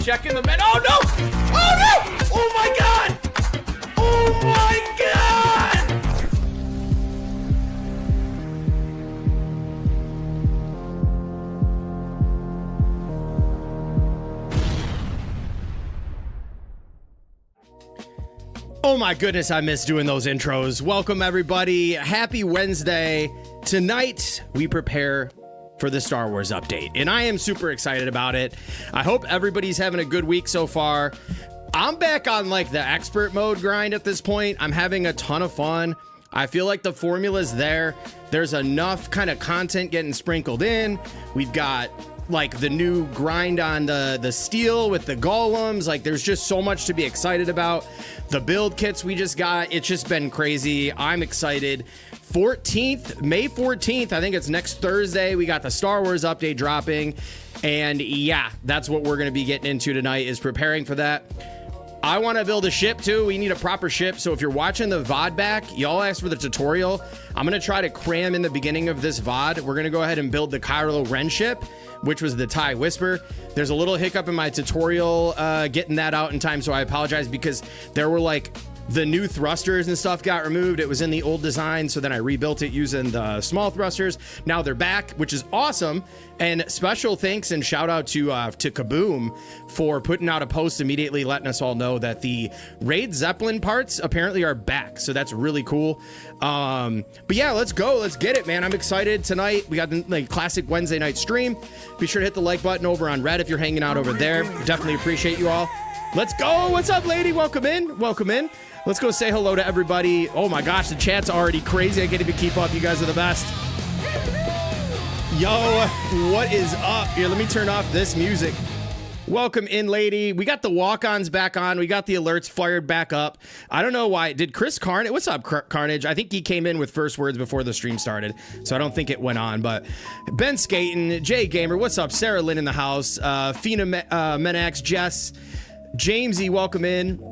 checking the men. Oh no! Oh no! Oh my god! Oh my god! Oh my goodness, I miss doing those intros. Welcome everybody. Happy Wednesday. Tonight we prepare for the Star Wars update, and I am super excited about it. I hope everybody's having a good week so far. I'm back on like the expert mode grind at this point. I'm having a ton of fun. I feel like the formula's there. There's enough kind of content getting sprinkled in. We've got like the new grind on the steel with the golems. Like there's just so much to be excited about. The build kits we just got, it's just been crazy. I'm excited. May 14th, I think it's next Thursday, we got the Star Wars update dropping. And yeah, that's what we're going to be getting into tonight, is preparing for that. I want to build a ship too. We need a proper ship. So if you're watching the VOD back, y'all asked for the tutorial. I'm going to try to cram in the beginning of this VOD. We're going to go ahead and build the Kylo Ren ship, which was the TIE Whisper. There's a little hiccup in my tutorial getting that out in time, so I apologize, because there were like the new thrusters and stuff got removed. It was in the old design, so then I rebuilt it using the small thrusters. Now they're back, which is awesome. And special thanks and shout out to Kaboom for putting out a post immediately letting us all know that the Raid Zeppelin parts apparently are back. So that's really cool. But yeah, let's go. Let's get it, man. I'm excited. Tonight we got the like classic Wednesday night stream. Be sure to hit the like button over on Red if you're hanging out over there. Definitely appreciate you all. Let's go. What's up, lady? Welcome in. Welcome in. Let's go say hello to everybody. Oh my gosh, the chat's already crazy. I can't even keep up. You guys are the best. Yo, what is up? Here, let me turn off this music. Welcome in, lady. We got the walk-ons back on. We got the alerts fired back up. I don't know why. Did Chris Carnage? What's up, Carnage? I think he came in with first words before the stream started, so I don't think it went on. But Ben Skaten, Jay Gamer, what's up? Sarah Lynn in the house. Fina Menax, Jess, Jamesy, welcome in.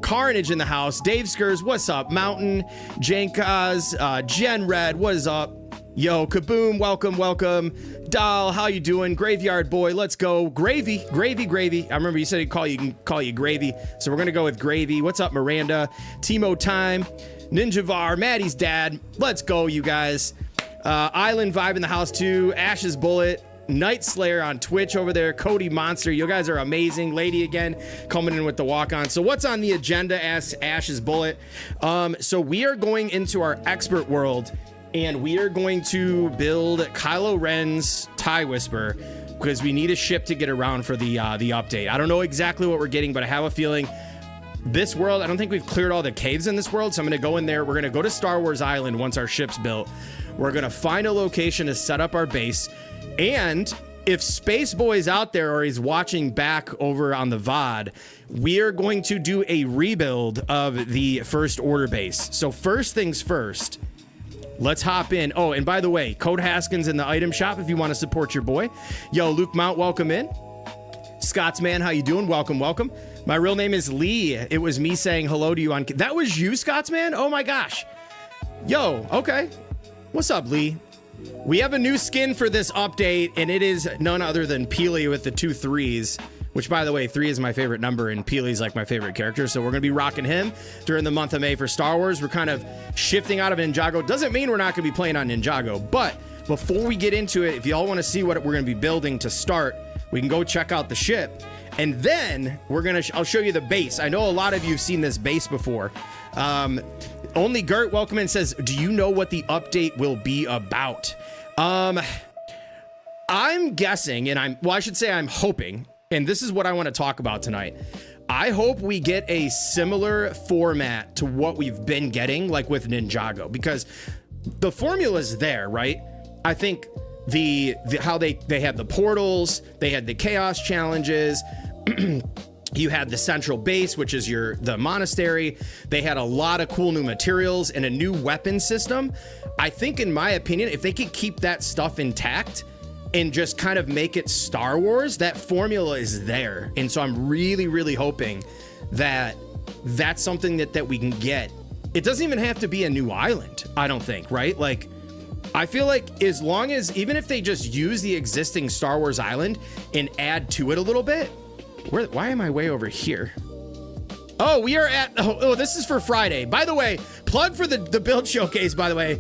Carnage in the house. Dave Skurs, what's up? Mountain, Jankaz, Jen Red, what is up? Yo, Kaboom, welcome. Doll, how you doing? Graveyard Boy, let's go. Gravy. I remember you said he'd call you Gravy, so we're gonna go with Gravy. What's up, Miranda? Timo Time, Ninja Var, Maddie's dad. Let's go, you guys. Island Vibe in the house too. Ash's Bullet. Night Slayer on Twitch over there. Cody Monster, you guys are amazing. Lady again coming in with the walk-on. So what's on the agenda? Asks Ash's Bullet. So we are going into our expert world, and we are going to build Kylo Ren's TIE Whisper, because we need a ship to get around for the update. I don't know exactly what we're getting, but I have a feeling this world, I don't think we've cleared all the caves in this world, so I'm going to go in there. We're going to go to Star Wars Island once our ship's built. We're going to find a location to set up our base. And if Space Boy's out there or he's watching back over on the VOD, we are going to do a rebuild of the First Order base. So first things first, let's hop in. Oh, and by the way, Code Haskins in the item shop if you want to support your boy. Yo, Luke Mount, welcome in. Scotsman, how you doing? Welcome. My real name is Lee. It was me saying hello to you on... That was you, Scotsman? Oh my gosh. Yo, okay. What's up, Lee? We have a new skin for this update, and it is none other than Peely with the 2 3s, which, by the way, 3 is my favorite number, and Peely's like my favorite character, so we're going to be rocking him during the month of May for Star Wars. We're kind of shifting out of Ninjago. Doesn't mean we're not going to be playing on Ninjago, but before we get into it, if y'all want to see what we're going to be building to start, we can go check out the ship, and then I'll show you the base. I know a lot of you have seen this base before. Only Gert, welcome in, says, do you know what the update will be about? I'm guessing, and I'm hoping, and this is what I want to talk about tonight. I hope we get a similar format to what we've been getting, like with Ninjago, because the formula's there, right? I think how they had the portals, they had the chaos challenges, you had the central base, which is the monastery. They had a lot of cool new materials and a new weapon system. I think, in my opinion, if they could keep that stuff intact and just kind of make it Star Wars, that formula is there. And so I'm really, really hoping that that's something that we can get. It doesn't even have to be a new island, I don't think, right? Like, I feel like as long as, even if they just use the existing Star Wars island and add to it a little bit, Why am I way over here? Oh, we are at, oh, this is for Friday. By the way, plug for the build showcase, by the way.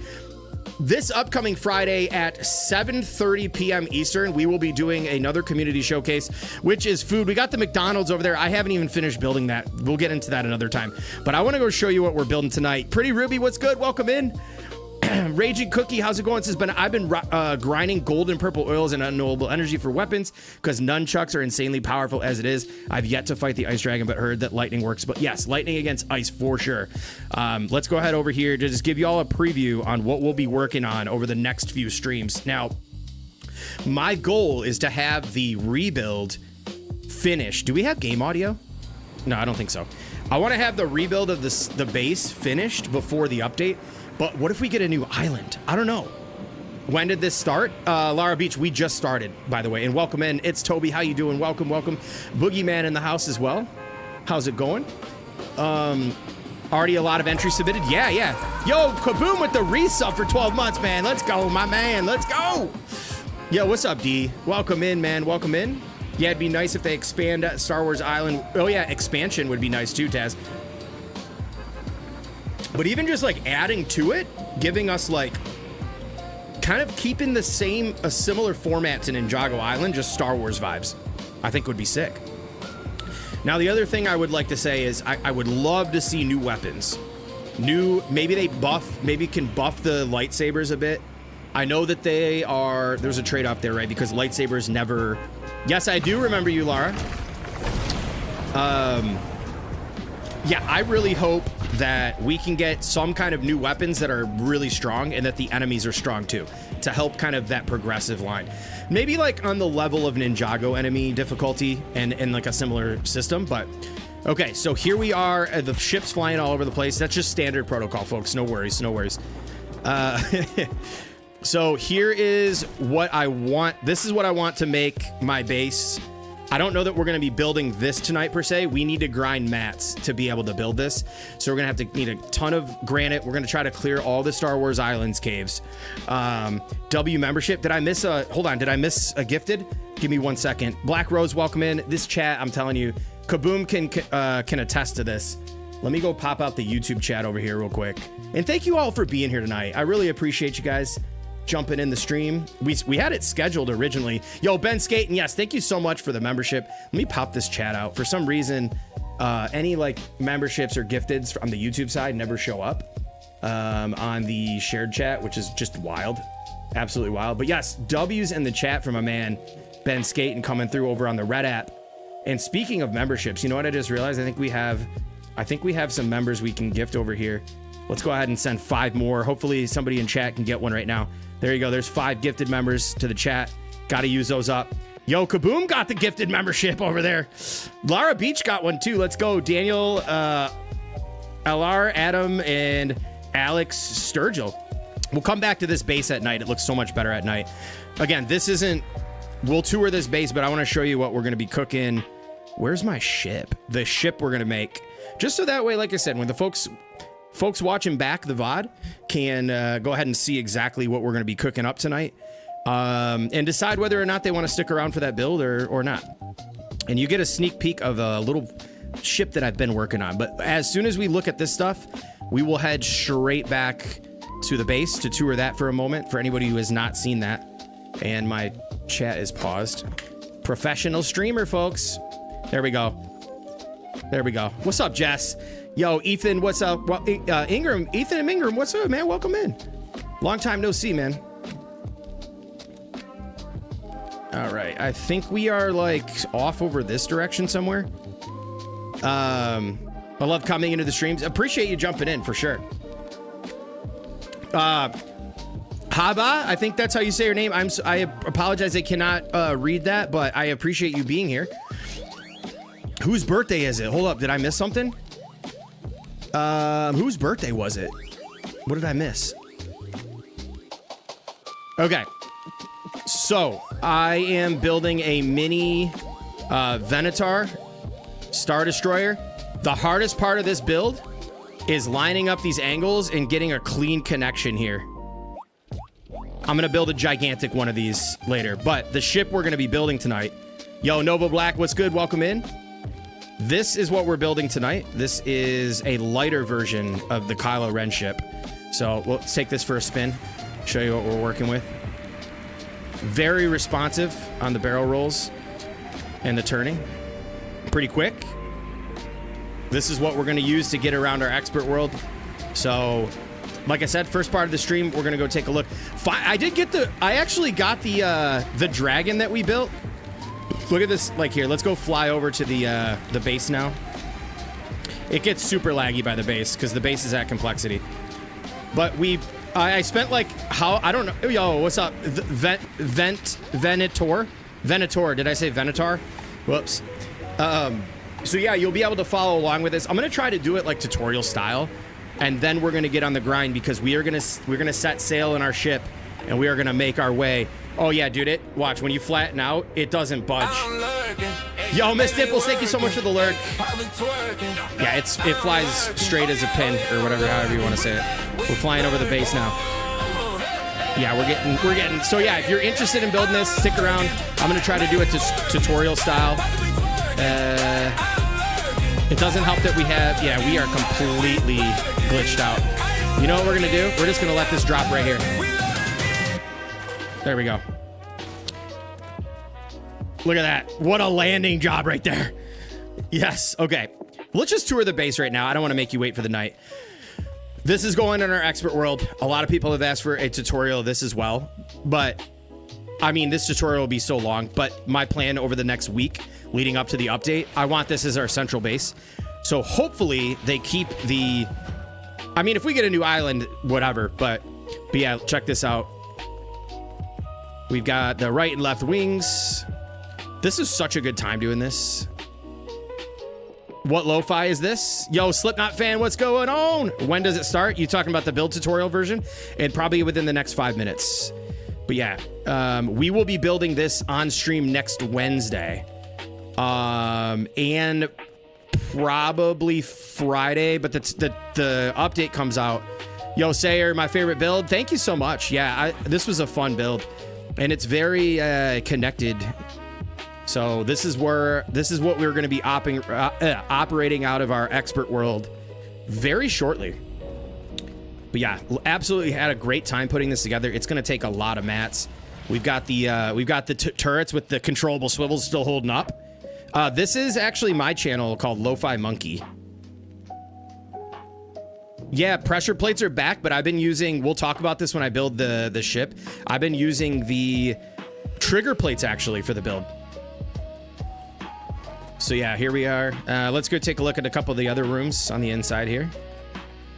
This upcoming Friday at 7:30 p.m. Eastern, we will be doing another community showcase, which is food. We got the McDonald's over there. I haven't even finished building that. We'll get into that another time. But I want to go show you what we're building tonight. Pretty Ruby, what's good? Welcome in. Raging Cookie, how's it going? I've been grinding gold and purple oils and unknowable energy for weapons because nunchucks are insanely powerful as it is. I've yet to fight the ice dragon, but heard that lightning works. But yes, lightning against ice for sure. Let's go ahead over here to just give you all a preview on what we'll be working on over the next few streams. Now, my goal is to have the rebuild finished. Do we have game audio? No, I don't think so. I want to have the rebuild of the base finished before the update. But what if we get a new island? I don't know. When did this start? Lara Beach, we just started, by the way. And welcome in. It's Toby. How you doing? Welcome, welcome. Boogeyman in the house as well. How's it going? Already a lot of entries submitted? Yeah. Yo, Kaboom with the resub for 12 months, man. Let's go, my man. Let's go. Yo, what's up, D? Welcome in, man. Welcome in. Yeah, it'd be nice if they expand Star Wars Island. Oh, yeah, expansion would be nice too, Taz. But even just like adding to it, giving us like kind of keeping a similar format to Ninjago Island, just Star Wars vibes, I think would be sick. Now, the other thing I would like to say is I would love to see new weapons. Maybe can buff the lightsabers a bit. I know that there's a trade-off there, right? Because lightsabers never, yes, I do remember you, Lara. Yeah, I really hope that we can get some kind of new weapons that are really strong and that the enemies are strong too, to help kind of that progressive line. Maybe like on the level of Ninjago enemy difficulty and like a similar system, but okay, so here we are, the ship's flying all over the place. That's just standard protocol, folks. No worries, no worries. So here is what I want. This is what I want to make my base. I don't know that we're going to be building this tonight per se. We need to grind mats to be able to build this. So we're going to need a ton of granite. We're going to try to clear all the Star Wars Islands caves. W membership. Did I miss did I miss a gifted? Give me 1 second. Black Rose, welcome in. This chat, I'm telling you, Kaboom can attest to this. Let me go pop out the YouTube chat over here real quick. And thank you all for being here tonight. I really appreciate you guys jumping in the stream. We had it scheduled originally. Yo, Ben Skaten, yes, thank you so much for the membership. Let me pop this chat out. For some reason, any like memberships or gifteds on the YouTube side never show up on the shared chat, which is just wild. Absolutely wild. But yes, W's in the chat from my man Ben Skaten coming through over on the Red app. And speaking of memberships, you know what I just realized? I think we have some members we can gift over here. Let's go ahead and send 5 more. Hopefully somebody in chat can get one right now. There you go. There's 5 gifted members to the chat. Got to use those up. Yo, Kaboom got the gifted membership over there. Lara Beach got one too. Let's go. Daniel, LR, Adam, and Alex Sturgill. We'll come back to this base at night. It looks so much better at night. Again, we'll tour this base, but I want to show you what we're going to be cooking. Where's my ship? The ship we're going to make. Just so that way, like I said, when the folks watching back the VOD can go ahead and see exactly what we're going to be cooking up tonight and decide whether or not they want to stick around for that build or not. And you get a sneak peek of a little ship that I've been working on. But as soon as we look at this stuff, we will head straight back to the base to tour that for a moment for anybody who has not seen that. And my chat is paused. Professional streamer, folks. There we go. There we go. What's up, Jess? Yo, Ethan, what's up? Well, Ingram, Ethan and Ingram, what's up, man? Welcome in. Long time no see, man. All right, I think we are like off over this direction somewhere. I love coming into the streams. Appreciate you jumping in for sure. Haba, I think that's how you say your name. I apologize, I cannot read that, but I appreciate you being here. Whose birthday is it? Hold up, did I miss something? Whose birthday was it? What did I miss? Okay. So, I am building a mini Venator Star Destroyer. The hardest part of this build is lining up these angles and getting a clean connection here. I'm going to build a gigantic one of these later, but the ship we're going to be building tonight. Yo, Nova Black, what's good? Welcome in. This is what we're building tonight. This is a lighter version of the Kylo Ren ship. So let's take this for a spin, show you what we're working with. Very responsive on the barrel rolls and the turning. Pretty quick. This is what we're going to use to get around our expert world. So, like I said, first part of the stream, we're going to go take a look. I actually got the dragon that we built. Look at this, like here, let's go fly over to the base now. It gets super laggy by the base because the base is at complexity. But I spent like, I don't know. Yo, what's up? Venator? Venator, did I say Venator? Whoops. So yeah, you'll be able to follow along with this. I'm gonna try to do it like tutorial style, and then we're gonna get on the grind because we're gonna set sail in our ship, and we are gonna make our way. Oh yeah, dude, watch, when you flatten out, it doesn't budge. Yo, Miss Dimples, thank you so much for the lurk. Yeah, it flies straight as a pin, or whatever, however you want to say it. We're flying over the base now. Yeah, we're getting. So yeah, if you're interested in building this, stick around. I'm gonna try to do it tutorial style. It doesn't help that we are completely glitched out. You know what we're gonna do? We're just gonna let this drop right here. There we go. Look at that. What a landing job right there. Yes. Okay. Let's just tour the base right now. I don't want to make you wait for the night. This is going in our expert world. A lot of people have asked for a tutorial of this as well. But, I mean, this tutorial will be so long. But my plan over the next week leading up to the update, I want this as our central base. So hopefully they keep the... I mean, if we get a new island, whatever. But yeah, check this out. We've got the right and left wings. This is such a good time doing this. What lo-fi is this? Yo, Slipknot fan, what's going on? When does it start? You talking about the build tutorial version? And probably within the next 5 minutes. But yeah, we will be building this on stream next Wednesday. And probably Friday, but the update comes out. Yo, Sayer, my favorite build. Thank you so much. Yeah, this was a fun build. And it's very connected. So this is what we're going to be operating out of our expert world very shortly. But yeah, absolutely had a great time putting this together. It's going to take a lot of mats. We've got the turrets with the controllable swivels still holding up. This is actually my channel called Lo-Fi Monkey. Yeah, pressure plates are back, but I've been using, we'll talk about this when I build the ship. I've been using the trigger plates actually for the build. So yeah, here we are. Let's go take a look at a couple of the other rooms on the inside here.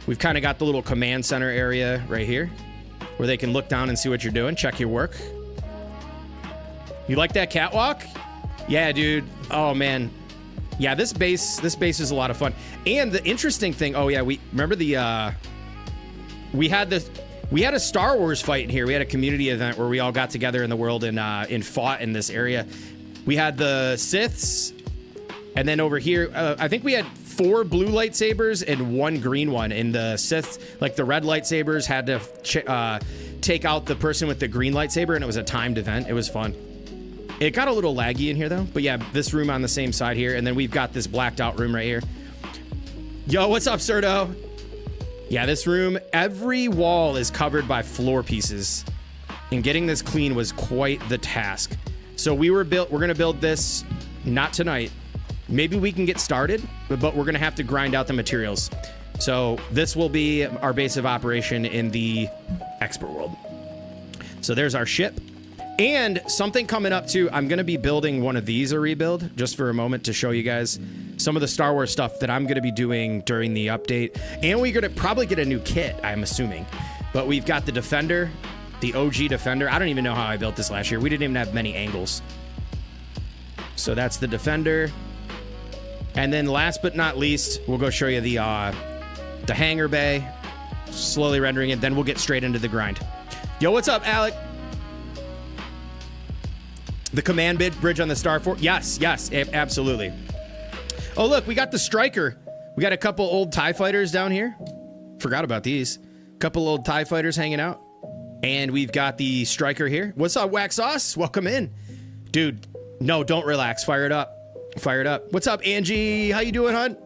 We've kind of got the little command center area right here where they can look down and see what you're doing, check your work. You like that catwalk? Yeah, dude. Oh man. Yeah, this base is a lot of fun. And the interesting thing, oh yeah, we remember we had a Star Wars fight in here. We had a community event where we all got together in the world and fought in this area. We had the Siths, and then over here, I think we had 4 blue lightsabers and 1 green one. And the Siths, like the red lightsabers, had to take out the person with the green lightsaber, and it was a timed event. It was fun. It got a little laggy in here though, but yeah, this room on the same side here, and then we've got this blacked out room right here. Yo, what's up, Serto? Yeah, this room, every wall is covered by floor pieces, and getting this clean was quite the task. So we're gonna build this, not tonight. Maybe we can get started, but we're gonna have to grind out the materials. So this will be our base of operation in the expert world. So there's our ship. And something coming up too, I'm going to be building one of these, a rebuild, just for a moment to show you guys some of the Star Wars stuff that I'm going to be doing during the update. And we're going to probably get a new kit, I'm assuming. But we've got the Defender, the OG Defender. I don't even know how I built this last year. We didn't even have many angles. So that's the Defender. And then last but not least, we'll go show you the hangar bay, slowly rendering it. Then we'll get straight into the grind. Yo, what's up, Alec? The command bridge on the Star Force. Yes, absolutely. Oh, look, we got the Striker. We got a couple old TIE fighters down here. Forgot about these. Couple old TIE fighters hanging out. And we've got the Striker here. What's up, Wax Sauce? Welcome in. Dude, no, don't relax. Fire it up. Fired up. What's up, Angie? How you doing, hon?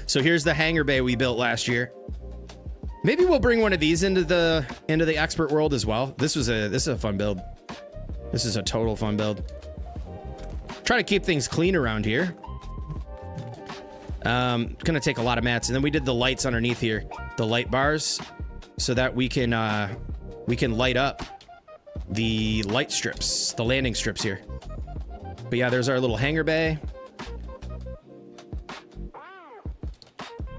So here's the hangar bay we built last year. Maybe we'll bring one of these into the expert world as well. This is a fun build. This is a total fun build. Try to keep things clean around here. Gonna take a lot of mats, and then we did the lights underneath here, the light bars, so that we can light up the light strips, the landing strips here. But yeah, there's our little hangar bay.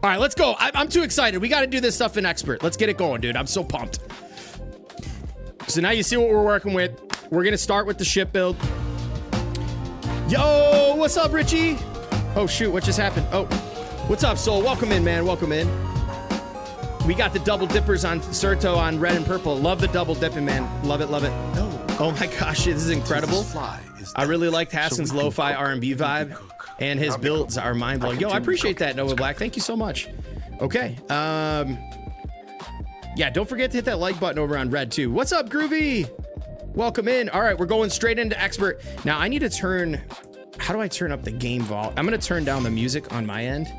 All right, let's go. I'm too excited. We got to do this stuff in expert. Let's get it going, dude. I'm so pumped. So now you see what we're working with. We're gonna start with the ship build. Yo, what's up, Richie? Oh shoot, what just happened? Oh, what's up, Soul? Welcome in, man. Welcome in. We got the double dippers on Serto on red and purple. Love the double dipping, man. Love it, love it. Oh my gosh, this is incredible. I really liked Hassan's lo-fi R&B vibe, and his builds are mind-blowing. Yo, I appreciate that, Noah Black. Thank you so much. Okay. Yeah, don't forget to hit that like button over on red too. What's up, Groovy? Welcome in. All right, we're going straight into expert. Now I need to turn, how do I turn up the game vol? I'm gonna turn down the music on my end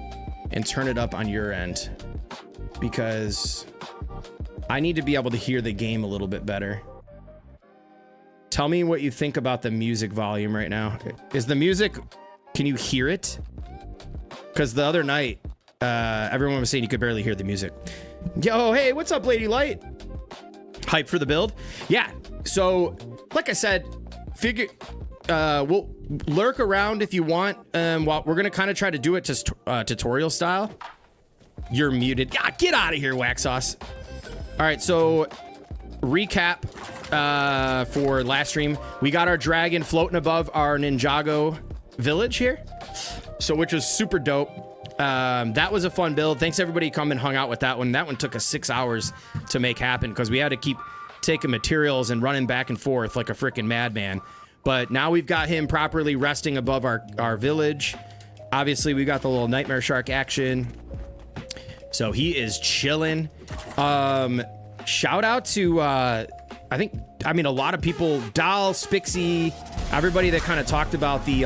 and turn it up on your end, because I need to be able to hear the game a little bit better. Tell me what you think about the music volume right now. Is the music, can you hear it? Because the other night, everyone was saying you could barely hear the music. Yo, hey, what's up, Lady Light? Hype for the build? Yeah, so like I said, we'll lurk around if you want. While we're gonna kind of try to do it just tutorial style. You're muted. God, get out of here, Wax Sauce. All right, so recap for last stream. We got our dragon floating above our Ninjago village here, so which was super dope. That was a fun build. Thanks everybody who come and hung out with that one. That one took us 6 hours to make happen because we had to keep taking materials and running back and forth like a freaking madman. But now we've got him properly resting above our village. Obviously, we got the little nightmare shark action. So he is chilling. Shout out to, I mean, a lot of people, Dal, Spixie, everybody that kind of talked about the,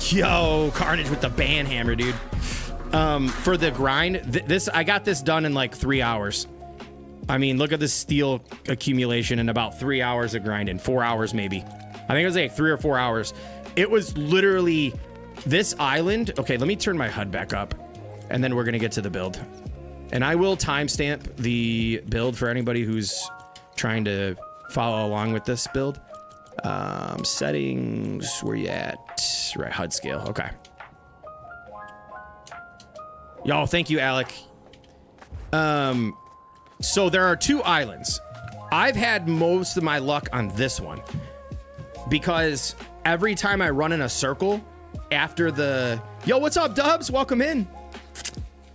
yo, Carnage with the band hammer, dude. For the grind, I got this done in like 3 hours. I mean, look at this steel accumulation in about 3 hours of grinding, 4 hours maybe. I think it was like 3 or 4 hours. It was literally this island. Okay, let me turn my HUD back up, and then we're gonna get to the build. And I will timestamp the build for anybody who's trying to follow along with this build. Settings, where you at? Right, HUD scale, okay. Y'all, thank you, Alec. So there are 2 islands. I've had most of my luck on this one because every time I run in a circle after the... Yo, what's up, Dubs? Welcome in.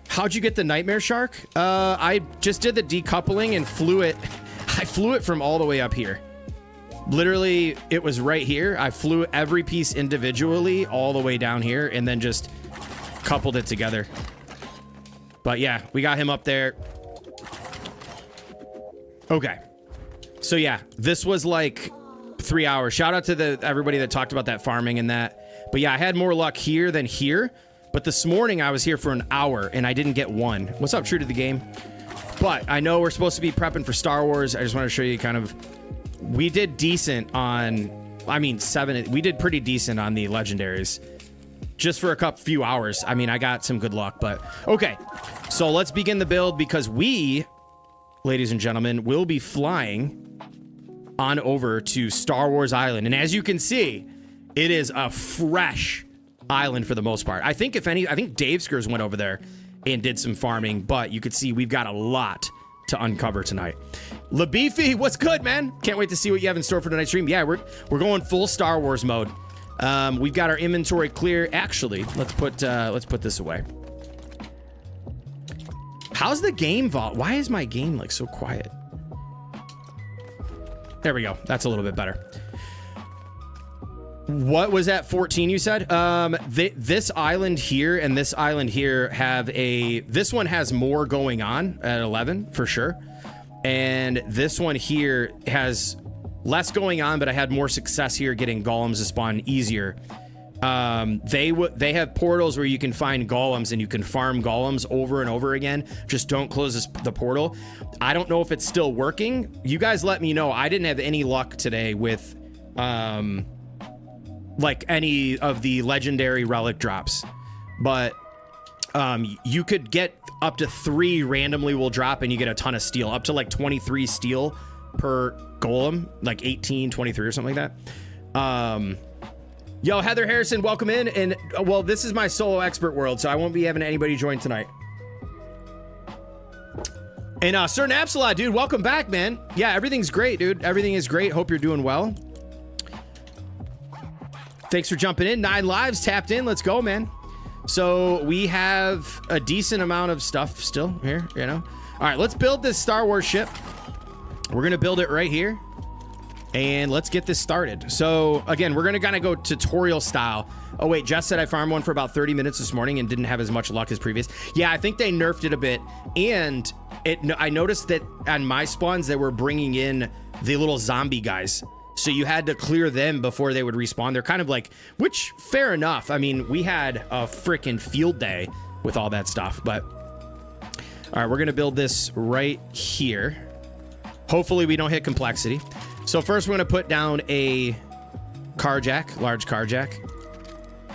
How'd you get the nightmare shark? I just did the decoupling and flew it. I flew it from all the way up here. Literally, it was right here. I flew every piece individually all the way down here and then just coupled it together. But yeah, we got him up there. Okay. So yeah, this was like 3 hours. Shout out to everybody that talked about that farming and that. But yeah, I had more luck here than here. But this morning I was here for an hour and I didn't get one. What's up, True to the Game? But I know we're supposed to be prepping for Star Wars. I just want to show you kind of... We did decent on... I mean, we did pretty decent on the legendaries. Just for a few hours. I mean, I got some good luck, but... Okay, so let's begin the build because we... Ladies and gentlemen, we'll be flying on over to Star Wars Island. And as you can see, it is a fresh island for the most part. I think Dave Skers went over there and did some farming, but you could see we've got a lot to uncover tonight. LaBeefy, what's good, man? Can't wait to see what you have in store for tonight's stream. Yeah, we're going full Star Wars mode. We've got our inventory clear. Actually, let's put this away. How's the game vault? Why is my game like so quiet? There we go. That's a little bit better. What was that 14 you said? This island here and this island here have this one has more going on at 11 for sure. And this one here has less going on, but I had more success here getting golems to spawn easier. They have portals where you can find golems and you can farm golems over and over again. Just don't close the portal. I don't know if it's still working. You guys let me know. I didn't have any luck today with like any of the legendary relic drops, but you could get up to 3 randomly will drop and you get a ton of steel, up to like 23 steel per golem, like 18, 23 or something like that. Yo, Heather Harrison, welcome in. And well, this is my solo expert world, so I won't be having anybody join tonight. And Sir Napsalot, dude, welcome back, man. Yeah, everything's great, dude. Everything is great. Hope you're doing well. Thanks for jumping in. 9 lives tapped in. Let's go, man. So we have a decent amount of stuff still here, you know. All right, let's build this Star Wars ship. We're gonna build it right here, and let's get this started. So again, we're gonna kind of go tutorial style. Oh wait, Jess said I farmed one for about 30 minutes this morning and didn't have as much luck as previous. Yeah, I think they nerfed it a bit, and I noticed that on my spawns they were bringing in the little zombie guys. So you had to clear them before they would respawn. They're kind of like, which fair enough. I mean, we had a freaking field day with all that stuff, but all right, we're gonna build this right here. Hopefully we don't hit complexity. So first we're gonna put down a car jack, large car jack.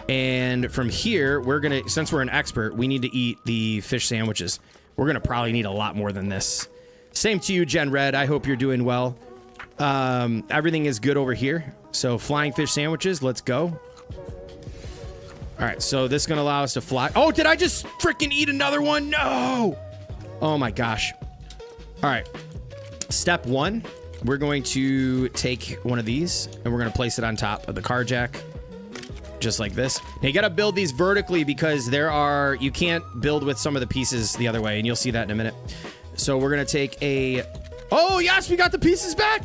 And from here, we're gonna, since we're an expert, we need to eat the fish sandwiches. We're gonna probably need a lot more than this. Same to you, Gen Red. I hope you're doing well. Everything is good over here. So flying fish sandwiches, let's go. All right, so this is gonna allow us to fly. Oh, did I just freaking eat another one? No! Oh my gosh. All right, step 1, we're going to take one of these and we're gonna place it on top of the car jack, just like this. Now you gotta build these vertically because you can't build with some of the pieces the other way, and you'll see that in a minute. So we're gonna take a, oh yes, we got the pieces back.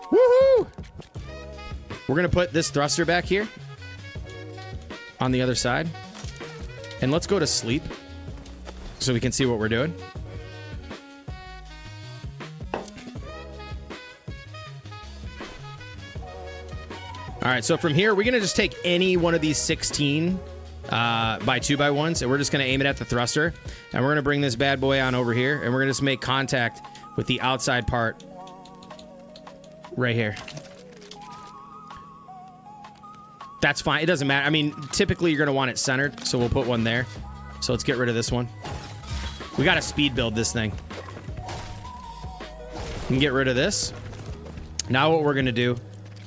Woohoo! We're gonna put this thruster back here on the other side, and let's go to sleep so we can see what we're doing. All right, so from here we're gonna just take any one of these 16 by 2x1s, and we're just gonna aim it at the thruster, and we're gonna bring this bad boy on over here, and we're gonna just make contact with the outside part right here. That's fine. It doesn't matter. I mean, typically you're going to want it centered, so we'll put one there. So let's get rid of this one. We got to speed build this thing. We can get rid of this. Now what we're going to do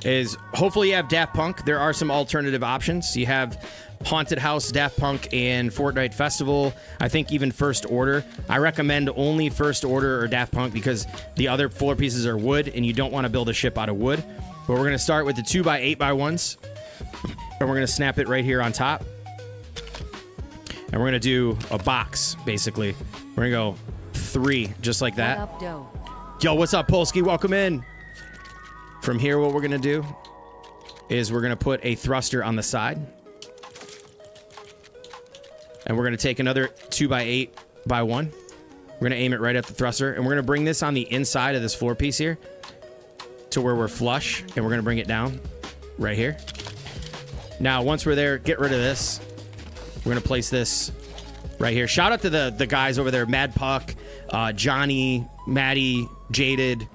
is, hopefully you have Daft Punk. There are some alternative options. You have Haunted House, Daft Punk, and Fortnite Festival. I think even First Order. I recommend only First Order or Daft Punk because the other floor pieces are wood, and you don't want to build a ship out of wood. But we're going to start with the 2x8x1s, and we're going to snap it right here on top. And we're going to do a box, basically. We're going to go 3, just like that. What up, Yo, what's up, Polsky? Welcome in. From here, what we're going to do is we're going to put a thruster on the side. And we're going to take another 2x8x1. We're going to aim it right at the thruster. And we're going to bring this on the inside of this floor piece here to where we're flush. And we're going to bring it down right here. Now, once we're there, get rid of this. We're going to place this right here. Shout out to the guys over there. Mad Puck, Johnny, Maddie, Jaded.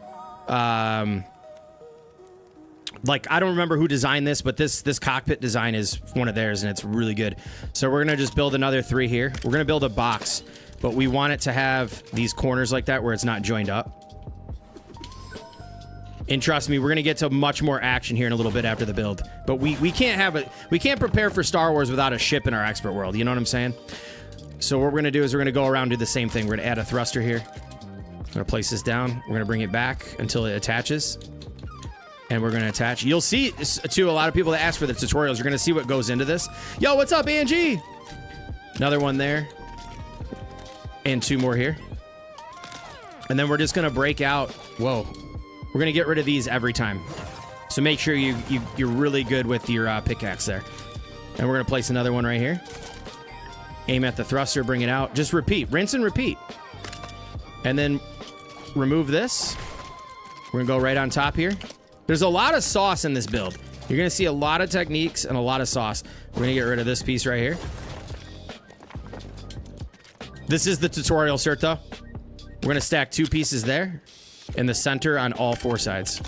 Like, I don't remember who designed this, but this cockpit design is one of theirs, and it's really good. So we're going to just build another 3 here. We're going to build a box, but we want it to have these corners like that where it's not joined up. And trust me, we're going to get to much more action here in a little bit after the build. But we can't prepare for Star Wars without a ship in our expert world. You know what I'm saying? So what we're going to do is we're going to go around and do the same thing. We're going to add a thruster here. I'm going to place this down. We're going to bring it back until it attaches. And we're going to attach. You'll see, too, a lot of people that ask for the tutorials. You're going to see what goes into this. Yo, what's up, Angie? Another one there. And 2 more here. And then we're just going to break out. Whoa. We're going to get rid of these every time. So make sure you're really good with your pickaxe there. And we're going to place another one right here. Aim at the thruster, bring it out. Just repeat. Rinse and repeat. And then remove this. We're going to go right on top here. There's a lot of sauce in this build. You're going to see a lot of techniques and a lot of sauce. We're going to get rid of this piece right here. This is the tutorial cert, though. We're going to stack 2 pieces there in the center on all 4 sides.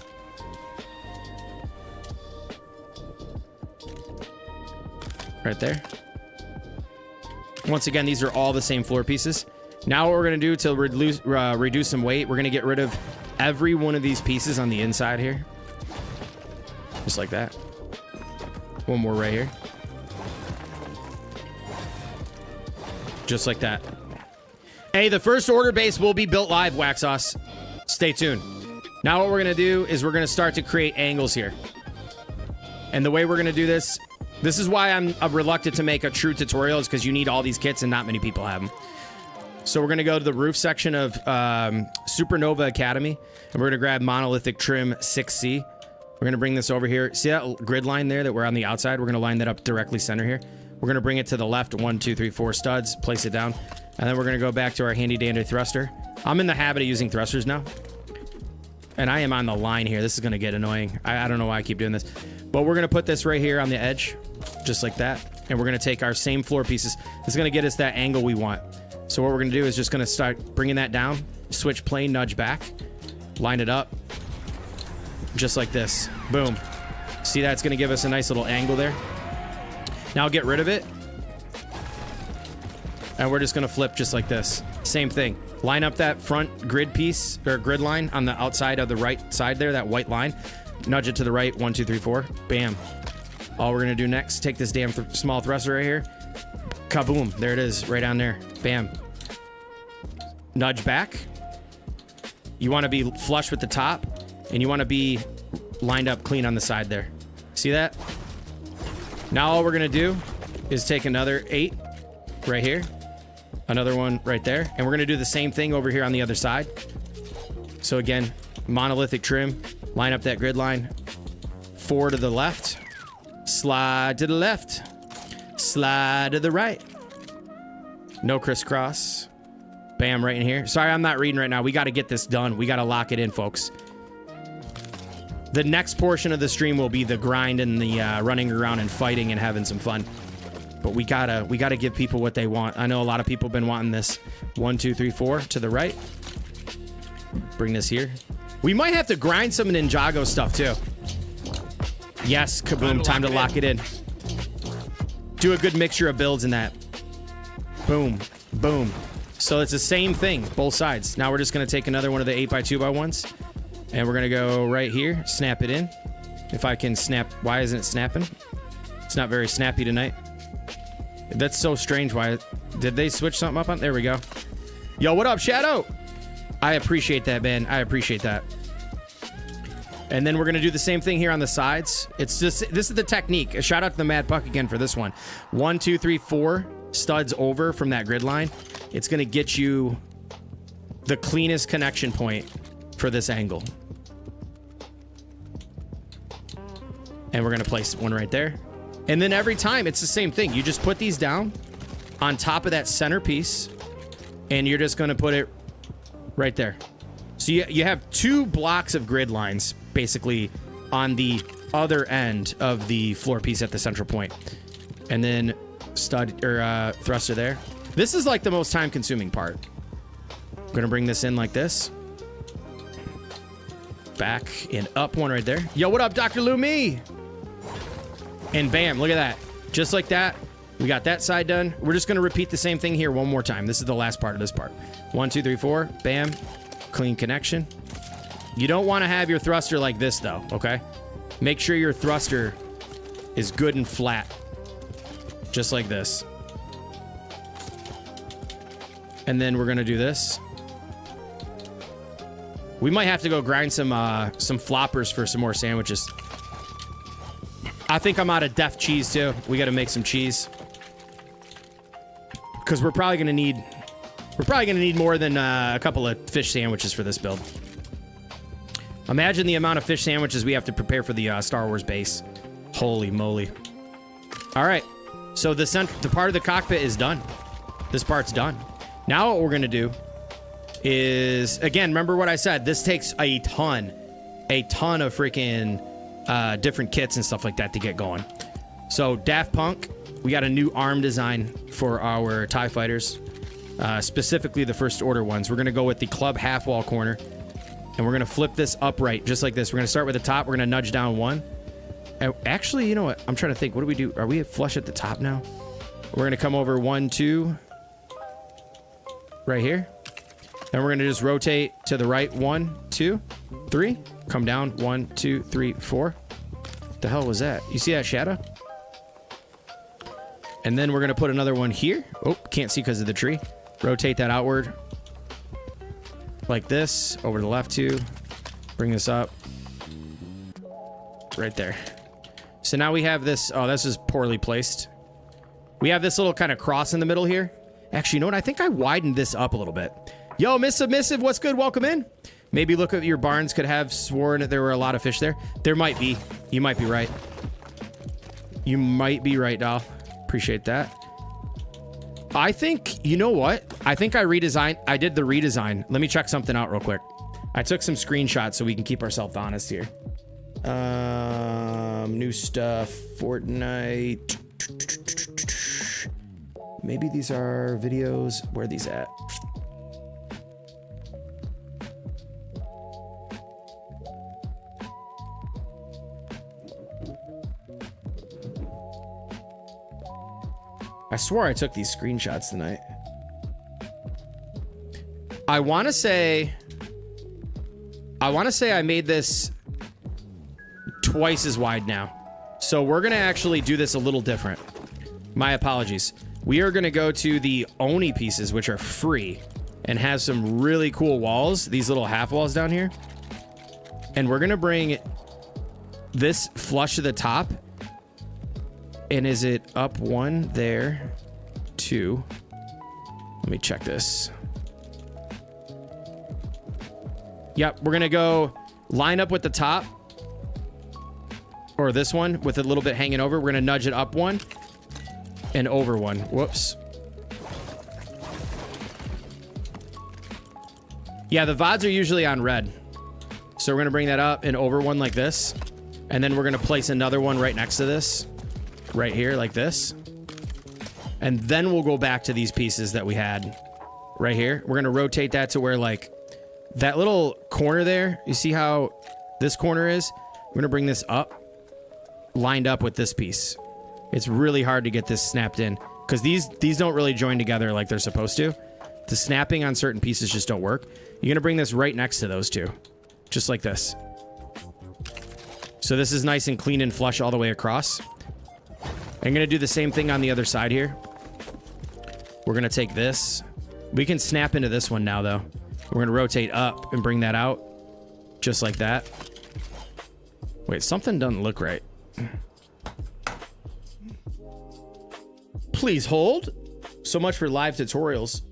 Right there. Once again, these are all the same floor pieces. Now what we're going to do to reduce some weight, we're going to get rid of every one of these pieces on the inside here. Just like that. One more right here. Just like that. Hey, the first order base will be built live, Wax Sauce. Stay tuned. Now what we're going to do is we're going to start to create angles here. And the way we're going to do this is why I'm reluctant to make a true tutorial, is because you need all these kits and not many people have them. So we're going to go to the roof section of Supernova Academy, and we're going to grab Monolithic Trim 6C. We're going to bring this over here. See that grid line there that we're on the outside? We're going to line that up directly center here. We're going to bring it to the left, 1, 2, 3, 4 studs, place it down. And then we're going to go back to our handy dandy thruster. I'm in the habit of using thrusters now. And I am on the line here. This is going to get annoying. I don't know why I keep doing this. But we're going to put this right here on the edge, just like that. And we're going to take our same floor pieces. This is going to get us that angle we want. So what we're going to do is just going to start bringing that down, switch plane, nudge back, line it up, just like this. Boom. See, that's going to give us a nice little angle there. Now get rid of it. And we're just going to flip just like this. Same thing. Line up that front grid piece, or grid line on the outside of the right side there, that white line. Nudge it to the right, 1, 2, 3, 4. Bam. All we're going to do next, take this damn small thruster right here. Kaboom. There it is, right on there. Bam. Nudge back. You want to be flush with the top, and you want to be lined up clean on the side there. See that? Now all we're going to do is take another 8 right here. Another one right there. And we're going to do the same thing over here on the other side. So again, monolithic trim. Line up that grid line. 4 to the left. Slide to the left. Slide to the right. No crisscross. Bam, right in here. Sorry, I'm not reading right now. We got to get this done. We got to lock it in, folks. The next portion of the stream will be the grind and the running around and fighting and having some fun. But we gotta give people what they want. I know a lot of people have been wanting this. 1, 2, 3, 4 to the right. Bring this here. We might have to grind some Ninjago stuff too. Yes, kaboom, time to lock it in. Do a good mixture of builds in that. Boom, boom. So it's the same thing, both sides. Now we're just gonna take another one of the 8x2x1s, and we're gonna go right here, snap it in. If I can snap, why isn't it snapping? It's not very snappy tonight. That's so strange. Why did they switch something up on? There we go. Yo, what up, Shadow? I appreciate that, man. I appreciate that. And then we're gonna do the same thing here on the sides. It's just, this is the technique. A shout out to the Mad Buck again for this one. 1, 2, 3, 4 studs over from that grid line. It's gonna get you the cleanest connection point for this angle. And we're gonna place one right there. And then every time it's the same thing. You just put these down on top of that center piece, and you're just gonna put it right there. So you have 2 blocks of grid lines basically on the other end of the floor piece at the central point. And then stud or thruster there. This is like the most time consuming part. I'm gonna bring this in like this. Back and up one right there. Yo, what up, Dr. Lumi? And bam, look at that. Just like that, we got that side done. We're just gonna repeat the same thing here one more time. This is the last part of this part. 1, 2, 3, 4, bam. Clean connection. You don't want to have your thruster like this though, okay? Make sure your thruster is good and flat. Just like this. And then we're gonna do this. We might have to go grind some floppers for some more sandwiches. I think I'm out of def cheese too. We got to make some cheese because we're probably gonna need more than a couple of fish sandwiches for this build. Imagine the amount of fish sandwiches we have to prepare for the Star Wars base. Holy moly! All right, so the part of the cockpit is done. This part's done. Now what we're gonna do is, again, remember what I said. This takes a ton a ton of freaking different kits and stuff like that to get going. So Daft Punk, we got a new arm design for our TIE fighters, specifically the first order ones. We're going to go with the club half wall corner, and we're going to flip this upright just like this. We're going to start with the top. We're going to nudge down one. And actually, you know what? I'm trying to think. What do we do? Are we flush at the top now? We're going to come over 1, 2, right here. Then we're going to just rotate to the right. 1, 2, 3. Come down. 1, 2, 3, 4. What the hell was that? You see that shadow? And then we're going to put another one here. Oh, can't see because of the tree. Rotate that outward. Like this. Over to the left, too. Bring this up. Right there. So now we have this. Oh, this is poorly placed. We have this little kind of cross in the middle here. Actually, you know what? I think I widened this up a little bit. Yo, Miss Submissive, what's good? Welcome in. Maybe look at your barns. Could have sworn that there were a lot of fish there. There might be. You might be right. You might be right, doll. Appreciate that. I think, you know what? I think I did the redesign. Let me check something out real quick. I took some screenshots so we can keep ourselves honest here. New stuff. Fortnite. Maybe these are videos. Where are these at? I swore I took these screenshots tonight. I want to say I made this twice as wide now. So we're going to actually do this a little different. My apologies. We are going to go to the Oni pieces, which are free and have some really cool walls. These little half walls down here. And we're going to bring this flush to the top. And is it up 1 there? 2. Let me check this. Yep, we're gonna go line up with the top. Or this one with a little bit hanging over. We're gonna nudge it up 1 and over 1. Whoops. Yeah, the VODs are usually on red. So we're gonna bring that up and over 1 like this. And then we're gonna place another one right next to this. Right here, like this. And then we'll go back to these pieces that we had right here. We're going to rotate that to where, like, that little corner there, you see how this corner is? We're going to bring this up, lined up with this piece. It's really hard to get this snapped in because these don't really join together like they're supposed to. The snapping on certain pieces just don't work. You're going to bring this right next to those two, just like this. So this is nice and clean and flush all the way across. I'm going to do the same thing on the other side here. We're going to take this. We can snap into this one now, though. We're going to rotate up and bring that out. Just like that. Wait, something doesn't look right. Please hold. So much for live tutorials.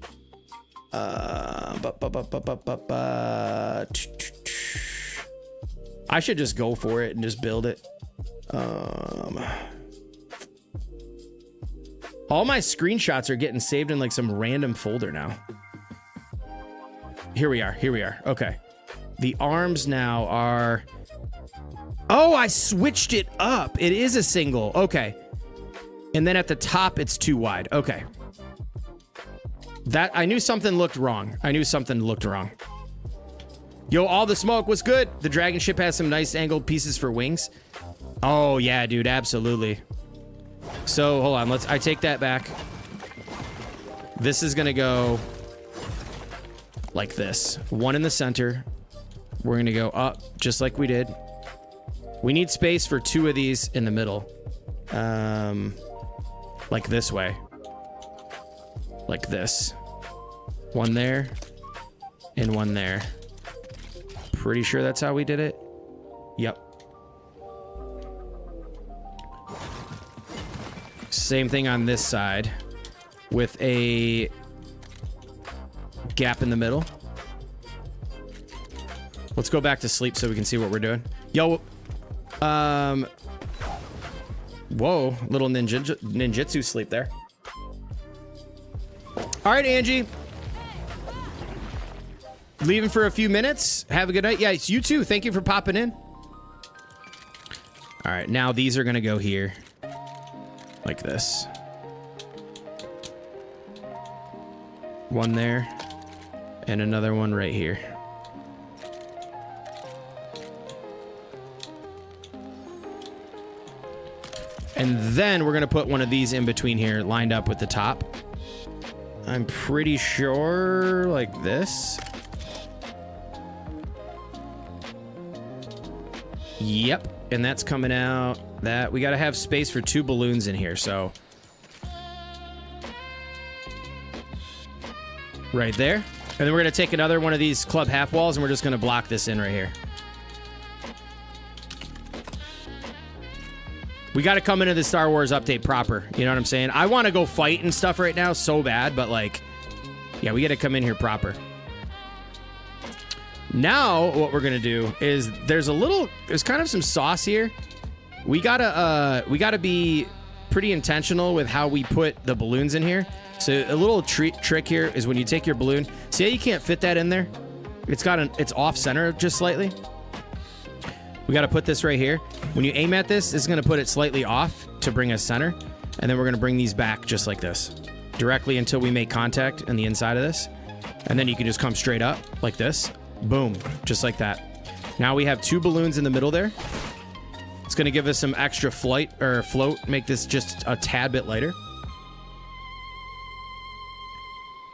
I should just go for it and just build it. All my screenshots are getting saved in like some random folder now. Here we are. Here we are. Okay. The arms now are... Oh, I switched it up. It is a single. Okay. And then at the top, it's too wide. Okay. That I knew something looked wrong. I knew something looked wrong. Yo, all the smoke was good. The dragon ship has some nice angled pieces for wings. Oh, yeah, dude. Absolutely. So, hold on. I take that back. This is going to go like this. 1 in the center. We're going to go up just like we did. We need space for 2 of these in the middle. Like this way. Like this. 1 there. And 1 there. Pretty sure that's how we did it. Yep. Same thing on this side. With a gap in the middle. Let's go back to sleep so we can see what we're doing. Yo. Whoa. Little ninjutsu sleep there. All right, Angie. Leaving for a few minutes. Have a good night. Yeah, it's you too. Thank you for popping in. All right, now these are going to go here. Like this. One there. And another one right here. And then we're going to put one of these in between here, lined up with the top. I'm pretty sure like this. Yep. And that's coming out. That we got to have space for 2 balloons in here. So right there. And then we're going to take another one of these club half walls and we're just going to block this in right here. We got to come into the Star Wars update proper. You know what I'm saying? I want to go fight and stuff right now so bad, but like, yeah, we got to come in here proper. Now, what we're going to do is there's kind of some sauce here. We got to be pretty intentional with how we put the balloons in here. So a little trick here is when you take your balloon, see how you can't fit that in there? It's off center just slightly. We got to put this right here. When you aim at this, it's going to put it slightly off to bring us center. And then we're going to bring these back just like this. Directly until we make contact on the inside of this. And then you can just come straight up like this. Boom. Just like that. Now we have 2 balloons in the middle there. It's going to give us some extra float, make this just a tad bit lighter.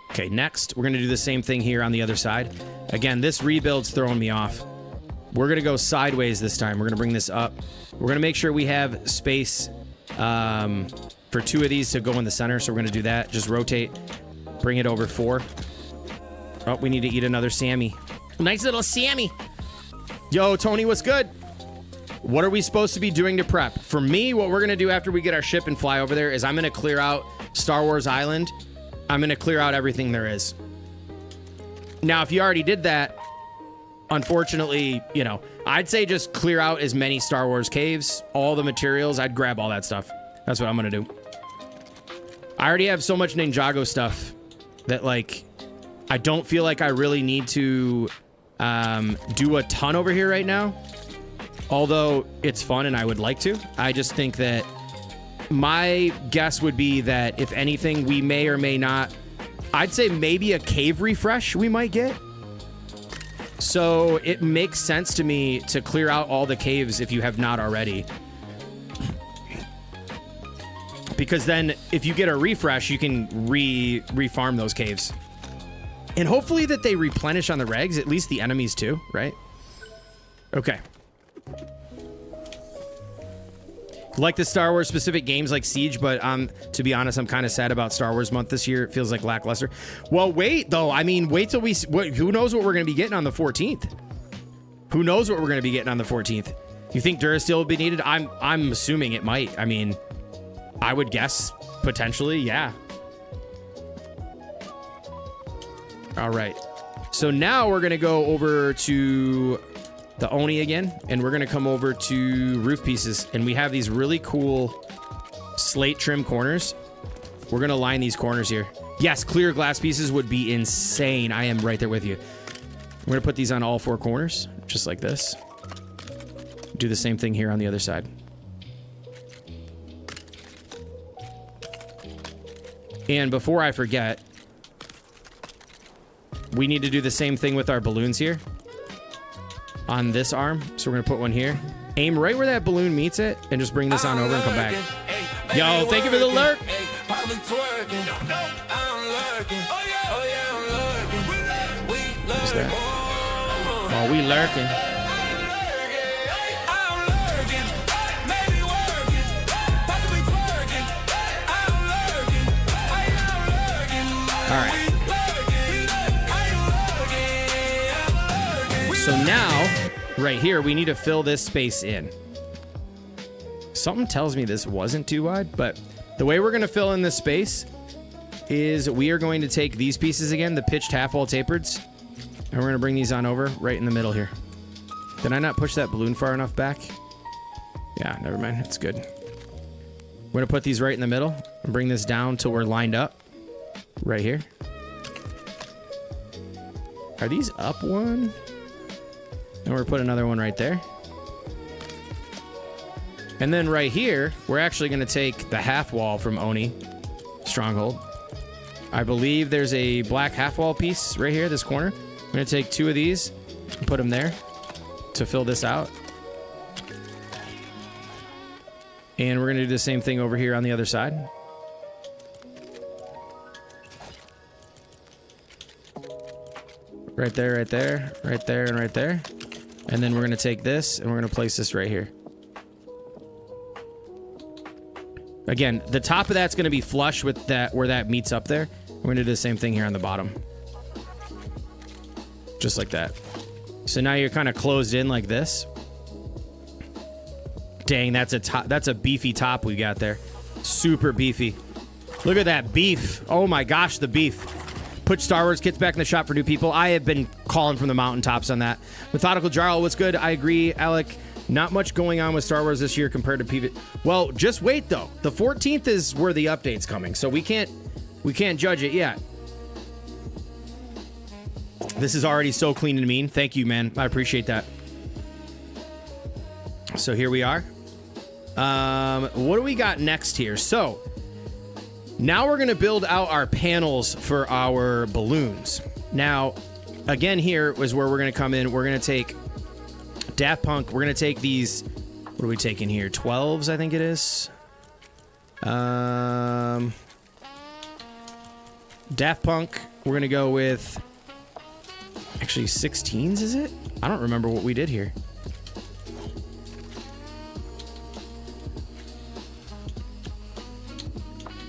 Okay, next, we're going to do the same thing here on the other side. Again, this rebuild's throwing me off. We're going to go sideways this time. We're going to bring this up. We're going to make sure we have space for 2 of these to go in the center. So we're going to do that. Just rotate. Bring it over 4. Oh, we need to eat another Sammy. Nice little Sammy. Yo, Tony, what's good? What are we supposed to be doing to prep? For me, what we're going to do after we get our ship and fly over there is I'm going to clear out Star Wars Island. I'm going to clear out everything there is. Now, if you already did that, unfortunately, you know, I'd say just clear out as many Star Wars caves, all the materials. I'd grab all that stuff. That's what I'm going to do. I already have so much Ninjago stuff that, like, I don't feel like I really need to do a ton over here right now. Although it's fun and I would like to. I just think that my guess would be that if anything, we may or may not. I'd say maybe a cave refresh we might get. So it makes sense to me to clear out all the caves if you have not already. Because then if you get a refresh, you can refarm those caves. And hopefully that they replenish on the regs, at least the enemies too, right? Okay. Like the Star Wars specific games like Siege, but to be honest, I'm kind of sad about Star Wars month this year. It feels like lackluster. Well, wait though. I mean, wait till who knows what we're going to be getting on the 14th? Who knows what we're going to be getting on the 14th? You think Durasteel will be needed? I'm assuming it might. I mean, I would guess potentially, yeah. All right. So now we're going to go over to the Oni again, and we're going to come over to roof pieces, and we have these really cool slate trim corners. We're going to line these corners here. Yes, clear glass pieces would be insane. I am right there with you. We're going to put these on all 4 corners, just like this. Do the same thing here on the other side. And before I forget, we need to do the same thing with our balloons here on this arm. So we're going to put one here. Aim right where that balloon meets it and just bring this on over and come back. Yo, thank you for the lurk. What's that? Oh, we lurking. All right. So now, right here, we need to fill this space in. Something tells me this wasn't too wide, but the way we're going to fill in this space is we are going to take these pieces again, the pitched half-wall tapereds, and we're going to bring these on over right in the middle here. Did I not push that balloon far enough back? Yeah, never mind. It's good. We're going to put these right in the middle and bring this down till we're lined up right here. Are these up one? And we're putting another one right there. And then right here, we're actually going to take the half wall from Oni Stronghold. I believe there's a black half wall piece right here, this corner. I'm going to take 2 of these and put them there to fill this out. And we're going to do the same thing over here on the other side. Right there, right there, right there, and right there. And then we're going to take this and we're going to place this right here. Again, the top of that's going to be flush with that, where that meets up there. We're going to do the same thing here on the bottom. Just like that. So now you're kind of closed in like this. Dang, that's a top, that's a beefy top we got there. Super beefy. Look at that beef. Oh my gosh, the beef. Put Star Wars kits back in the shop for new people. I have been calling from the mountaintops on that. Methodical Jarl, what's good? I agree, Alec. Not much going on with Star Wars this year compared to PV. Well, just wait though. The 14th is where the update's coming, so we can't judge it yet. This is already so clean and mean. Thank you, man. I appreciate that. So here we are. What do we got next here? So now we're going to build out our panels for our balloons. Now, again, here is where we're going to come in. We're going to take Daft Punk. We're going to take these. What are we taking here? 12s, I think it is. Daft Punk. We're going to go with actually 16s, is it? I don't remember what we did here.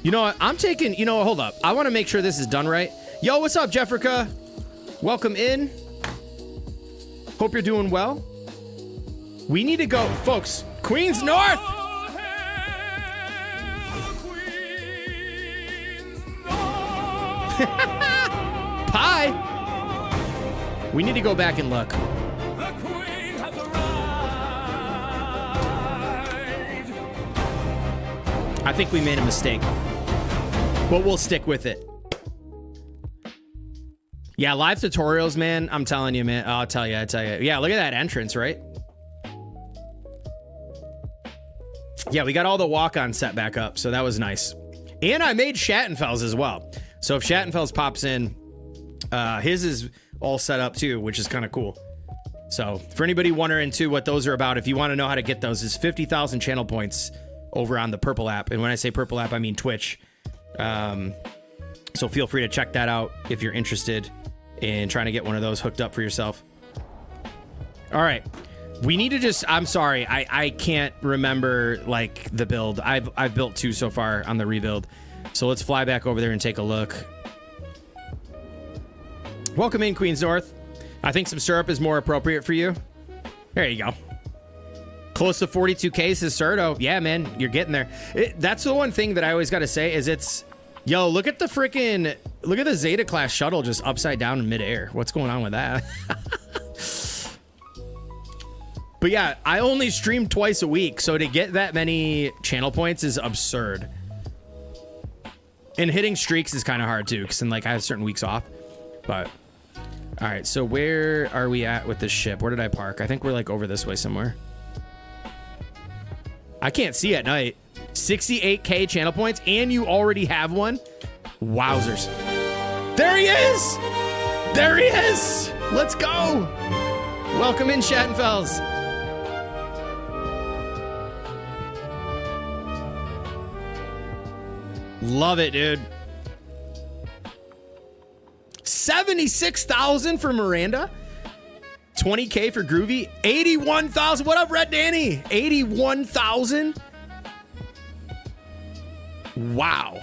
You know what? I'm taking, you know, hold up. I want to make sure this is done right. Yo, what's up, Jeffrica? Welcome in. Hope you're doing well. We need to go, folks. Queens North. Pie. We need to go back and look. The Queen has arrived. I think we made a mistake, but we'll stick with it. Yeah, live tutorials, man. I'm telling you, man. I'll tell you. Yeah, look at that entrance, right? Yeah, we got all the walk-on set back up, so that was nice. And I made Schattenfels as well. So if Schattenfels pops in, his is all set up too, which is kind of cool. So for anybody wondering too what those are about, if you want to know how to get those, is 50,000 channel points over on the Purple app. And when I say Purple app, I mean Twitch. So feel free to check that out if you're interested in trying to get one of those hooked up for yourself. All right. We need to just, I'm sorry, I can't remember like the build. I've built 2 so far on the rebuild. So let's fly back over there and take a look. Welcome in, Queens North. I think some syrup is more appropriate for you. There you go. Close to 42K, says Serto. Yeah, man, you're getting there. That's the one thing that I always got to say is it's, yo, look at the freaking, look at the Zeta class shuttle just upside down in midair. What's going on with that? But yeah, I only stream twice a week, so to get that many channel points is absurd. And hitting streaks is kind of hard too, because then like I have certain weeks off. But all right, so where are we at with this ship? Where did I park? I think we're like over this way somewhere. I can't see at night. 68K channel points, and you already have one? Wowzers. There he is! There he is! Let's go! Welcome in, Schattenfels. Love it, dude. 76,000 for Miranda. 20K for Groovy. 81,000. What up, Red Danny? 81,000. Wow.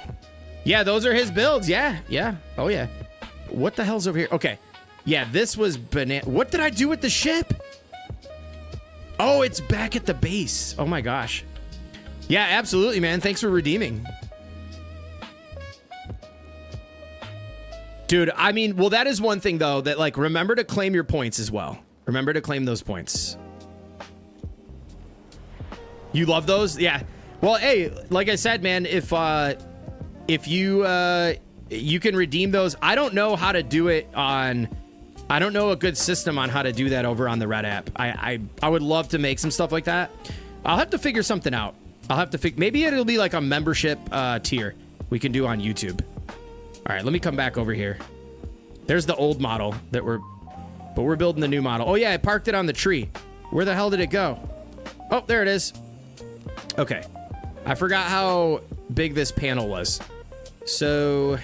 Yeah, those are his builds. Yeah. Oh, yeah. What the hell's over here? Okay. Yeah, this was banana. What did I do with the ship? Oh, it's back at the base. Oh, my gosh. Yeah, absolutely, man. Thanks for redeeming. Dude, I mean, well, that is one thing, though, that, like, remember to claim your points as well. Remember to claim those points. You love those? Yeah. Well, hey, like I said, man, if you you can redeem those. I don't know how to do it on I don't know a good system on how to do that over on the Red app. I would love to make some stuff like that. I'll have to figure something out. I'll have to maybe it'll be like a membership tier we can do on YouTube. All right, let me come back over here. There's the old model that we're building the new model. Oh yeah, I parked it on the tree. Where the hell did it go? Oh, there it is. Okay. I forgot how big this panel was. So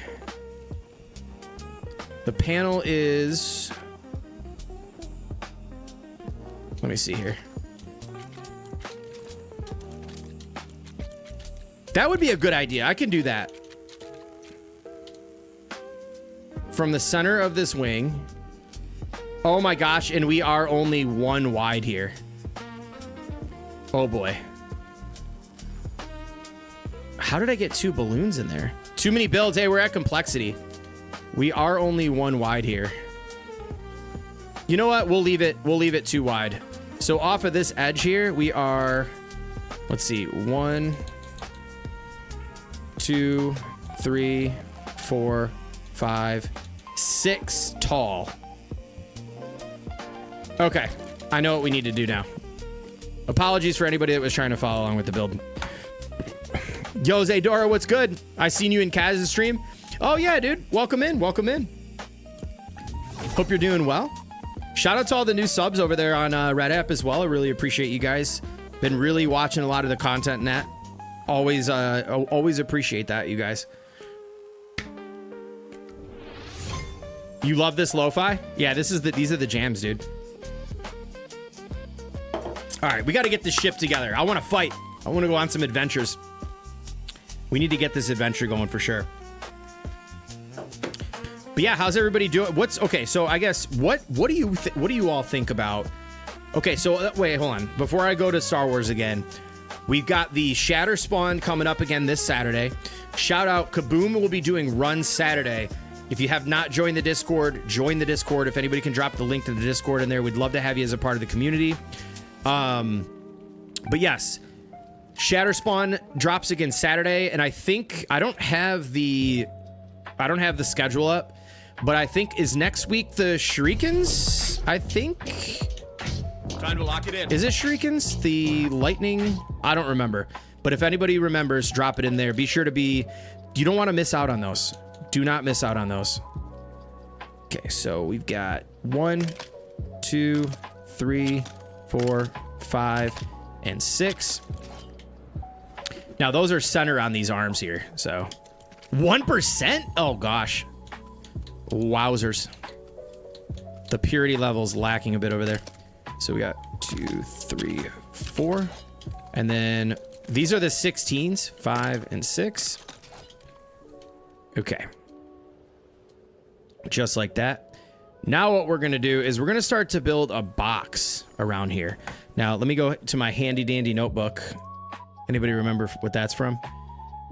the panel is, let me see here. That would be a good idea. I can do that. From the center of this wing. Oh my gosh, and we are only one wide here. Oh boy. How did I get 2 balloons in there? Too many builds. Hey, we're at complexity. We are only one wide here. You know what? We'll leave it 2 wide. So off of this edge here, we are, let's see, 1, 2, 3, 4, 5, 6 tall. Okay, I know what we need to do now. Apologies for anybody that was trying to follow along with the build. Yo, Zaydora, what's good? I seen you in Kaz's stream. Oh yeah, dude. Welcome in. Welcome in. Hope you're doing well. Shout out to all the new subs over there on Red App as well. I really appreciate you guys. Been really watching a lot of the content in that. Always appreciate that, you guys. You love this lo-fi? Yeah, these are the jams, dude. All right, we got to get this ship together. I want to fight. I want to go on some adventures. We need to get this adventure going for sure. But yeah, how's everybody doing? Okay? So I guess what do you all think about? Okay, so wait, hold on. Before I go to Star Wars again, we've got the Shatter Spawn coming up again this Saturday. Shout out, Kaboom will be doing Run Saturday. If you have not joined the Discord, join the Discord. If anybody can drop the link to the Discord in there, we'd love to have you as a part of the community. But yes, Shatter Spawn drops again Saturday, and I think I don't have the schedule up, but I think is next week the Shurikens. I think. Time to lock it in. Is it Shurikens? The lightning? I don't remember. But if anybody remembers, drop it in there. Be sure to be. You don't want to miss out on those. Do not miss out on those. Okay, so we've got 1, 2, 3, 4, 5, and 6. Now those are center on these arms here. So 1%? Oh gosh. Wowzers. The purity level's lacking a bit over there. So we got 2, 3, 4. And then these are the 16s, 5 and 6. Okay. Just like that. Now what we're going to do is we're going to start to build a box around here. Now, let me go to my handy dandy notebook. Anybody remember what that's from?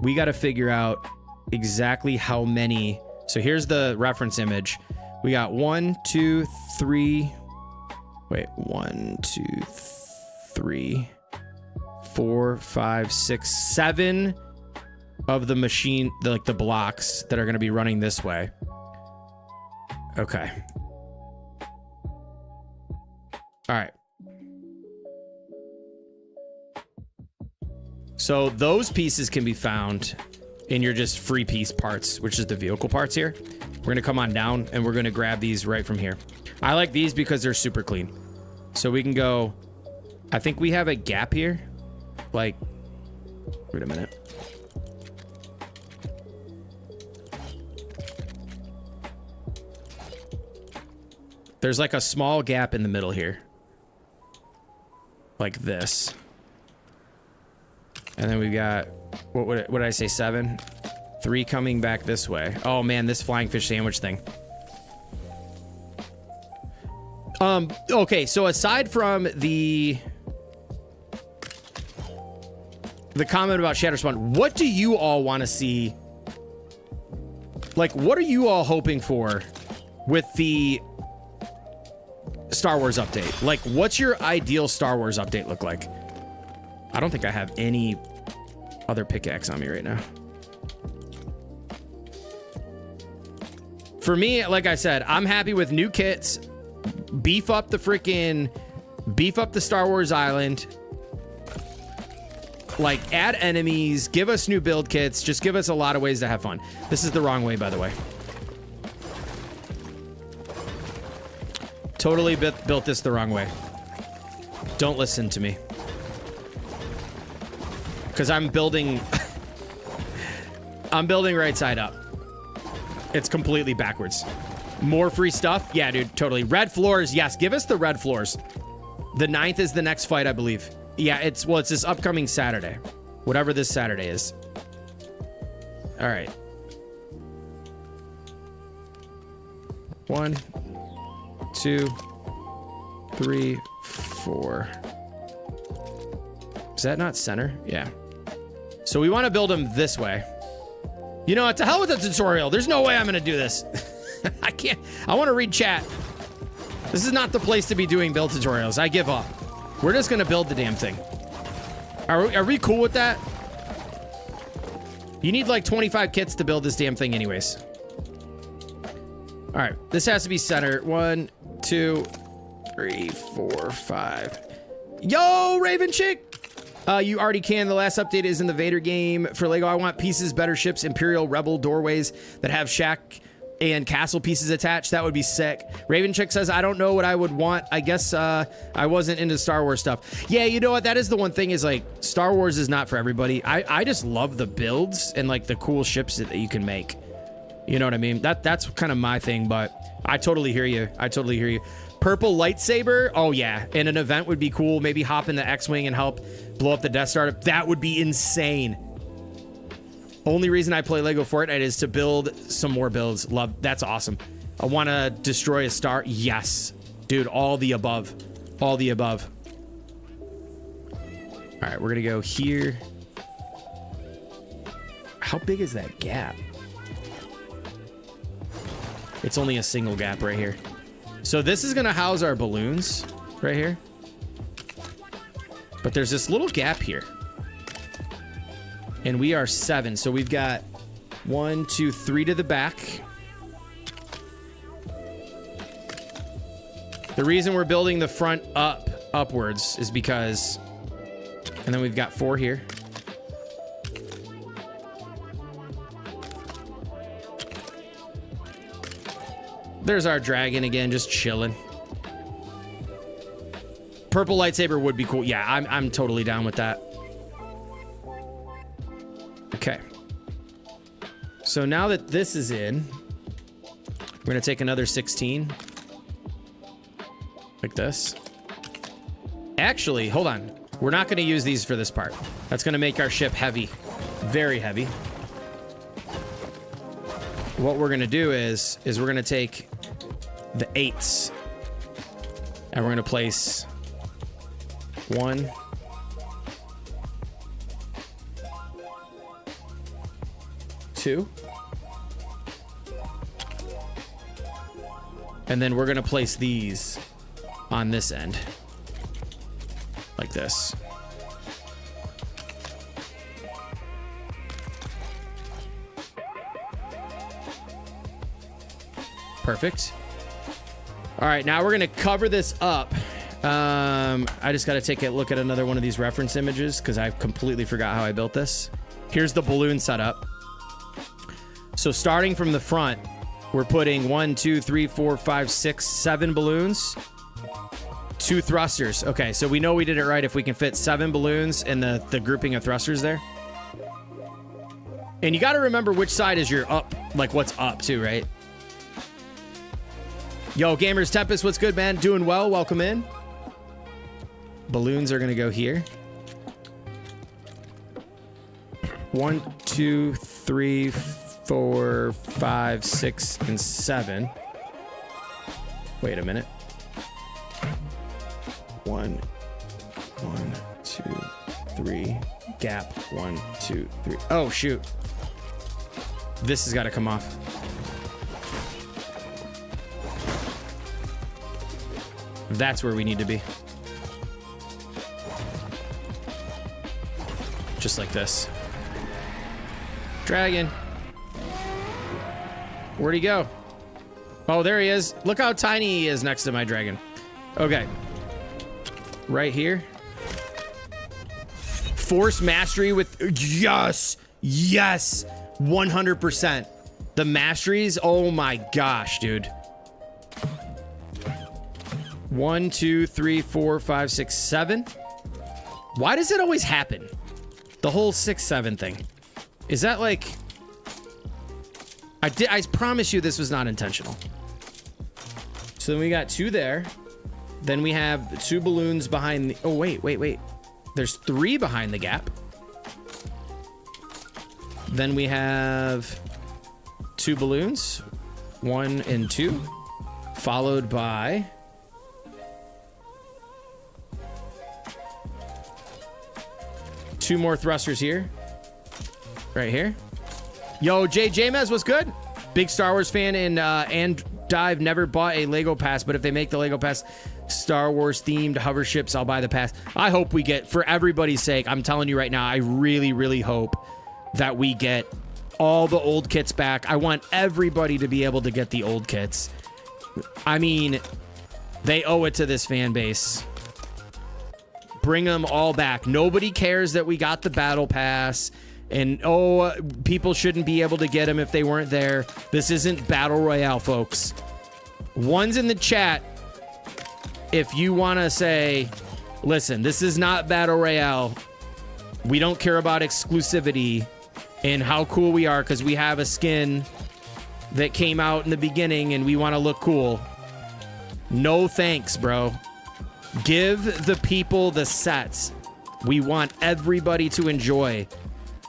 We got to figure out exactly how many. So here's the reference image. We got 1, 2, 3. Wait, 1, 2, 3, 4, 5, 6, 7 of the machine, like the blocks that are going to be running this way. Okay. All right. So those pieces can be found in your just free piece parts, which is the vehicle parts here. We're going to come on down and we're going to grab these right from here. I like these because they're super clean. So we can go, I think we have a gap here. Like, wait a minute. There's like a small gap in the middle here. Like this. And then we got, what did I say, 7? 3 coming back this way. Oh man, this flying fish sandwich thing. Okay, so aside from the comment about Shatterspawn, what do you all want to see? Like, what are you all hoping for with the Star Wars update? Like, what's your ideal Star Wars update look like? I don't think I have any other pickaxe on me right now. For me, like I said, I'm happy with new kits. Beef up the Star Wars Island. Like, add enemies, give us new build kits, just give us a lot of ways to have fun. This is the wrong way, by the way. Totally built this the wrong way. Don't listen to me. Because I'm building... I'm building right side up. It's completely backwards. More free stuff? Yeah, dude, totally. Red floors, yes, give us the red floors. The 9th is the next fight, I believe. Yeah, it's this upcoming Saturday. Whatever this Saturday is. All right. 1, 2, 3, 4. Is that not center? Yeah. So we want to build them this way. You know what? To hell with the tutorial. There's no way I'm going to do this. I can't. I want to read chat. This is not the place to be doing build tutorials. I give up. We're just going to build the damn thing. Are we cool with that? You need like 25 kits to build this damn thing anyways. All right. This has to be center. 1, 2, 3, 4, 5. Yo, Raven Chick. You already can. The last update is in the Vader game. For Lego, I want pieces, better ships, Imperial, Rebel doorways that have shack and castle pieces attached. That would be sick. Raven Chick says, I don't know what I would want. I guess I wasn't into Star Wars stuff. Yeah, you know what? That is the one thing is like Star Wars is not for everybody. I just love the builds and like the cool ships that you can make. You know what I mean? That's kind of my thing, but I totally hear you. I totally hear you. Purple lightsaber. Oh yeah. And an event would be cool. Maybe hop in the X-Wing and help blow up the Death Star. That would be insane. Only reason I play Lego Fortnite is to build some more builds. Love. That's awesome. I want to destroy a star. Yes. Dude, all the above. All the above. All right, we're going to go here. How big is that gap? It's only a single gap right here. So this is going to house our balloons right here. But there's this little gap here. And we are 7. So we've got 1, 2, 3 to the back. The reason we're building the front upwards is because... And then we've got 4 here. There's our dragon again, just chilling. Purple lightsaber would be cool. Yeah, I'm totally down with that. Okay. So now that this is in, we're going to take another 16. Like this. Actually, hold on. We're not going to use these for this part. That's going to make our ship heavy. Very heavy. What we're going to do is we're going to take the 8s. And we're going to place 1. Two. And then we're going to place these on this end. Like this. Perfect. All right, now we're going to cover this up. I just got to take a look at another one of these reference images because I completely forgot how I built this. Here's the balloon setup. So starting from the front, we're putting 1, 2, 3, 4, 5, 6, 7 balloons. 2 thrusters. Okay, so we know we did it right if we can fit 7 balloons in the grouping of thrusters there. And you got to remember which side is your up, like what's up too, right? Yo, Gamers Tempest, what's good, man? Doing well. Welcome in. Balloons are going to go here. 1, 2, 3, 4, 5, 6, and 7. Wait a minute. 1, 2, 3. Gap. 1, 2, 3. Oh, shoot. This has got to come off. That's where we need to be. Just like this. Dragon. Where'd he go? Oh, there he is. Look how tiny he is next to my dragon. Okay. Right here. Force mastery with... Yes! Yes! 100%. The masteries, oh my gosh, dude. 1, 2, 3, 4, 5, 6, 7. Why does it always happen? The whole 6, 7 thing. Is that like... I promise you this was not intentional. So then we got 2 there. Then we have 2 balloons behind the... Oh, wait. There's 3 behind the gap. Then we have 2 balloons. 1 and 2. Followed by... two more thrusters here. Right here. Yo, J-Mez, what's good? Big Star Wars fan and Dive never bought a Lego pass, but if they make the Lego pass Star Wars themed hover ships, I'll buy the pass. I hope we get, for everybody's sake, I'm telling you right now, I really, really hope that we get all the old kits back. I want everybody to be able to get the old kits. I mean, they owe it to this fan base. Bring them all back. Nobody cares that we got the battle pass. And, oh, people shouldn't be able to get them if they weren't there. This isn't Battle Royale, folks. One's in the chat. If you want to say, listen, this is not Battle Royale. We don't care about exclusivity and how cool we are because we have a skin that came out in the beginning and we want to look cool. No thanks, bro. Give the people the sets. We want everybody to enjoy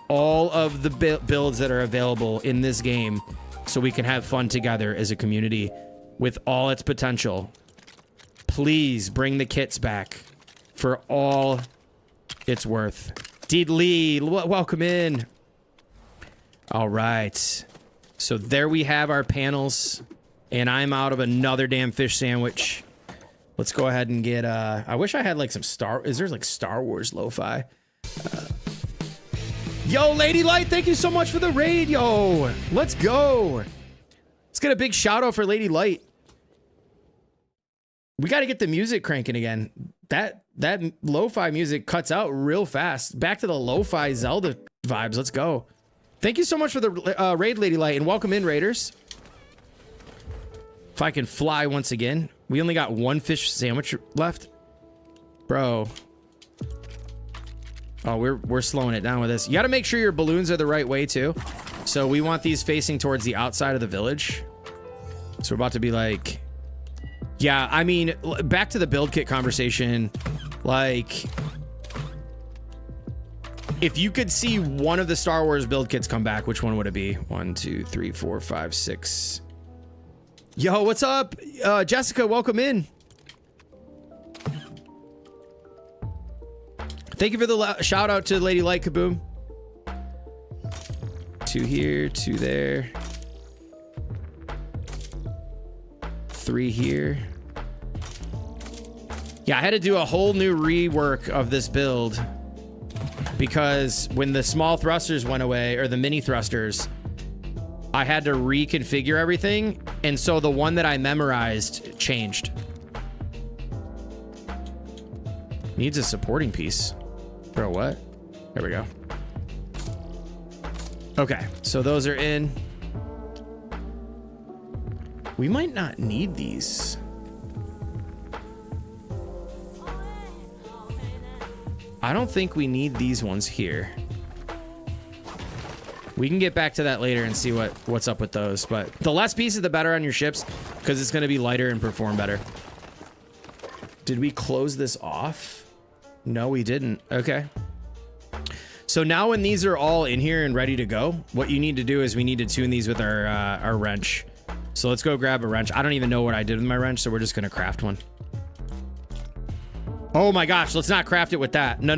all of the builds that are available in this game so we can have fun together as a community with all its potential. Please bring the kits back for all it's worth. Deed Lee, welcome in. All right. So there we have our panels, and I'm out of another damn fish sandwich. Let's go ahead and get, I wish I had like some is there like Star Wars lo-fi? Yo, Lady Light, thank you so much for the raid, yo. Let's go. Let's get a big shout out for Lady Light. We got to get the music cranking again. That lo-fi music cuts out real fast. Back to the lo-fi Zelda vibes. Let's go. Thank you so much for the raid, Lady Light, and welcome in, Raiders. If I can fly once again. We only got 1 fish sandwich left. Bro. Oh, we're slowing it down with this. You got to make sure your balloons are the right way, too. So we want these facing towards the outside of the village. So we're about to be like... Yeah, I mean, back to the build kit conversation. Like... If you could see one of the Star Wars build kits come back, which one would it be? 1, 2, 3, 4, 5, 6... Yo, what's up? Jessica, welcome in. Thank you for the shout out to Lady Light Kaboom. 2 here, 2 there. 3 here. Yeah, I had to do a whole new rework of this build because when the small thrusters went away, or the mini thrusters, I had to reconfigure everything, and so the one that I memorized changed. Needs a supporting piece. Bro, what? There we go. Okay, so those are in. We might not need these. I don't think we need these ones here. We can get back to that later and see what's up with those. But the less pieces, the better on your ships, because it's going to be lighter and perform better. Did we close this off? No, we didn't. Okay. So now when these are all in here and ready to go, what you need to do is we need to tune these with our wrench. So let's go grab a wrench. I don't even know what I did with my wrench, so we're just going to craft one. Oh my gosh, let's not craft it with that. No.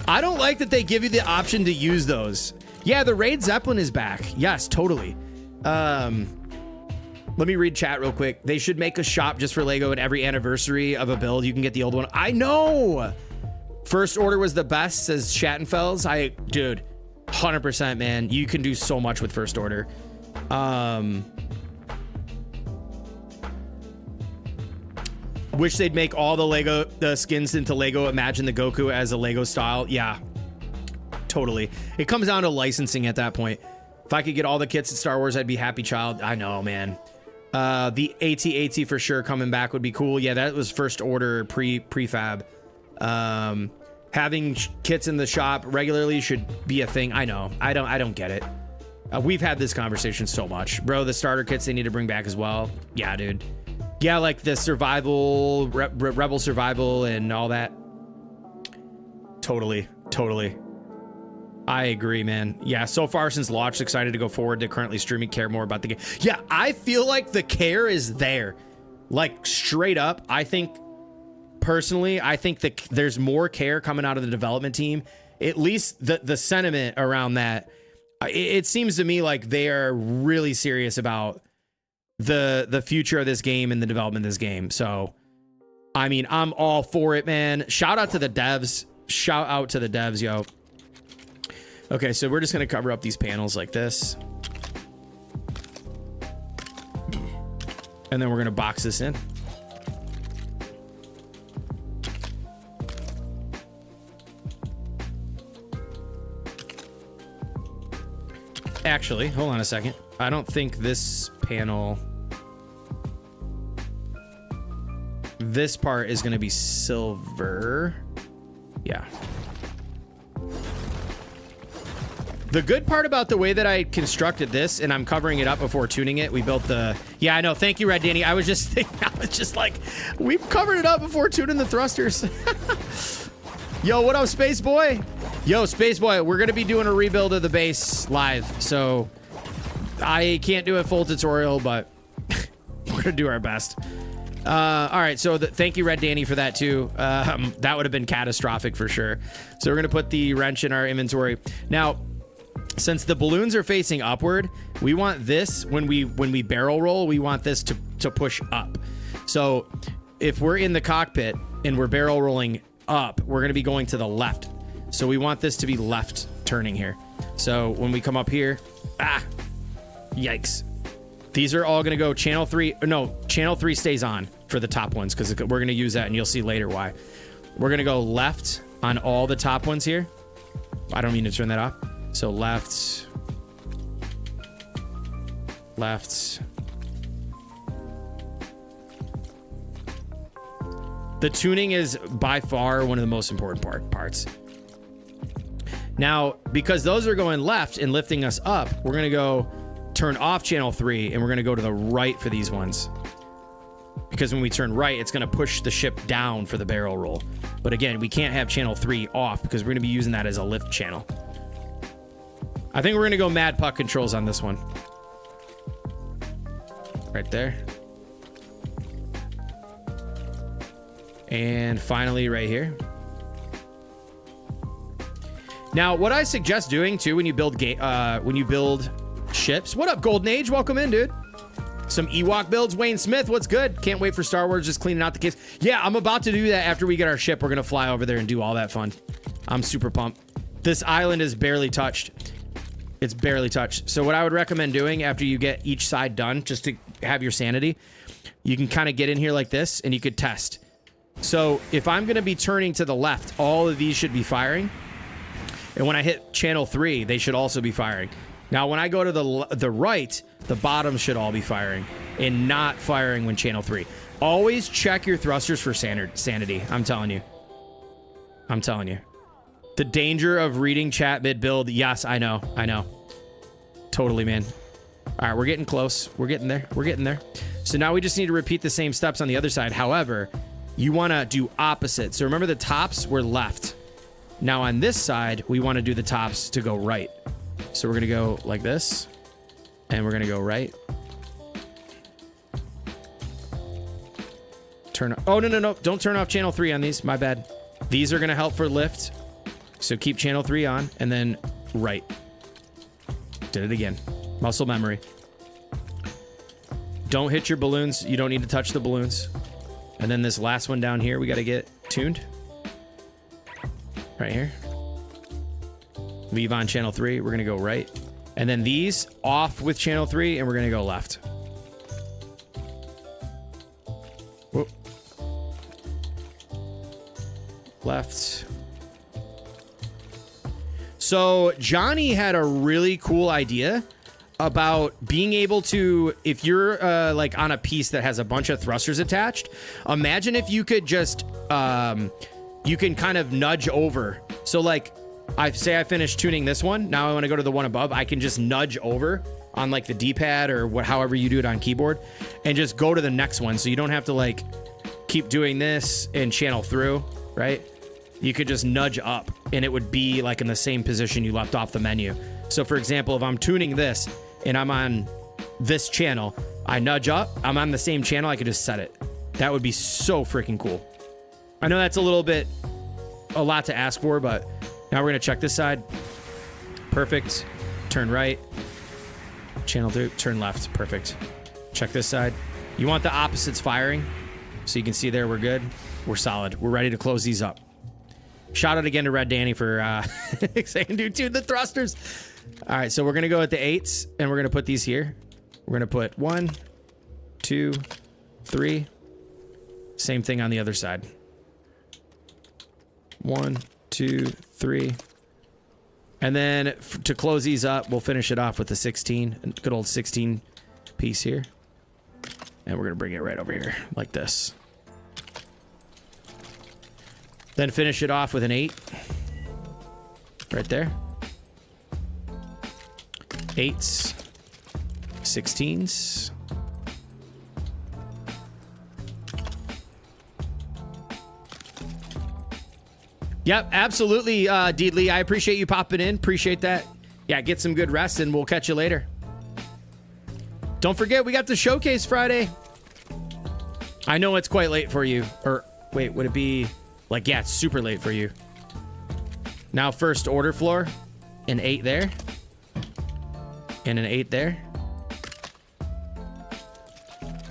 I don't like that they give you the option to use those. Yeah, the Raid Zeppelin is back. Yes, totally. Let me read chat real quick. They should make a shop just for Lego at every anniversary of a build. You can get the old one. I know. First Order was the best, says Schattenfels. Dude, 100%, man. You can do so much with First Order. Wish they'd make all the skins into Lego. Imagine the Goku as a Lego style. Yeah, totally. It comes down to licensing at that point. If I could get all the kits in Star Wars, I'd be happy child. I know, man. The AT-AT for sure coming back would be cool. Yeah, that was first order prefab. Having kits in the shop regularly should be a thing. I know. I don't get it. We've had this conversation so much, bro. The starter kits they need to bring back as well. Yeah, dude. Yeah, like the survival, rebel survival and all that. Totally. I agree, man. Yeah, so far since launch, excited to go forward to currently streaming, care more about the game. Yeah, I feel like the care is there. Like, straight up, I think, personally, I think that there's more care coming out of the development team. At least the sentiment around that. It seems to me like they are really serious about the future of this game and the development of this game. So, I mean, I'm all for it, man. Shout out to the devs. Shout out to the devs, yo. Okay, so we're just going to cover up these panels like this. And then we're going to box this in. Actually, hold on a second. I don't think this panel... This part is going to be silver. Yeah. The good part about the way that I constructed this, and I'm covering it up before tuning it, we built the... Yeah, I know. Thank you, Red Danny. I was just thinking, I was just like, we covered it up before tuning the thrusters. Yo, what up, Space Boy? Yo, Space Boy, we're going to be doing a rebuild of the base live, so I can't do a full tutorial, but we're going to do our best. All right, so thank you, Red Danny, for that, too. That would have been catastrophic for sure. So we're going to put the wrench in our inventory. Now... Since the balloons are facing upward, we want this, when we barrel roll, we want this to push up. So if we're in the cockpit and we're barrel rolling up, we're going to be going to the left. So we want this to be left turning here. So when we come up here, yikes. These are all going to go channel 3. No, channel 3 stays on for the top ones because we're going to use that and you'll see later why. We're going to go left on all the top ones here. I don't mean to turn that off. So left. The tuning is by far one of the most important parts. Now, because those are going left and lifting us up, we're going to go turn off channel 3 and we're going to go to the right for these ones. Because when we turn right, it's going to push the ship down for the barrel roll. But again, we can't have channel 3 off because we're going to be using that as a lift channel. I think we're going to go mad puck controls on this one. Right there. And finally right here. Now, what I suggest doing too when you build ships. What up, Golden Age? Welcome in, dude. Some Ewok builds. Wayne Smith, what's good? Can't wait for Star Wars, just cleaning out the case. Yeah, I'm about to do that after we get our ship. We're going to fly over there and do all that fun. I'm super pumped. This island is barely touched. It's barely touched. So what I would recommend doing after you get each side done, just to have your sanity, you can kind of get in here like this and you could test. So if I'm going to be turning to the left, all of these should be firing. And when I hit channel 3, they should also be firing. Now, when I go to the right, the bottoms should all be firing and not firing when channel 3. Always check your thrusters for sanity. I'm telling you. I'm telling you. The danger of reading chat mid-build. Yes, I know. I know. Totally, man. All right, we're getting close. We're getting there. We're getting there. So now we just need to repeat the same steps on the other side. However, you want to do opposite. So remember the tops were left. Now on this side, we want to do the tops to go right. So we're going to go like this. And we're going to go right. Oh, no. Don't turn off channel 3 on these. My bad. These are going to help for lift. So keep channel 3 on and then right. Did it again. Muscle memory. Don't hit your balloons. You don't need to touch the balloons. And then this last one down here, we got to get tuned. Right here. Leave on channel 3. We're going to go right. And then these off with channel 3, and we're going to go left. Whoop. Left. So Johnny had a really cool idea about being able to, if you're like on a piece that has a bunch of thrusters attached, imagine if you could just, you can kind of nudge over. So like, I say I finished tuning this one. Now I want to go to the one above. I can just nudge over on like the D-pad or however you do it on keyboard and just go to the next one. So you don't have to like keep doing this and channel through, right? You could just nudge up and it would be like in the same position you left off the menu. So for example, if I'm tuning this and I'm on this channel, I nudge up, I'm on the same channel, I could just set it. That would be so freaking cool. I know that's a lot to ask for, but now we're gonna check this side. Perfect. Turn right. Channel 2, turn left. Perfect. Check this side. You want the opposites firing. So you can see there we're good. We're solid. We're ready to close these up. Shout out again to Red Danny for saying, dude, tune the thrusters. All right, so we're going to go with the 8s, and we're going to put these here. We're going to put 1, 2, 3. Same thing on the other side. 1, 2, 3. And then to close these up, we'll finish it off with the 16. A good old 16 piece here. And we're going to bring it right over here like this. Then finish it off with an 8. Right there. 8s. 16s. Yep, absolutely, Deedley. I appreciate you popping in. Appreciate that. Yeah, get some good rest, and we'll catch you later. Don't forget, we got the showcase Friday. I know it's quite late for you. Or, wait, would it be... Like, yeah, it's super late for you. Now, first order floor. An 8 there. And an 8 there.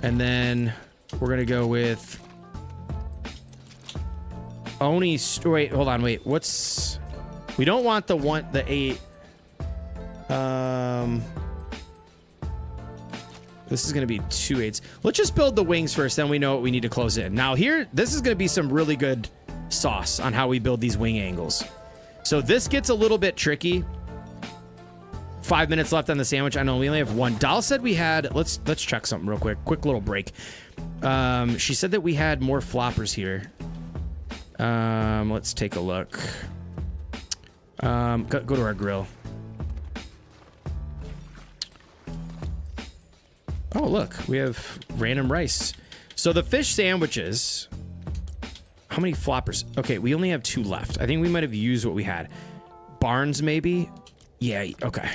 And then we're going to go with... Oni... Wait, hold on, wait. What's... We don't want the 8. This is going to be 2 8s. Let's just build the wings first, then we know what we need to close in. Now, here, this is going to be some really good sauce on how we build these wing angles. So this gets a little bit tricky. 5 minutes left on the sandwich. I know we only have 1. Doll said we had... Let's check something real quick. Quick little break. She said that we had more floppers here. Let's take a look. Go to our grill. Oh, look. We have random rice. So the fish sandwiches... How many floppers? Okay, we only have 2 left. I think we might have used what we had. Barnes, maybe? Yeah, okay.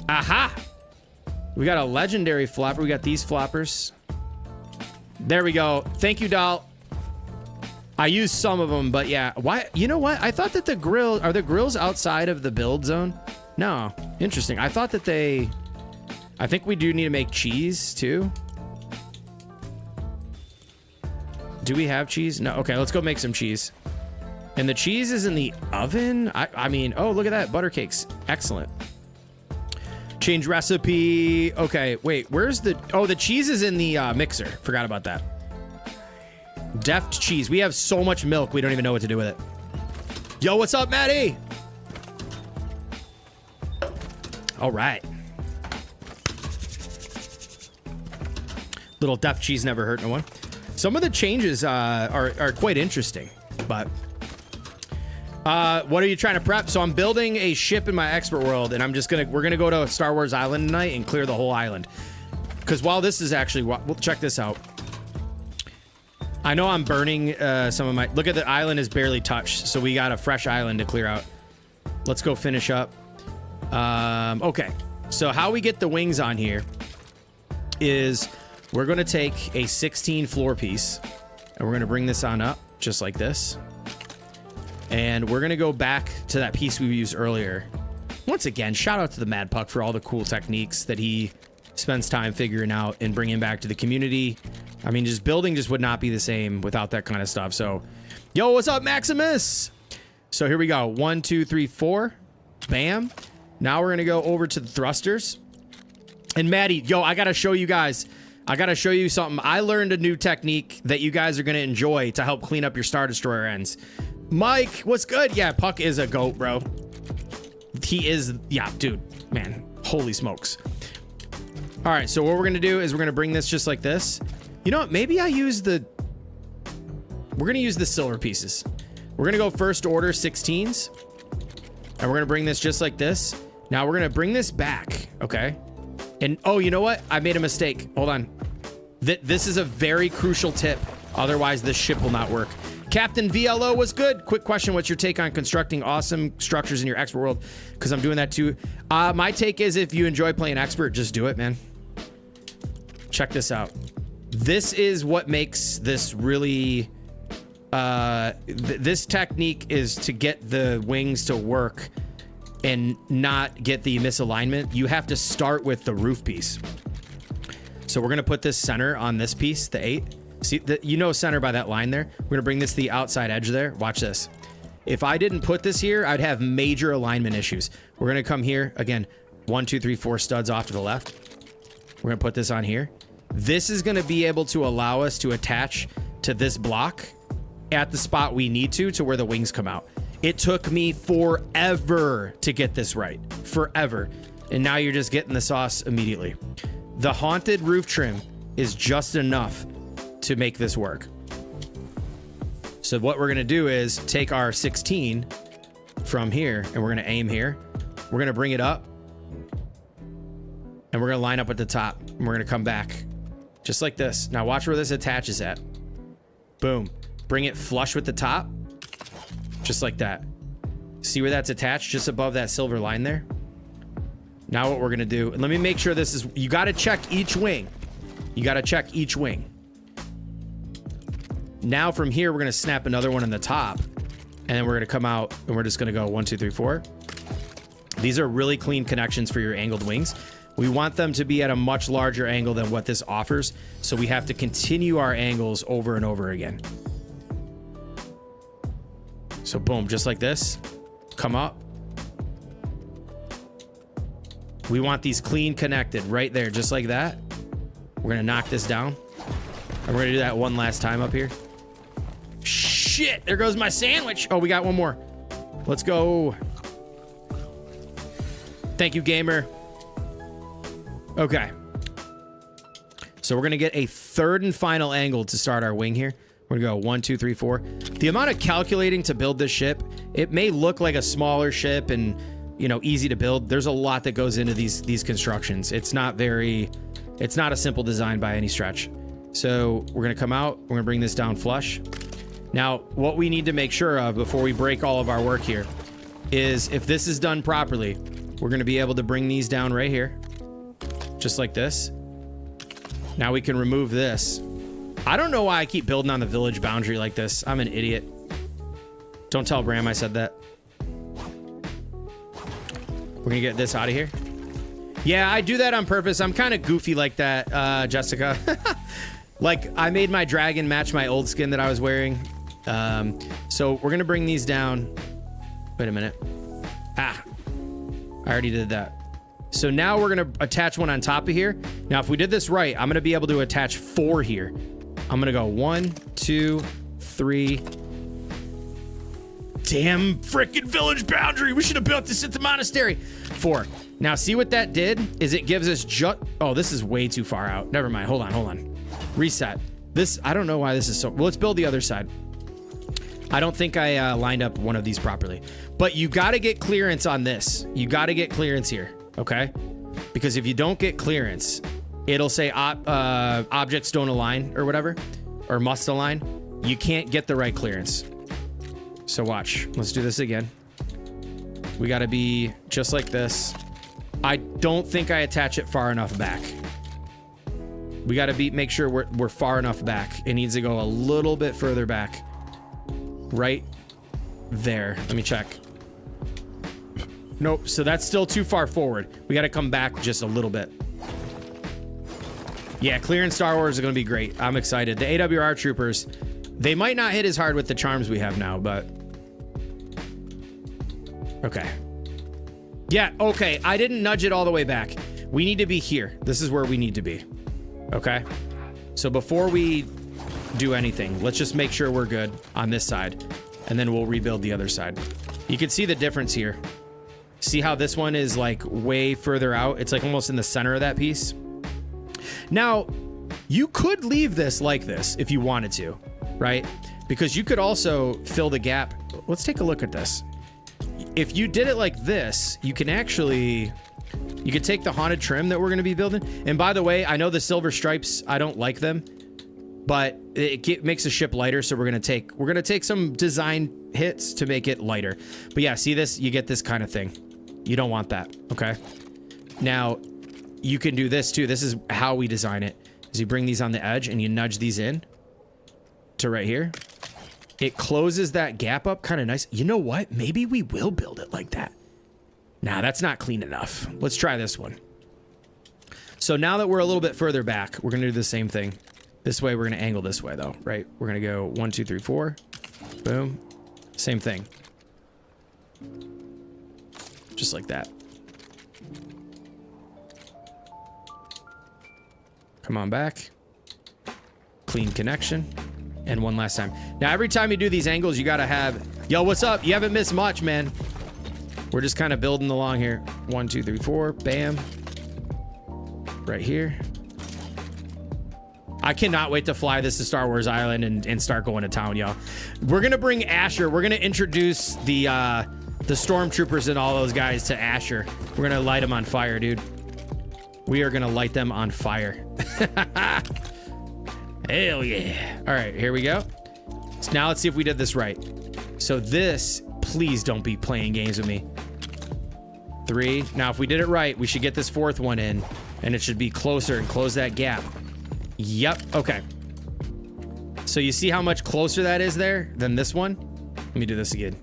Aha! We got a legendary flopper. We got these floppers. There we go. Thank you, Doll. I used some of them, but yeah. Why? You know what? I thought that the grill... Are the grills outside of the build zone? No. Interesting. I thought that they... I think we do need to make cheese, too. Do we have cheese? No. Okay, let's go make some cheese. And the cheese is in the oven? I mean... Oh, look at that. Butter cakes. Excellent. Change recipe. Okay, wait. Where's the... Oh, the cheese is in the mixer. Forgot about that. Deft cheese. We have so much milk, we don't even know what to do with it. Yo, what's up, Maddie? All right. Little deft cheese never hurt no one. Some of the changes are quite interesting, but what are you trying to prep? So I'm building a ship in my expert world, and we're gonna go to Star Wars Island tonight and clear the whole island. Because while this is actually, we'll check this out. I know I'm burning some of my... Look at the island is barely touched, so we got a fresh island to clear out. Let's go finish up. Okay, so how we get the wings on here is we're going to take a 16 floor piece, and we're going to bring this on up just like this. And we're going to go back to that piece we used earlier. Once again, shout out to the Mad Puck for all the cool techniques that he spends time figuring out and bringing back to the community. I mean, just building just would not be the same without that kind of stuff. So, yo, what's up, Maximus? So here we go. 1, 2, 3, 4. Bam. Now we're going to go over to the thrusters. And Maddie, yo, I got to show you guys. I got to show you something. I learned a new technique that you guys are going to enjoy to help clean up your Star Destroyer ends. Mike, what's good? Yeah, Puck is a goat, bro. He is, yeah, dude, man, holy smokes. All right, so what we're going to do is we're going to bring this just like this. You know what? Maybe I use the, we're going to use the silver pieces. We're going to go first order 16s. And we're going to bring this just like this. Now we're going to bring this back, okay? And, oh, you know what? I made a mistake. Hold on. This is a very crucial tip. Otherwise, this ship will not work. Captain VLO was good. Quick question. What's your take on constructing awesome structures in your expert world? Because I'm doing that too. My take is if you enjoy playing expert, just do it, man. Check this out. This is what makes this really... this technique is to get the wings to work and not get the misalignment. You have to start with the roof piece. So we're going to put this center on this piece, the 8. See, you know center by that line there. We're going to bring this to the outside edge there. Watch this. If I didn't put this here, I'd have major alignment issues. We're going to come here. Again, 1, 2, 3, 4 studs off to the left. We're going to put this on here. This is going to be able to allow us to attach to this block at the spot we need to where the wings come out. It took me forever to get this right. Forever. And now you're just getting the sauce immediately. The haunted roof trim is just enough to make this work. So what we're going to do is take our 16 from here and we're going to aim here. We're going to bring it up and we're going to line up at the top and we're going to come back just like this. Now watch where this attaches at. Boom. Bring it flush with the top. Just like that. See where that's attached? Just above that silver line there. Now what we're going to do, and let me make sure this is, you got to check each wing. You got to check each wing. Now from here, we're going to snap another one on the top. And then we're going to come out and we're just going to go 1, 2, 3, 4. These are really clean connections for your angled wings. We want them to be at a much larger angle than what this offers. So we have to continue our angles over and over again. So boom, just like this. Come up. We want these clean connected right there, just like that. We're going to knock this down. And we're going to do that one last time up here. Shit, there goes my sandwich. Oh, we got one more. Let's go. Thank you, gamer. Okay. So we're going to get a third and final angle to start our wing here. We're going to go 1, 2, 3, 4. The amount of calculating to build this ship, it may look like a smaller ship and, you know, easy to build. There's a lot that goes into these constructions. It's not a simple design by any stretch. So we're going to come out. We're going to bring this down flush. Now, what we need to make sure of before we break all of our work here is if this is done properly, we're going to be able to bring these down right here. Just like this. Now we can remove this. I don't know why I keep building on the village boundary like this. I'm an idiot. Don't tell Bram I said that. We're gonna get this out of here. Yeah, I do that on purpose. I'm kind of goofy like that, Jessica. Like, I made my dragon match my old skin that I was wearing. So we're gonna bring these down. Wait a minute. Ah, I already did that. So now we're gonna attach one on top of here. Now, if we did this right, I'm gonna be able to attach 4 here. I'm gonna go 1, 2, 3. Damn frickin' village boundary. We should have built this at the monastery. 4. Now, see what that did? Is it gives us just... Oh, this is way too far out. Never mind. Hold on. Reset. This, I don't know why this is so... Well, let's build the other side. I don't think I lined up one of these properly. But you got to get clearance on this. You got to get clearance here, okay? Because if you don't get clearance, it'll say objects don't align or whatever, or must align. You can't get the right clearance. So watch. Let's do this again. We got to be just like this. I don't think I attach it far enough back. We got to make sure we're far enough back. It needs to go a little bit further back. Right there. Let me check. Nope. So that's still too far forward. We got to come back just a little bit. Yeah, clearing Star Wars is going to be great. I'm excited. The AWR troopers, they might not hit as hard with the charms we have now, but... Okay. Yeah, okay. I didn't nudge it all the way back. We need to be here. This is where we need to be. Okay? So before we do anything, let's just make sure we're good on this side, and then we'll rebuild the other side. You can see the difference here. See how this one is like way further out? It's like almost in the center of that piece. Now, you could leave this like this if you wanted to, right? Because you could also fill the gap. Let's take a look at this. If you did it like this, you can actually, you could take the haunted trim that we're going to be building. And by the way, I know the silver stripes, I don't like them, but it makes the ship lighter. So we're going to take some design hits to make it lighter. But yeah, see this? You get this kind of thing. You don't want that. Okay. Now you can do this too. This is how we design it. Is you bring these on the edge and you nudge these in to right here. It closes that gap up kind of nice. You know what? Maybe we will build it like that. Nah, that's not clean enough. Let's try this one. So now that we're a little bit further back, we're going to do the same thing. This way, we're going to angle this way though, right? We're going to go 1, 2, 3, 4. Boom. Same thing. Just like that. Come on back. Clean connection. And one last time. Now, every time you do these angles, you got to have... Yo, what's up? You haven't missed much, man. We're just kind of building along here. 1, 2, 3, 4. Bam. Right here. I cannot wait to fly this to Star Wars Island and start going to town, y'all. We're going to bring Asher. We're going to introduce the stormtroopers and all those guys to Asher. We're going to light them on fire, dude. We are going to light them on fire. Hell yeah. All right, here we go. So now let's see if we did this right. So this, please don't be playing games with me. 3. Now, if we did it right, we should get this 4th one in, and it should be closer and close that gap. Yep. Okay. So you see how much closer that is there than this one? Let me do this again.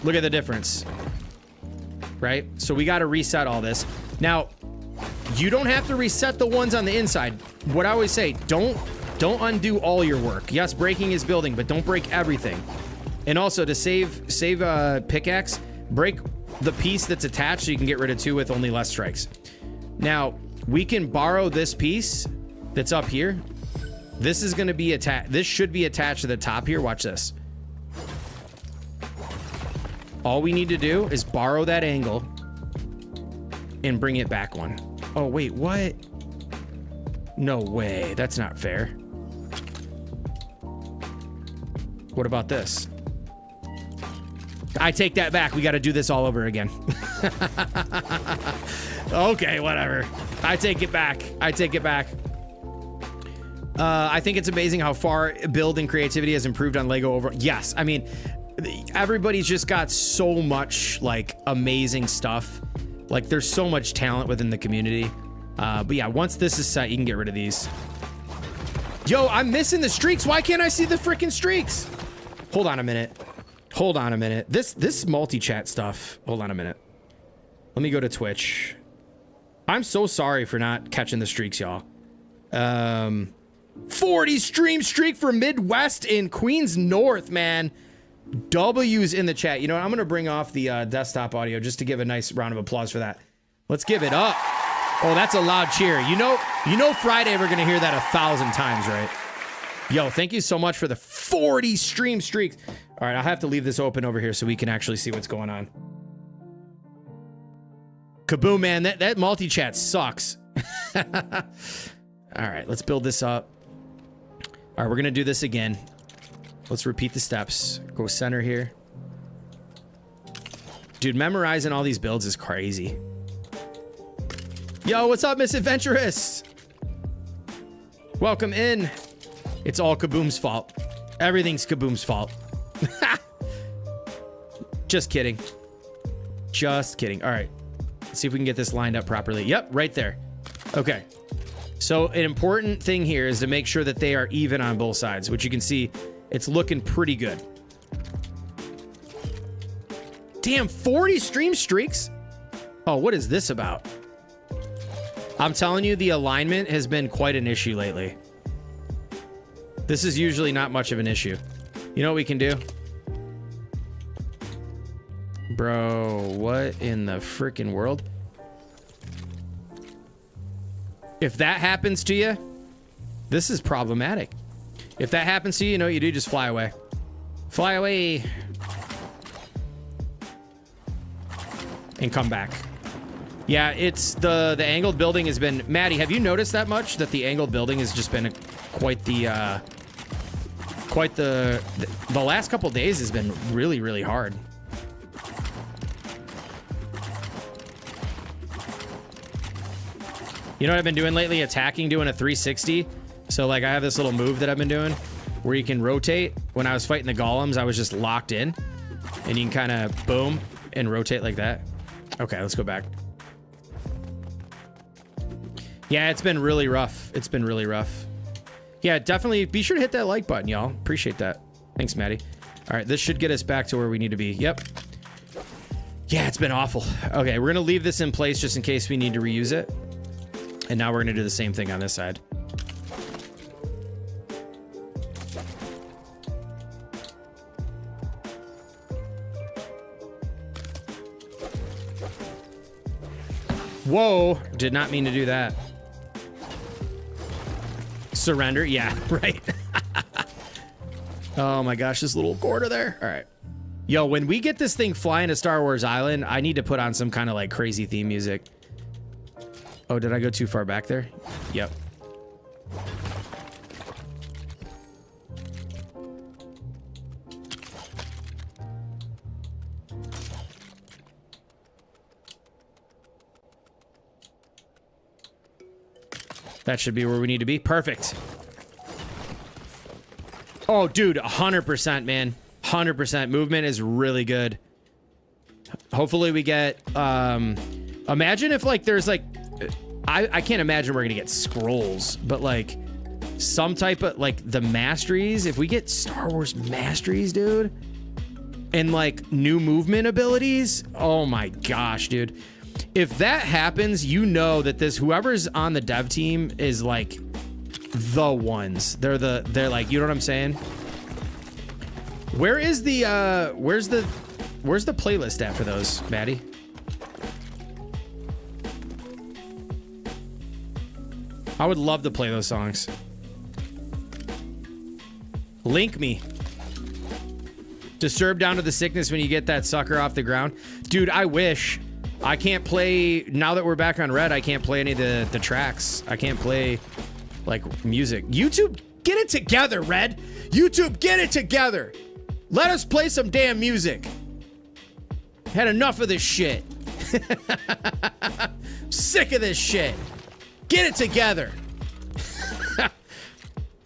Look at the difference. Right? So we got to reset all this. Now, you don't have to reset the ones on the inside. What I always say, don't undo all your work. Yes, breaking is building, but don't break everything. And also to save pickaxe, break the piece that's attached so you can get rid of 2 with only less strikes. Now, we can borrow this piece that's up here. This is going to be attached. This should be attached to the top here. Watch this. All we need to do is borrow that angle and bring it back one. Oh, wait, what? No way. That's not fair. What about this? I take that back. We got to do this all over again. Okay, whatever. I take it back. I take it back. I think it's amazing how far build and creativity has improved on Lego over. Yes, I mean, everybody's just got so much like amazing stuff. Like there's so much talent within the community. But yeah, once this is set, you can get rid of these. Yo, I'm missing the streaks. Why can't I see the freaking streaks? Hold on a minute. Hold on a minute. This multi-chat stuff. Hold on a minute. Let me go to Twitch. I'm so sorry for not catching the streaks, y'all. 40 stream streak for Midwest in Queens North, man. W's in the chat. You know what? I'm going to bring off the desktop audio just to give a nice round of applause for that. Let's give it up. Oh, that's a loud cheer. You know Friday we're going to hear that 1,000 times, right? Yo, thank you so much for the 40 stream streaks. All right, I'll have to leave this open over here so we can actually see what's going on. Kaboom, man, that multi-chat sucks. All right, let's build this up. All right, we're going to do this again. Let's repeat the steps. Go center here. Dude, memorizing all these builds is crazy. Yo, what's up, Miss Adventurous? Welcome in. It's all Kaboom's fault. Everything's Kaboom's fault. Just kidding. Just kidding. All right. Let's see if we can get this lined up properly. Yep, right there. Okay. So an important thing here is to make sure that they are even on both sides, which you can see it's looking pretty good. Damn, 40 stream streaks. Oh, what is this about? I'm telling you, the alignment has been quite an issue lately. This is usually not much of an issue. You know what we can do? Bro, what in the freaking world? If that happens to you, this is problematic. If that happens to you, you know what you do? Just fly away. Fly away. And come back. Yeah, it's the angled building has been... Maddie, have you noticed that much? That the angled building has just been quite the last couple days has been really, really hard. You know what I've been doing lately? Attacking, doing a 360. So like I have this little move that I've been doing where you can rotate. When I was fighting the golems, I was just locked in. And you can kind of boom and rotate like that. Okay, let's go back. Yeah, it's been really rough. It's been really rough. Yeah, definitely be sure to hit that like button, y'all. Appreciate that. Thanks, Maddie. All right, this should get us back to where we need to be. Yep. Yeah, it's been awful. Okay, we're going to leave this in place just in case we need to reuse it. And now we're going to do the same thing on this side. Whoa, did not mean to do that. Surrender, yeah, right. Oh my gosh, this little corner there. All right. Yo, when we get this thing flying to Star Wars Island, I need to put on some kind of like crazy theme music. Oh, did I go too far back there? Yep. That should be where we need to be. Perfect. Oh, dude, 100%, man. 100%. Movement is really good. Hopefully we get... imagine if, like, there's, like... I can't imagine we're going to get scrolls, but, like, some type of, like, the masteries. If we get Star Wars masteries, dude, and, like, new movement abilities, oh, my gosh, dude. If that happens, you know that this whoever's on the dev team is like the ones. They're like, you know what I'm saying? Where is the where's the playlist at for those, Maddie? I would love to play those songs. Link me. Disturb down to the sickness when you get that sucker off the ground. Dude, I wish. I can't play, now that we're back on Red, I can't play any of the tracks. I can't play, like, music. YouTube, get it together, Red. YouTube, get it together. Let us play some damn music. Had enough of this shit. Sick of this shit. Get it together.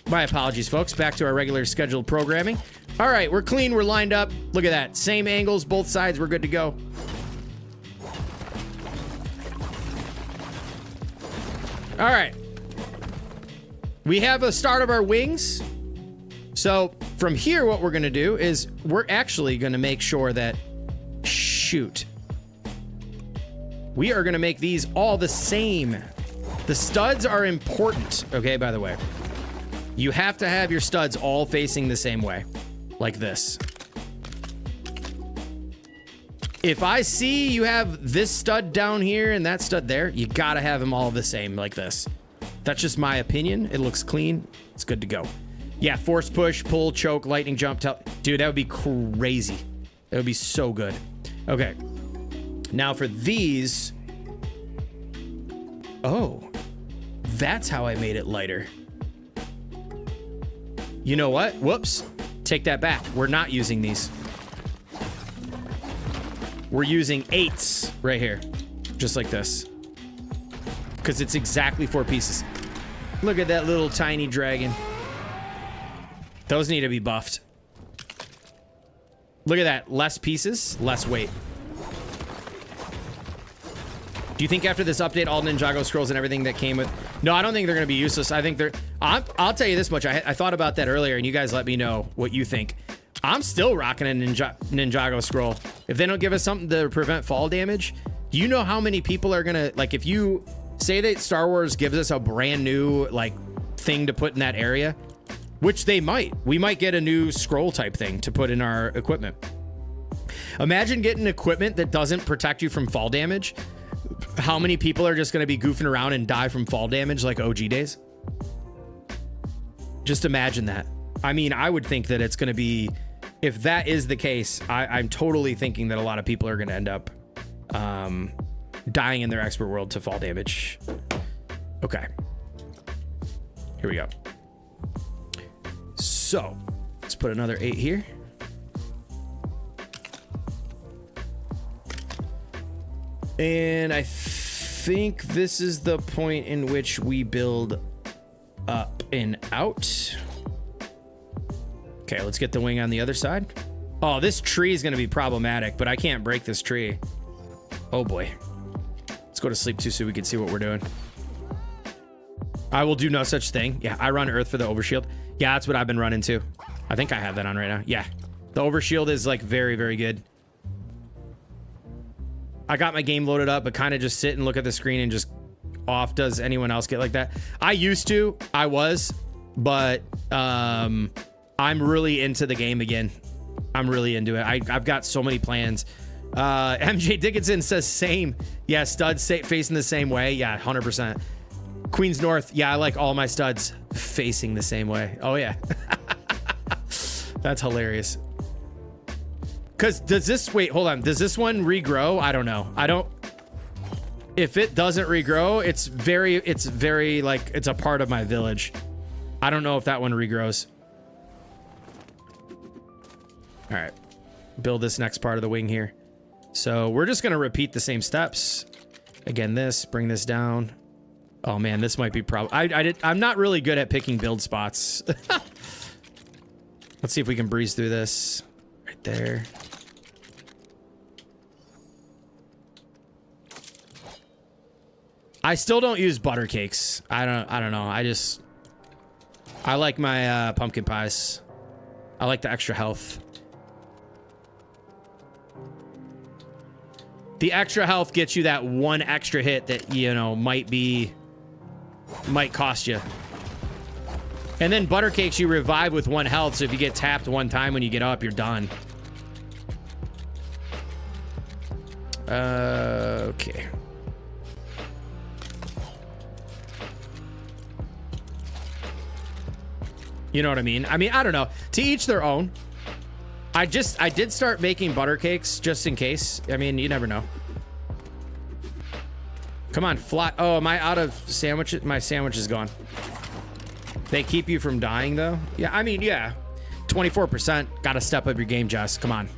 My apologies, folks. Back to our regular scheduled programming. All right, we're clean, we're lined up. Look at that. Same angles, both sides, we're good to go. All right. We have a start of our wings. So from here, what we're going to do is we're actually going to make sure that, shoot, we are going to make these all the same. The studs are important. Okay, by the way, you have to have your studs all facing the same way, like this. If I see you have this stud down here and that stud there, you gotta have them all the same like this. That's just my opinion. It looks clean. It's good to go. Yeah, force push, pull, choke, lightning jump. Dude, that would be crazy. That would be so good. Okay. Now for these. Oh, that's how I made it lighter. You know what? Whoops. Take that back. We're not using these. We're using 8s right here, just like this, because it's exactly 4 pieces. Look at that little tiny dragon. Those need to be buffed. Look at that. Less pieces, less weight. Do you think after this update, all Ninjago scrolls and everything that came with... No, I don't think they're going to be useless. I think they're... I'll tell you this much. I thought about that earlier, and you guys let me know what you think. I'm still rocking a Ninjago scroll. If they don't give us something to prevent fall damage, You know how many people are gonna, like, if you say that Star Wars gives us a brand new, like, thing to put in that area, which they might. We might get a new scroll type thing to put in our equipment. Imagine getting equipment that doesn't protect you from fall damage. How many people are just going to be goofing around and die from fall damage like OG days? Just imagine that. I mean, I would think that it's going to be, if that is the case, I'm totally thinking that a lot of people are going to end up dying in their expert world to fall damage. Okay. Here we go. So let's put another 8 here. And I think this is the point in which we build up and out. Okay, let's get the wing on the other side. Oh, this tree is going to be problematic, but I can't break this tree. Oh boy. Let's go to sleep too so we can see what we're doing. I will do no such thing. Yeah, I run Earth for the overshield. Yeah, that's what I've been running too. I think I have that on right now. Yeah, the overshield is like very, very good. I got my game loaded up, but kind of just sit and look at the screen and just off. Does anyone else get like that? I used to, but I'm really into the game again. I'm really into it. I've got so many plans. MJ Dickinson says same. Yeah, studs facing the same way. Yeah, 100%. Queens North. Yeah, I like all my studs facing the same way. Oh yeah. That's hilarious. Because does this, wait, hold on. Does this one regrow? I don't know. If it doesn't regrow, it's very like, it's a part of my village. I don't know if that one regrows. All right. Build this next part of the wing here. So we're just going to repeat the same steps. Again, bring this down. Oh man, this might be I'm not really good at picking build spots. Let's see if we can breeze through this. Right there. I still don't use butter cakes. I don't know. I like my pumpkin pies. I like the extra health. The extra health gets you that one extra hit that, you know, might cost you. And then butter cakes you revive with 1 health, so if you get tapped 1 time when you get up, you're done. Okay. You know what I mean? I don't know. To each their own. I did start making butter cakes just in case. I mean, you never know. Come on, fly. Oh, am I out of sandwiches? My sandwich is gone. They keep you from dying, though? Yeah, I mean, yeah. 24%. Gotta step up your game, Jess. Come on.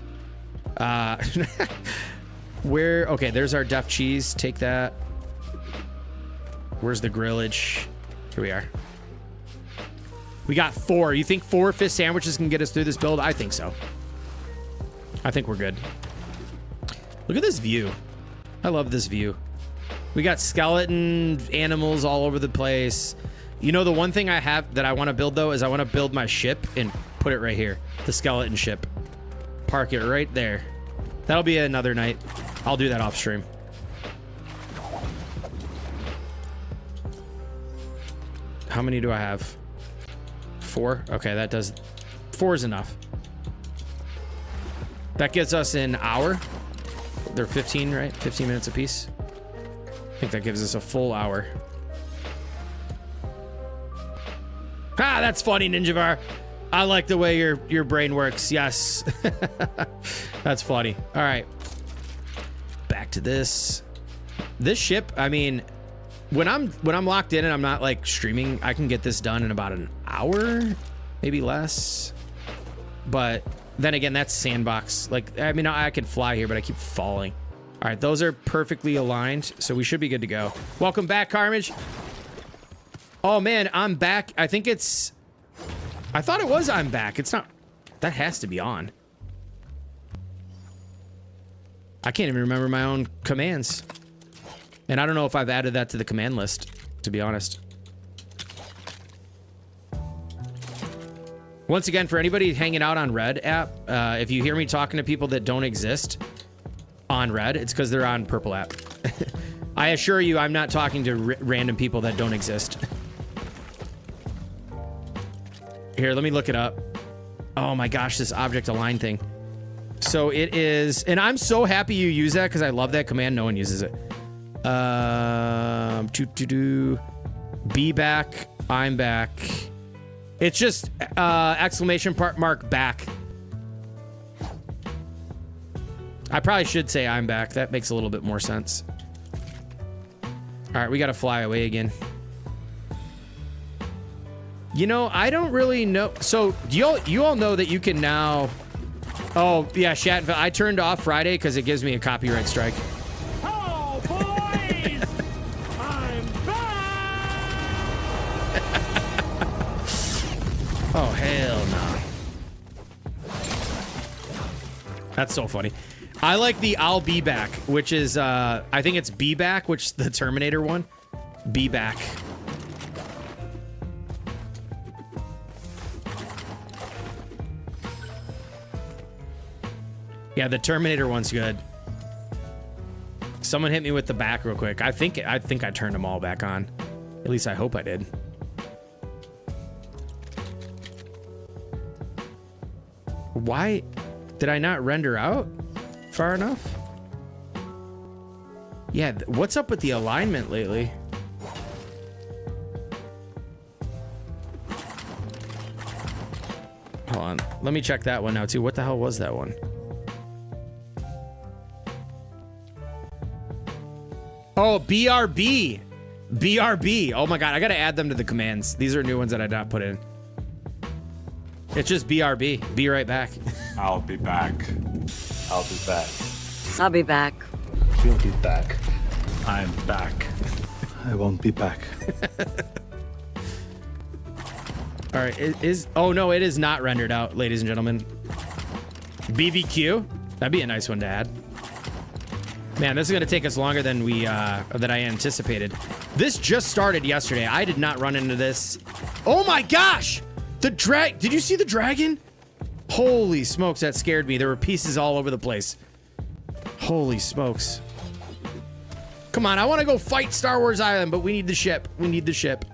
Okay, there's our Def cheese. Take that. Where's the grillage? Here we are. We got 4. You think 4 fish sandwiches can get us through this build? I think so. I think we're good. Look at this view. I love this view. We got skeleton animals all over the place. You know, the one thing I have that I want to build, though, is I want to build my ship and put it right here. The skeleton ship. Park it right there. That'll be another night. I'll do that off stream. How many do I have? 4? Okay, that does... 4 is enough. That gets us an hour. They're 15, right? 15 minutes apiece. I think that gives us a full hour. Ah, that's funny, Ninjavar. I like the way your brain works. Yes. That's funny. All right. Back to this. This ship, I mean, when I'm locked in and I'm not like streaming, I can get this done in about an hour, maybe less. But then again, that's sandbox. Like, I mean, I could fly here, but I keep falling. All right, those are perfectly aligned, so we should be good to go. Welcome back, Carmage. Oh man, I'm back. I think it's... I thought it was I'm back. It's not... That has to be on. I can't even remember my own commands. And I don't know if I've added that to the command list, to be honest. Once again, for anybody hanging out on Red app, if you hear me talking to people that don't exist on Red, it's because they're on Purple app. I assure you, I'm not talking to random people that don't exist. Here, let me look it up. Oh my gosh, this object align thing. So it is, and I'm so happy you use that because I love that command. No one uses it. Be back. I'm back. It's just exclamation mark back. I probably should say I'm back. That makes a little bit more sense. All right, we got to fly away again. You know, I don't really know. So you all know that you can now. Oh yeah, Shattenville. I turned off Friday because it gives me a copyright strike. Oh boys, I'm back. Oh hell no. That's so funny. I like the I'll be back, which is I think it's be back, which is the Terminator one. Be back. Yeah, the Terminator one's good. Someone hit me with the back real quick. I think I turned them all back on. At least I hope I did. Why did I not render out far enough? Yeah, what's up with the alignment lately? Hold on. Let me check that one now too. What the hell was that one? Oh, BRB. BRB. Oh my god, I gotta add them to the commands. These are new ones that I did not put in. It's just BRB. Be right back. I'll be back. I'll be back. I'll be back. We'll be back. I'm back. I won't be back. All right, it is. Oh no, it is not rendered out, ladies and gentlemen. BBQ. That'd be a nice one to add. Man, this is gonna take us longer than than I anticipated. This just started yesterday. I did not run into this. Oh my gosh! The did you see the dragon? Holy smokes, that scared me. There were pieces all over the place. Holy smokes. Come on, I want to go fight Star Wars Island, but we need the ship. We need the ship.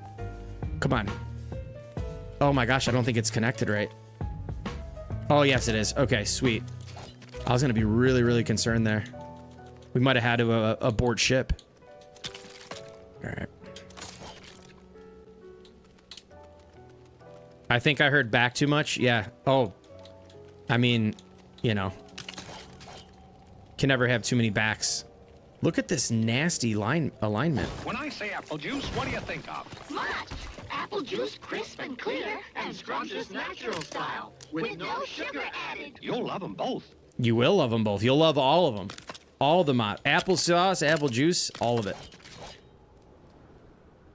Come on. Oh my gosh, I don't think it's connected right. Oh, yes, it is. Okay, sweet. I was gonna be really, really concerned there. We might have had to abort ship. All right. I think I heard back too much. Yeah. Oh. I mean, you know. Can never have too many backs. Look at this nasty alignment. When I say apple juice, what do you think of? Much. Apple juice, crisp and clear, and scrumptious natural style, with no sugar added. You'll love them both. You will love them both. You'll love all of them. All of them. Applesauce, apple juice, all of it.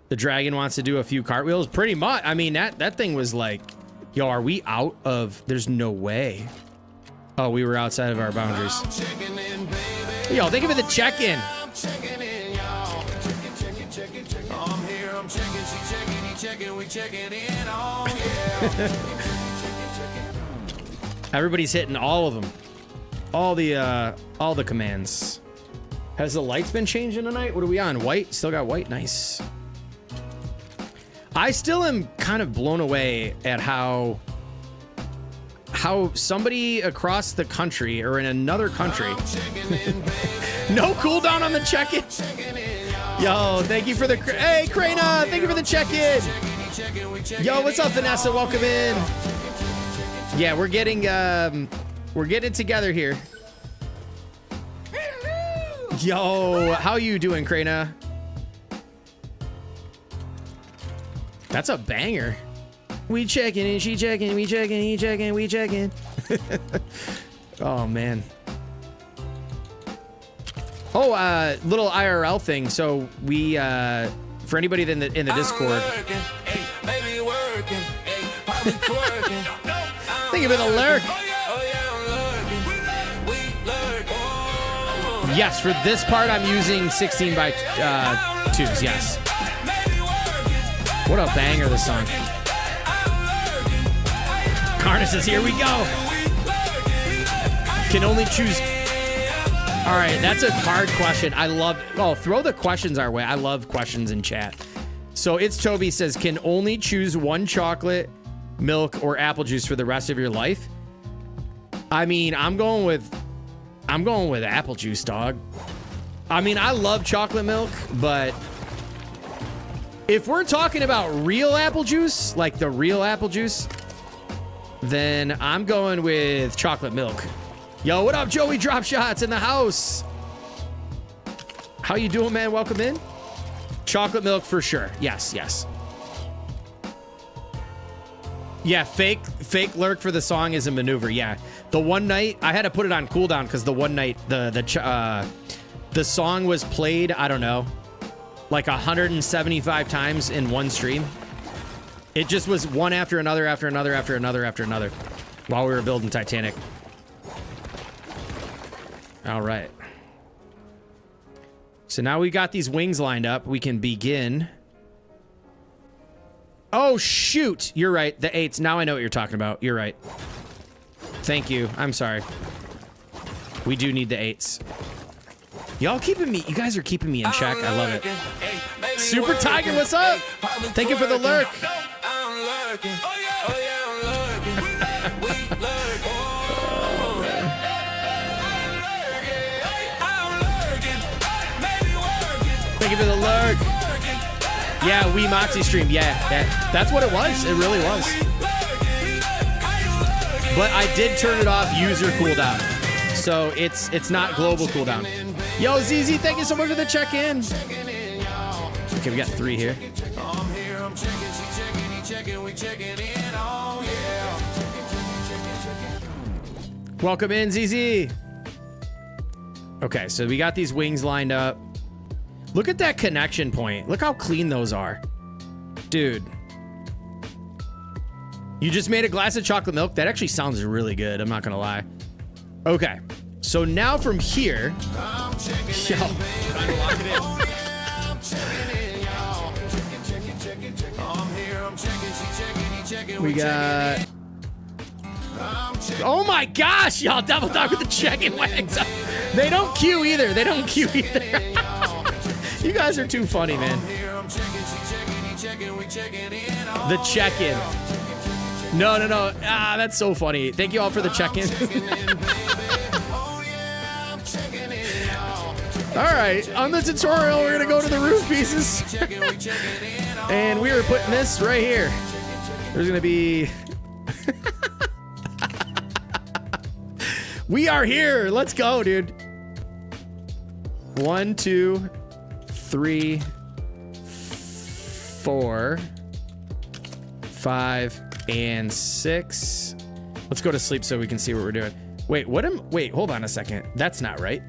The dragon wants to do a few cartwheels. Pretty much. I mean, that thing was like, yo, are we out of... There's no way. Oh, we were outside of our boundaries. Yo, thank you for the check-in. Everybody's hitting all of them. All the commands. Has the lights been changing tonight? What are we on? White? Still got white? Nice. I still am kind of blown away at how somebody across the country or in another country no cooldown on the check-in. Yo, thank you for the hey Krana, thank you for the check-in. Yo, what's up, Vanessa? Welcome in. Yeah, we're getting it together here. Yo, how you doing, Krana? That's a banger. We checking and she checking, we checking, he checking, we checking. Oh man. Oh, little IRL thing. So we for anybody in the Discord. Thank you for the lurk. Yes, for this part I'm using 16 by 2s, yes. What a banger, this song. Carnus says, here we go. Can only choose. All right, that's a hard question. I love, oh, throw the questions our way. I love questions in chat. So it's Toby says, can only choose one chocolate, milk, or apple juice for the rest of your life? I mean, I'm going with apple juice, dog. I mean, I love chocolate milk, but if we're talking about real apple juice, like the real apple juice, then I'm going with chocolate milk. Yo, what up, Joey Drop Shots in the house? How you doing, man? Welcome in. Chocolate milk for sure. Yes, yes. Yeah, fake lurk for the song is a maneuver. Yeah, the one night I had to put it on cooldown because the one night the song was played, I don't know, like 175 times in one stream. It just was one after another, after another, after another, after another, while we were building Titanic. All right. So now we got these wings lined up. We can begin. Oh, shoot. You're right. The 8s. Now I know what you're talking about. You're right. Thank you. I'm sorry. We do need the 8s. Y'all keeping me... You guys are keeping me in check. I love it. Super Tiger, what's up? Thank you for the lurk. Thank you for the lurk. Yeah, we Moxie stream. Yeah, that's what it was. It really was. But I did turn it off user cooldown. So it's not global cooldown. Yo, ZZ, thank you so much for the check-in. Okay, we got 3 here. Welcome in, ZZ. Okay, so we got these wings lined up. Look at that connection point. Look how clean those are. Dude. You just made a glass of chocolate milk? That actually sounds really good. I'm not gonna lie. Okay. So now from here... Yo. Time to lock it in. We got... Oh my gosh, y'all. Double dog with the check-in wags. They don't queue either. They don't queue either. You guys are too funny, man. The check-in. No. Ah, that's so funny. Thank you all for the check-in. All right, on the tutorial, we're gonna go to the roof pieces. And we are putting this right here. There's gonna be... We are here. Let's go, dude. 1, 2, 3, 4, 5, and 6. Let's go to sleep so we can see what we're doing. Wait, wait, hold on a second. That's not right.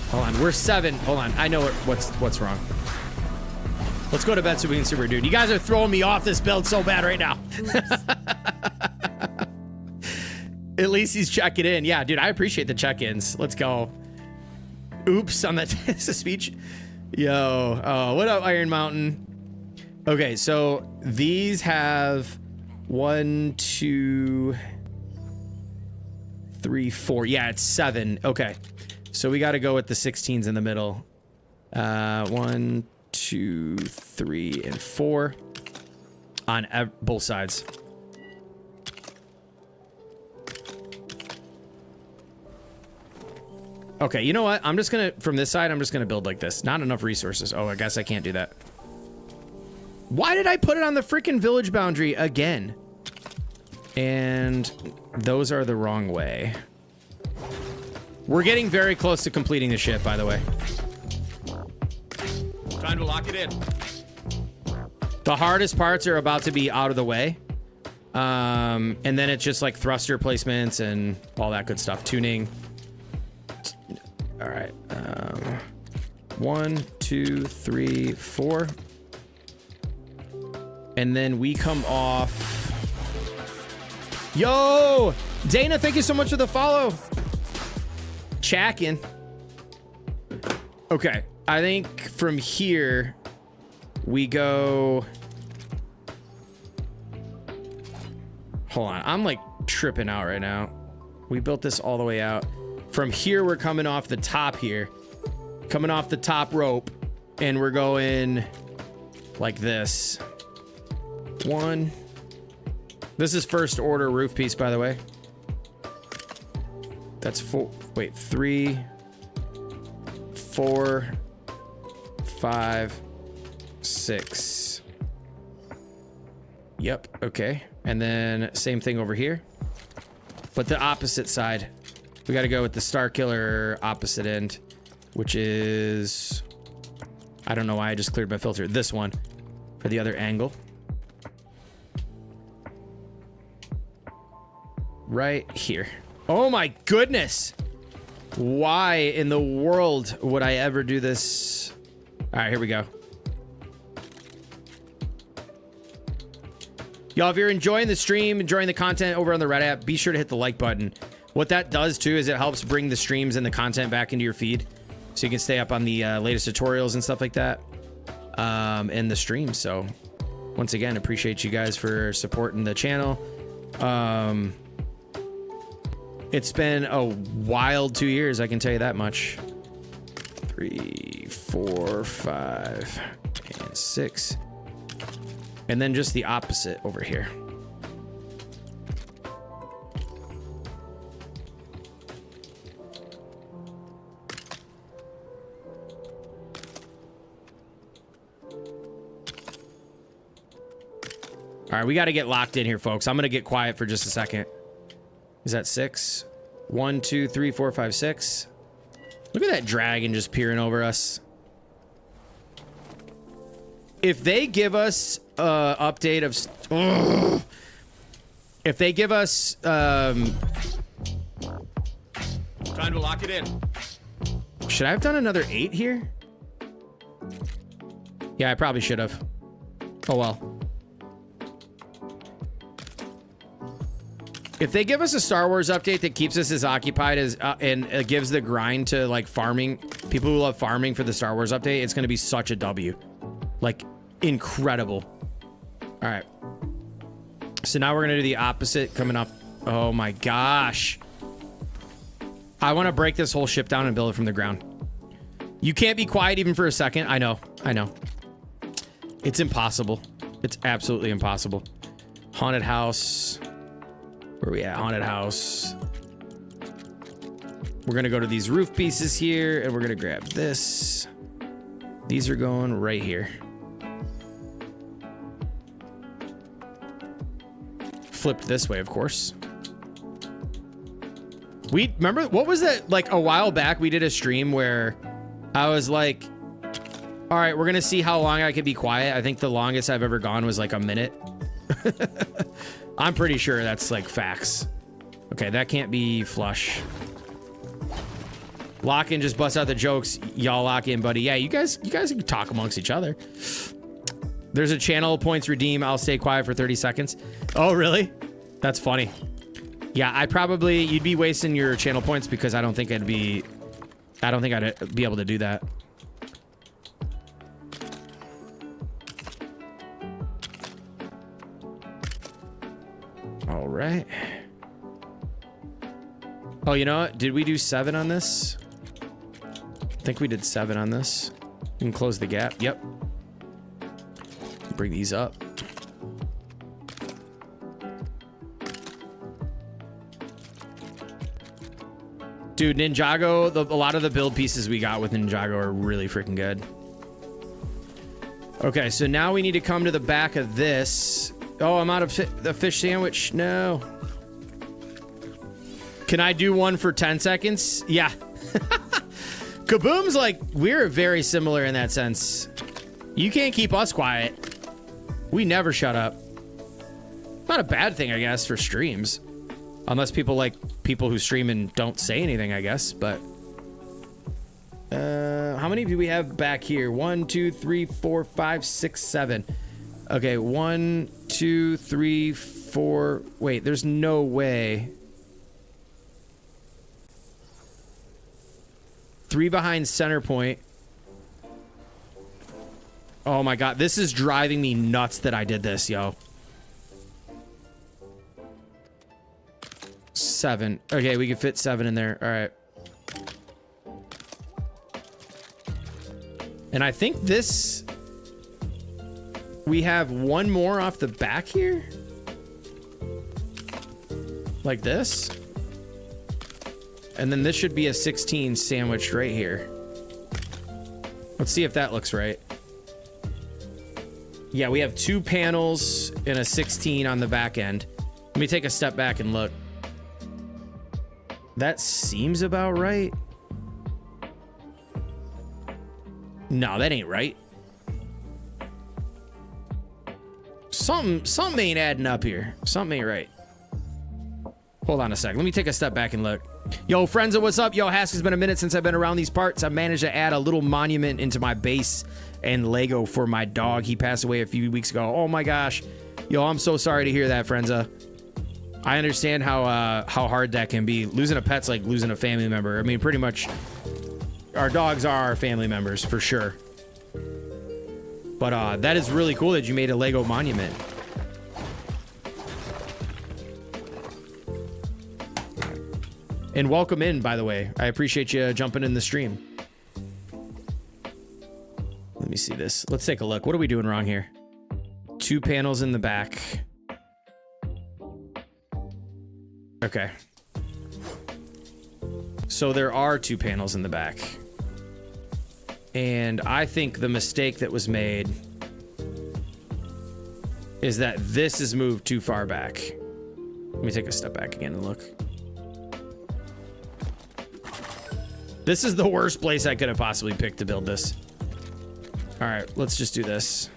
Hold on, we're 7. Hold on, I know what's wrong. Let's go to bed so we can see what we're doing. You guys are throwing me off this build so bad right now. At least he's checking in. Yeah, dude, I appreciate the check-ins. Let's go. Oops on that speech. Yo, oh, what up, Iron Mountain? Okay, so these have 1, 2, 3, 4. Yeah, it's 7. Okay, so we got to go with the 16s in the middle. 1, 2, 3, and 4 on both sides. Okay, you know what? I'm just gonna, from this side, I'm just gonna build like this. Not enough resources. Oh, I guess I can't do that. Why did I put it on the freaking village boundary again? And those are the wrong way. We're getting very close to completing the ship, by the way. Time to lock it in. The hardest parts are about to be out of the way. And then it's just like thruster placements and all that good stuff. Tuning. All right. 1, 2, 3, 4. And then we come off. Yo, Dana, thank you so much for the follow. Chackin. Okay, I think from here we go. Hold on, I'm like tripping out right now. We built this all the way out. From here, we're coming off the top here. Coming off the top rope. And we're going like this. 1. This is first order roof piece, by the way. That's 4. Wait, 3, 4, 5, 6. Yep, okay. And then same thing over here. But the opposite side. We got to go with the Star Killer opposite end, which is... I don't know why I just cleared my filter. This one for the other angle. Right here. Oh my goodness. Why in the world would I ever do this? All right, here we go. Y'all, if you're enjoying the stream, enjoying the content over on the Red app, be sure to hit the like button. What that does too is it helps bring the streams and the content back into your feed, so you can stay up on the latest tutorials and stuff like that in the stream. So once again, appreciate you guys for supporting the channel. It's been a wild 2 years, I can tell you that much. 3, 4, 5, and 6. And then just the opposite over here. All right, we got to get locked in here, folks. I'm going to get quiet for just a second. Is that 6? 1, 2, 3, 4, 5, 6. Look at that dragon just peering over us. If they give us update of... if they give us... Trying to lock it in. Should I have done another 8 here? Yeah, I probably should have. Oh, well. If they give us a Star Wars update that keeps us as occupied as and gives the grind to like farming, people who love farming for the Star Wars update, it's going to be such a W. Like, incredible. All right. So now we're going to do the opposite coming off. Oh my gosh. I want to break this whole ship down and build it from the ground. You can't be quiet even for a second. I know. I know. It's impossible. It's absolutely impossible. Haunted house. Where are we at? Haunted house. We're going to go to these roof pieces here, and we're going to grab this. These are going right here. Flipped this way, of course. We remember, what was that, like a while back we did a stream where I was like, all right, we're going to see how long I could be quiet. I think the longest I've ever gone was like a minute. I'm pretty sure that's like facts. Okay, that can't be flush. Lock in just bust out the jokes. Y'all lock in, buddy. Yeah, you guys can talk amongst each other. There's a channel points redeem. I'll stay quiet for 30 seconds. Oh, really? That's funny. Yeah, you'd be wasting your channel points because I don't think I'd be able to do that. All right. Oh, you know what? Did we do 7 on this? I think we did 7 on this. You can close the gap. Yep. Bring these up. Dude, Ninjago, a lot of the build pieces we got with Ninjago are really freaking good. Okay, so now we need to come to the back of this. Oh, I'm out of the fish sandwich. No. Can I do one for 10 seconds? Yeah. Kaboom's like, we're very similar in that sense. You can't keep us quiet. We never shut up. Not a bad thing, I guess, for streams. Unless people like people who stream and don't say anything, I guess. But how many do we have back here? 1, 2, 3, 4, 5, 6, 7. Okay, 1, 2, 3, 4. Wait, there's no way. 3 behind center point. Oh my god, this is driving me nuts that I did this, yo. 7. Okay, we can fit 7 in there. All right. And I think this... We have one more off the back here? Like this? And then this should be a 16 sandwiched right here. Let's see if that looks right. Yeah, we have 2 panels and a 16 on the back end. Let me take a step back and look. That seems about right. No, that ain't right. Something ain't adding up here. Something ain't right. Hold on a sec. Let me take a step back and look. Yo, Frenza, what's up? Yo, Hask, it's been a minute since I've been around these parts. I've managed to add a little monument into my base and Lego for my dog. He passed away a few weeks ago. Oh my gosh. Yo, I'm so sorry to hear that, Frenza. I understand how hard that can be. Losing a pet's like losing a family member. I mean, pretty much our dogs are our family members for sure. But that is really cool that you made a Lego monument. And welcome in, by the way. I appreciate you jumping in the stream. Let me see this. Let's take a look. What are we doing wrong here? 2 panels in the back. Okay. So there are 2 panels in the back. And I think the mistake that was made is that this is moved too far back. Let me take a step back again and look. This is the worst place I could have possibly picked to build this. All right, let's just do this.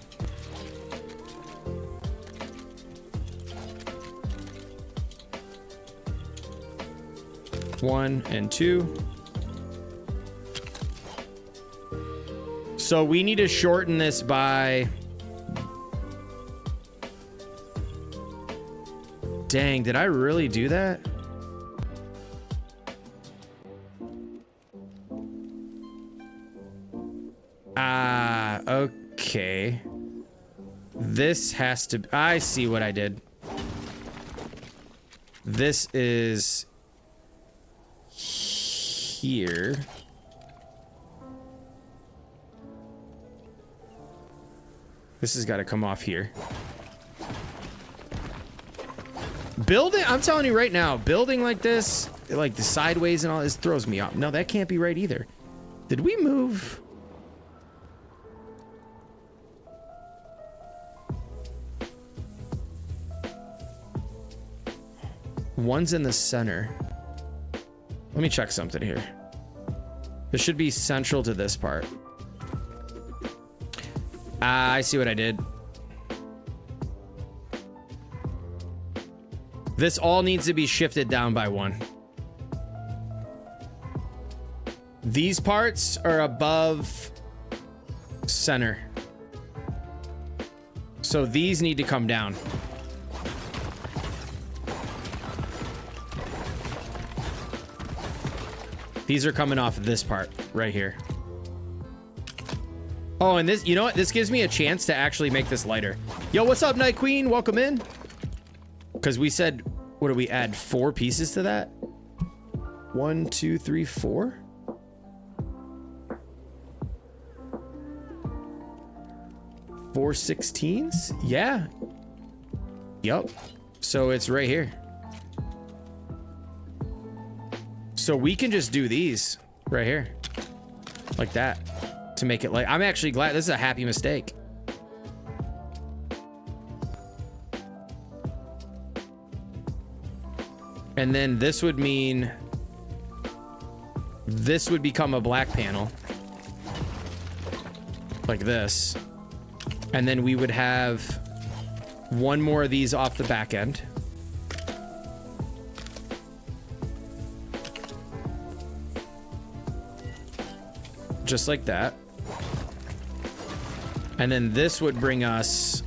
One and 2. So we need to shorten this by... Dang, did I really do that? Okay. This has to... I see what I did. This is... here. This has got to come off here. Building, I'm telling you right now, building like this, like the sideways and all this throws me off. No, that can't be right either. Did we move? One's in the center. Let me check something here. This should be central to this part. I see what I did. This all needs to be shifted down by 1. These parts are above center. So these need to come down. These are coming off of this part right here. Oh, and this, you know what? This gives me a chance to actually make this lighter. Yo, what's up, Night Queen? Welcome in. Because we said, what do we add? 4 pieces to that? 1, 2, 3, 4? Four 16s? Yeah. Yup. So it's right here. So we can just do these right here. Like that. To make it like... I'm actually glad. This is a happy mistake. And then this would mean... this would become a black panel. Like this. And then we would have 1 more of these off the back end. Just like that. And then this would bring us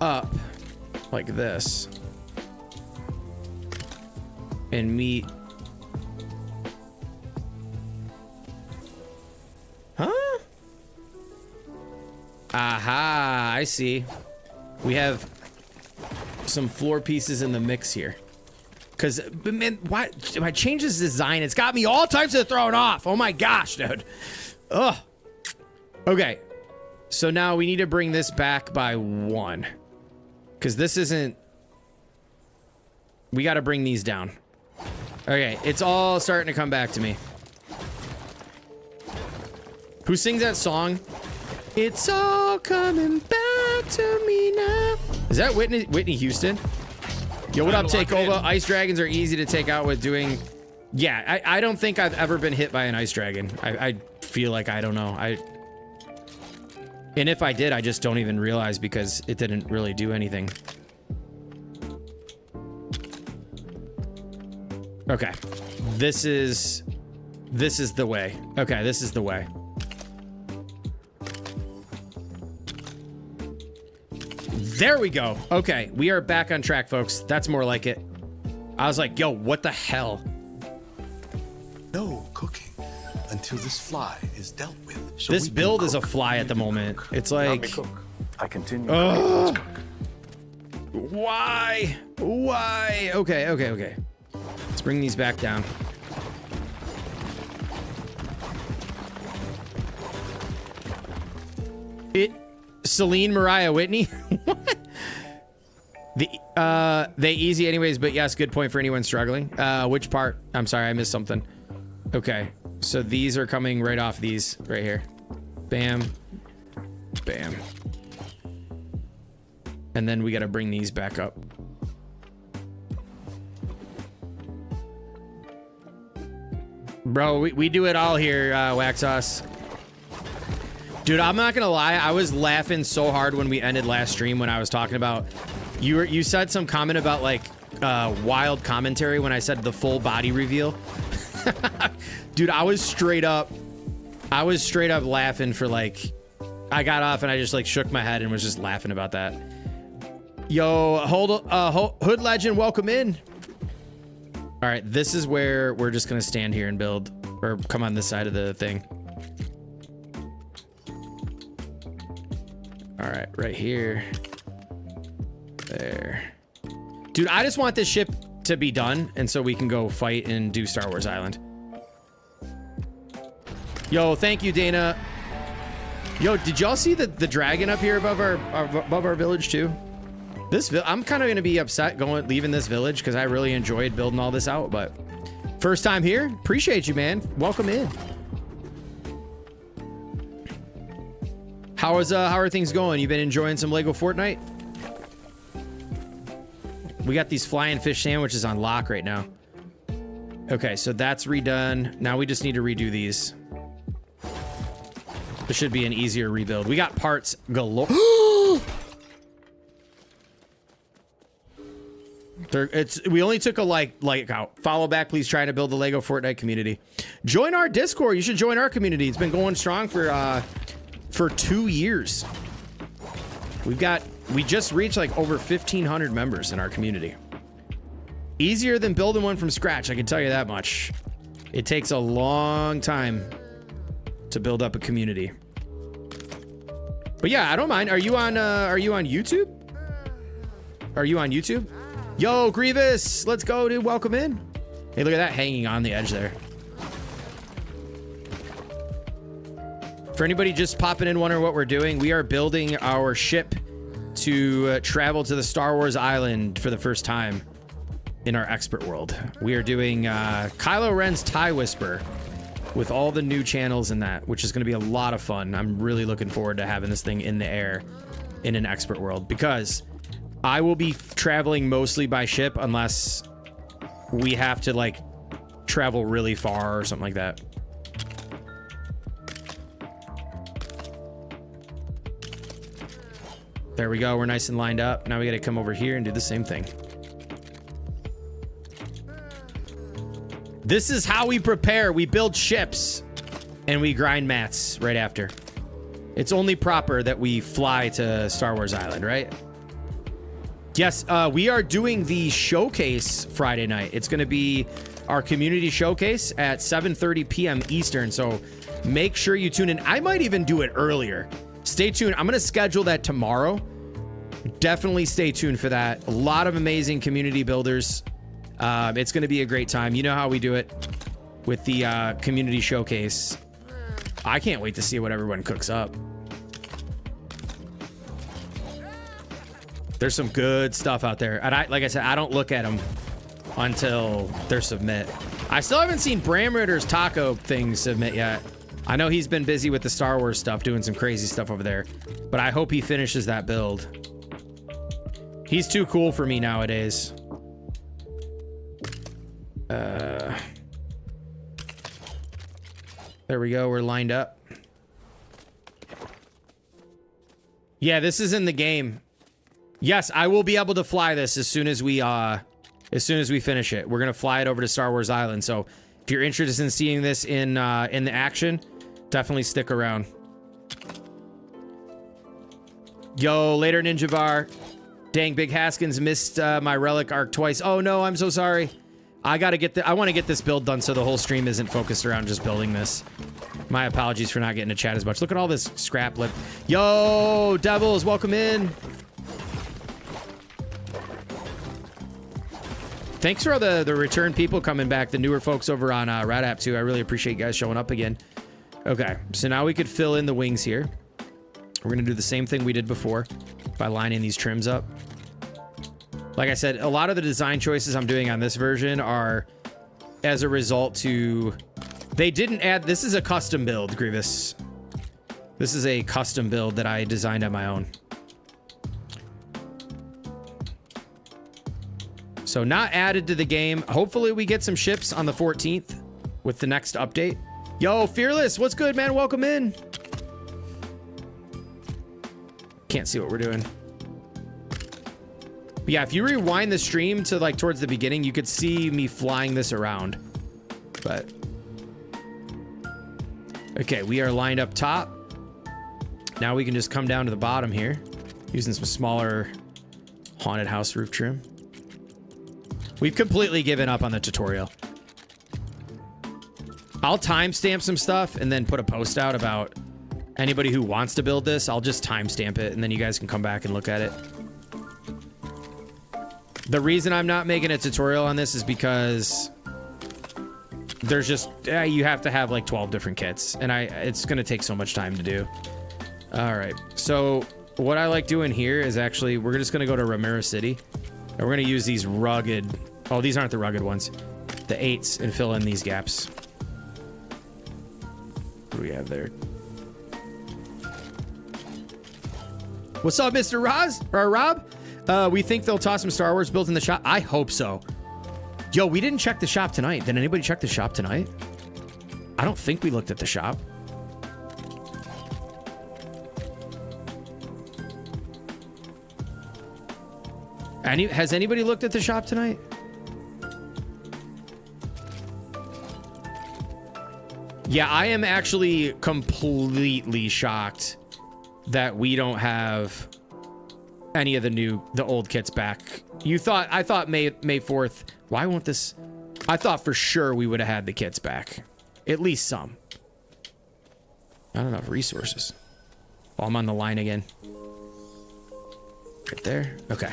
up like this. And meet... Huh? Aha, I see. We have some floor pieces in the mix here. Because, man, why? If I change this design, it's got me all types of thrown off. Oh my gosh, dude. Ugh. Okay. So now we need to bring this back by 1. Because this isn't... We got to bring these down. Okay, it's all starting to come back to me. Who sings that song? It's all coming back to me now. Is that Whitney Houston? Yo, what up, Takeover? Ice dragons are easy to take out with doing... Yeah, I don't think I've ever been hit by an ice dragon. I feel like I don't know. And if I did, I just don't even realize because it didn't really do anything. Okay. This is the way. Okay, this is the way. There we go. Okay, we are back on track, folks. That's more like it. I was like, yo, what the hell? No cooking until this fly is dealt with. This build is a fly at the moment. It's like... I continue. Why? Why? Okay. Let's bring these back down. Celine Mariah Whitney? What? They easy anyways, but yes, good point for anyone struggling. Which part? I'm sorry, I missed something. Okay, so these are coming right off these right here. Bam. Bam. And then we got to bring these back up. Bro, we do it all here, Wax Sauce. Dude, I'm not gonna lie. I was laughing so hard when we ended last stream when I was talking about... You said some comment about, like, wild commentary when I said the full body reveal. Dude, I was straight up laughing for, like... I got off and I just, like, shook my head and was just laughing about that. Yo, Hood Legend, welcome in. All right, this is where we're just gonna stand here and build, or come on this side of the thing. All right, right here. There. Dude, I just want this ship to be done, and so we can go fight and do Star Wars Island. Yo, thank you, Dana. Yo, did y'all see the dragon up here above our village too? I'm kind of gonna be upset leaving this village because I really enjoyed building all this out, but first time here, appreciate you, man. Welcome in. How are things going? You been enjoying some Lego Fortnite? We got these flying fish sandwiches on lock right now. Okay, so that's redone. Now we just need to redo these. This should be an easier rebuild. We got parts galore. We only took a like out. Follow back, please. Trying to build the Lego Fortnite community. Join our Discord. You should join our community. It's been going strong for 2 years. We just reached like over 1,500 members in our community. Easier than building one from scratch, I can tell you that much. It takes a long time to build up a community. But yeah, I don't mind. Are you on YouTube? Are you on YouTube? Yo, Grievous, let's go, dude. Welcome in. Hey, look at that hanging on the edge there. For anybody just popping in wondering what we're doing, we are building our ship to travel to the Star Wars Island for the first time in our expert world. We are doing Kylo Ren's TIE Whisper with all the new channels in that, which is going to be a lot of fun. I'm really looking forward to having this thing in the air in an expert world because I will be traveling mostly by ship unless we have to like travel really far or something like that. There we go. We're nice and lined up. Now we got to come over here and do the same thing. This is how we prepare. We build ships and we grind mats right after. It's only proper that we fly to Star Wars Island, right? Yes, we are doing the showcase Friday night. It's going to be our community showcase at 7:30 p.m. Eastern. So make sure you tune in. I might even do it earlier. Stay tuned. I'm going to schedule that tomorrow. Definitely stay tuned for that. A lot of amazing community builders It's going to be a great time. You know how we do it with the community showcase. I can't wait to see what everyone cooks up. There's some good stuff out there. And like I said, I don't look at them until they're submit. I still haven't seen Bram Ritter's taco thing submit yet. I know he's been busy with the Star Wars stuff, doing some crazy stuff over there. But I hope he finishes that build. He's too cool for me nowadays. There we go. We're lined up. Yeah, this is in the game. Yes, I will be able to fly this as soon as we finish it. We're gonna fly it over to Star Wars Island. So if you're interested in seeing this in the action, definitely stick around. Yo, later Ninja Bar. Dang, Big Haskins missed my relic arc twice. Oh no, I'm so sorry. I want to get this build done so the whole stream isn't focused around just building this. My apologies for not getting to chat as much. Look at all this scrap lip. Yo, Devils, welcome in. Thanks for all the return people coming back, the newer folks over on Rad App too. I really appreciate you guys showing up again. Okay, so now we could fill in the wings here. We're gonna do the same thing we did before by lining these trims up. Like I said, a lot of the design choices I'm doing on this version are as a result to... They didn't add... This is a custom build, Grievous. This is a custom build that I designed on my own. So not added to the game. Hopefully we get some ships on the 14th with the next update. Yo, Fearless, what's good, man? Welcome in. Can't see what we're doing. But yeah, if you rewind the stream to like towards the beginning, you could see me flying this around. But okay, we are lined up top. Now we can just come down to the bottom here using some smaller haunted house roof trim. We've completely given up on the tutorial. I'll timestamp some stuff and then put a post out about anybody who wants to build this. I'll just timestamp it and then you guys can come back and look at it. The reason I'm not making a tutorial on this is because there's just, you have to have like 12 different kits and it's going to take so much time to do. All right. So what I like doing here is actually, we're just going to go to Ramira City and we're going to use these rugged, oh, these aren't the rugged ones, the 8s, and fill in these gaps. What do we have there? What's up, Mr. Rob? We think they'll toss some Star Wars builds in the shop. I hope so. Yo, we didn't check the shop tonight. Did anybody check the shop tonight? I don't think we looked at the shop. Has anybody looked at the shop tonight? Yeah, I am actually completely shocked that we don't have any of the old kits back. I thought May 4th. Why won't this? I thought for sure we would have had the kits back. At least some. Not enough resources. Oh, I'm on the line again. Right there. Okay.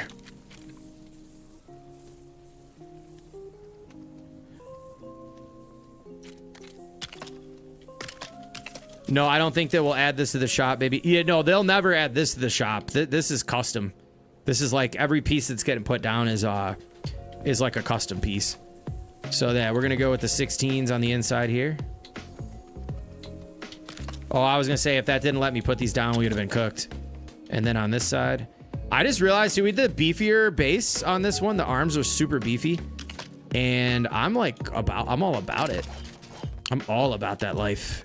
No, I don't think they will add this to the shop, baby. Yeah, no, they'll never add this to the shop. This is custom. This is like every piece that's getting put down is like a custom piece. So yeah, we're gonna go with the 16s on the inside here. Oh, I was gonna say if that didn't let me put these down, we would have been cooked. And then on this side, I just realized we did the beefier base on this one. The arms are super beefy, and I'm all about it. I'm all about that life.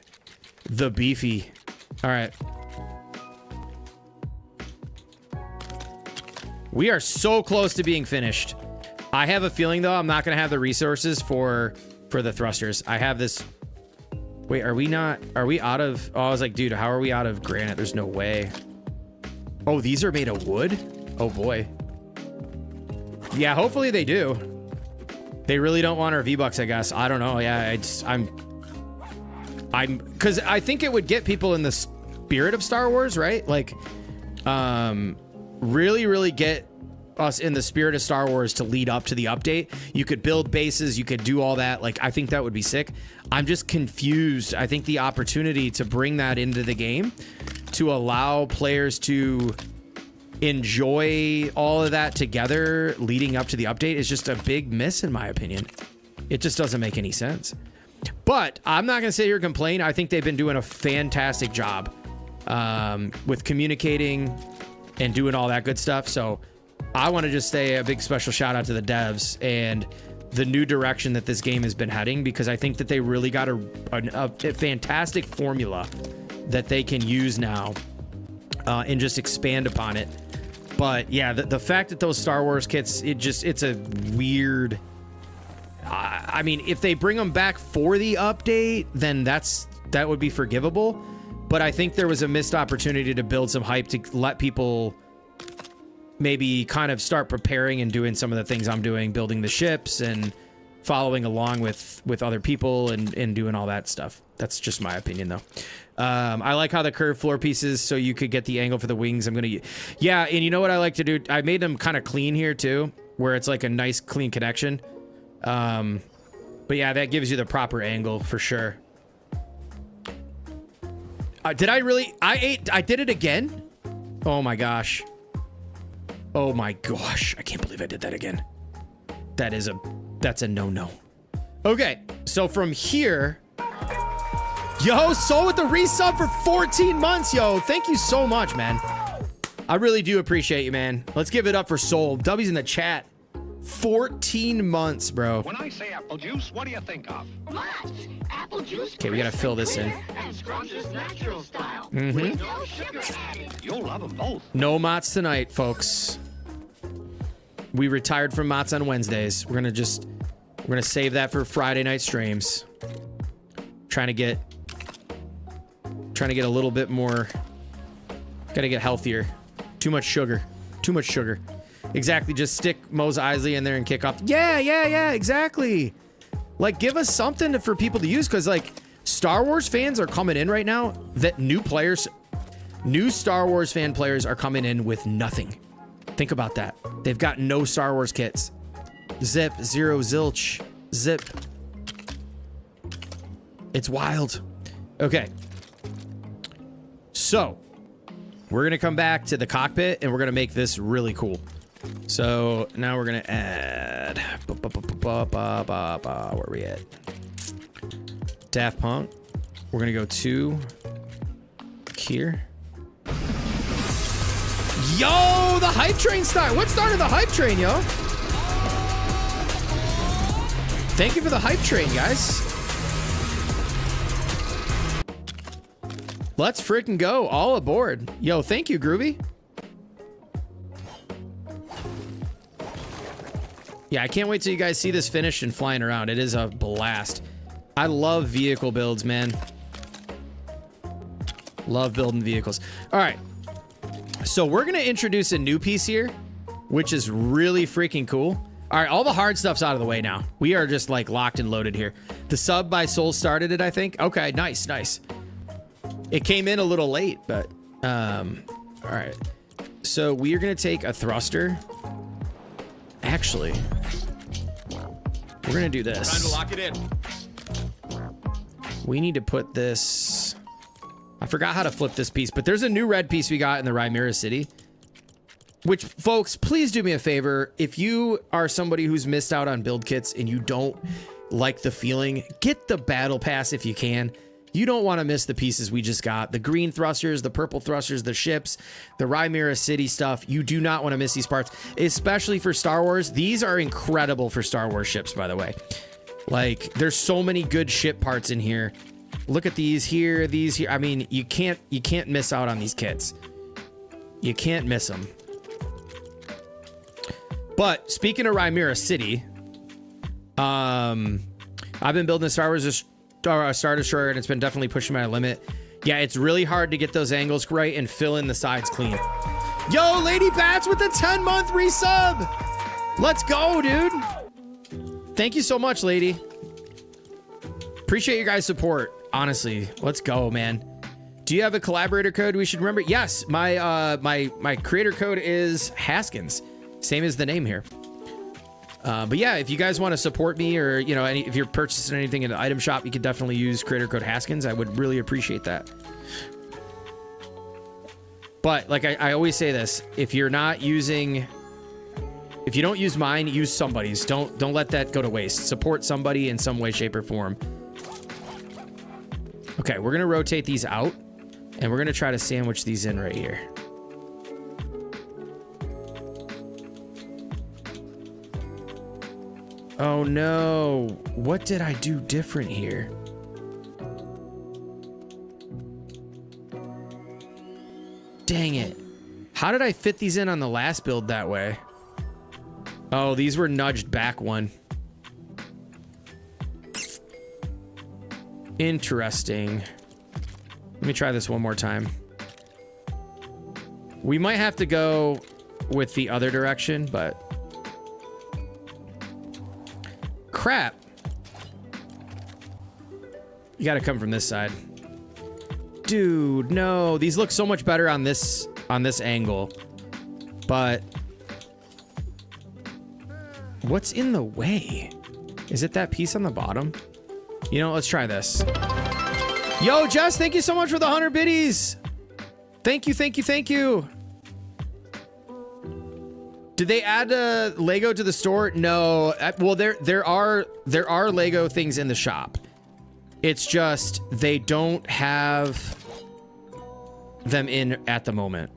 The beefy. All right. We are so close to being finished. I have a feeling though I'm not gonna have the resources for the thrusters. I have this. Wait, are we out of? Oh, I was like, dude, how are we out of granite? There's no way. Oh, these are made of wood? Oh boy. Yeah, hopefully they do. They really don't want our V-Bucks, I guess. I don't know. Yeah, I'm because I think it would get people in the spirit of Star Wars, right? Like, really get us in the spirit of Star Wars to lead up to the update. You could build bases, you could do all that. Like, I think that would be sick. I'm just confused. I think the opportunity to bring that into the game to allow players to enjoy all of that together leading up to the update is just a big miss, in my opinion. It just doesn't make any sense. But I'm not going to sit here and complain. I think they've been doing a fantastic job with communicating and doing all that good stuff. So I want to just say a big special shout out to the devs and the new direction that this game has been heading, because I think that they really got a fantastic formula that they can use now and just expand upon it. But yeah, the fact that those Star Wars kits, it's a weird... I mean, if they bring them back for the update, then that would be forgivable. But I think there was a missed opportunity to build some hype to let people maybe kind of start preparing and doing some of the things I'm doing, building the ships and following along with other people and doing all that stuff. That's just my opinion, though. I like how the curved floor pieces, so you could get the angle for the wings. Yeah, and you know what I like to do? I made them kind of clean here, too, where it's like a nice, clean connection. But yeah, that gives you the proper angle for sure. Did I really? I did it again? Oh my gosh. Oh my gosh. I can't believe I did that again. That's a no-no. Okay, so from here... Yo, Soul with the resub for 14 months, yo. Thank you so much, man. I really do appreciate you, man. Let's give it up for Soul. W's in the chat. 14 months, bro. When I say apple juice, what do you think of? Lots. Apple juice. Okay, we gotta fill this in. And scrumptious natural style. With no sugar added. You'll love them both. No Mott's tonight, folks. We retired from Mott's on Wednesdays. We're gonna save that for Friday night streams. Trying to get a little bit more. Gotta get healthier. Too much sugar. Too much sugar. Exactly. Just stick Mos Eisley in there and kick off. Yeah, exactly. Like, give us something for people to use, because like Star Wars fans are coming in right now. That new Star Wars fan players are coming in with nothing. Think about that. They've got no Star Wars kits. Zip, zero, zilch, zip. It's wild. Okay. So we're gonna come back to the cockpit and we're gonna make this really cool. So now we're gonna add where are we at? Daft Punk. We're gonna go to here. Yo, the hype train start. What started the hype train, yo? Thank you for the hype train, guys. Let's freaking go. All aboard. Yo, thank you, Groovy. Yeah, I can't wait till you guys see this finished and flying around. It is a blast. I love vehicle builds, man. Love building vehicles. All right. So we're going to introduce a new piece here, which is really freaking cool. All right, all the hard stuff's out of the way now. We are just like locked and loaded here. The sub by Soul started it, I think. Okay, nice, nice. It came in a little late, but all right. So we are going to take a thruster. Actually, we're going to do this. Trying to lock it in. We need to put this... I forgot how to flip this piece, but there's a new red piece we got in the Rymera City. Which, folks, please do me a favor. If you are somebody who's missed out on build kits and you don't like the feeling, get the battle pass if you can. You don't want to miss the pieces we just got. The green thrusters, the purple thrusters, the ships, the Rymera City stuff. You do not want to miss these parts, especially for Star Wars. These are incredible for Star Wars ships, by the way. Like, there's so many good ship parts in here. Look at these here, these here. I mean, you can't miss out on these kits. You can't miss them. But speaking of Rymera City, I've been building a Star Destroyer, and it's been definitely pushing my limit. Yeah, it's really hard to get those angles right and fill in the sides clean. Yo, Lady Bats with the 10-month resub. Let's go, dude. Thank you so much, lady. Appreciate your guys' support. Honestly, let's go, man. Do you have a collaborator code we should remember? Yes, my creator code is Haskins. Same as the name here. But yeah, if you guys want to support me, or you know, if you're purchasing anything in the item shop, you can definitely use creator code Haskins. I would really appreciate that. But like I always say this, if you don't use mine, use somebody's. Don't let that go to waste. Support somebody in some way, shape, or form. Okay, we're gonna rotate these out, and we're gonna try to sandwich these in right here. Oh no, what did I do different here? Dang it. How did I fit these in on the last build that way? Oh, these were nudged back one. Interesting. Let me try this one more time. We might have to go with the other direction, but... Crap. You gotta come from this side. Dude, no. These look so much better on this angle. But what's in the way? Is it that piece on the bottom? You know, let's try this. Yo, Jess, thank you so much for the 100 biddies. Thank you, thank you, thank you. Did they add Lego to the store? No. Well, there are Lego things in the shop. It's just they don't have them in at the moment.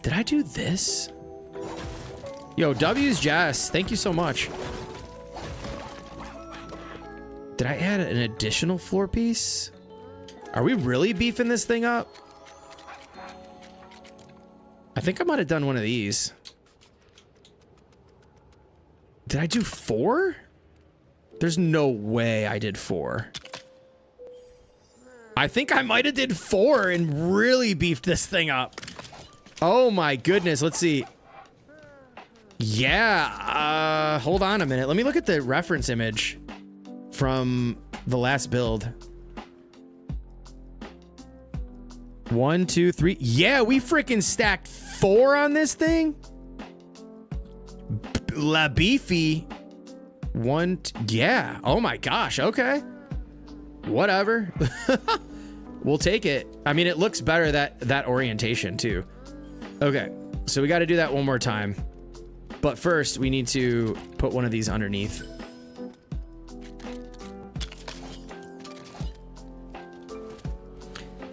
Did I do this? Yo, W's Jess, thank you so much. Did I add an additional floor piece? Are we really beefing this thing up? I think I might have done one of these. Did I do 4? There's no way I did 4. I think I might have did 4 and really beefed this thing up. Oh my goodness, let's see. Yeah, hold on a minute. Let me look at the reference image from the last build. 1, 2, 3. Yeah, we freaking stacked 4 on this thing. La beefy. Yeah. Oh my gosh. Okay. Whatever. We'll take it. I mean, it looks better that orientation too. Okay. So we got to do that one more time. But first, we need to put one of these underneath.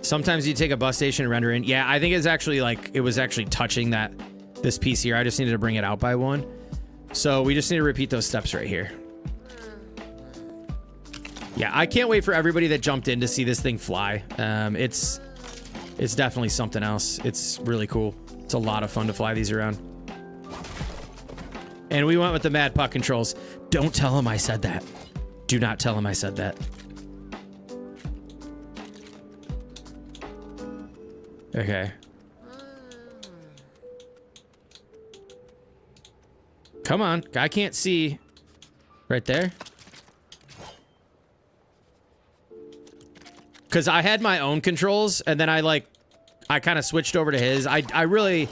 Sometimes you take a bus station and render in. Yeah, I think it's actually like it was actually touching this piece here. I just needed to bring it out by 1. So we just need to repeat those steps right here. Yeah, I can't wait for everybody that jumped in to see this thing fly. It's definitely something else. It's really cool. It's a lot of fun to fly these around. And we went with the Mad Puck controls. Don't tell him I said that. Do not tell him I said that. Okay. Come on. I can't see. Right there. Because I had my own controls, and then I kind of switched over to his. I really...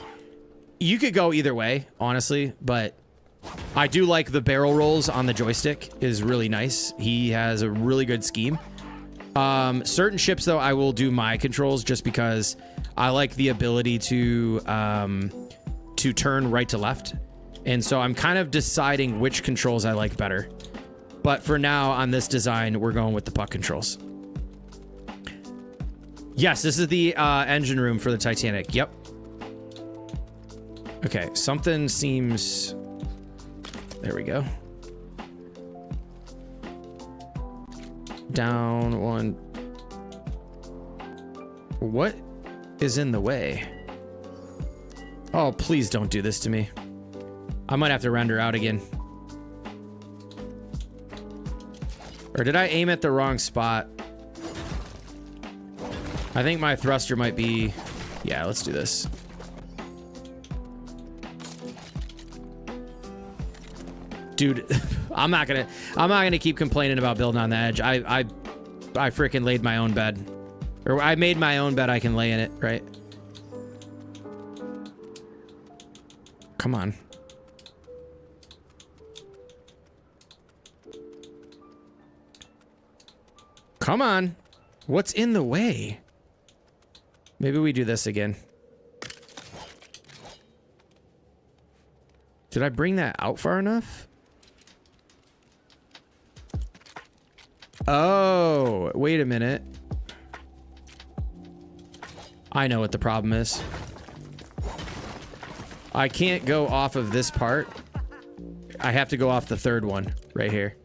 You could go either way, honestly, but I do like the barrel rolls on the joystick is really nice. He has a really good scheme. Certain ships, though, I will do my controls just because I like the ability to turn right to left. And so I'm kind of deciding which controls I like better. But for now, on this design, we're going with the puck controls. Yes, this is the engine room for the Titanic. Yep. Okay, something seems... There we go. Down 1. What is in the way? Oh, please don't do this to me. I might have to render out again. Or did I aim at the wrong spot? I think my thruster might be... Yeah, let's do this. Dude, I'm not gonna keep complaining about building on the edge. I freaking laid my own bed. Or I made my own bed, I can lay in it, right? Come on. Come on. What's in the way? Maybe we do this again. Did I bring that out far enough? Oh, wait a minute. I know what the problem is. I can't go off of this part. I have to go off the third one right here.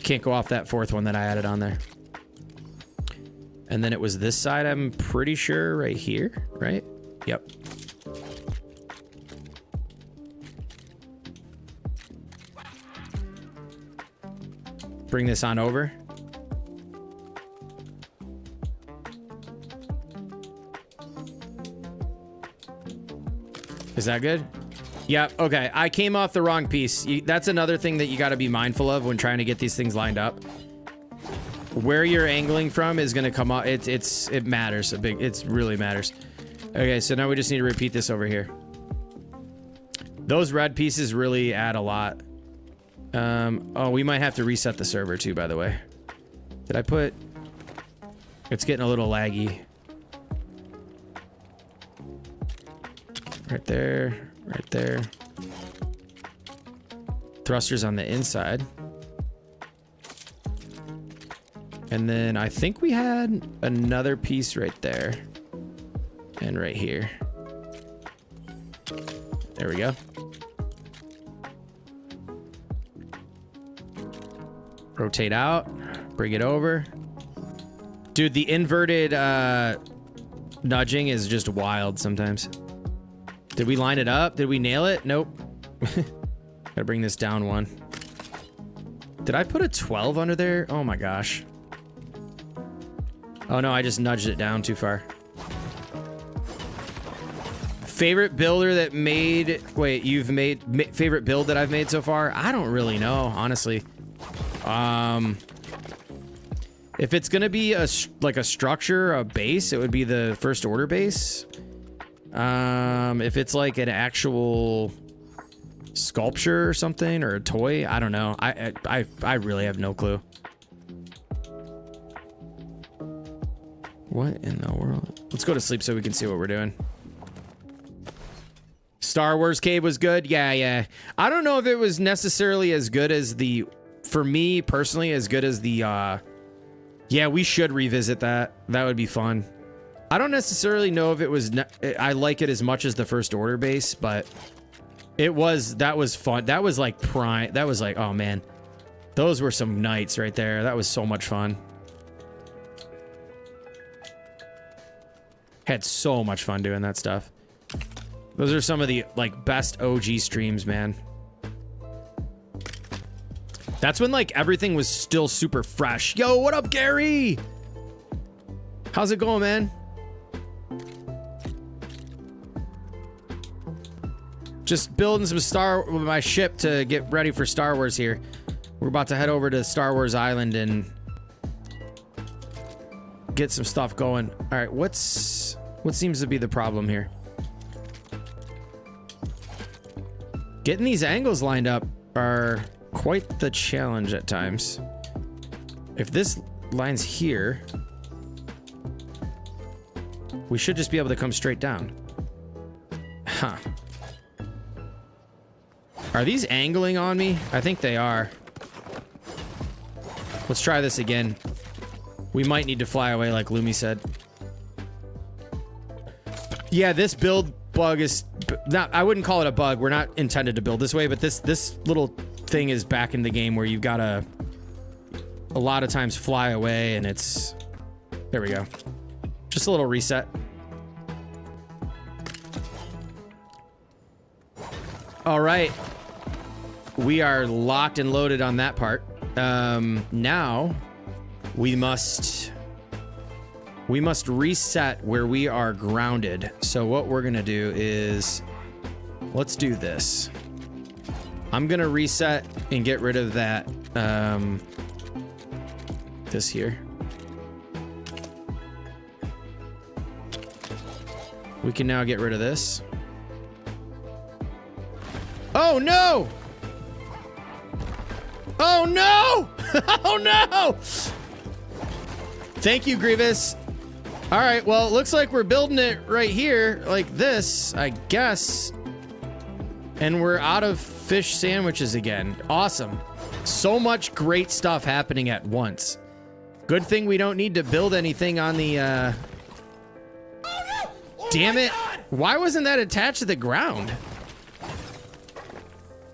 Can't go off that fourth one that I added on there. And then it was this side, I'm pretty sure, right here, right? Yep. Bring this on over. Is that good? Yep, okay. I came off the wrong piece. That's another thing that you got to be mindful of when trying to get these things lined up. Where you're angling from is going to come out. It matters. It really matters. Okay, so now we just need to repeat this over here. Those red pieces really add a lot. Oh, we might have to reset the server too, by the way. Did I put... It's getting a little laggy. Right there. Right there. Thrusters on the inside. And then I think we had another piece right there. And right here. There we go. Rotate out. Bring it over. Dude, the inverted nudging is just wild sometimes. Did we line it up? Did we nail it? Nope. Gotta bring this down one. Did I put a 12 under there? Oh my gosh. Oh no, I just nudged it down too far. Favorite builder that made... Wait, you've made... Favorite build that I've made so far? I don't really know, honestly. If it's gonna be like a structure, a base, it would be the first order base. If it's like an actual sculpture or something, or a toy, I don't know. I really have no clue. What in the world? Let's go to sleep so we can see what we're doing. Star Wars Cave was good. Yeah. I don't know if it was necessarily as good as the, for me personally, as good as the, yeah, we should revisit that. That would be fun. I don't necessarily know if it was, I like it as much as the First Order base, but that was fun. That was like prime. That was like, oh man, those were some nights right there. That was so much fun. Had so much fun doing that stuff. Those are some of the like best OG streams, man. That's when like everything was still super fresh. Yo, what up, Gary? How's it going, man? Just building some my ship to get ready for Star Wars here. We're about to head over to Star Wars Island and get some stuff going. All right, what seems to be the problem here? Getting these angles lined up are quite the challenge at times. If this line's here, we should just be able to come straight down. Huh. Are these angling on me? I think they are. Let's try this again. We might need to fly away like Lumi said. Yeah, this build bug is not, I wouldn't call it a bug. We're not intended to build this way, but this little thing is back in the game where you've got to a lot of times fly away, and it's, there we go. Just a little reset. All right. We are locked and loaded on that part. Now we must reset where we are grounded. So what we're gonna do is, let's do this. I'm gonna reset and get rid of that, this here. We can now get rid of this. Oh no! Oh no! Oh no! Thank you, Grievous. All right, well, it looks like we're building it right here, like this, I guess. And we're out of fish sandwiches again. Awesome. So much great stuff happening at once. Good thing we don't need to build anything on the, Oh, no! Oh, Damn my it. God! Why wasn't that attached to the ground?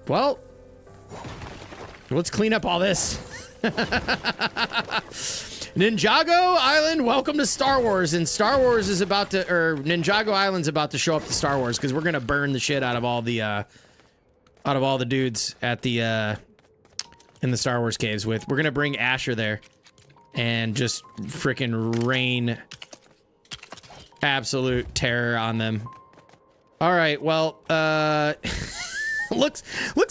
Well, let's clean up all this. Ninjago Island, welcome to Star Wars. And Star Wars is about to, or Ninjago Island's about to show up to Star Wars because we're gonna burn the shit out of all the dudes at the in the Star Wars caves. We're gonna bring Asher there and just freaking rain absolute terror on them. All right, well, looks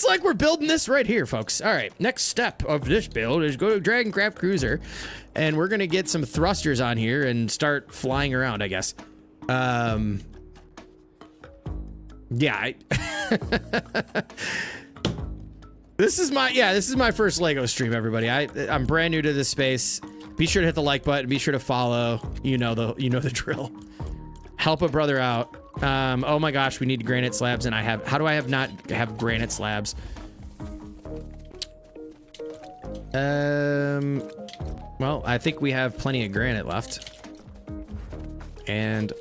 like we're building this right here, folks. All right, next step of this build is go to Dragoncraft Cruiser, and we're gonna get some thrusters on here and start flying around, I guess. Yeah. This is my first Lego stream, everybody. I'm brand new to this space. Be sure to hit the like button. Be sure to follow. You know the drill. Help a brother out. Oh my gosh, we need granite slabs, and how do I not have granite slabs? Well, I think we have plenty of granite left. And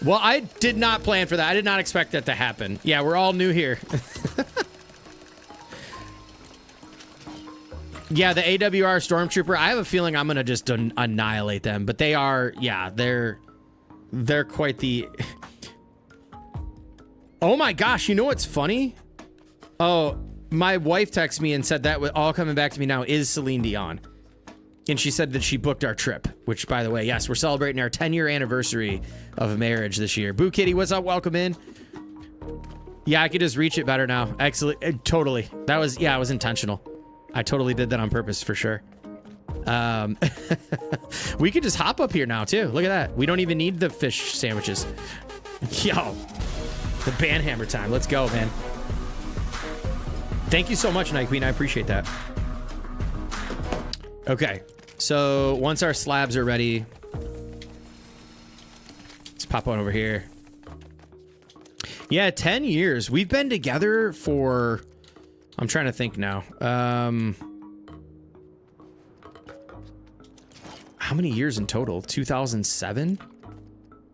well, I did not plan for that. I did not expect that to happen. Yeah, we're all new here. Yeah, the AWR Stormtrooper, I have a feeling I'm gonna just annihilate them, but they are, yeah, they're quite the... Oh my gosh, you know what's funny? Oh, my wife texted me and said that all coming back to me now is Celine Dion. And she said that she booked our trip, which, by the way, yes, we're celebrating our 10-year anniversary of marriage this year. Boo Kitty, what's up? Welcome in. Yeah, I could just reach it better now. Excellent. Totally. That was, yeah, it was intentional. I totally did that on purpose, for sure. We could just hop up here now, too. Look at that. We don't even need the fish sandwiches. Yo, the banhammer time. Let's go, man. Thank you so much, Night Queen. I appreciate that. Okay, so once our slabs are ready, let's pop one over here. Yeah, 10 years. We've been together for... I'm trying to think now. How many years in total? 2007?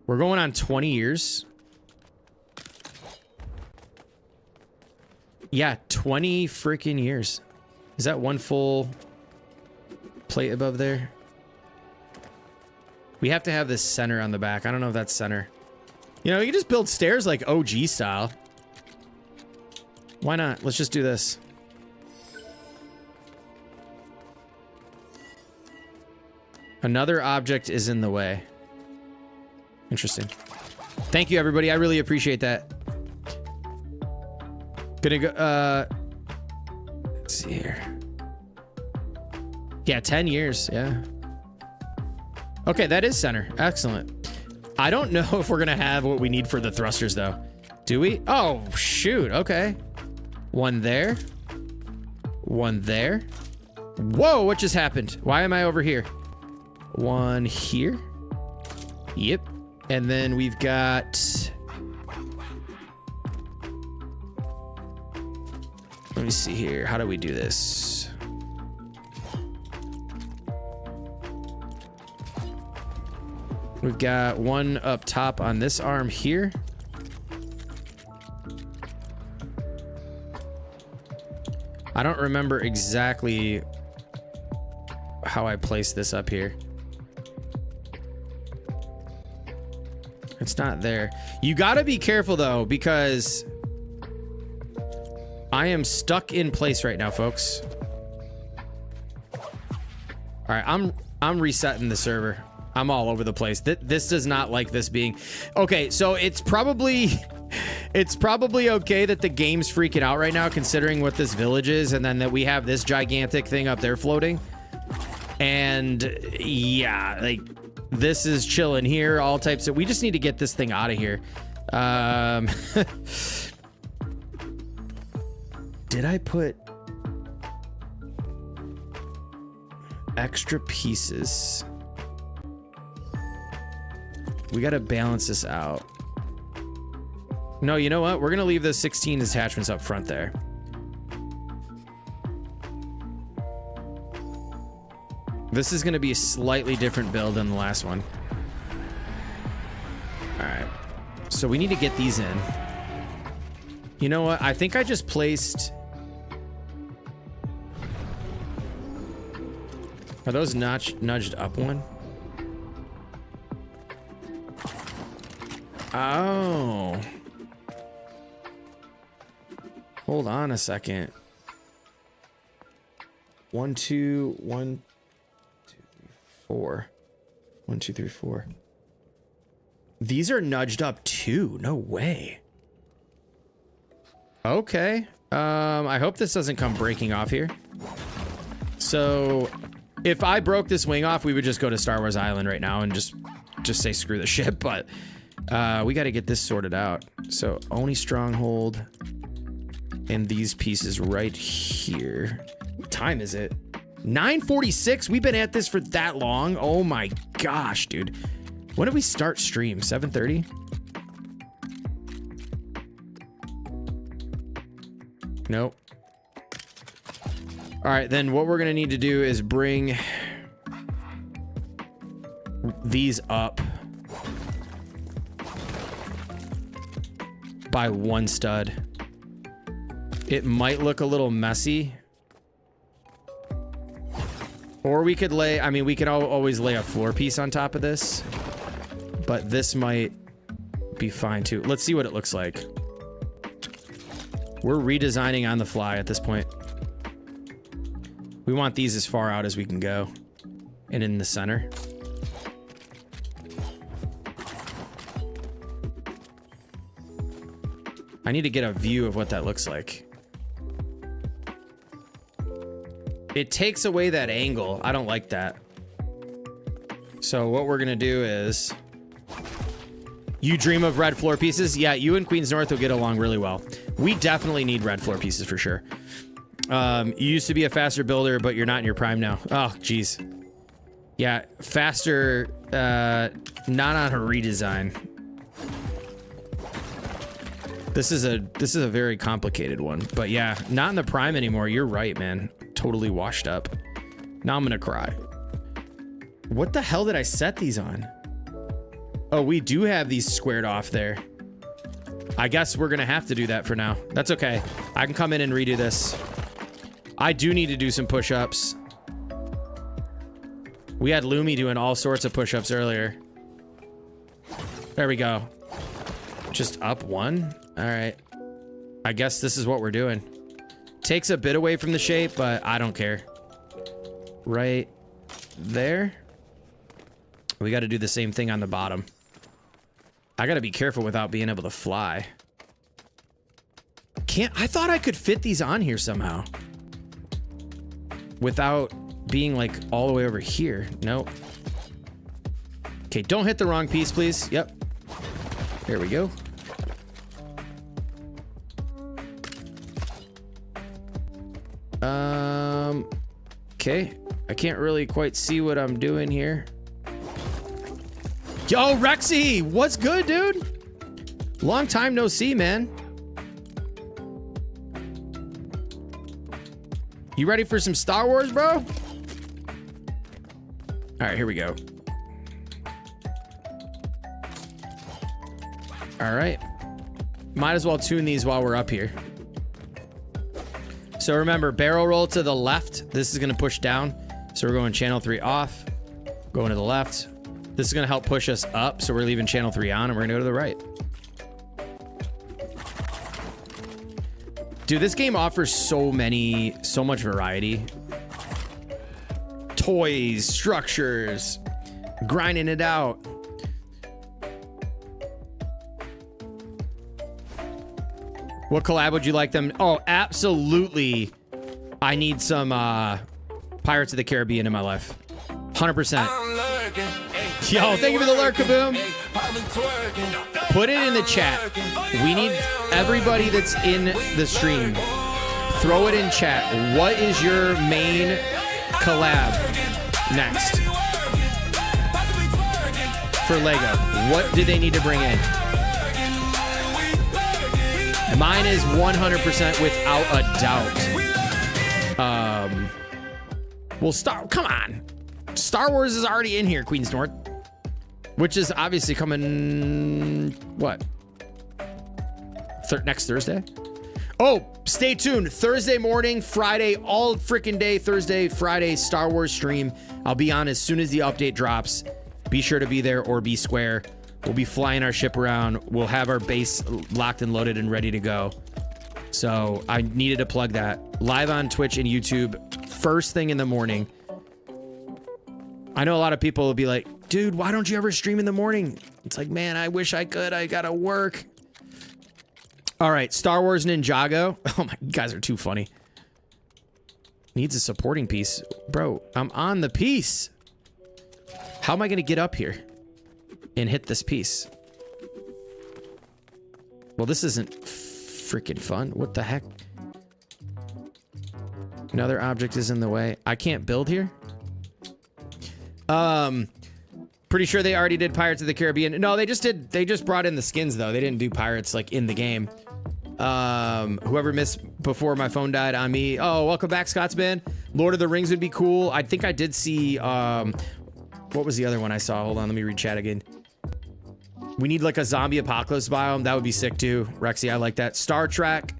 We're going on 20 years. Yeah, 20 freaking years. Is that one full plate above there? We have to have this center on the back. I don't know if that's center. You know, you can just build stairs like OG style. Why not? Let's just do this. Another object is in the way. Interesting. Thank you, everybody. I really appreciate that. Gonna go, let's see here. Yeah, 10 years, yeah. Okay, that is center. Excellent. I don't know if we're gonna have what we need for the thrusters, though. Do we? Oh, shoot, okay. One there. One there. Whoa, what just happened? Why am I over here? One here. Yep. And then we've got... Let me see here. How do we do this? We've got one up top on this arm here. I don't remember exactly how I placed this up here. It's not there. You gotta be careful though, because I am stuck in place right now, folks. All right, I'm resetting the server. I'm all over the place. This does not like this being... Okay, so it's probably okay that the game's freaking out right now, considering what this village is, and then that we have this gigantic thing up there floating. And yeah, like this is chilling here, all types of... We just need to get this thing out of here. Did I put... extra pieces. We got to balance this out. No, you know what? We're going to leave those 16 attachments up front there. This is going to be a slightly different build than the last one. All right. So we need to get these in. You know what? I think I just placed... Are those nudged up one? Oh. Hold on a second. 1, 2, 1, 2, 3, 4. 1, 2, 3, 4. These are nudged up too. No way. Okay. I hope this doesn't come breaking off here. So if I broke this wing off, we would just go to Star Wars Island right now and just say screw the ship. But we got to get this sorted out. So Oni Stronghold and these pieces right here. What time is it? 9:46. We've been at this for that long. Oh my gosh, dude. When did we start stream? 7:30? Nope. All right, then what we're gonna need to do is bring these up by 1 stud. It might look a little messy. Or we could lay, I mean, we could always lay a floor piece on top of this, but this might be fine too. Let's see what it looks like. We're redesigning on the fly at this point. We want these as far out as we can go and in the center. I need to get a view of what that looks like. It takes away that angle. I don't like that. So what we're gonna do is... You dream of red floor pieces? Yeah, you and Queens North will get along really well. We definitely need red floor pieces for sure. You used to be a faster builder, but you're not in your prime now. Oh, geez. Yeah, faster, not on a redesign. This is a very complicated one, but yeah, not in the prime anymore. You're right, man. Totally washed up. Now I'm gonna cry. What the hell did I set these on? Oh, we do have these squared off there. I guess we're gonna have to do that for now. That's okay. I can come in and redo this. I do need to do some push-ups. We had Lumi doing all sorts of push-ups earlier. There we go. Just up 1? All right. I guess this is what we're doing. Takes a bit away from the shape, but I don't care. Right there. We got to do the same thing on the bottom. I got to be careful without being able to fly. I thought I could fit these on here somehow. Without being like all the way over here. Nope. Okay, don't hit the wrong piece, please. Yep. There we go. Okay. I can't really quite see what I'm doing here. Yo, Rexy! What's good, dude? Long time no see, man. You ready for some Star Wars, bro? All right, here we go. All right. Might as well tune these while we're up here. So remember, barrel roll to the left. This is gonna push down. So we're going channel 3 off, going to the left. This is gonna help push us up. So we're leaving channel 3 on and we're gonna go to the right. Dude, this game offers so much variety. Toys, structures, grinding it out. What collab would you like them? Oh, absolutely. I need some Pirates of the Caribbean in my life. 100%. Yo, thank you for the lurk, Kaboom. Put it in the chat. We need everybody that's in the stream. Throw it in chat. What is your main collab? next for Lego? What do they need to bring in? Mine is 100% without a doubt. Well, come on. Star Wars is already in here, Queen's North, which is obviously coming, what? Next Thursday? Oh, stay tuned. Thursday morning, Friday, all freaking day, Thursday, Friday, Star Wars stream. I'll be on as soon as the update drops. Be sure to be there or be square. We'll be flying our ship around. We'll have our base locked and loaded and ready to go. So I needed to plug that. Live on Twitch and YouTube, first thing in the morning. I know a lot of people will be like, dude, why don't you ever stream in the morning? It's like, man, I wish I could. I gotta work. All right, Star Wars Ninjago. Oh my, you guys are too funny. Needs a supporting piece. Bro, I'm on the piece. How am I gonna get up here and hit this piece? Well, this isn't freaking fun. What the heck? Another object is in the way. I can't build here? Pretty sure they already did Pirates of the Caribbean. No, they just brought in the skins though. They didn't do pirates like in the game. Whoever missed before my phone died on me. Oh, welcome back, Scotsman. Lord of the Rings would be cool. I think I did see, what was the other one I saw? Hold on, let me read chat again. We need like a zombie apocalypse biome. That would be sick too. Rexy, I like that. Star Trek,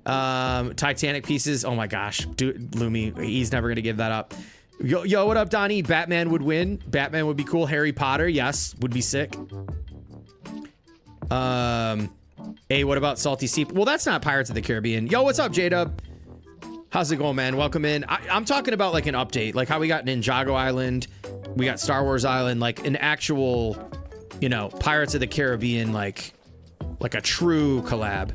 Titanic pieces. Oh my gosh, dude, Lumi, he's never gonna give that up. Yo, what up, Donnie? Batman would win. Batman would be cool. Harry Potter, yes, would be sick. Hey, what about Salty Sea? Well, that's not Pirates of the Caribbean. Yo, what's up, J-Dub? How's it going, man? Welcome in. I'm talking about like an update, like how we got Ninjago Island, we got Star Wars Island, like an actual, you know, Pirates of the Caribbean, like a true collab.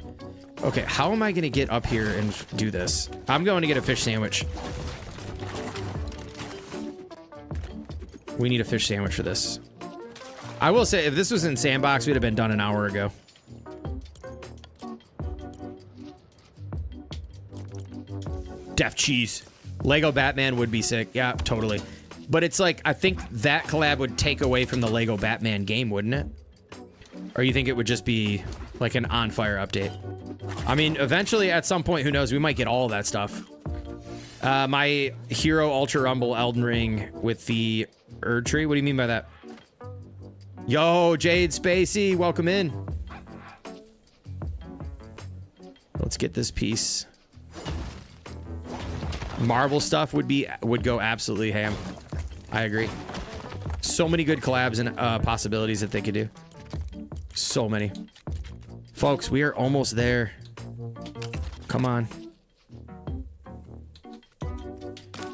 Okay, how am I gonna get up here and do this? I'm going to get a fish sandwich. We need a fish sandwich for this. I will say, if this was in Sandbox, we'd have been done an hour ago. Def cheese. Lego Batman would be sick. Yeah, totally. But it's like, I think that collab would take away from the Lego Batman game, wouldn't it? Or you think it would just be like an on-fire update? I mean, eventually, at some point, who knows? We might get all of that stuff. My Hero Ultra Rumble Elden Ring with the Erd Tree. What do you mean by that? Yo, Jade Spacey, welcome in. Let's get this piece. Marvel stuff would go absolutely ham. I agree. So many good collabs and possibilities that they could do. So many. Folks, we are almost there. Come on.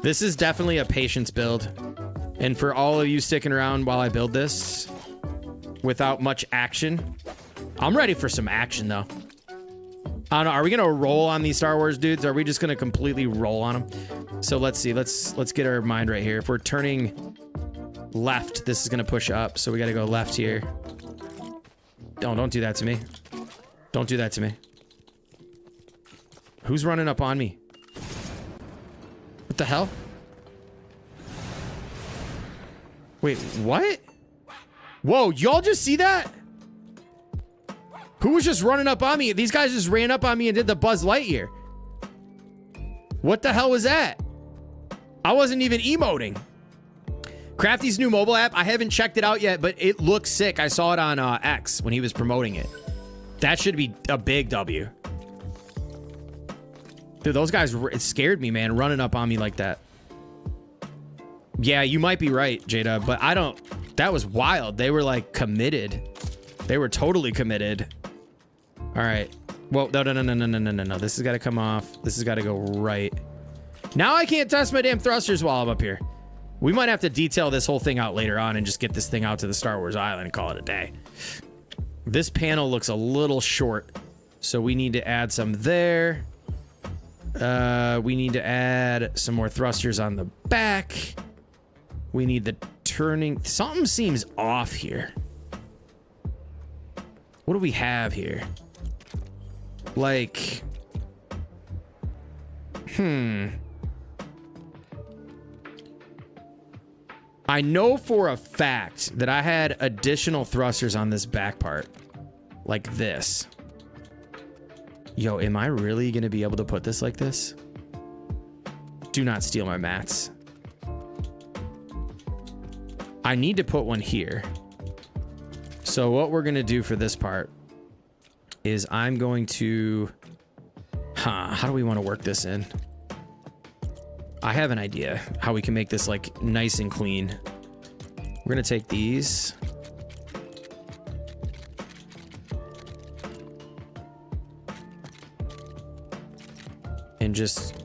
This is definitely a patience build. And for all of you sticking around while I build this without much action, I'm ready for some action though. I don't know, are we gonna roll on these Star Wars dudes? Are we just gonna completely roll on them? So let's see, let's get our mind right here. If we're turning left, this is gonna push up, so we gotta go left here. Don't do that to me. Don't do that to me. Who's running up on me? What the hell? Wait, what? Whoa, y'all just see that? Who was just running up on me? These guys just ran up on me and did the Buzz Lightyear. What the hell was that? I wasn't even emoting. Crafty's new mobile app, I haven't checked it out yet, but it looks sick. I saw it on X when he was promoting it. That should be a big W. Dude, those guys, it scared me, man, running up on me like that. Yeah, you might be right, Jada, but I don't... That was wild. They were, like, committed. They were totally committed. All right. Well, no. This has got to come off. This has got to go right. Now I can't test my damn thrusters while I'm up here. We might have to detail this whole thing out later on and just get this thing out to the Star Wars Island and call it a day. This panel looks a little short, so we need to add some there. We need to add some more thrusters on the back. We need the turning. Something seems off here. What do we have here? Like, I know for a fact that I had additional thrusters on this back part. Like this. Yo, am I really going to be able to put this like this? Do not steal my mats. I need to put one here. So what we're going to do for this part is I'm going to... how do we want to work this in? I have an idea how we can make this like nice and clean. We're going to take these. And just...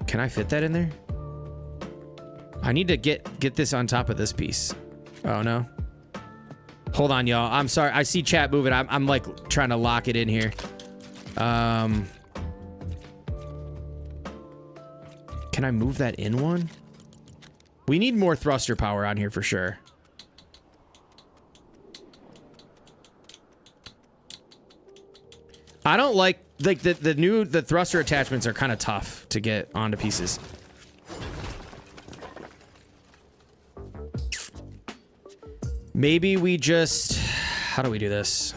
Can I fit that in there? I need to get this on top of this piece. Oh, no. Hold on, y'all. I'm sorry. I see chat moving. I'm like trying to lock it in here. Can I move that in one? We need more thruster power on here for sure. I don't like the thruster attachments are kind of tough to get onto pieces. Maybe we just... How do we do this?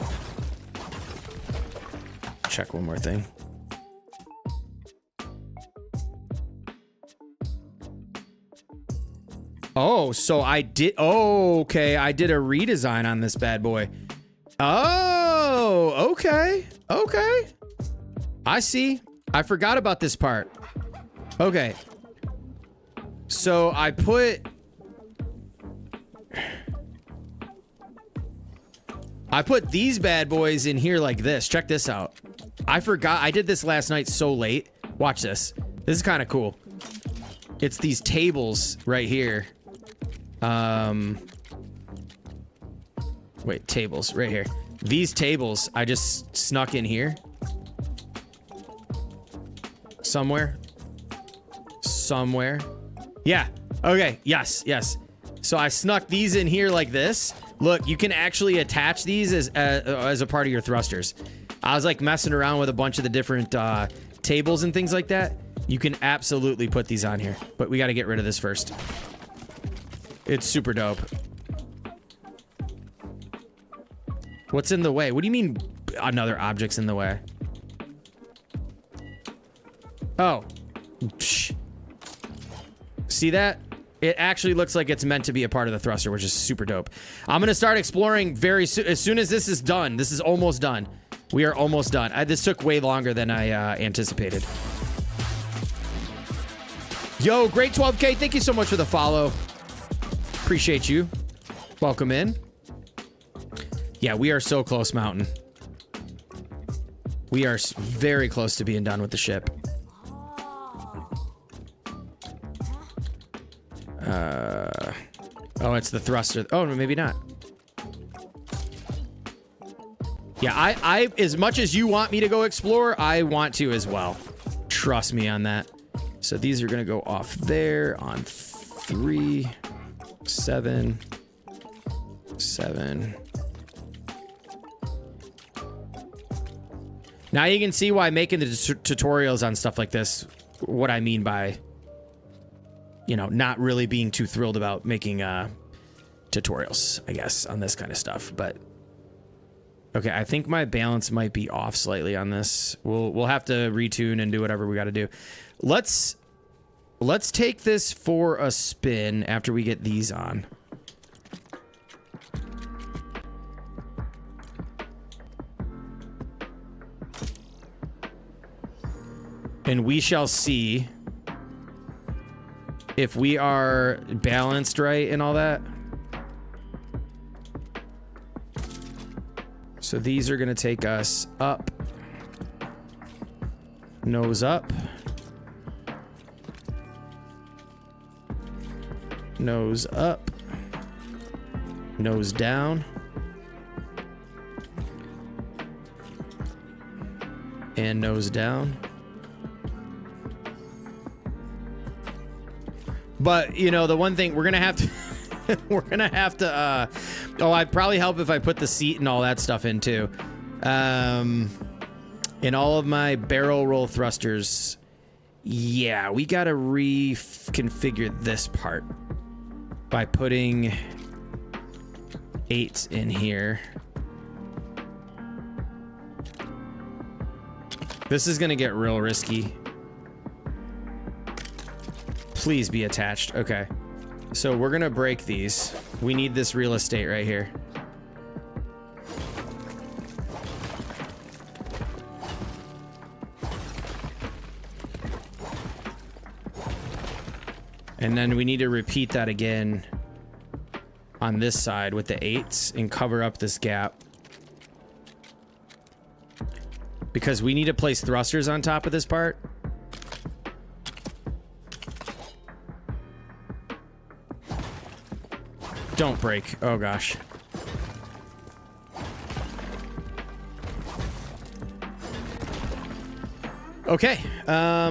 Check one more thing. Oh, so I did... Oh, okay. I did a redesign on this bad boy. Oh, okay. Okay. I see. I forgot about this part. Okay. So I put these bad boys in here like this. Check this out. I forgot. I did this last night so late. Watch this. This is kind of cool. It's these tables right here. Wait, tables right here. These tables I just snuck in here. Somewhere. Yeah. Okay. Yes. So I snuck these in here like this. Look, you can actually attach these as a part of your thrusters. I was like messing around with a bunch of the different tables and things like that. You can absolutely put these on here, but we got to get rid of this first. It's super dope. What's in the way? What do you mean another object's in the way? Oh. Psh. See that? It actually looks like it's meant to be a part of the thruster, which is super dope. I'm going to start exploring very soon. As soon as this is done. This is almost done. We are almost done. This took way longer than I anticipated. Yo, great 12K. Thank you so much for the follow. Appreciate you. Welcome in. Yeah, we are so close, Mountain. We are very close to being done with the ship. Oh, it's the thruster. Oh, maybe not. Yeah, I as much as you want me to go explore, I want to as well. Trust me on that. So these are gonna go off there on 3, 7, 7. Now you can see why making the tutorials on stuff like this, what I mean by, you know, not really being too thrilled about making tutorials, I guess, on this kind of stuff. But okay, I think my balance might be off slightly on this. We'll have to retune and do whatever we got to do. Let's take this for a spin after we get these on. And we shall see if we are balanced right and all that. So these are going to take us up. Nose up. Nose up. Nose down. And nose down. But, you know, the one thing we're going to have to... we're going to have to... oh, I'd probably help if I put the seat and all that stuff in, too. In all of my barrel roll thrusters, Yeah, we gotta reconfigure this part by putting 8s in here. This is gonna get real risky. Please be attached. Okay. So we're gonna break these. We need this real estate right here. And then we need to repeat that again on this side with the 8s and cover up this gap. Because we need to place thrusters on top of this part. Don't break. Oh gosh. Okay.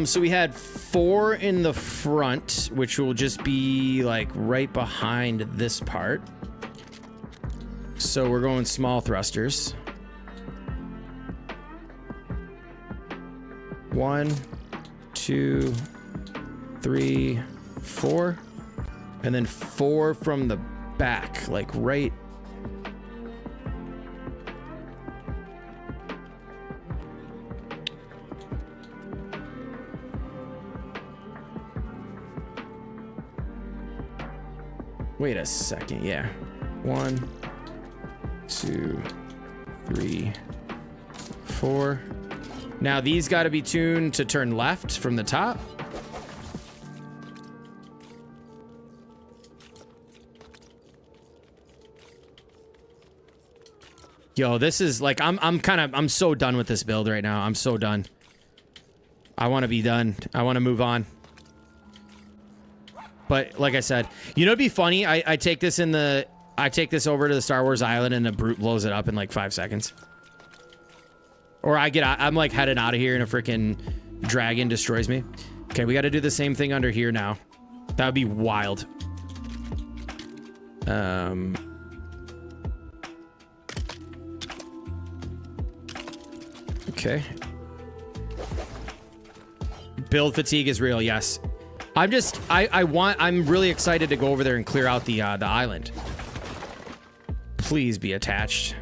So we had 4 in the front, which will just be like right behind this part. So we're going small thrusters. 1, 2, 3, 4, and then 4 from the back, like right. Wait a second, yeah. 1, 2, 3, 4. Now these got to be tuned to turn left from the top. Yo, this is like, I'm so done with this build right now. I'm so done. I want to be done. I want to move on. But like I said, you know, it'd be funny. I take this over to the Star Wars island and the brute blows it up in like 5 seconds. Or I'm like headed out of here and a freaking dragon destroys me. Okay, we got to do the same thing under here now. That would be wild. Okay. Build fatigue is real, yes. I'm really excited to go over there and clear out the island. Please be attached.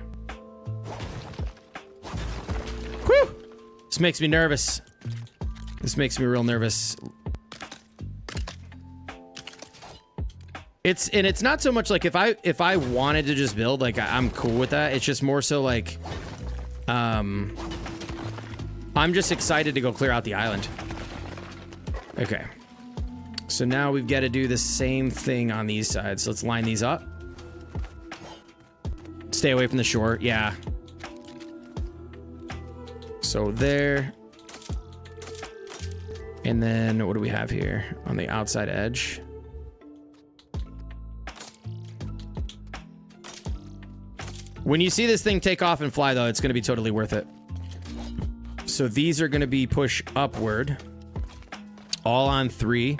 Whew! This makes me nervous. This makes me real nervous. It's not so much like if I wanted to just build, like I'm cool with that. It's just more so like I'm just excited to go clear out the island. Okay. So now we've got to do the same thing on these sides. So let's line these up. Stay away from the shore. Yeah. So there. And then what do we have here on the outside edge? When you see this thing take off and fly, though, it's going to be totally worth it. So these are going to be push upward. All on 3.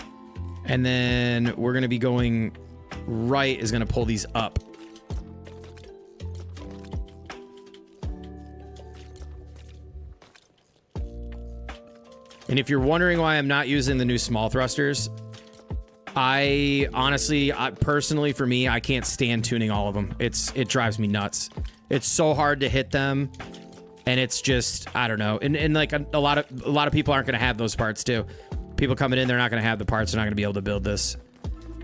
And then we're going to be going right is going to pull these up. And if you're wondering why I'm not using the new small thrusters, I honestly, personally for me, I can't stand tuning all of them. It drives me nuts. It's so hard to hit them. And it's just, I don't know. And like a lot of people aren't going to have those parts too. People coming in, they're not going to have the parts. They're not going to be able to build this.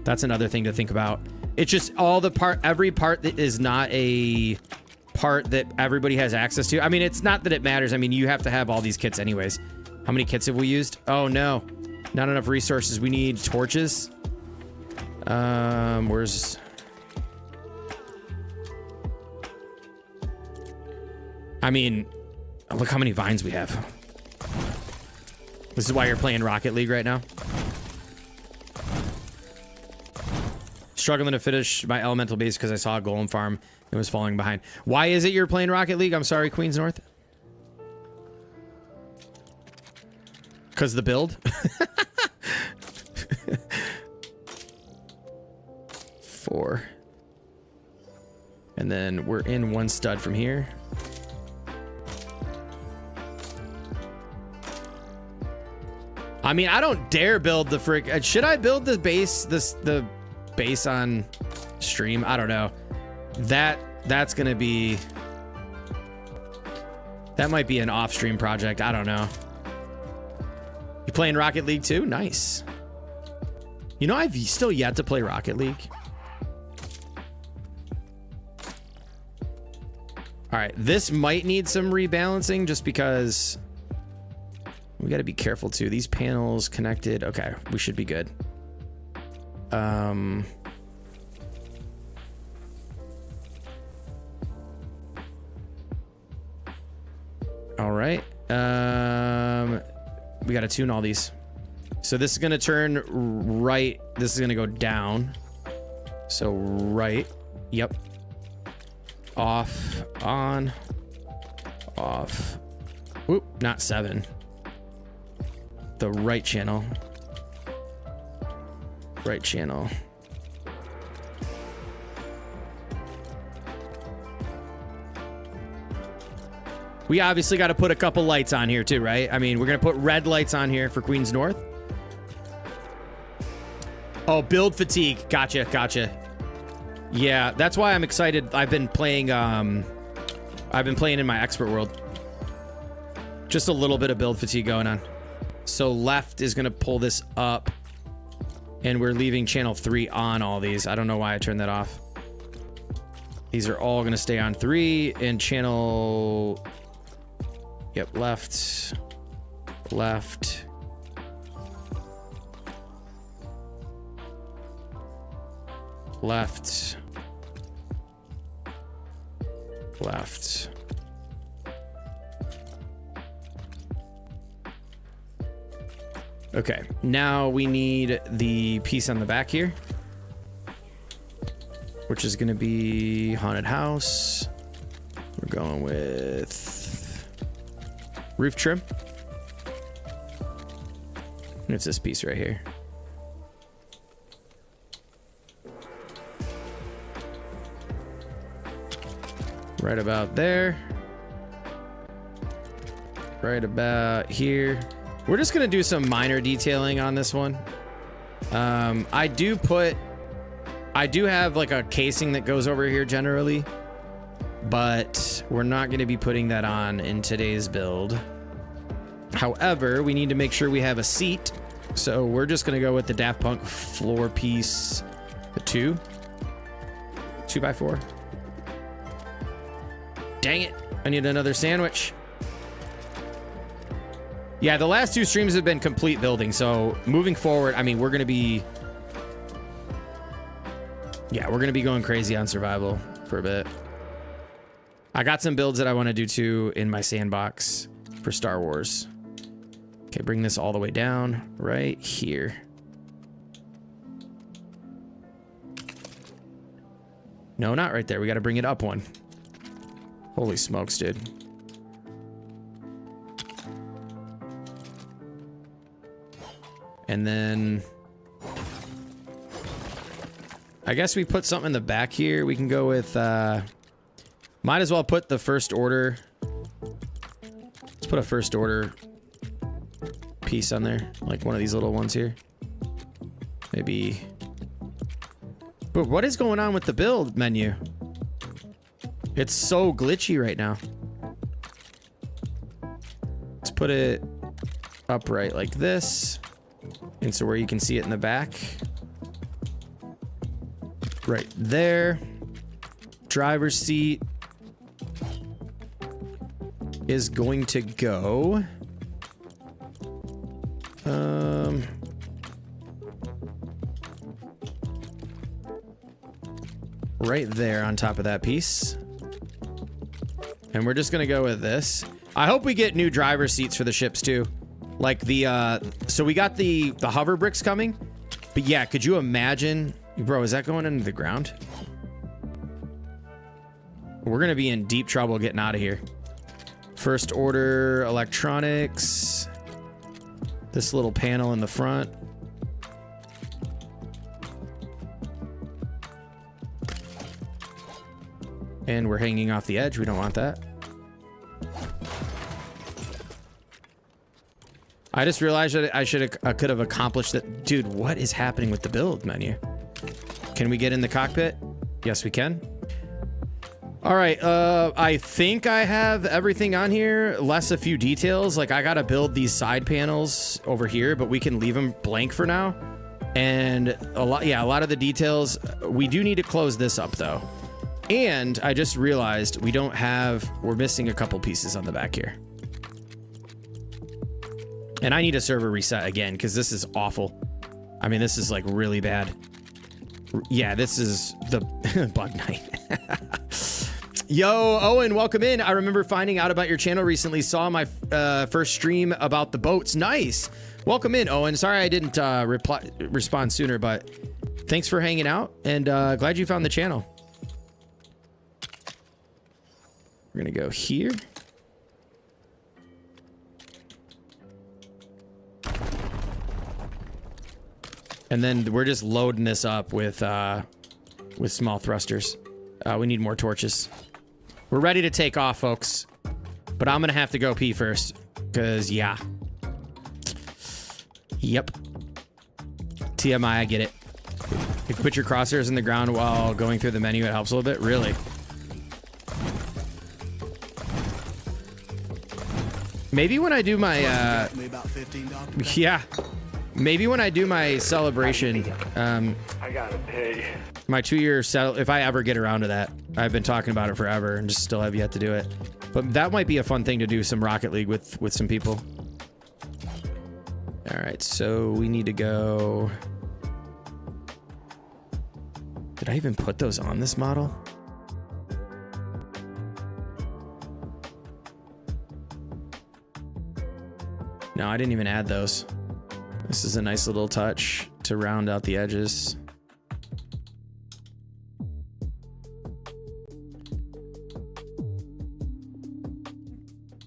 That's another thing to think about. It's just every part that is not a part that everybody has access to. I mean, it's not that it matters. I mean, you have to have all these kits anyways. How many kits have we used? Oh no, not enough resources. We need torches. Where's... I mean, look how many vines we have. This is why you're playing Rocket League right now. Struggling to finish my elemental base because I saw a golem farm and was falling behind. Why is it you're playing Rocket League? I'm sorry, Queens North. Because the build? 4. And then we're in 1 stud from here. I mean, I don't dare build the frick. Should I build the base? The base on stream? I don't know. That's gonna be. That might be an off-stream project. I don't know. You playing Rocket League too? Nice. You know, I've still yet to play Rocket League. All right, this might need some rebalancing just because we got to be careful too. These panels connected. Okay, we should be good. All right. We got to tune all these. So this is going to turn right. This is going to go down. So right. Yep. Off, on, off. Whoop, not 7. The right channel. Right channel. We obviously got to put a couple lights on here too, right? I mean, we're going to put red lights on here for Queens North. Oh, build fatigue. Gotcha, gotcha. Yeah, that's why I'm excited. I've been playing in my expert world. Just a little bit of build fatigue going on. So left is going to pull this up. And we're leaving channel 3 on all these. I don't know why I turned that off. These are all going to stay on 3 and channel... Yep, left. Left. Left. Left. Okay, now we need the piece on the back here, which is going to be haunted house. We're going with roof trim. And it's this piece right here. Right about there. Right about here. We're just gonna do some minor detailing on this one. I do have like a casing that goes over here generally, but we're not gonna be putting that on in today's build. However, we need to make sure we have a seat, so we're just gonna go with the Daft Punk floor piece, the 2x4. Dang it, I need another sandwich. Yeah, the last 2 streams have been complete building, so moving forward, I mean, we're gonna be going crazy on survival for a bit. I got some builds that I want to do too in my sandbox for Star Wars. Okay, bring this all the way down right here. No, not right there. We got to bring it up one. Holy smokes, dude. And then I guess we put something in the back here. We can go with might as well put the first order. Let's put a first order piece on there, like one of these little ones here. Maybe. But what is going on with the build menu? It's so glitchy right now. Let's put it upright like this. And so where you can see it in the back. Right there. Driver's seat is going to go right there on top of that piece. And we're just gonna go with this. I hope we get new driver seats for the ships too. Like the so we got the hover bricks coming. But yeah, could you imagine, bro, is that going into the ground? We're gonna be in deep trouble getting out of here. First order electronics. This little panel in the front. And we're hanging off the edge. We don't want that. I just realized that I could have accomplished that. Dude, what is happening with the build menu? Can we get in the cockpit? Yes, we can. All right, I think I have everything on here, less a few details. Like, I gotta build these side panels over here, but we can leave them blank for now. And a lot of the details, we do need to close this up though. And I just realized we're missing a couple pieces on the back here. And I need a server reset again, because this is awful. I mean, this is like really bad. Yeah, this is the bug night. Yo, Owen, welcome in. I remember finding out about your channel recently. Saw my first stream about the boats. Nice. Welcome in, Owen. Sorry I didn't respond sooner, but thanks for hanging out, and glad you found the channel. We're gonna go here. And then we're just loading this up with small thrusters. We need more torches. We're ready to take off, folks. But I'm gonna have to go pee first, because yeah. Yep. TMI, I get it. If you put your crosshairs in the ground while going through the menu, it helps a little bit. Really? Maybe when I do my yeah. Maybe when I do my celebration, I gotta pay. my 2-year if I ever get around to that. I've been talking about it forever and just still have yet to do it. But that might be a fun thing to do, some Rocket League with some people. All right, so we need to go. Did I even put those on this model? No, I didn't even add those. This is a nice little touch to round out the edges.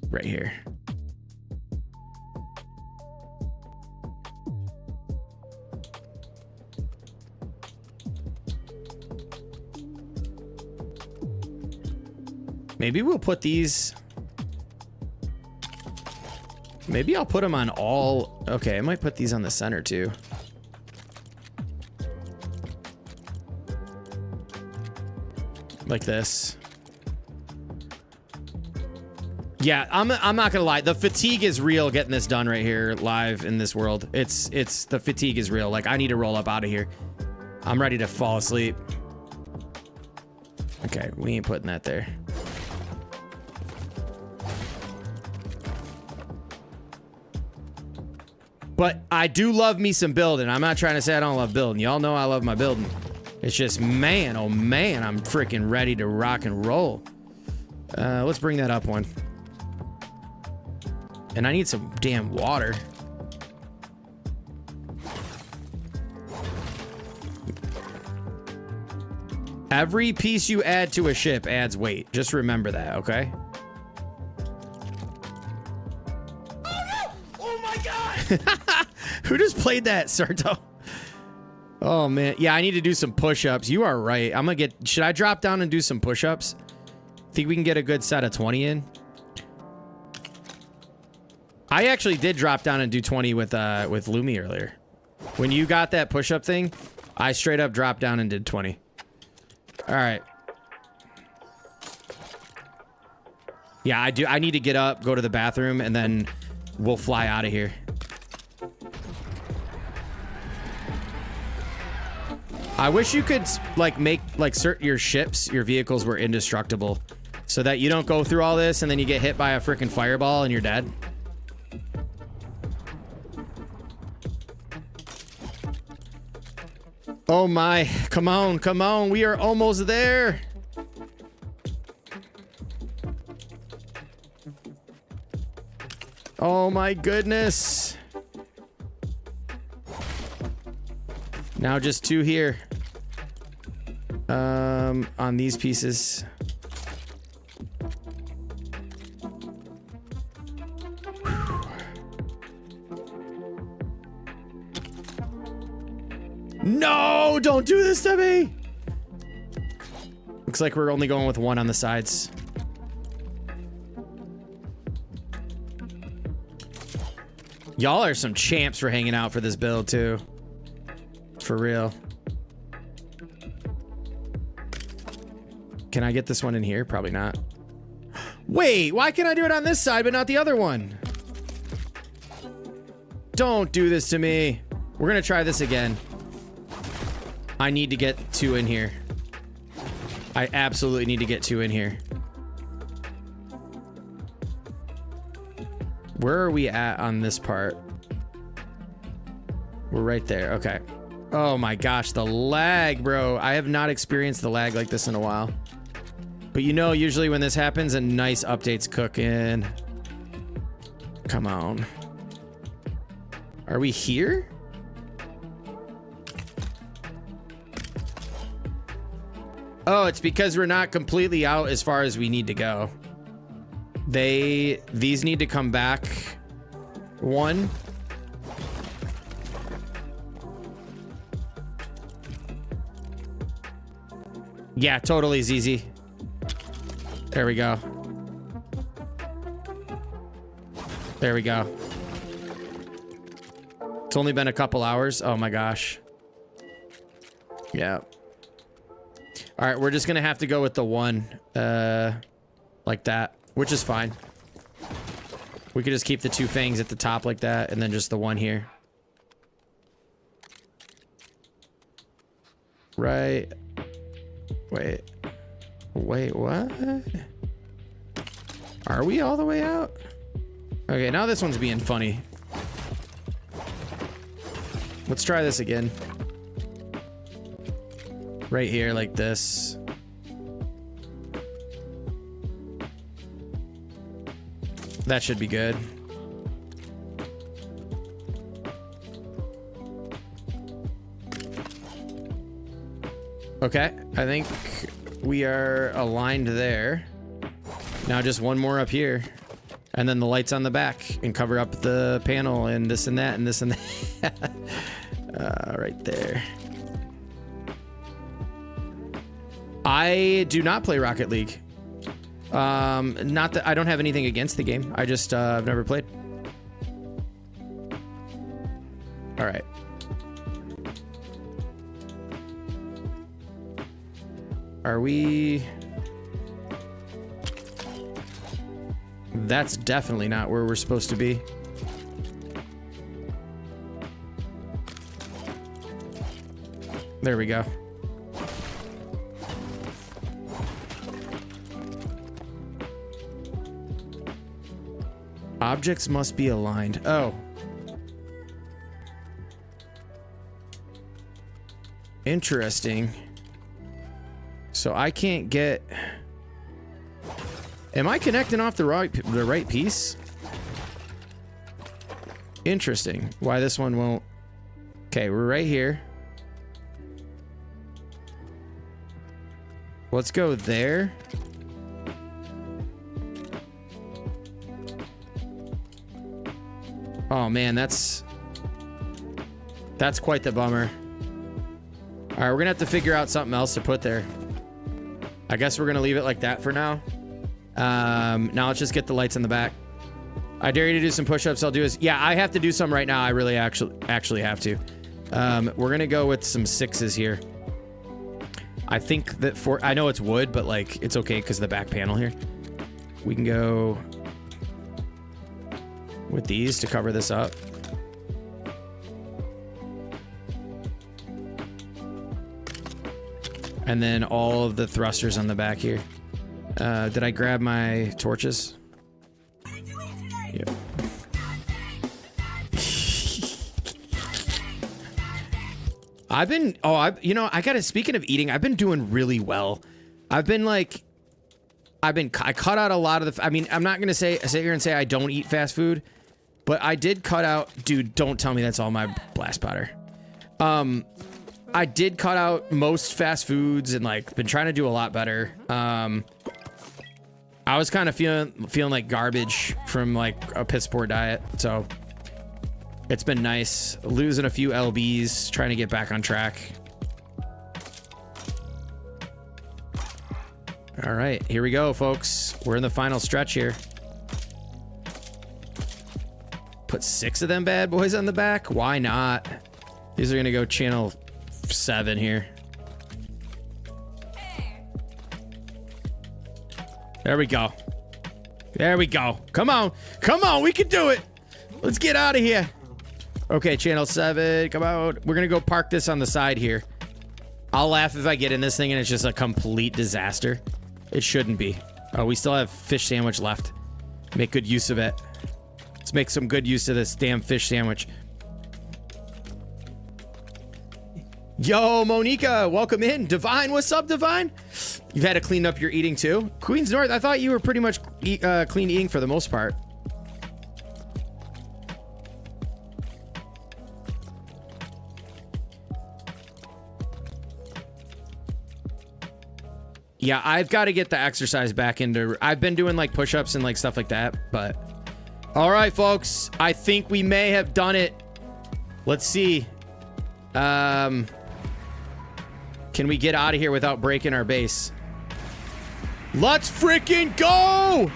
Right here. Maybe we'll put these. Maybe I'll put them on all. Okay, I might put these on the center too. Like this. Yeah, I'm not gonna lie. The fatigue is real getting this done right here live in this world. It's the fatigue is real. Like, I need to roll up out of here. I'm ready to fall asleep. Okay, we ain't putting that there. But I do love me some building. I'm not trying to say I don't love building. Y'all know I love my building. It's just, man, oh man, I'm freaking ready to rock and roll. Let's bring that up one. And I need some damn water. Every piece you add to a ship adds weight. Just remember that, okay? Who just played that, Sarto? Oh, man. Yeah, I need to do some push-ups. You are right. I'm gonna get... Should I drop down and do some push-ups? Think we can get a good set of 20 in? I actually did drop down and do 20 with Lumi earlier. When you got that push-up thing, I straight up dropped down and did 20. All right. Yeah, I do. I need to get up, go to the bathroom, and then we'll fly out of here. I wish you could like make like your ships, your vehicles were indestructible, so that you don't go through all this and then you get hit by a freaking fireball and you're dead. Oh my, come on, come on. We are almost there. Oh my goodness. Now just 2 here. On these pieces. No, don't do this to me. Looks like we're only going with 1 on the sides. Y'all are some champs for hanging out for this build too. For real. Can I get this one in here? Probably not. Wait, why can I do it on this side but not the other one? Don't do this to me. We're gonna try this again. I need to get 2 in here. I absolutely need to get 2 in here. Where are we at on this part? We're right there. Okay. Oh my gosh, the lag, bro. I have not experienced the lag like this in a while. But you know, usually when this happens, a nice update's cooking. Come on. Are we here? Oh, it's because we're not completely out as far as we need to go. These need to come back 1. Yeah, totally ZZ. There we go. There we go. It's only been a couple hours. Oh my gosh. Yeah. All right, we're just gonna have to go with the 1, like that, which is fine. We could just keep the 2 fangs at the top like that, and then just the 1 here. Right. Wait, what? Are we all the way out? Okay, now this one's being funny. Let's try this again. Right here, like this. That should be good. Okay, I think we are aligned there. Now just 1 more up here. And then the lights on the back and cover up the panel and this and that and this and that. Right there. I do not play Rocket League. Not that I don't have anything against the game. I just I've never played. All right. Are we? That's definitely not where we're supposed to be. There we go. Objects must be aligned. Oh. Interesting. So I can't get... Am I connecting off the right piece? Interesting. Why this one won't... Okay, we're right here. Let's go there. Oh man, that's quite the bummer. All right, we're gonna have to figure out something else to put there. I guess we're gonna leave it like that for now. Now let's just get the lights in the back. I dare you to do some push-ups. I'll do is, yeah, I have to do some right now. I really actually have to. We're gonna go with some 6s here. I think that I know it's wood, but like it's okay because of the back panel here. We can go with these to cover this up. And then all of the thrusters on the back here. Did I grab my torches? Yep. I gotta, speaking of eating, I've been doing really well. I cut out a lot of the, I mean, I'm not gonna sit here and say I don't eat fast food, but I did cut out, dude, don't tell me that's all my blast powder. I did cut out most fast foods and like been trying to do a lot better. I was kind of feeling like garbage from like a piss poor diet, so it's been nice losing a few lbs, trying to get back on track. All right, here we go, folks. We're in the final stretch here. Put 6 of them bad boys on the back. Why not? These are gonna go channel 7 here. There we go. There we go. Come on. Come on. We can do it. Let's get out of here. Okay, channel 7. Come out. We're going to go park this on the side here. I'll laugh if I get in this thing and it's just a complete disaster. It shouldn't be. Oh, we still have fish sandwich left. Make good use of it. Let's make some good use of this damn fish sandwich. Yo, Monica, welcome in. Divine, what's up, Divine? You've had to clean up your eating too? Queens North, I thought you were pretty much clean eating for the most part. Yeah, I've got to get the exercise back into... I've been doing like push-ups and like stuff like that, but... All right, folks. I think we may have done it. Let's see. Can we get out of here without breaking our base? Let's freaking go!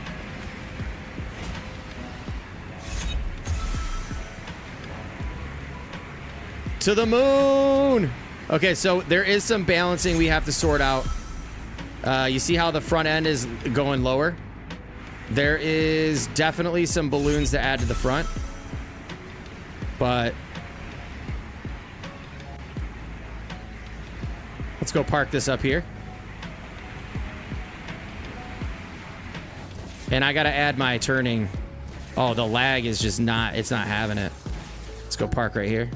To the moon! Okay, so there is some balancing we have to sort out. You see how the front end is going lower? There is definitely some balloons to add to the front. But... let's go park this up here. And I gotta add my turning. Oh, the lag is just not, it's not having it. Let's go park right here.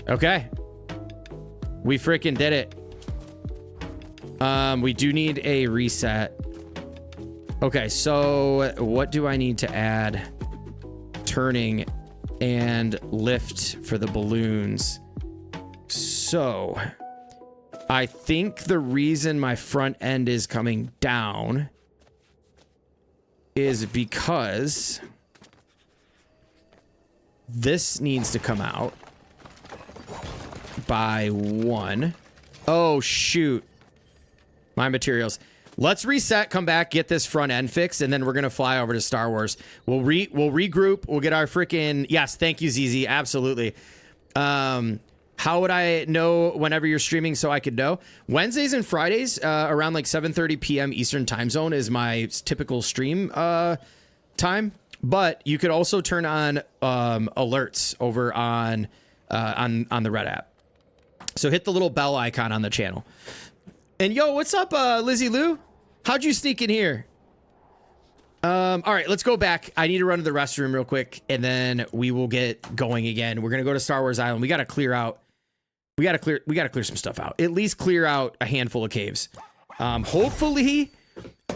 Okay. We freaking did it. We do need a reset. Okay, so what do I need to add? Turning and lift for the balloons. So, I think the reason my front end is coming down is because this needs to come out by 1. Oh, shoot. My materials. Let's reset, come back, get this front end fixed, and then we're going to fly over to Star Wars. We'll regroup. We'll get our freaking... Yes, thank you, ZZ. Absolutely. How would I know whenever you're streaming so I could know? Wednesdays and Fridays around like 7:30 p.m. Eastern time zone is my typical stream time. But you could also turn on alerts over on the Red app. So hit the little bell icon on the channel. And yo, what's up, Lizzie Lou? How'd you sneak in here? All right, let's go back. I need to run to the restroom real quick, and then we will get going again. We're gonna go to Star Wars Island. We gotta clear out. We gotta clear some stuff out. At least clear out a handful of caves. Hopefully,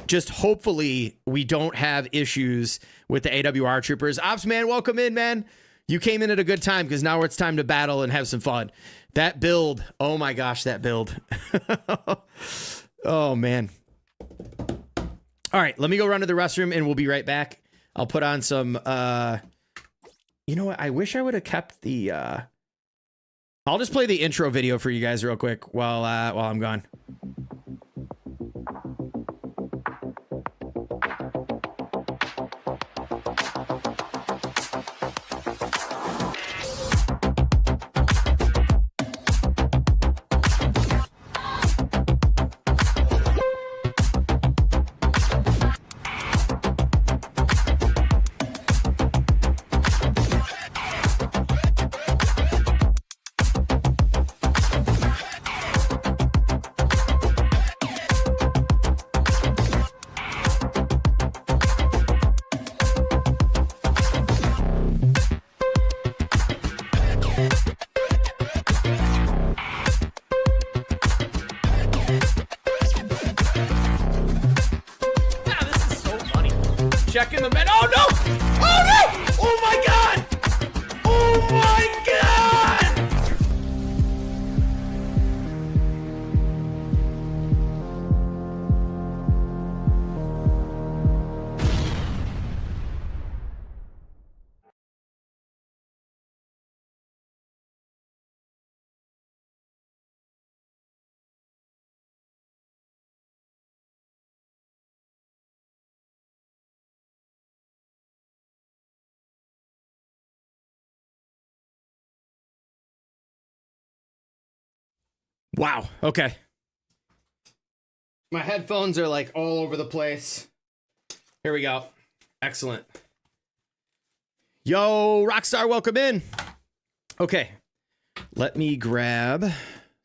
just hopefully, we don't have issues with the AWR troopers. Ops man, welcome in, man. You came in at a good time because now it's time to battle and have some fun. That build, oh my gosh, that build. Oh man. All right, let me go run to the restroom and we'll be right back. I'll put on some, you know what? I wish I would have kept the, I'll just play the intro video for you guys real quick while I'm gone. Checking the men. Oh no! Oh no! Oh my god! Oh my god! Wow. Okay. My headphones are like all over the place. Here we go. Excellent. Yo, Rockstar, welcome in. Okay. Let me grab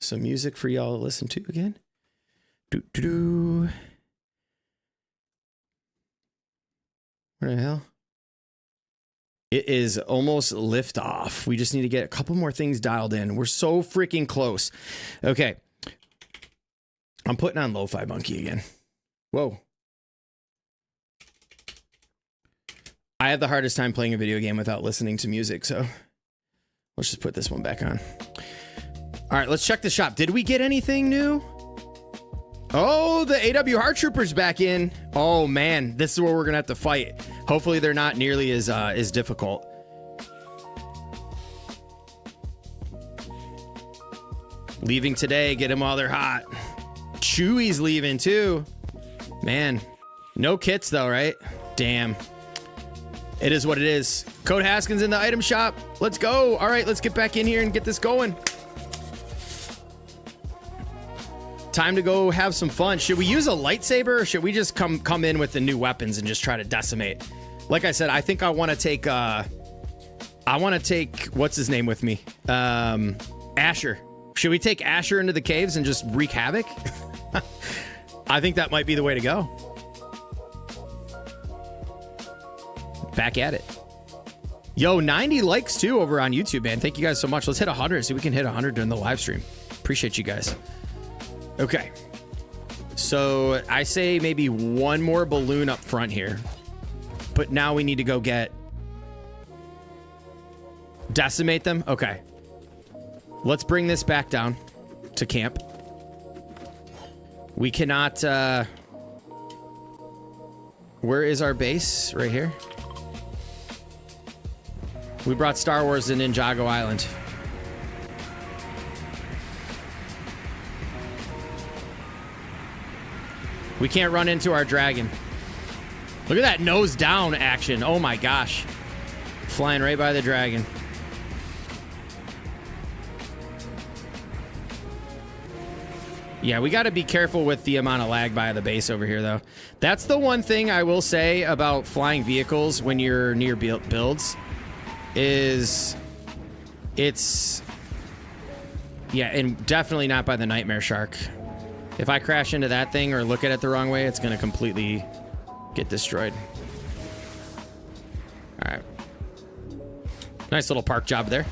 some music for y'all to listen to again. Where the hell? It is almost liftoff. We just need to get a couple more things dialed in. We're so freaking close. Okay. I'm putting on Lo-Fi Monkey again. Whoa. I have the hardest time playing a video game without listening to music, so let's just put this one back on. All right, let's check the shop. Did we get anything new? Oh, the AW Heart Trooper's back in. Oh, man, this is where we're going to have to fight. Hopefully they're not nearly as difficult. Leaving today, get them while they're hot. Chewie's leaving too. Man, no kits though, right? Damn. It is what it is. Code Haskins in the item shop. Let's go. All right, let's get back in here and get this going. Time to go have some fun. Should we use a lightsaber or should we just come in with the new weapons and just try to decimate? Like I said, I think I want to take what's his name with me? Asher. Should we take Asher into the caves and just wreak havoc? I think that might be the way to go. Back at it. Yo, 90 likes too over on YouTube, man. Thank you guys so much. Let's hit 100. See if we can hit 100 during the live stream. Appreciate you guys. Okay. So I say maybe one more balloon up front here. But now we need to go get... Decimate them? Okay. Let's bring this back down to camp. We cannot... Where is our base? Right here. We brought Star Wars to Ninjago Island. We can't run into our dragon. Look at that nose down action. Oh my gosh. Flying right by the dragon. Yeah, we got to be careful with the amount of lag by the base over here, though. That's the one thing I will say about flying vehicles when you're near builds is it's... Yeah, and definitely not by the Nightmare Shark. If I crash into that thing or look at it the wrong way, it's going to completely get destroyed. All right. Nice little park job there.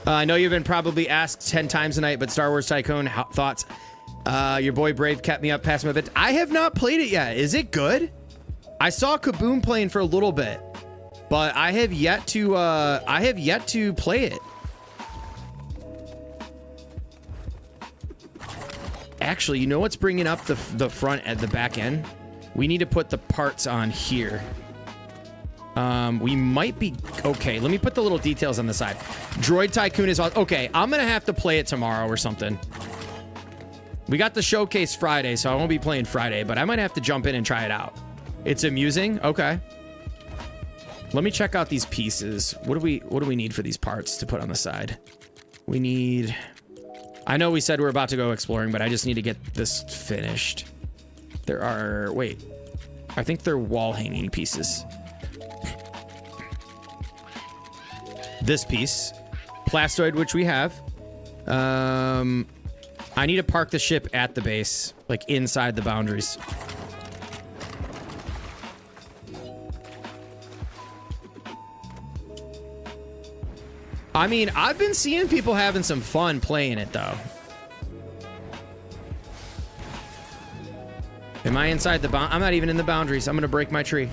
I know you've been probably asked 10 times tonight, but Star Wars Tycoon, thoughts? Your boy Brave kept me up past my bed. I have not played it yet. Is it good? I saw Kaboom playing for a little bit, but I have yet to play it. Actually, you know what's bringing up the front at the back end? We need to put the parts on here. We might be... Okay, let me put the little details on the side. Droid Tycoon is... Okay, I'm going to have to play it tomorrow or something. We got the showcase Friday, so I won't be playing Friday, but I might have to jump in and try it out. It's amusing? Okay. Let me check out these pieces. What do we need for these parts to put on the side? We need... I know we said we're about to go exploring, but I just need to get this finished. There are... Wait. I think they're wall-hanging pieces. This piece. Plastoid, which we have. I need to park the ship at the base. Like, inside the boundaries. I mean, I've been seeing people having some fun playing it, though. Am I inside the bound? I'm not even in the boundaries. I'm going to break my tree.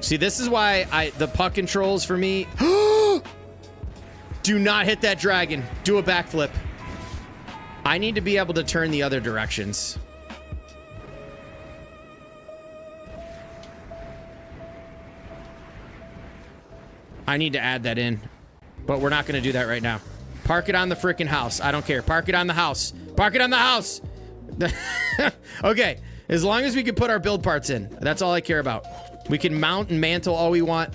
See, this is why the puck controls for me... Do not hit that dragon. Do a backflip. I need to be able to turn the other directions. I need to add that in, but we're not going to do that right now. Park it on the freaking house. I don't care. Park it on the house. Park it on the house. Okay. As long as we can put our build parts in. That's all I care about. We can mount and mantle all we want.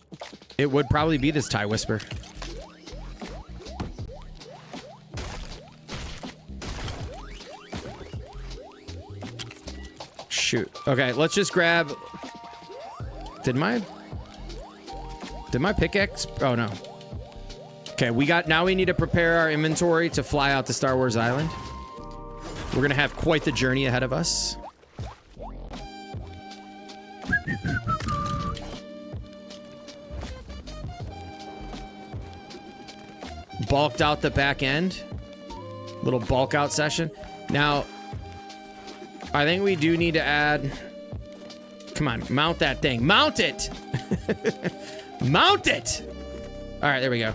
It would probably be this TIE Whisper. Shoot. Okay, let's just grab... Did my pickaxe... Oh, no. Okay, now we need to prepare our inventory to fly out to Star Wars Island. We're gonna have quite the journey ahead of us. Bulked out the back end. Little bulk out session. Now, I think we do need to add... Come on, mount that thing. Mount it! Mount it! All right, there we go.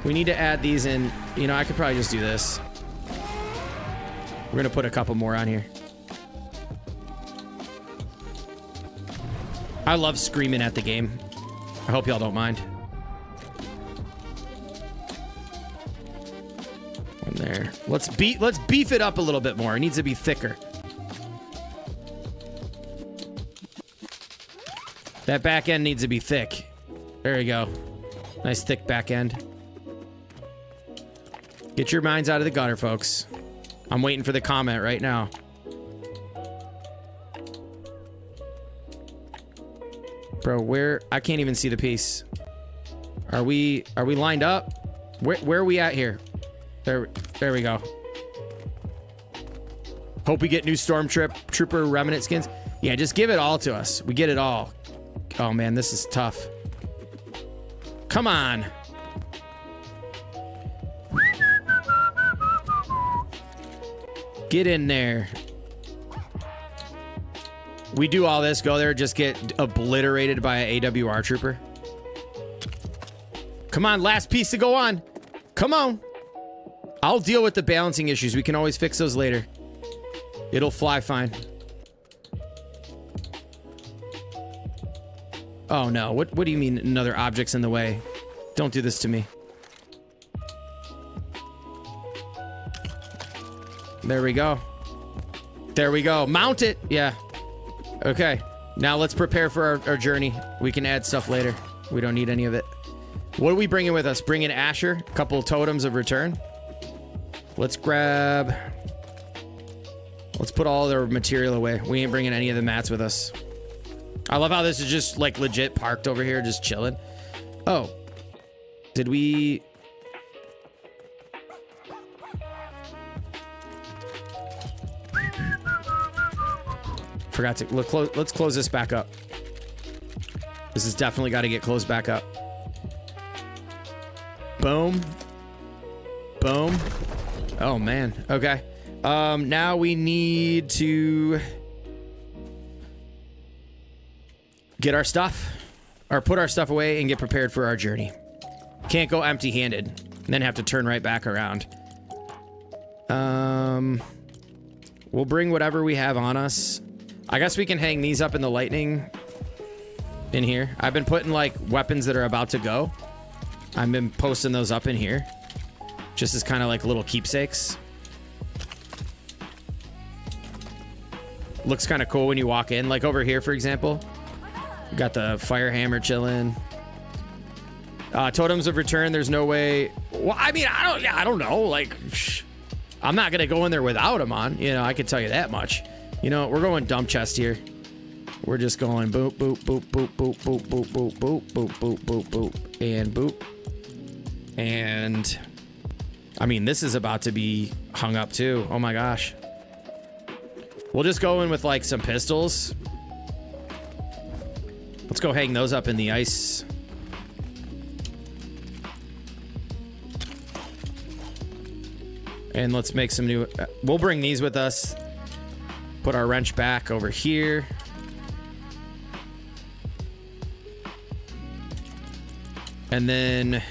We need to add these in. You know, I could probably just do this. We're gonna put a couple more on here. I love screaming at the game. I hope y'all don't mind. One there. Let's beef it up a little bit more. It needs to be thicker. That back end needs to be thick. There you go. Nice thick back end. Get your minds out of the gutter, folks. I'm waiting for the comment right now. Bro, where? I can't even see the piece. Are we lined up? Where are we at here? There we go. Hope we get new Trooper Remnant skins. Yeah, just give it all to us. We get it all. Oh man, this is tough. Come on. Get in there. We do all this, go there, just get obliterated by an AWR trooper. Come on, last piece to go on. Come on. I'll deal with the balancing issues. We can always fix those later. It'll fly fine. Oh no, what do you mean another object's in the way? Don't do this to me. There we go. There we go. Mount it. Yeah. Okay. Now let's prepare for our journey. We can add stuff later. We don't need any of it. What are we bringing with us? Bringing Asher. A couple totems of return. Let's grab... Let's put all their material away. We ain't bringing any of the mats with us. I love how this is just like legit parked over here, just chilling. Oh. Did we... Forgot to let's close this back up. This has definitely got to get closed back up. Boom. Boom. Oh man. Okay. Now we need to get our stuff, or put our stuff away and get prepared for our journey. Can't go empty-handed and then have to turn right back around. We'll bring whatever we have on us. I guess we can hang these up in the lightning in here. I've been putting like weapons that are about to go. I've been posting those up in here just as kind of like little keepsakes. Looks kind of cool when you walk in. Like over here, for example, you got the fire hammer chilling. Totems of return. There's no way. Well, I mean, I don't know. Like, I'm not gonna go in there without them on. You know, I can tell you that much. You know, we're going dump chest here. We're just going boop, boop, boop, boop, boop, boop, boop, boop, boop, boop, boop, boop, boop, and boop. And I mean, this is about to be hung up too. Oh my gosh. We'll just go in with like some pistols. Let's go hang those up in the ice. And let's make some new... we'll bring these with us. Put our wrench back over here. And then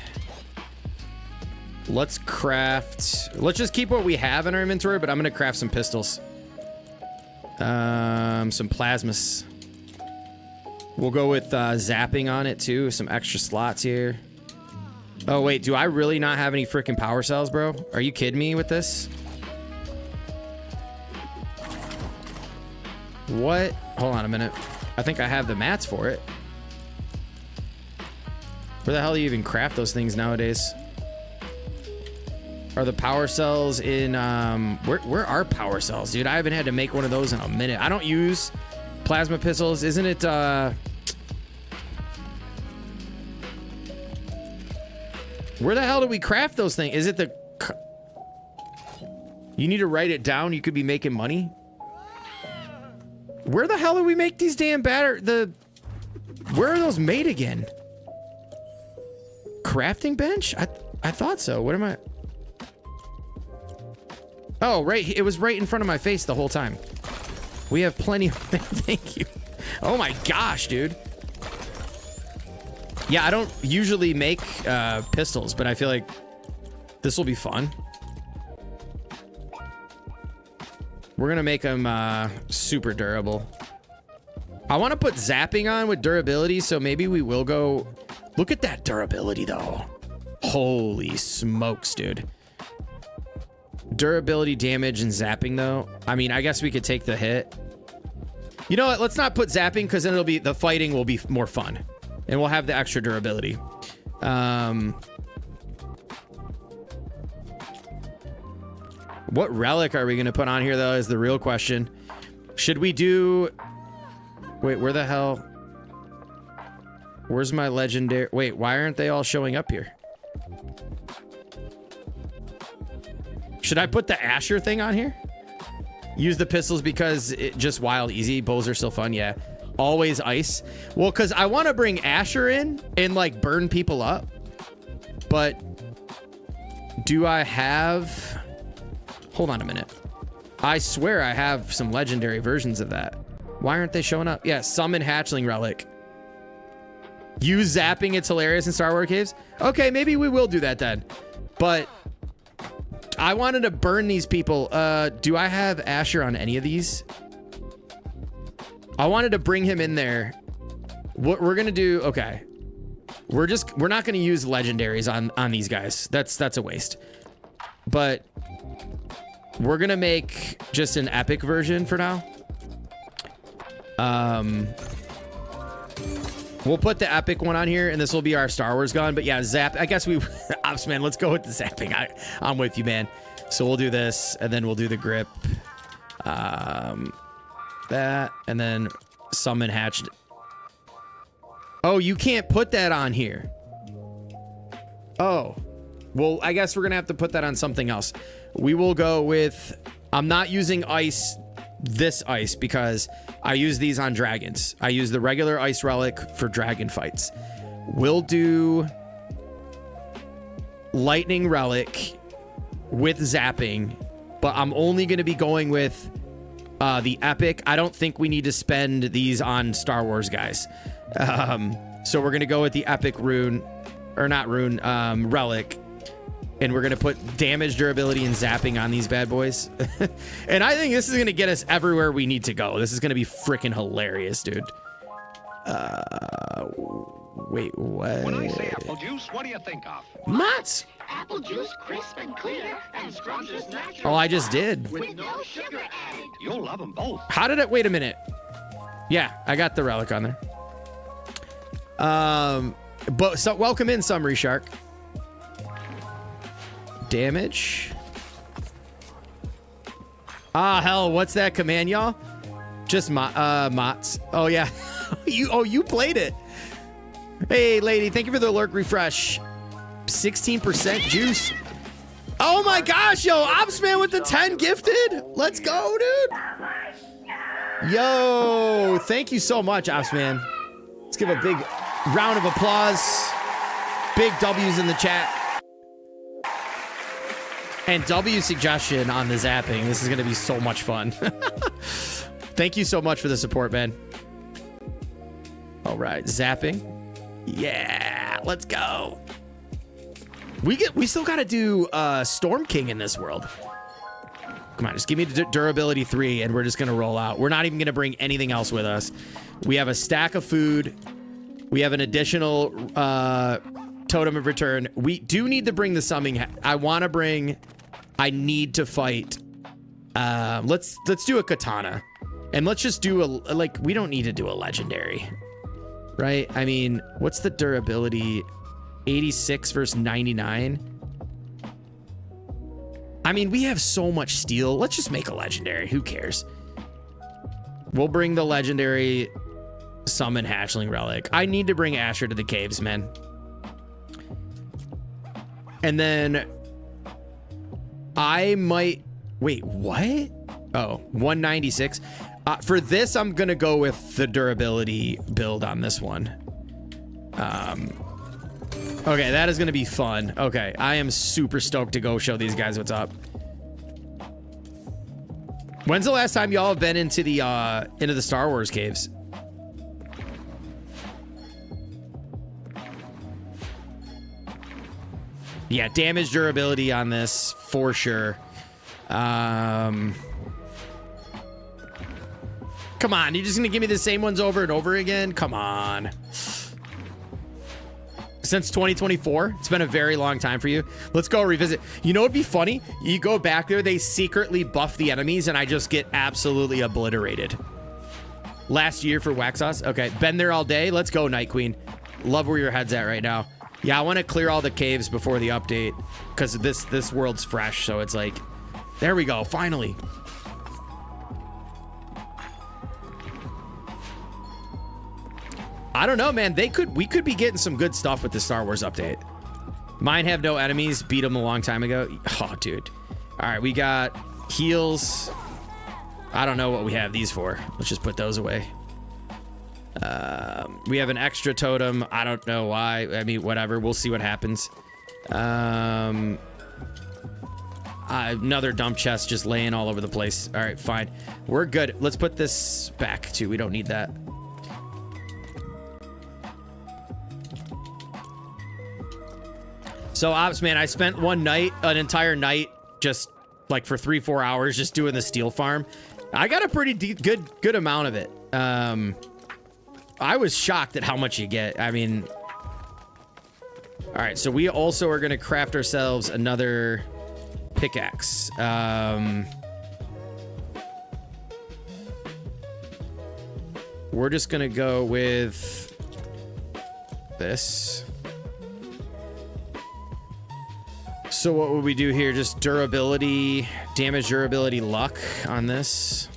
let's craft... let's just keep what we have in our inventory, but I'm going to craft some pistols. Some plasmas. We'll go with zapping on it too. Some extra slots here. Oh, wait. Do I really not have any freaking power cells, bro? Are you kidding me with this? What? Hold on a minute. I think I have the mats for it. Where the hell do you even craft those things nowadays? Are the power cells in where are power cells, dude? I haven't had to make one of those in a minute. I don't use plasma pistols. Isn't it where the hell do we craft those things? Is it the you need to write it down? You could be making money. Where the hell do we make these damn where are those made again? Crafting bench? I thought so. What am I? Oh, right. It was right in front of my face the whole time. We have plenty of... Thank you. Oh my gosh, dude. Yeah, I don't usually make pistols, but I feel like this will be fun. We're gonna make them super durable. I want to put zapping on with durability, so maybe we will go... Look at that durability, though. Holy smokes, dude. Durability, damage, and zapping, though. I mean, I guess we could take the hit. You know what? Let's not put zapping, because then the fighting will be more fun. And we'll have the extra durability. What relic are we going to put on here, though, is the real question. Should we do... Wait, where the hell... Where's my legendary... Wait, why aren't they all showing up here? Should I put the Asher thing on here? Use the pistols because it just wild easy. Bows are still fun, yeah. Always ice. Well, because I want to bring Asher in and, like, burn people up. But do I have... Hold on a minute. I swear I have some legendary versions of that. Why aren't they showing up? Yeah, summon Hatchling Relic. Use zapping. It's hilarious in Star Wars caves. Okay, maybe we will do that then. But I wanted to burn these people. Do I have Asher on any of these? I wanted to bring him in there. What we're gonna do? Okay, we're not gonna use legendaries on these guys. That's a waste. But we're gonna make just an epic version for now. We'll put the epic one on here, and this will be our Star Wars gun. But yeah, zap. I guess we... Ops, man, let's go with the zapping. I'm with you, man. So we'll do this, and then we'll do the grip. That, and then summon hatched. Oh, you can't put that on here. Oh. Well, I guess we're going to have to put that on something else. We will go with... I'm not using ice... This ice because I use these on dragons. I use the regular ice relic for dragon fights. We'll do lightning relic with zapping, but I'm only going to be going with the epic. I don't think we need to spend these on Star Wars guys. So we're going to go with the epic rune, or not rune, relic. And we're going to put damage, durability, and zapping on these bad boys. And I think this is going to get us everywhere we need to go. This is going to be freaking hilarious, dude. Wait, what? When I say apple juice, what do you think of? Mats? Apple juice crisp and clear and scrumptious natural. Oh, I just did. With no sugar added. You'll love them both. How did it? Wait a minute. Yeah, I got the relic on there. But so welcome in, Summary Shark. Damage. Ah, hell, what's that command, y'all? Just mots. Oh yeah. you played it. Hey lady, thank you for the lurk refresh. 16% juice. Oh my gosh, yo, Opsman with the 10 gifted. Let's go, dude. Yo, thank you so much, Opsman. Let's give a big round of applause. Big W's in the chat. And W suggestion on the zapping. This is going to be so much fun. Thank you so much for the support, man. All right, zapping. Yeah, let's go. We still got to do Storm King in this world. Come on, just give me durability 3 and we're just going to roll out. We're not even going to bring anything else with us. We have a stack of food. We have an additional totem of return. We do need to bring the summoning. I need to fight. Let's do a katana, and let's just do we don't need to do a legendary, right? I mean, what's the durability? 86 versus 99. I mean, we have so much steel. Let's just make a legendary. Who cares? We'll bring the legendary summon hatchling relic. I need to bring Asher to the caves, man. And then I might... Wait, what? Oh, 196. For this, I'm going to go with the durability build on this one. Okay, that is going to be fun. Okay, I am super stoked to go show these guys what's up. When's the last time y'all have been into the Star Wars caves? Yeah, damage durability on this for sure. Come on, you're just gonna give me the same ones over and over again? Come on. Since 2024, it's been a very long time for you. Let's go revisit. You know what'd be funny? You go back there, they secretly buff the enemies, and I just get absolutely obliterated. Last year for Waxos. Okay, been there all day. Let's go, Night Queen. Love where your head's at right now. Yeah, I want to clear all the caves before the update because this world's fresh, so it's like, there we go, finally. I don't know, man. We could be getting some good stuff with the Star Wars update. Mine have no enemies. Beat them a long time ago. Oh, dude. All right, we got heals. I don't know what we have these for. Let's just put those away. We have an extra totem. I don't know why. I mean, whatever. We'll see what happens. Another dump chest just laying all over the place. All right, fine. We're good. Let's put this back, too. We don't need that. So, Ops, man, I spent an entire night, just like for 3-4 hours, just doing the steel farm. I got a pretty good amount of it. I was shocked at how much you get. I mean, all right, so we also are going to craft ourselves another pickaxe. We're just going to go with this. So what would we do here? Just durability, damage, durability, luck on this.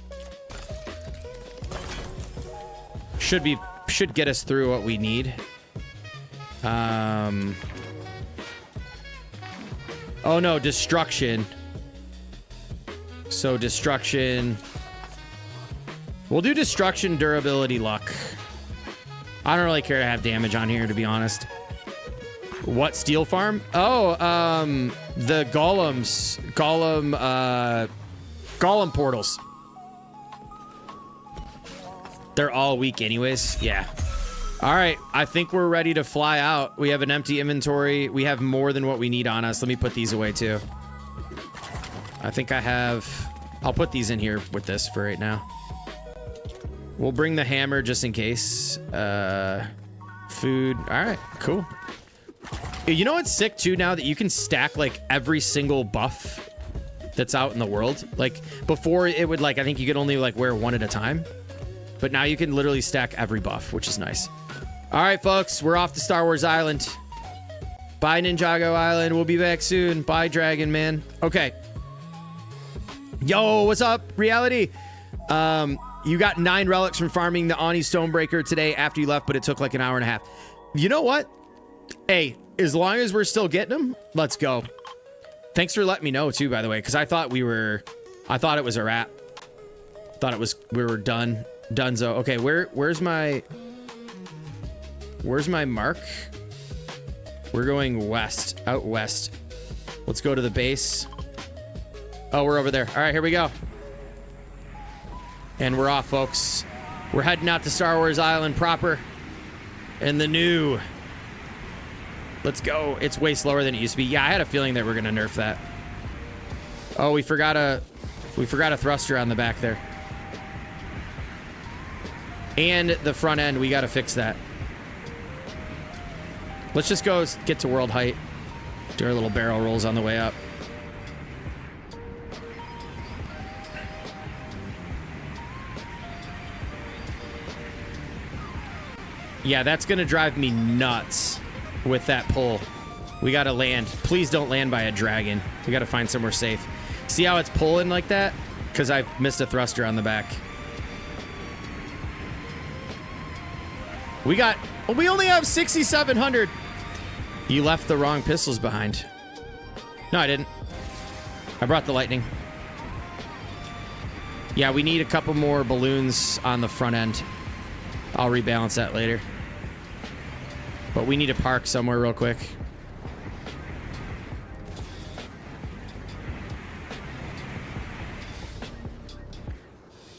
Should get us through what we need. Oh no, destruction. So destruction. We'll do destruction, durability, luck. I don't really care to have damage on here, to be honest. What steel farm? Oh, the golems. Golem portals. They're all weak anyways. Yeah. All right. I think we're ready to fly out. We have an empty inventory. We have more than what we need on us. Let me put these away too. I think I have... I'll put these in here with this for right now. We'll bring the hammer just in case. Food. All right. Cool. You know what's sick too now that you can stack like every single buff that's out in the world? Like before it would like, I think you could only like wear one at a time. But now you can literally stack every buff, which is nice. All right, folks, we're off to Star Wars Island. Bye, Ninjago Island. We'll be back soon. Bye, Dragon Man. Okay. Yo, what's up, Reality? You got 9 relics from farming the Ani Stonebreaker today after you left, but it took like an hour and a half. You know what? Hey, as long as we're still getting them, let's go. Thanks for letting me know, too, by the way, because I thought it was a wrap. We were done. Dunzo. Okay, where's my mark? We're going west, out west. Let's go to the base. Oh, we're over there. All right, here we go. And we're off, folks. We're heading out to Star Wars Island proper. And the new. Let's go. It's way slower than it used to be. Yeah, I had a feeling that we're gonna nerf that. Oh, we forgot a thruster on the back there. And the front end, we got to fix that. Let's just go get to world height. Do our little barrel rolls on the way up. Yeah, that's going to drive me nuts. with that pull. We gotta land. Please don't land by a dragon. We gotta find somewhere safe. See how it's pulling like that? Because I've missed a thruster on the back. We only have 6,700. You left the wrong pistols behind. No, I didn't. I brought the lightning. Yeah, we need a couple more balloons on the front end. I'll rebalance that later. But we need to park somewhere real quick.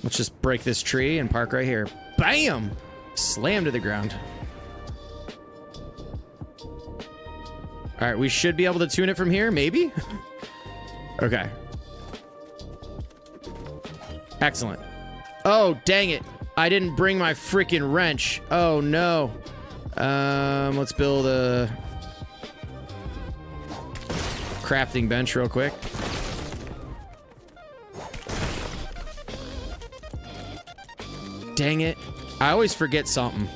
Let's just break this tree and park right here. Bam! Slam to the ground. All right, we should be able to tune it from here, maybe? Okay. Excellent. Oh, dang it. I didn't bring my freaking wrench. Oh, no. Let's build a crafting bench real quick. Dang it. I always forget something.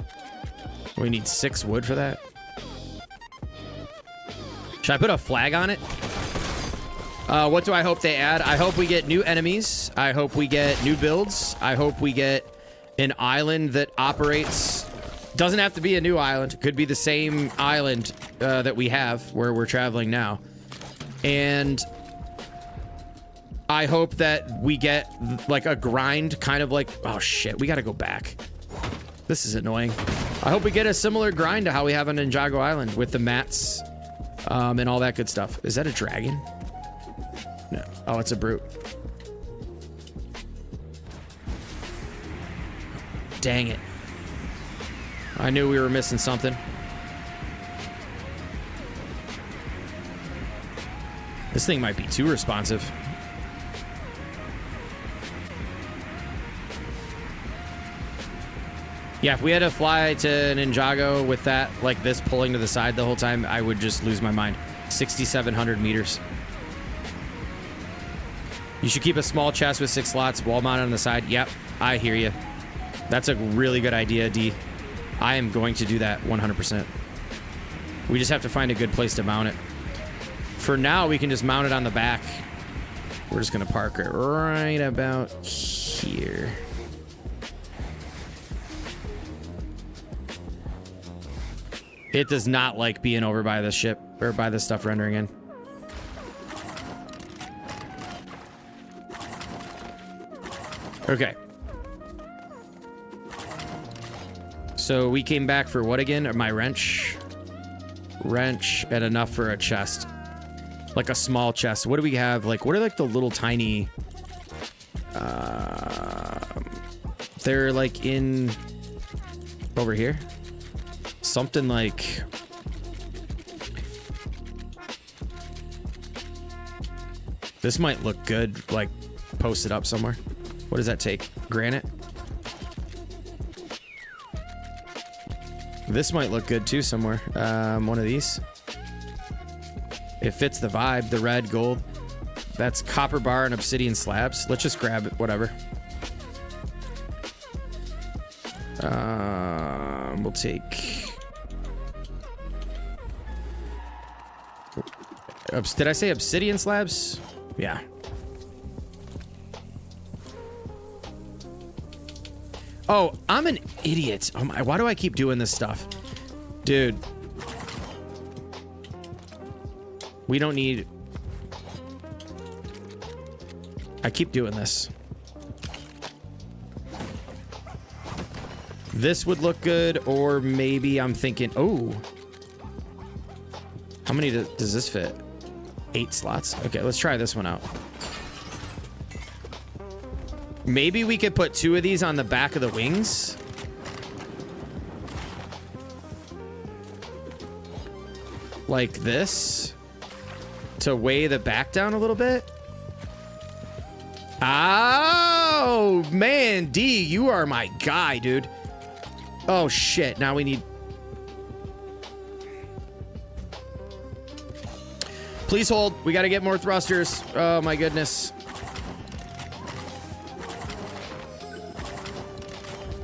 We need 6 wood for that. Should I put a flag on it? What do I hope they add? I hope we get new enemies. I hope we get new builds. I hope we get an island that operates. Doesn't have to be a new island. It could be the same island that we have where we're traveling now. And I hope that we get like a grind, kind of like, oh shit, we gotta go back. This is annoying. I hope we get a similar grind to how we have on Ninjago Island with the mats and all that good stuff. Is that a dragon? No. Oh, it's a brute. Dang it. I knew we were missing something. This thing might be too responsive. Yeah, if we had to fly to Ninjago with that, like this, pulling to the side the whole time, I would just lose my mind. 6,700 meters. You should keep a small chest with 6 slots, wall mounted on the side. Yep, I hear you. That's a really good idea, D. I am going to do that 100%. We just have to find a good place to mount it. For now, we can just mount it on the back. We're just going to park it right about here. It does not like being over by the ship or by the stuff rendering in. Okay. So we came back for what again? My wrench. Wrench and enough for a chest. Like a small chest. What do we have? Like, what are like the little tiny... they're like in... over here? Something like... This might look good, like, posted up somewhere. What does that take? Granite? This might look good, too, somewhere. One of these. It fits the vibe, the red, gold. That's copper bar and obsidian slabs. Let's just grab it, whatever. We'll take... Did I say obsidian slabs? Yeah. Oh, I'm an idiot. Oh my, why do I keep doing this stuff? Dude. We don't need... I keep doing this. This would look good, or maybe I'm thinking... Oh. How many does this fit? 8 slots. Okay, let's try this one out. Maybe we could put 2 of these on the back of the wings. Like this. To weigh the back down a little bit. Oh, man. D, you are my guy, dude. Oh, shit. Now we need... Please hold. We got to get more thrusters. Oh, my goodness.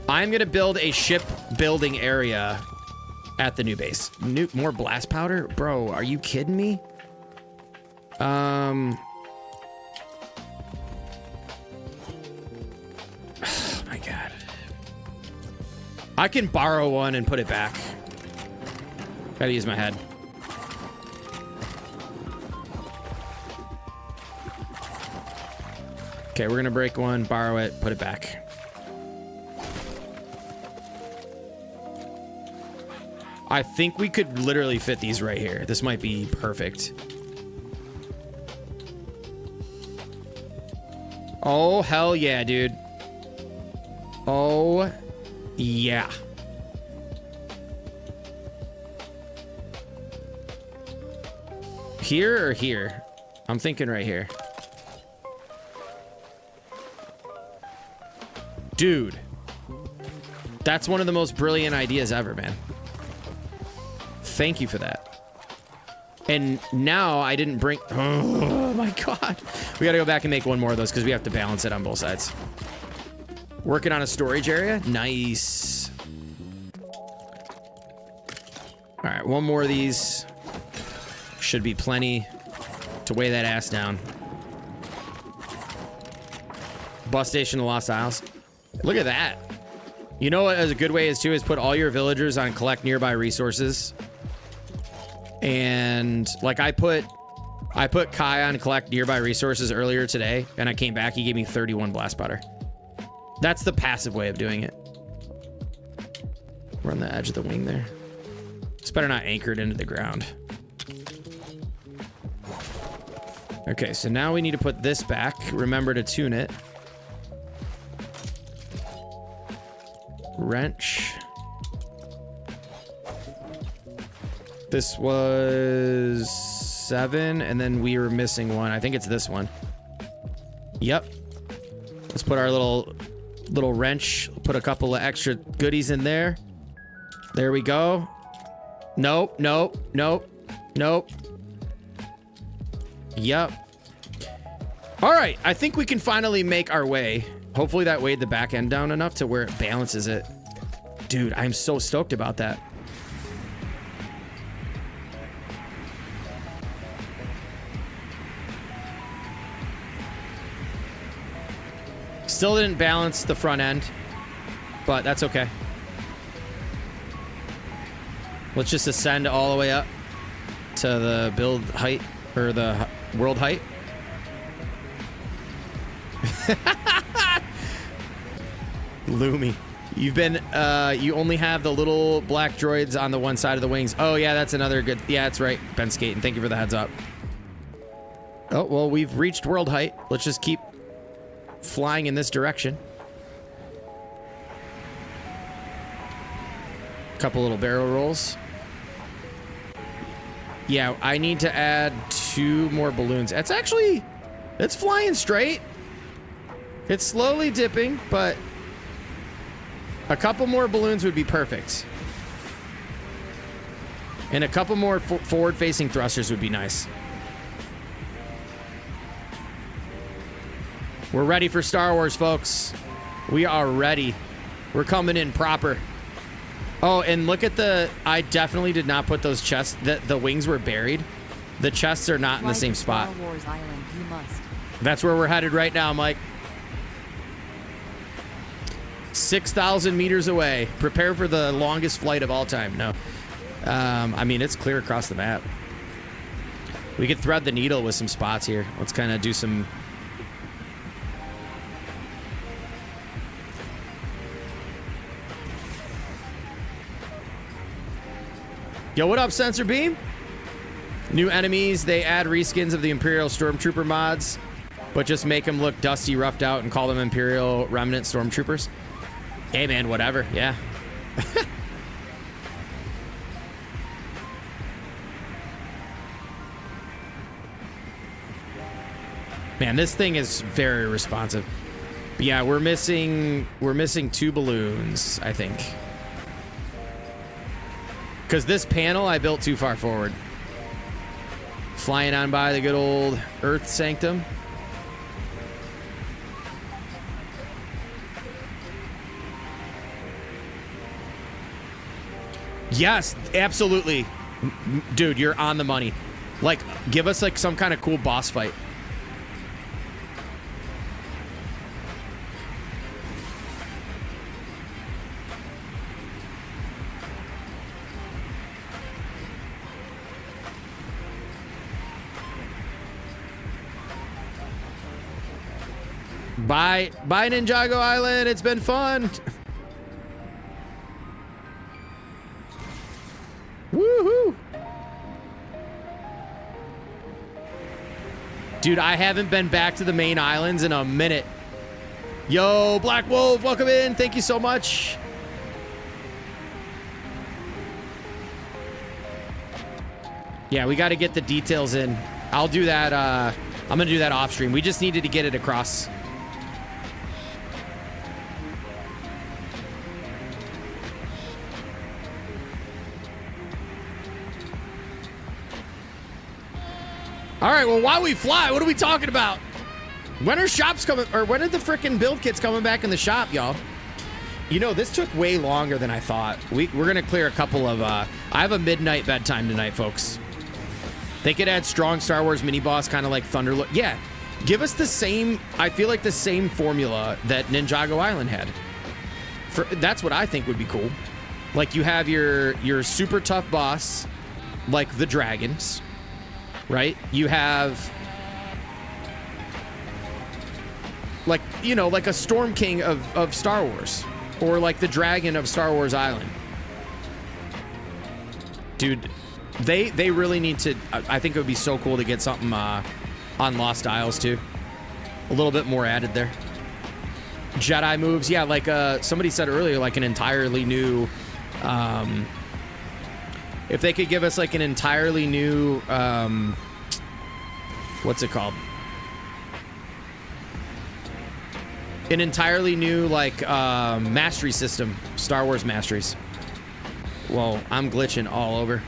I'm going to build a ship building area at the new base. More blast powder? Bro, are you kidding me? Oh my God. I can borrow one and put it back. Gotta use my head. Okay, we're gonna break one, borrow it, put it back. I think we could literally fit these right here. This might be perfect. Oh, hell yeah, dude. Oh, yeah. Here or here? I'm thinking right here. Dude. That's one of the most brilliant ideas ever, man. Thank you for that. And now I didn't bring... Oh, my God. We got to go back and make one more of those because we have to balance it on both sides. Working on a storage area. Nice. All right, one more of these. Should be plenty to weigh that ass down. Bus station to Lost Isles. Look at that. You know what a good way is too is put all your villagers on collect nearby resources. And like I put Kai on collect nearby resources earlier today, and I came back, he gave me 31 blast powder. That's the passive way of doing it. We're on the edge of the wing there. It's better not anchored into the ground. Okay, so now we need to put this back. Remember to tune it. Wrench. This was 7, and then we were missing one. I think it's this one. Yep. Let's put our little wrench. Put a couple of extra goodies in there. There we go. Nope, nope, nope, nope. Yep. All right, I think we can finally make our way. Hopefully that weighed the back end down enough to where it balances it. Dude, I'm so stoked about that. Still didn't balance the front end, but that's okay. Let's just ascend all the way up to the build height, or the world height. Loomy. You've been, you only have the little black droids on the one side of the wings. Oh, yeah, that's another good, yeah, that's right, Ben Skaten. Thank you for the heads up. Oh, well, we've reached world height. Let's just keep flying in this direction. Couple little barrel rolls. Yeah, I need to add 2 more balloons. It's flying straight. It's slowly dipping, but a couple more balloons would be perfect. And a couple more forward-facing thrusters would be nice. We're ready for Star Wars, folks. We are ready. We're coming in proper. Oh, and look at I definitely did not put those chests. The wings were buried. The chests are not in the same spot. Star Wars Island, you must. That's where we're headed right now, Mike. 6,000 meters away. Prepare for the longest flight of all time. No. I mean, it's clear across the map. We could thread the needle with some spots here. Let's kind of do some... Yo, what up, Sensor Beam? New enemies, they add reskins of the Imperial Stormtrooper mods, but just make them look dusty, roughed out, and call them Imperial Remnant Stormtroopers. Hey, man, whatever. Yeah. Man, this thing is very responsive. But yeah, we're missing 2 balloons, I think. Because this panel I built too far forward. Flying on by the good old Earth Sanctum. Yes, absolutely. Dude, you're on the money. Like, give us like some kind of cool boss fight. Bye, Ninjago Island. It's been fun. Woohoo! Dude, I haven't been back to the main islands in a minute. Yo, Black Wolf, welcome in. Thank you so much. Yeah, we got to get the details in. I'll do that. I'm going to do that off stream. We just needed to get it across. All right, well, while we fly, what are we talking about? When are shops coming, or when are the frickin' build kits coming back in the shop, y'all? You know, this took way longer than I thought. We're going to clear a couple of, I have a midnight bedtime tonight, folks. They could add strong Star Wars mini-boss, kind of like Thunderlord. Yeah, give us the same, I feel like the same formula that Ninjago Island had. That's what I think would be cool. Like, you have your super tough boss, like the dragons. Right? You have, like, you know, like a Storm King of Star Wars. Or like the Dragon of Star Wars Island. Dude, they really need to, I think it would be so cool to get something on Lost Isles too. A little bit more added there. Jedi moves, yeah, like somebody said earlier, like an entirely new, if they could give us like an entirely new, what's it called? An entirely new, like, mastery system. Star Wars masteries. Whoa, I'm glitching all over.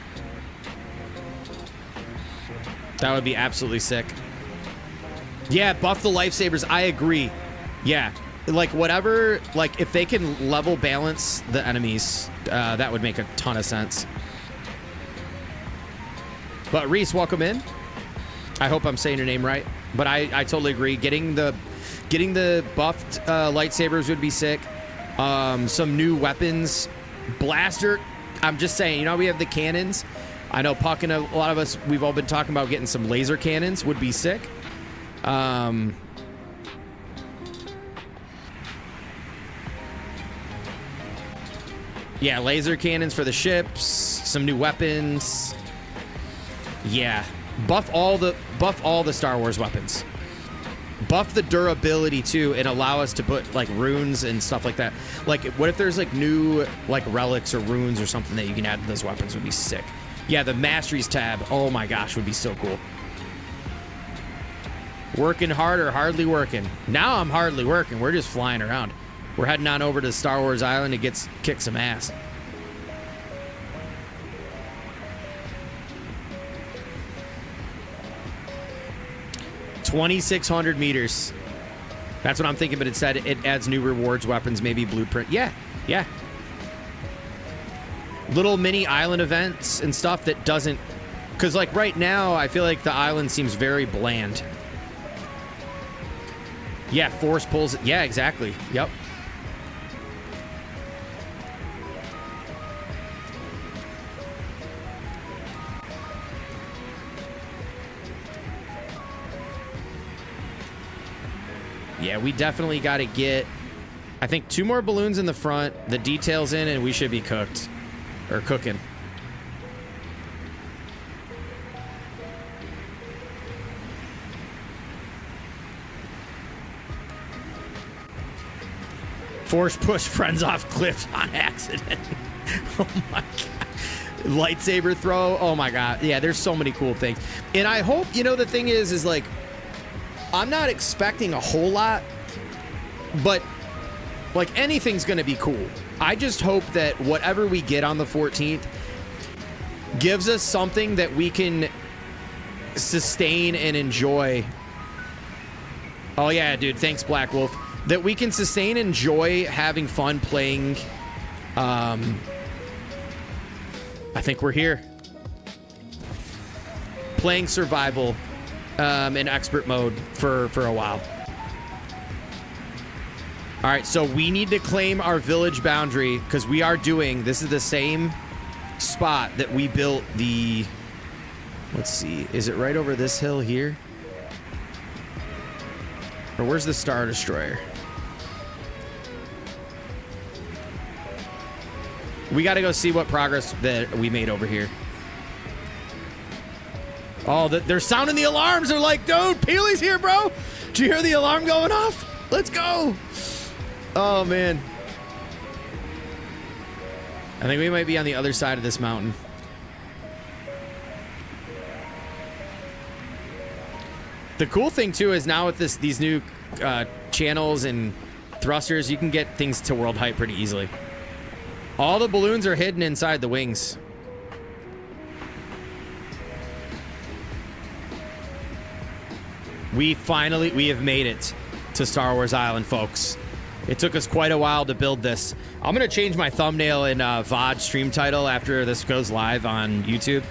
That would be absolutely sick. Yeah, buff the lifesavers. I agree. Yeah. Like, whatever, like, if they can level balance the enemies, that would make a ton of sense. But Reese, welcome in. I hope I'm saying your name right. But I totally agree. Getting the buffed lightsabers would be sick. Some new weapons. Blaster. I'm just saying, you know, we have the cannons. I know Puck and a lot of us, we've all been talking about getting some laser cannons. Would be sick. Yeah, laser cannons for the ships. Some new weapons. Yeah. Buff all the Star Wars weapons. Buff the durability too and allow us to put like runes and stuff like that. Like, what if there's like new like relics or runes or something that you can add to those weapons? Would be sick. Yeah, the masteries tab, oh my gosh, would be so cool. Working hard or hardly working? Now I'm hardly working. We're just flying around. We're heading on over to Star Wars Island to kick some ass. $2,600 meters. That's what I'm thinking, but it said it adds new rewards, weapons, maybe blueprint. Yeah, yeah. Little mini island events and stuff that doesn't... Because, like, right now, I feel like the island seems very bland. Yeah, force pulls... Yeah, exactly. Yep. Yeah, we definitely got to get, I think, 2 more balloons in the front, the details in, and we should be cooked. Or cooking. Force push friends off cliffs on accident. Oh my god. Lightsaber throw. Oh my god. Yeah, there's so many cool things. And I hope, you know, the thing is like, I'm not expecting a whole lot, but like anything's going to be cool. I just hope that whatever we get on the 14th gives us something that we can sustain and enjoy. Oh yeah, dude. Thanks, Black Wolf. That we can sustain and enjoy having fun playing I think we're here. Playing survival in expert mode for a while. All right, so we need to claim our village boundary because we are doing, this is the same spot that we built the, let's see, is it right over this hill here? Or where's the Star Destroyer? We got to go see what progress that we made over here. Oh, they're sounding the alarms. They're like, dude, Peely's here, bro. Did you hear the alarm going off? Let's go. Oh, man. I think we might be on the other side of this mountain. The cool thing, too, is now with these new channels and thrusters, you can get things to world height pretty easily. All the balloons are hidden inside the wings. We have made it to Star Wars Island, folks. It took us quite a while to build this. I'm going to change my thumbnail and VOD stream title after this goes live on YouTube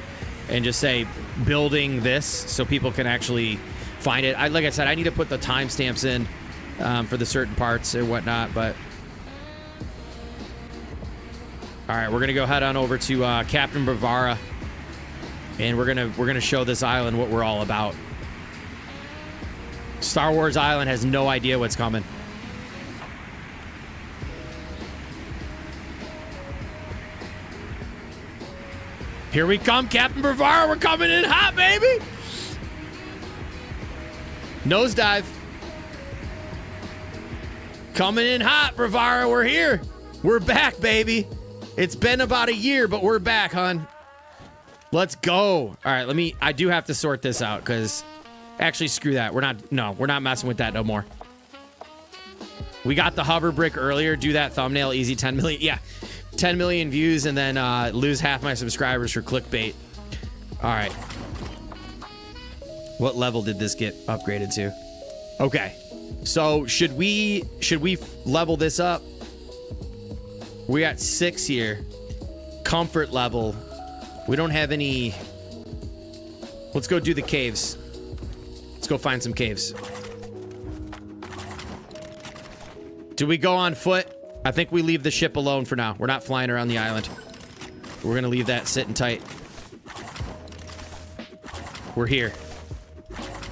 and just say building this so people can actually find it. Like I said, I need to put the timestamps in for the certain parts and whatnot, but all right, we're going to go head on over to Captain Bavara and we're going to show this island what we're all about. Star Wars Island has no idea what's coming. Here we come, Captain Bavara. We're coming in hot, baby. Nosedive. Coming in hot, Bavara. We're here. We're back, baby. It's been about a year, but we're back, hon. Let's go. All right, I do have to sort this out because actually, screw that. We're not messing with that no more. We got the hover brick earlier. Do that thumbnail, easy 10 million. Yeah, 10 million views and then lose half my subscribers for clickbait. All right. What level did this get upgraded to? Okay. So should we level this up? We got 6 here. Comfort level. We don't have any. Let's go do the caves. Let's go find some caves. Do we go on foot? I think we leave the ship alone for now. We're not flying around the island. We're going to leave that sitting tight. We're here.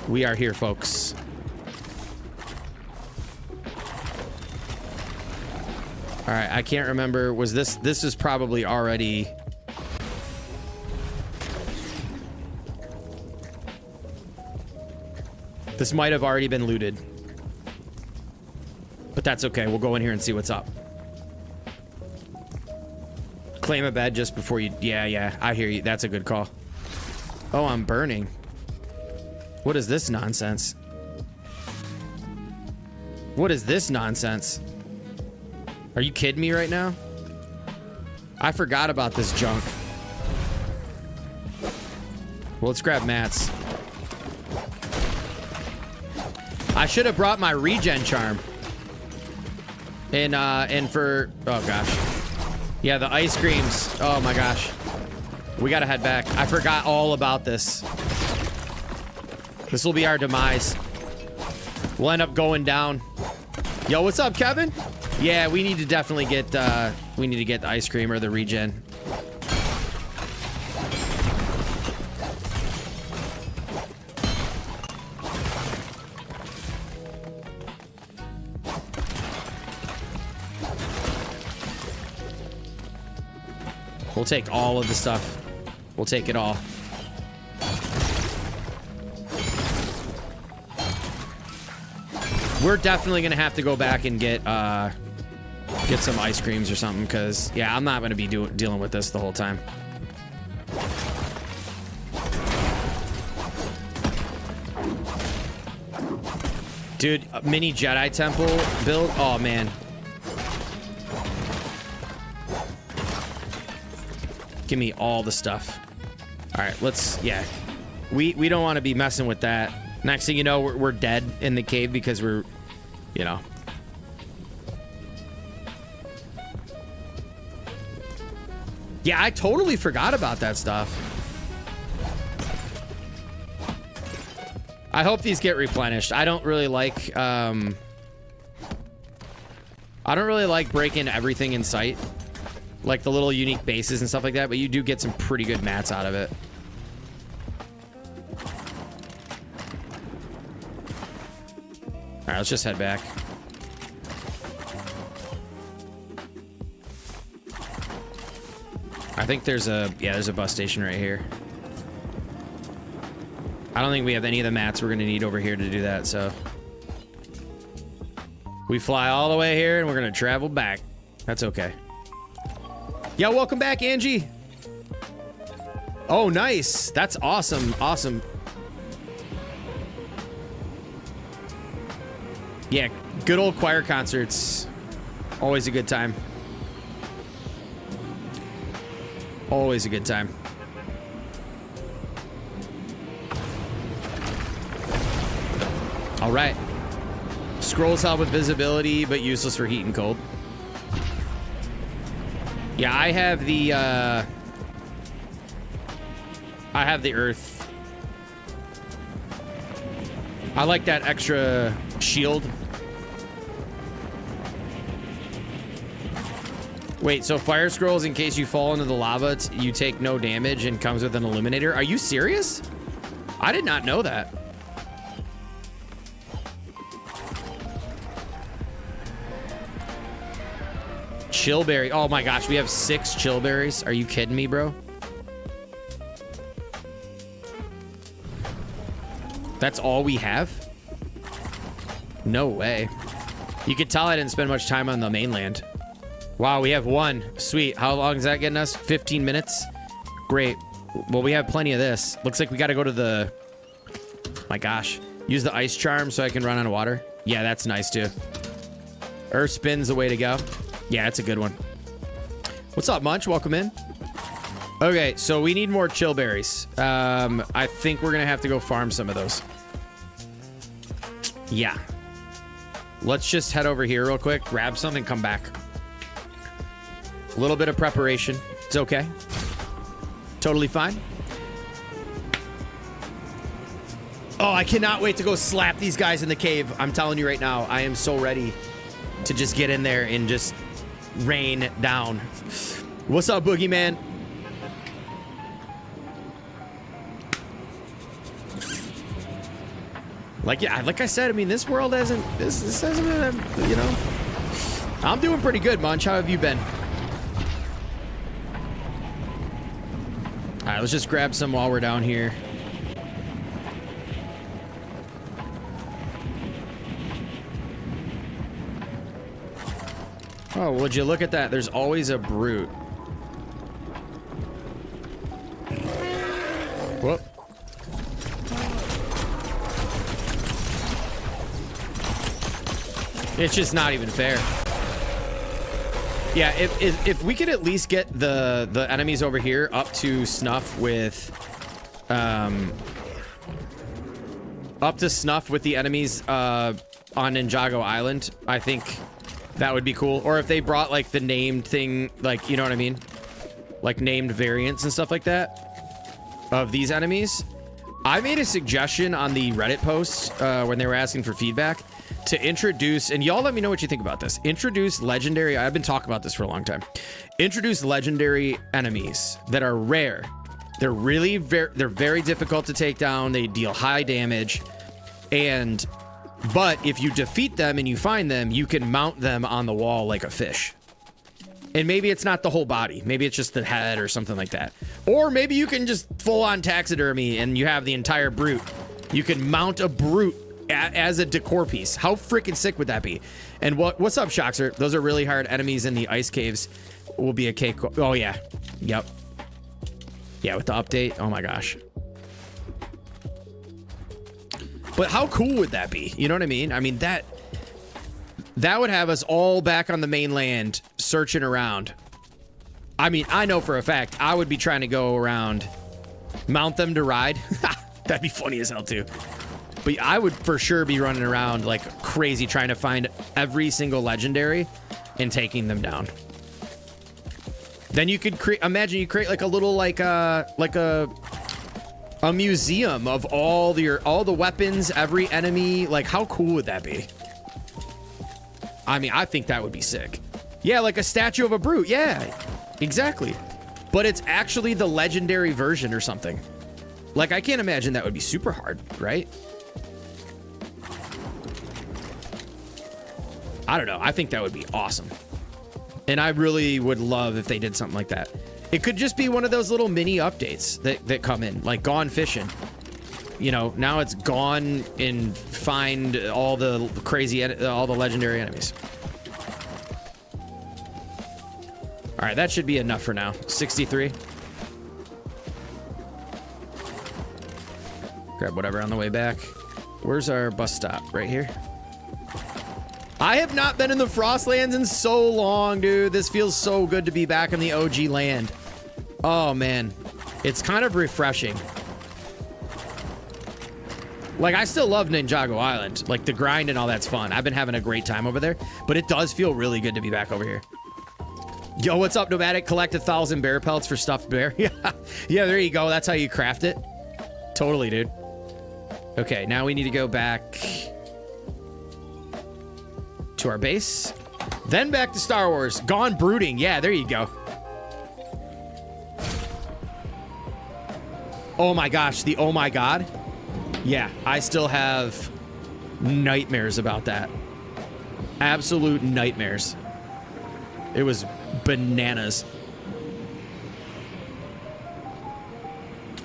We are here, folks. All right, I can't remember. Was this is probably already. This might have already been looted. But that's okay. We'll go in here and see what's up. Claim a bed just before you... Yeah, I hear you. That's a good call. Oh, I'm burning. What is this nonsense? What is this nonsense? Are you kidding me right now? I forgot about this junk. Well, let's grab mats. I should have brought my regen charm. And for... Oh, gosh. Yeah, the ice creams. Oh, my gosh. We gotta head back. I forgot all about this. This will be our demise. We'll end up going down. Yo, what's up, Kevin? Yeah, we need to definitely get... we need to get the ice cream or the regen. We'll take all of the stuff. We'll take it all. We're definitely gonna have to go back and get some ice creams or something, because yeah, I'm not gonna be dealing with this the whole time. Dude, mini Jedi temple build. Oh man. Give me all the stuff. All right, let's, yeah. We don't want to be messing with that. Next thing you know, we're dead in the cave because we're, you know. Yeah, I totally forgot about that stuff. I hope these get replenished. I don't really like breaking everything in sight. Like the little unique bases and stuff like that, but you do get some pretty good mats out of it. All right, let's just head back. I think there's a bus station right here. I don't think we have any of the mats we're gonna need over here to do that, so. We fly all the way here and we're gonna travel back. That's okay. Yeah, welcome back, Angie. Oh, nice. That's awesome. Awesome. Yeah, good old choir concerts. Always a good time. Always a good time. All right. Scrolls help with visibility, but useless for heat and cold. Yeah, I have the earth. I like that extra shield. Wait, so fire scrolls, in case you fall into the lava, you take no damage and comes with an illuminator? Are you serious? I did not know that. Chillberry. Oh my gosh, we have 6 chillberries. Are you kidding me, bro? That's all we have? No way. You could tell I didn't spend much time on the mainland. Wow, we have 1. Sweet. How long is that getting us? 15 minutes? Great. Well, we have plenty of this. Looks like we got to go to the... My gosh. Use the ice charm so I can run on water. Yeah, that's nice too. Earth spin's the way to go. Yeah, that's a good one. What's up, Munch? Welcome in. Okay, so we need more chillberries. I think we're gonna have to go farm some of those. Yeah. Let's just head over here real quick, grab some, and come back. A little bit of preparation. It's okay. Totally fine. Oh, I cannot wait to go slap these guys in the cave. I'm telling you right now, I am so ready to just get in there and just rain down. What's up, Boogeyman? Like, yeah, like I said, I mean, this world hasn't, this hasn't been, you know. I'm doing pretty good, Munch. How have you been? All right, let's just grab some while we're down here. Oh, would you look at that? There's always a brute. Whoop. It's just not even fair. Yeah, if we could at least get the enemies over here up to snuff with the enemies on Ninjago Island, I think that would be cool. Or if they brought like the named thing, like, you know what I mean? Like named variants and stuff like that of these enemies. I made a suggestion on the Reddit post when they were asking for feedback to introduce, and y'all let me know what you think about this. Introduce legendary, I've been talking about this for a long time. Introduce legendary enemies that are rare. They're really they're very difficult to take down. They deal high damage. But if you defeat them and you find them, you can mount them on the wall like a fish. And maybe it's not the whole body. Maybe it's just the head or something like that. Or maybe you can just full on taxidermy and you have the entire brute. You can mount a brute as a decor piece. How freaking sick would that be? And what's up, Shoxer? Those are really hard enemies in the ice caves. Will be a cake. Oh yeah. Yep. Yeah, with the update. Oh my gosh. But how cool would that be? You know what I mean? I mean, that would have us all back on the mainland searching around. I mean, I know for a fact I would be trying to go around, mount them to ride. That'd be funny as hell too. But I would for sure be running around like crazy trying to find every single legendary and taking them down. Then you could create, imagine you create like a little like a museum of all the weapons, every enemy. Like, how cool would that be? I mean, I think that would be sick. Yeah, like a statue of a brute. Yeah, exactly. But it's actually the legendary version or something. Like, I can't imagine that would be super hard, right? I don't know. I think that would be awesome. And I really would love if they did something like that. It could just be one of those little mini updates that come in, like Gone Fishing. You know, now it's gone and find all the crazy, all the legendary enemies. All right, that should be enough for now. 63. Grab whatever on the way back. Where's our bus stop? Right here. I have not been in the Frostlands in so long, dude. This feels so good to be back in the OG land. Oh, man. It's kind of refreshing. Like, I still love Ninjago Island. Like, the grind and all that's fun. I've been having a great time over there. But it does feel really good to be back over here. Yo, what's up, Nomadic? Collect 1,000 bear pelts for stuffed bear. Yeah, there you go. That's how you craft it. Totally, dude. Okay, now we need to go back to our base. Then back to Star Wars. Gone Brooding. Yeah, there you go. Oh my gosh, the oh my god. Yeah, I still have nightmares about that. Absolute nightmares. It was bananas.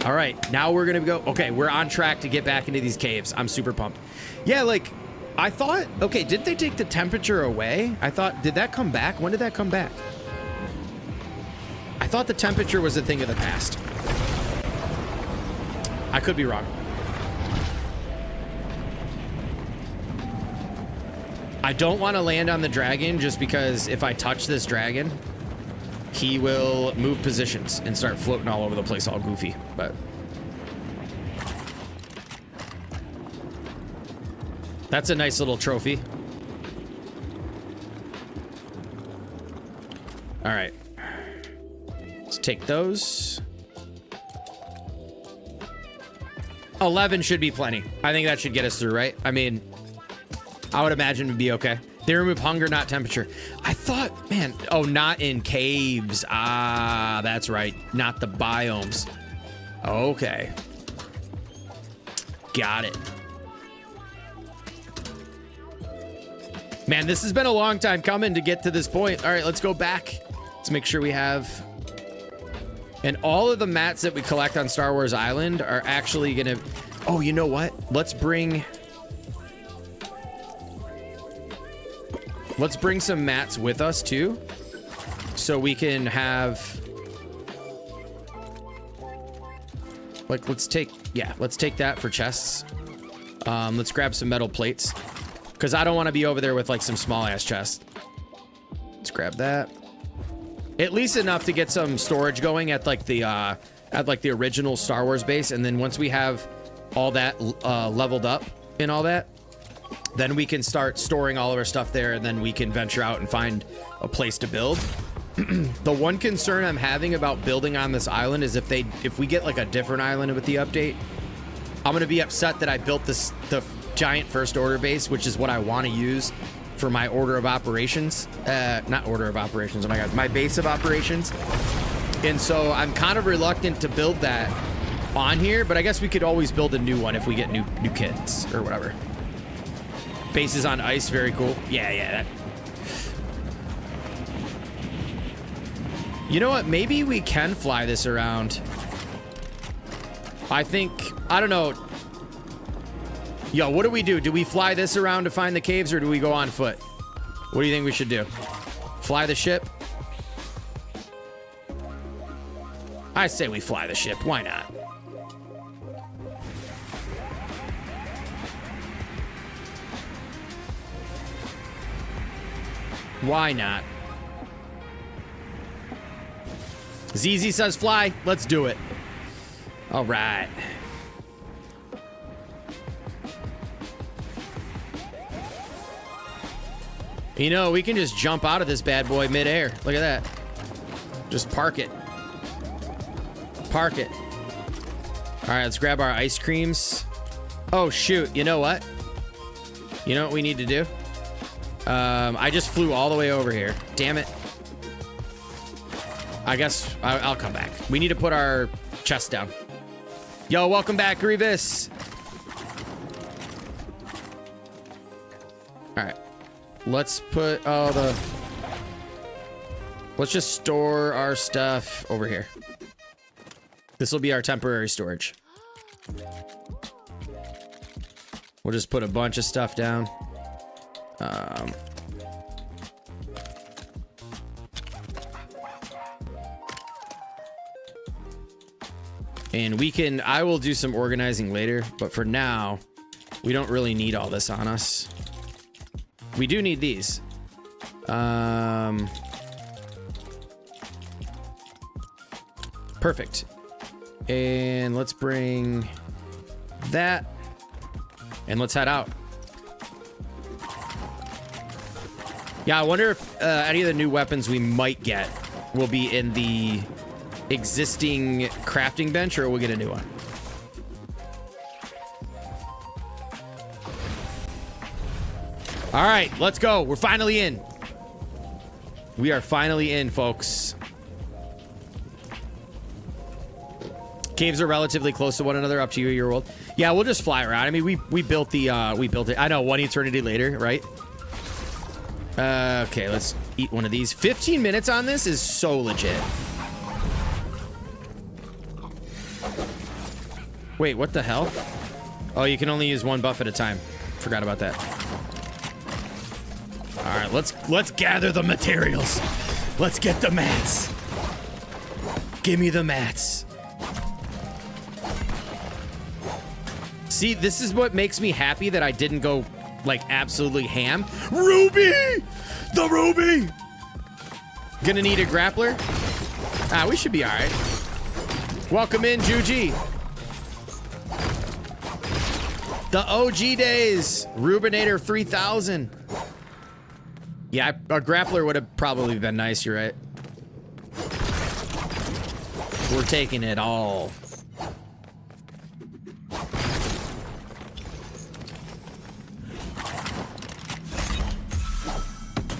All right, now we're gonna go. Okay, we're on track to get back into these caves. I'm super pumped. Yeah, like, I thought, okay, didn't they take the temperature away? I thought, did that come back? When did that come back? I thought the temperature was a thing of the past. I could be wrong. I don't want to land on the dragon just because if I touch this dragon, he will move positions and start floating all over the place all goofy, but that's a nice little trophy. All right. Let's take those. 11 should be plenty. I think that should get us through, right? I mean, I would imagine it'd be okay. They remove hunger, not temperature. I thought, man, oh, not in caves. Ah, that's right. Not the biomes. Okay. Got it. Man, this has been a long time coming to get to this point. All right, let's go back. Let's make sure we have... And all of the mats that we collect on Star Wars Island are actually gonna... Oh, you know what? Let's bring some mats with us too, so we can have... Like, let's take that for chests. Let's grab some metal plates, because I don't want to be over there with like some small ass chests. Let's grab that. At least enough to get some storage going at like the original Star Wars base, and then once we have all that leveled up and all that, then we can start storing all of our stuff there, and then we can venture out and find a place to build. The one concern I'm having about building on this island is if we get like a different island with the update, I'm gonna be upset that I built the giant first order base, which is what I want to use for my order of operations. Not order of operations, oh my god, my base of operations. And so I'm kind of reluctant to build that on here, but I guess we could always build a new one if we get new kits or whatever. Bases on ice, very cool. Yeah, that. You know what? Maybe we can fly this around. I don't know. Yo, what do we do? Do we fly this around to find the caves, or do we go on foot? What do you think we should do? Fly the ship? I say we fly the ship. Why not? Why not? ZZ says fly. Let's do it. All right. You know, we can just jump out of this bad boy midair. Look at that. Just park it. Park it. All right, let's grab our ice creams. Oh, shoot. You know what? You know what we need to do? I just flew all the way over here. Damn it. I guess I'll come back. We need to put our chest down. Yo, welcome back, Grievous. All right. Let's put let's just store our stuff over here. This will be our temporary storage. We'll just put a bunch of stuff down. And I will do some organizing later, but for now, we don't really need all this on us. We do need these. Perfect. And let's bring that. And let's head out. Yeah, I wonder if any of the new weapons we might get will be in the existing crafting bench, or we'll get a new one. All right, let's go. We're finally in. We are finally in, folks. Caves are relatively close to one another, up to you, your world. Yeah, we'll just fly around. I mean, we built it. I know, one eternity later, right? Okay, let's eat one of these. 15 minutes on this is so legit. Wait, what the hell? Oh, you can only use one buff at a time. Forgot about that. All right, let's gather the materials. Let's get the mats. Give me the mats. See, this is what makes me happy that I didn't go like absolutely ham. Ruby! The Ruby! Gonna need a grappler? Ah, we should be all right. Welcome in, Juji. The OG days. Rubinator 3000. Yeah, a grappler would have probably been nice, you're right. We're taking it all.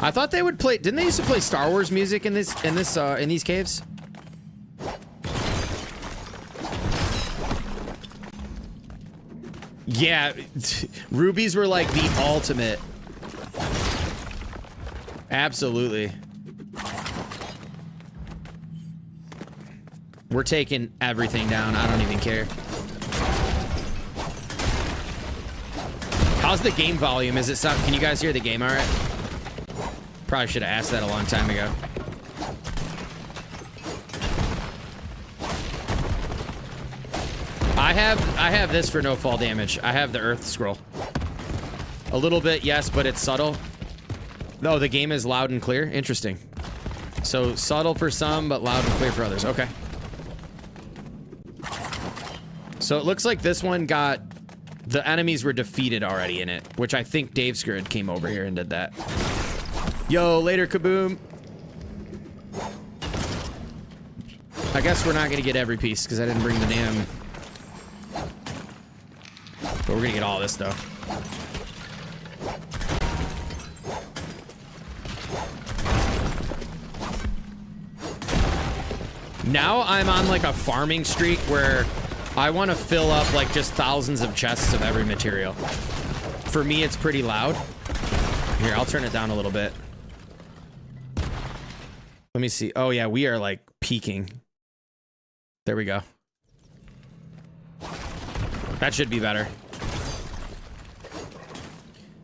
I thought they would play. Didn't they used to play Star Wars music in these caves? Yeah, rubies were like the ultimate. Absolutely. We're taking everything down. I don't even care. How's the game volume? Is it sound? Can you guys hear the game all right? Probably should have asked that a long time ago. I have this for no fall damage. I have the Earth Scroll. A little bit, yes, but it's subtle. No, the game is loud and clear. Interesting. So subtle for some, but loud and clear for others. Okay. So it looks like this one got... The enemies were defeated already in it, which I think Dave Skurrid came over here and did that. Yo, later, Kaboom. I guess we're not gonna get every piece because I didn't bring the damn... But we're gonna get all this, though. Now I'm on like a farming streak where I want to fill up like just thousands of chests of every material. For me, it's pretty loud. Here, I'll turn it down a little bit. Let me see. Oh yeah, we are like peaking. There we go. That should be better.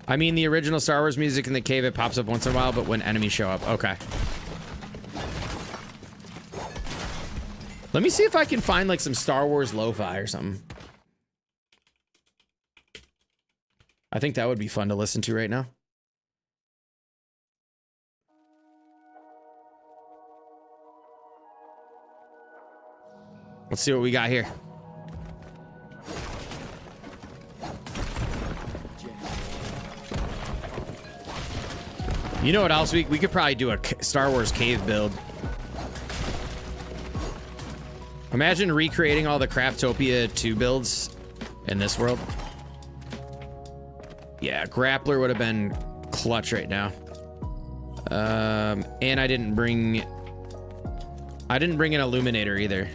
I mean, the original Star Wars music in the cave, it pops up once in a while, but when enemies show up. Okay. Let me see if I can find like some Star Wars lo-fi or something. I think that would be fun to listen to right now. Let's see what we got here. You know what else? We could probably do a Star Wars cave build. Imagine recreating all the Craftopia 2 builds in this world. Yeah, Grappler would have been clutch right now. And I didn't bring an Illuminator either.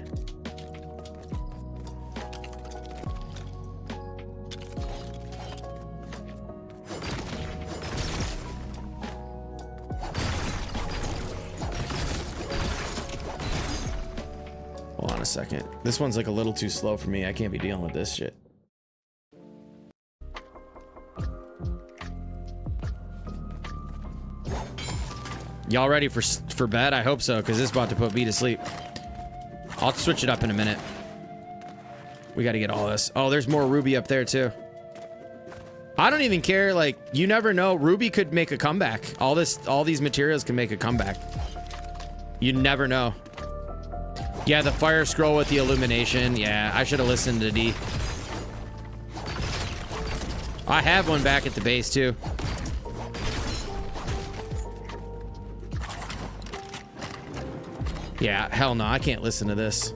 Hold on a second. This one's like a little too slow for me. I can't be dealing with this shit. Y'all ready for bed? I hope so, because this is about to put me to sleep. I'll switch it up in a minute. We got to get all this. Oh, there's more Ruby up there too. I don't even care. Like, you never know. Ruby could make a comeback. All these materials can make a comeback. You never know. Yeah, the fire scroll with the illumination. Yeah, I should have listened to D. I have one back at the base too. Yeah, hell no, I can't listen to this.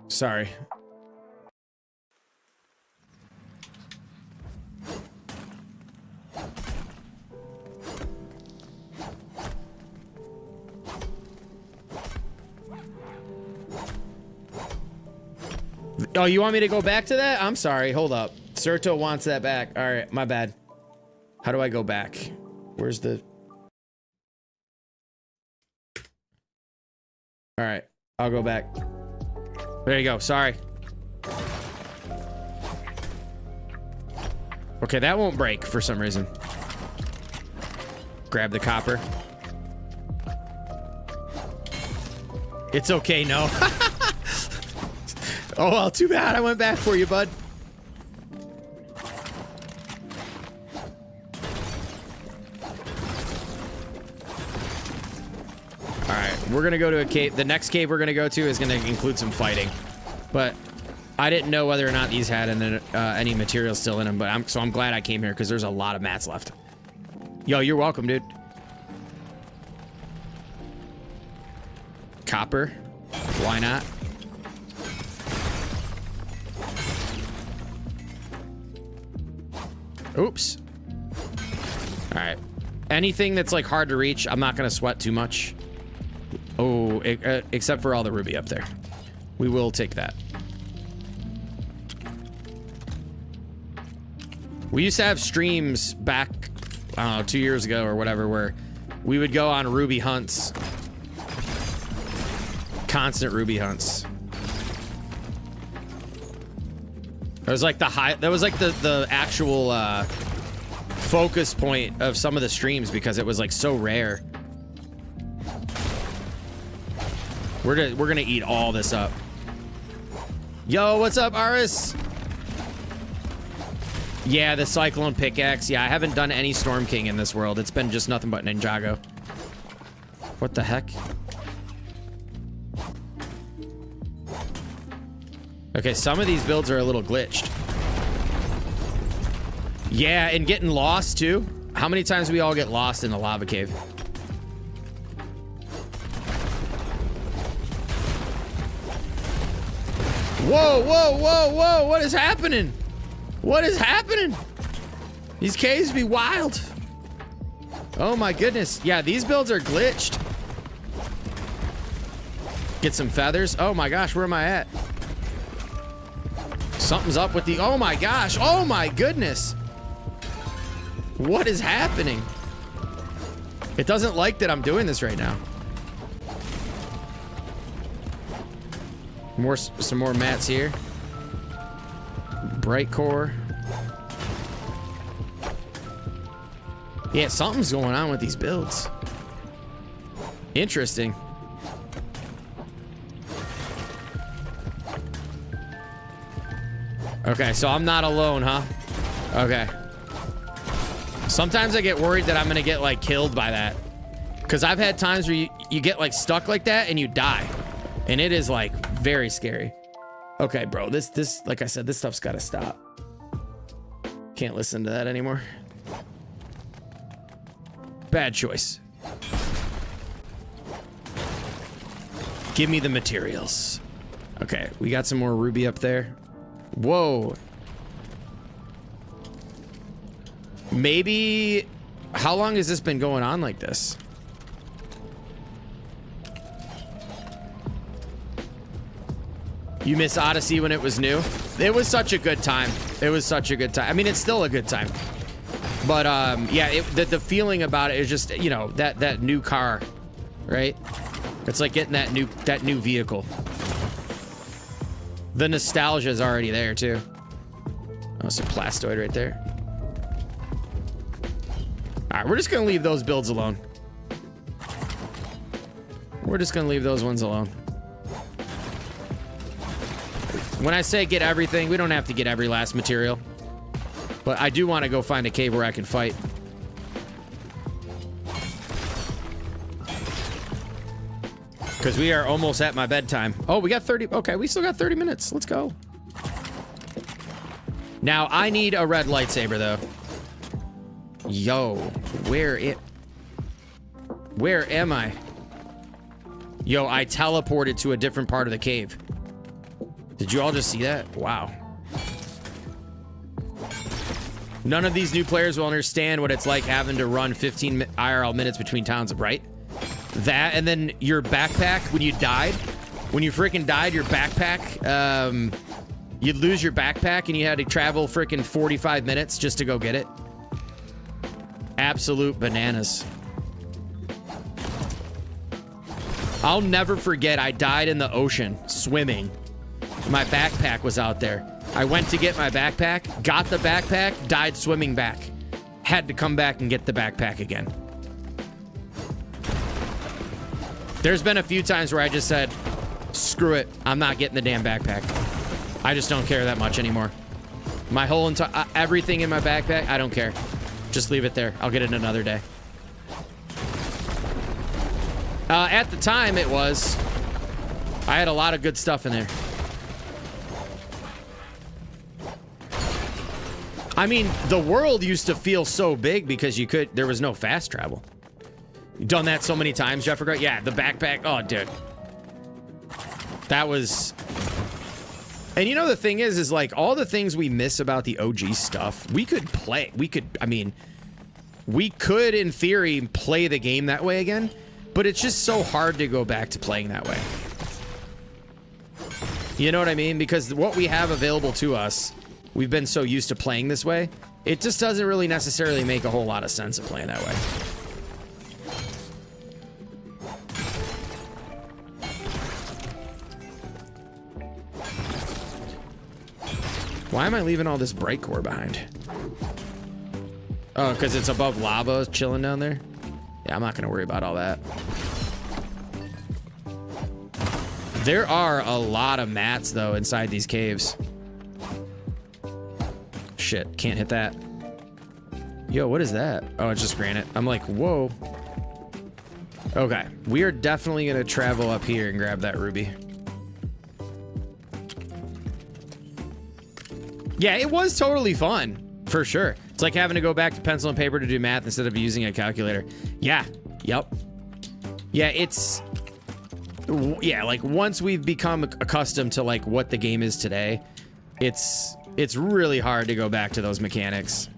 Sorry. Oh, you want me to go back to that? I'm sorry, hold up. Serto wants that back. All right, my bad. How do I go back? Where's the... All right, I'll go back. There you go, sorry. Okay, that won't break for some reason. Grab the copper. It's okay, no. Oh, well, too bad. I went back for you, bud. All right, we're going to go to a cave. The next cave we're going to go to is going to include some fighting. But I didn't know whether or not these had any material still in them. But I'm glad I came here because there's a lot of mats left. Yo, you're welcome, dude. Copper. Why not? Oops. All right. Anything that's like hard to reach, I'm not gonna sweat too much. Oh, except for all the ruby up there. We will take that. We used to have streams back, I don't know, 2 years ago or whatever, where we would go on ruby hunts. Constant ruby hunts. That was like the actual focus point of some of the streams because it was like so rare. We're gonna eat all this up. Yo, what's up, Aris? Yeah, the Cyclone Pickaxe. Yeah, I haven't done any Storm King in this world. It's been just nothing but Ninjago. What the heck? Okay, some of these builds are a little glitched. Yeah, and getting lost too. How many times do we all get lost in the lava cave? Whoa, whoa, whoa, whoa, what is happening? What is happening? These caves be wild. Oh my goodness. Yeah, these builds are glitched. Get some feathers. Oh my gosh, where am I at? Something's up with the... Oh my gosh. Oh my goodness. What is happening? It doesn't like that I'm doing this right now. Some more mats here. Bright core. Yeah, something's going on with these builds. Interesting. Okay, so I'm not alone, huh? Okay. Sometimes I get worried that I'm gonna get like killed by that. Cause I've had times where you get like stuck like that and you die. And it is like very scary. Okay, bro, this, like I said, this stuff's gotta stop. Can't listen to that anymore. Bad choice. Give me the materials. Okay, we got some more ruby up there. Whoa. Maybe... How long has this been going on like this? You miss Odyssey when it was new? It was such a good time. It was such a good time. I mean, it's still a good time. But, yeah, the feeling about it is just, you know, that new car, right? It's like getting that new vehicle. The nostalgia is already there, too. Oh, it's a plastoid right there. All right, we're just going to leave those builds alone. We're just going to leave those ones alone. When I say get everything, we don't have to get every last material. But I do want to go find a cave where I can fight. Because we are almost at my bedtime. Oh, we got 30. Okay, we still got 30 minutes. Let's go. Now, I need a red lightsaber, though. Yo, where am I? Yo, I teleported to a different part of the cave. Did you all just see that? Wow. None of these new players will understand what it's like having to run 15 IRL minutes between towns, right? That, and then your backpack, when you died, when you freaking died, your backpack, you'd lose your backpack and you had to travel freaking 45 minutes just to go get it. Absolute bananas. I'll never forget, I died in the ocean swimming. My backpack was out there. I went to get my backpack, got the backpack, died swimming back. Had to come back and get the backpack again. There's been a few times where I just said, screw it, I'm not getting the damn backpack. I just don't care that much anymore. My whole entire, everything in my backpack, I don't care. Just leave it there. I'll get it another day. At the time, it was. I had a lot of good stuff in there. I mean, the world used to feel so big because there was no fast travel. You've done that so many times, Jeffrey. Yeah, the backpack. Oh, dude. That was... And you know, the thing is like, all the things we miss about the OG stuff, we could play. We could, in theory, play the game that way again, but it's just so hard to go back to playing that way. You know what I mean? Because what we have available to us, we've been so used to playing this way, it just doesn't really necessarily make a whole lot of sense of playing that way. Why am I leaving all this bright core behind? Oh, because it's above lava chilling down there? Yeah, I'm not going to worry about all that. There are a lot of mats, though, inside these caves. Shit, can't hit that. Yo, what is that? Oh, it's just granite. I'm like, whoa. Okay, we are definitely going to travel up here and grab that ruby. Yeah, it was totally fun, for sure. It's like having to go back to pencil and paper to do math instead of using a calculator. Yeah, yep. Yeah, yeah, like once we've become accustomed to like what the game is today, it's really hard to go back to those mechanics.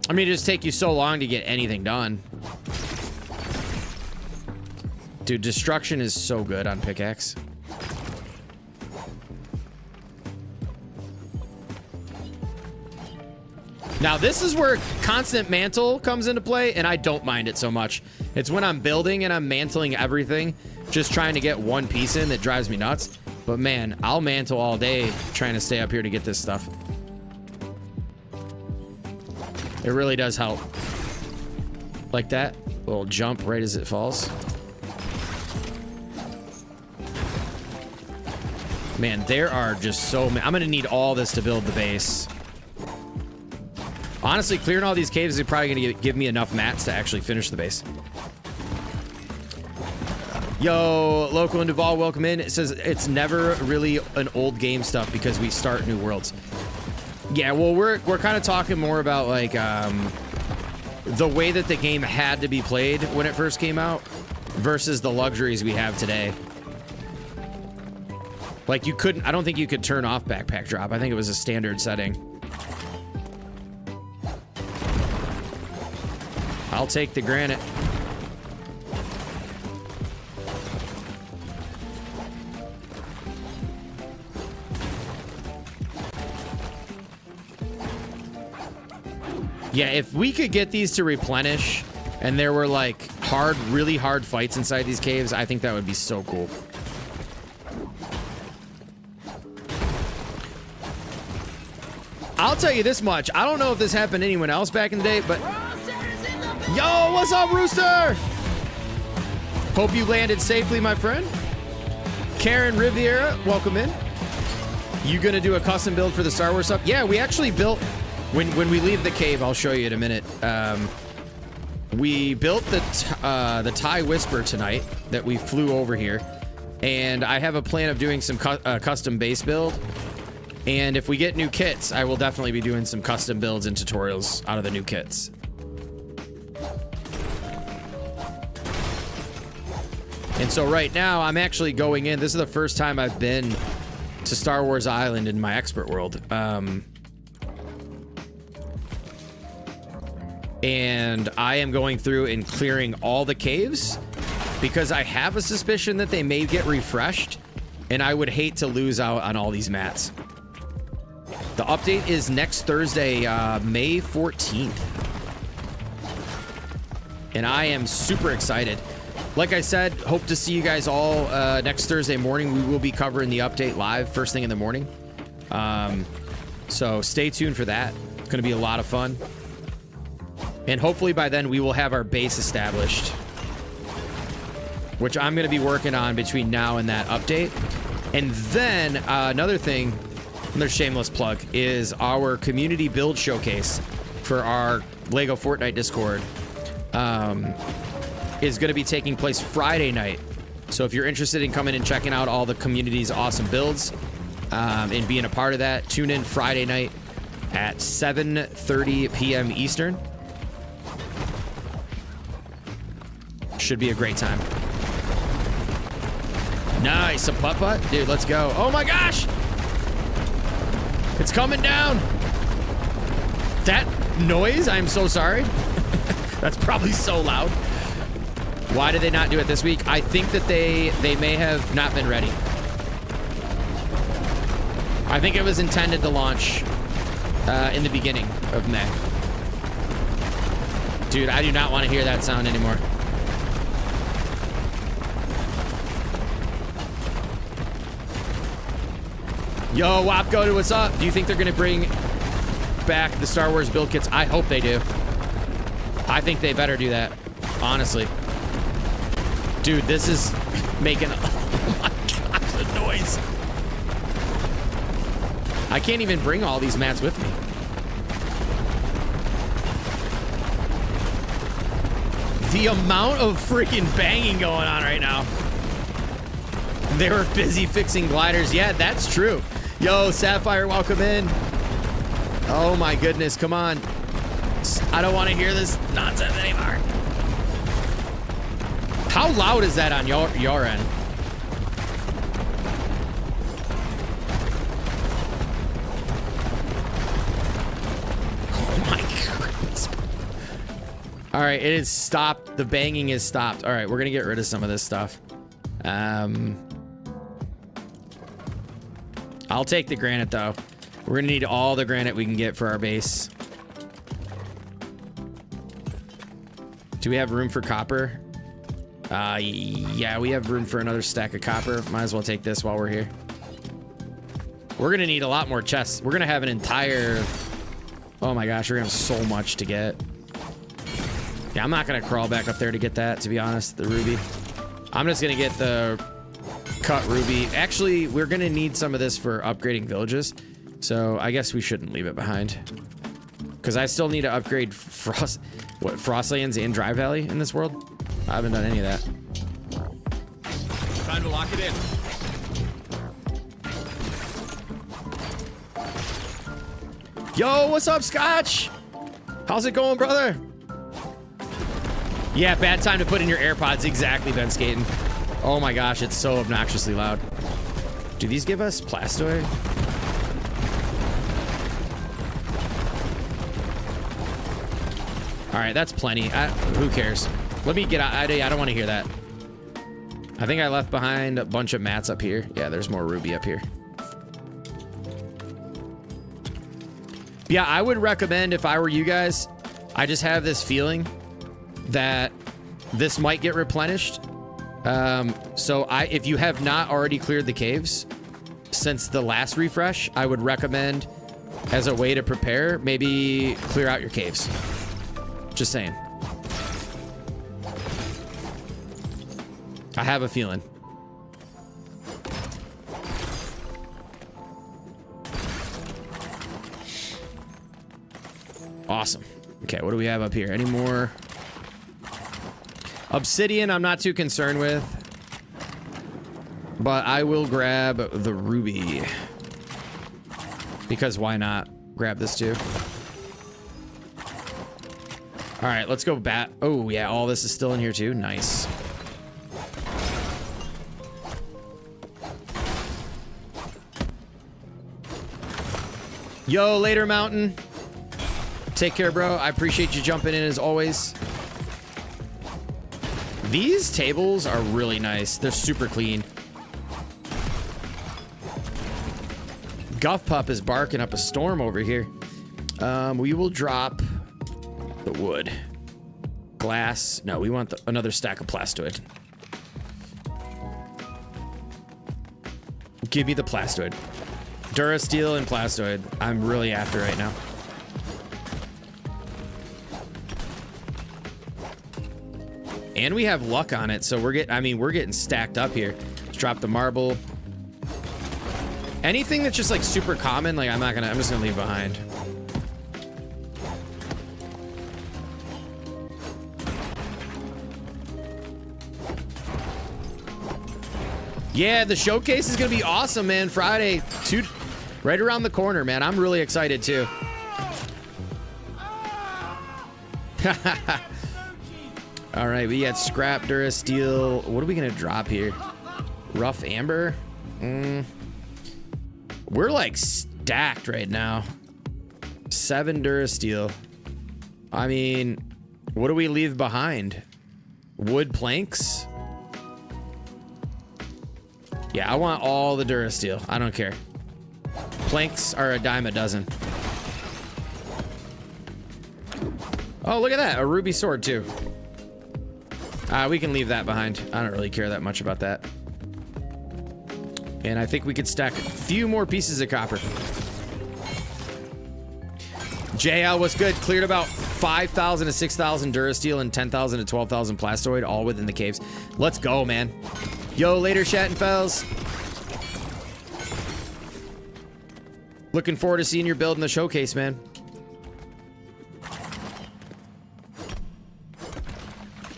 I mean, it just takes you so long to get anything done. Dude, destruction is so good on pickaxe. Now, this is where constant mantle comes into play, and I don't mind it so much. It's when I'm building and I'm mantling everything, just trying to get one piece in, that drives me nuts. But man, I'll mantle all day trying to stay up here to get this stuff. It really does help. Like that little jump right as it falls. Man, there are just so many. I'm gonna need all this to build the base. Honestly, clearing all these caves is probably going to give me enough mats to actually finish the base. Yo, Local and Duval, welcome in. It says it's never really an old game stuff because we start new worlds. Yeah, well, we're kind of talking more about like the way that the game had to be played when it first came out. versus the luxuries we have today. Like you couldn't, I don't think you could turn off backpack drop. I think it was a standard setting. I'll take the granite. Yeah, if we could get these to replenish and there were like really hard fights inside these caves, I think that would be so cool. I'll tell you this much. I don't know if this happened to anyone else back in the day, but... Yo, what's up, Rooster? Hope you landed safely, my friend. Karen Riviera, welcome in. You gonna do a custom build for the Star Wars stuff? Yeah, we actually built... When we leave the cave, I'll show you in a minute. We built the TIE Whisper tonight that we flew over here. And I have a plan of doing some custom base build. And if we get new kits, I will definitely be doing some custom builds and tutorials out of the new kits. And so right now, I'm actually going in. This is the first time I've been to Star Wars Island in my expert world. And I am going through and clearing all the caves because I have a suspicion that they may get refreshed. And I would hate to lose out on all these mats. The update is next Thursday, May 14th. And I am super excited. Like I said, hope to see you guys all next Thursday morning. We will be covering the update live first thing in the morning. So stay tuned for that. It's going to be a lot of fun. And hopefully by then we will have our base established, which I'm going to be working on between now and that update. And then another thing, another shameless plug, is our community build showcase for our Lego Fortnite Discord is going to be taking place Friday night. So if you're interested in coming and checking out all the community's awesome builds and being a part of that, tune in Friday night at 7:30 p.m. Eastern. Should be a great time. Nice, a putt-putt? Dude, let's go. Oh my gosh! It's coming down! That noise, I'm so sorry. That's probably so loud. Why did they not do it this week? I think that they may have not been ready. I think it was intended to launch in the beginning of May. Dude, I do not want to hear that sound anymore. Yo, Wapgo, what's up? Do you think they're going to bring back the Star Wars build kits? I hope they do. I think they better do that, honestly. Dude, this is making... Oh my gosh, the noise. I can't even bring all these mats with me. The amount of freaking banging going on right now. They were busy fixing gliders. Yeah, that's true. Yo, Sapphire, welcome in. Oh my goodness, come on. I don't want to hear this nonsense anymore. How loud is that on your end? Oh my goodness. All right, it is stopped. The banging is stopped. All right, we're gonna get rid of some of this stuff. I'll take the granite though. We're gonna need all the granite we can get for our base. Do we have room for copper? Yeah, we have room for another stack of copper. Might as well take this while we're here. We're gonna need a lot more chests. We're gonna have an entire... Oh my gosh, we're gonna have so much to get. Yeah, I'm not gonna crawl back up there to get that, to be honest, the ruby. I'm just gonna get the cut ruby. Actually, we're gonna need some of this for upgrading villages. So I guess we shouldn't leave it behind. Because I still need to upgrade Frostlands and Dry Valley in this world. I haven't done any of that. Time to lock it in. Yo, what's up, Scotch? How's it going, brother? Yeah, bad time to put in your AirPods. Exactly, Ben Skaten. Oh my gosh, it's so obnoxiously loud. Do these give us plastoid? All right, that's plenty. Who cares? Let me get out. I don't want to hear that. I think I left behind a bunch of mats up here. Yeah, there's more ruby up here. Yeah, I would recommend if I were you guys, I just have this feeling that this might get replenished. So if you have not already cleared the caves since the last refresh, I would recommend as a way to prepare, maybe clear out your caves. Just saying. I have a feeling. Awesome. Okay, what do we have up here? Any more? Obsidian, I'm not too concerned with. But I will grab the ruby. Because why not grab this too? All right, let's go bat. Oh, yeah, all this is still in here too. Nice. Yo, later, Mountain. Take care, bro. I appreciate you jumping in as always. These tables are really nice. They're super clean. Guff Pup is barking up a storm over here. We will drop the wood. Glass. No, we want another stack of plastoid. Give me the plastoid. Durasteel and plastoid. I'm really after right now. And we have luck on it, so we're getting stacked up here. Let's drop the marble. Anything that's just like super common, like I'm just gonna leave behind. Yeah, the showcase is gonna be awesome, man. Friday, right around the corner, man. I'm really excited too. All right, we got scrap, Durasteel. What are we gonna drop here? Rough amber. We're like stacked right now. 7 Durasteel. I mean, what do we leave behind? Wood planks. Yeah, I want all the Durasteel. I don't care. Planks are a dime a dozen. Oh, look at that. A ruby sword, too. We can leave that behind. I don't really care that much about that. And I think we could stack a few more pieces of copper. JL, what's good? Cleared about 5,000 to 6,000 Durasteel and 10,000 to 12,000 plastoid, all within the caves. Let's go, man. Yo, later, Shattenfells. Looking forward to seeing your build in the showcase, man.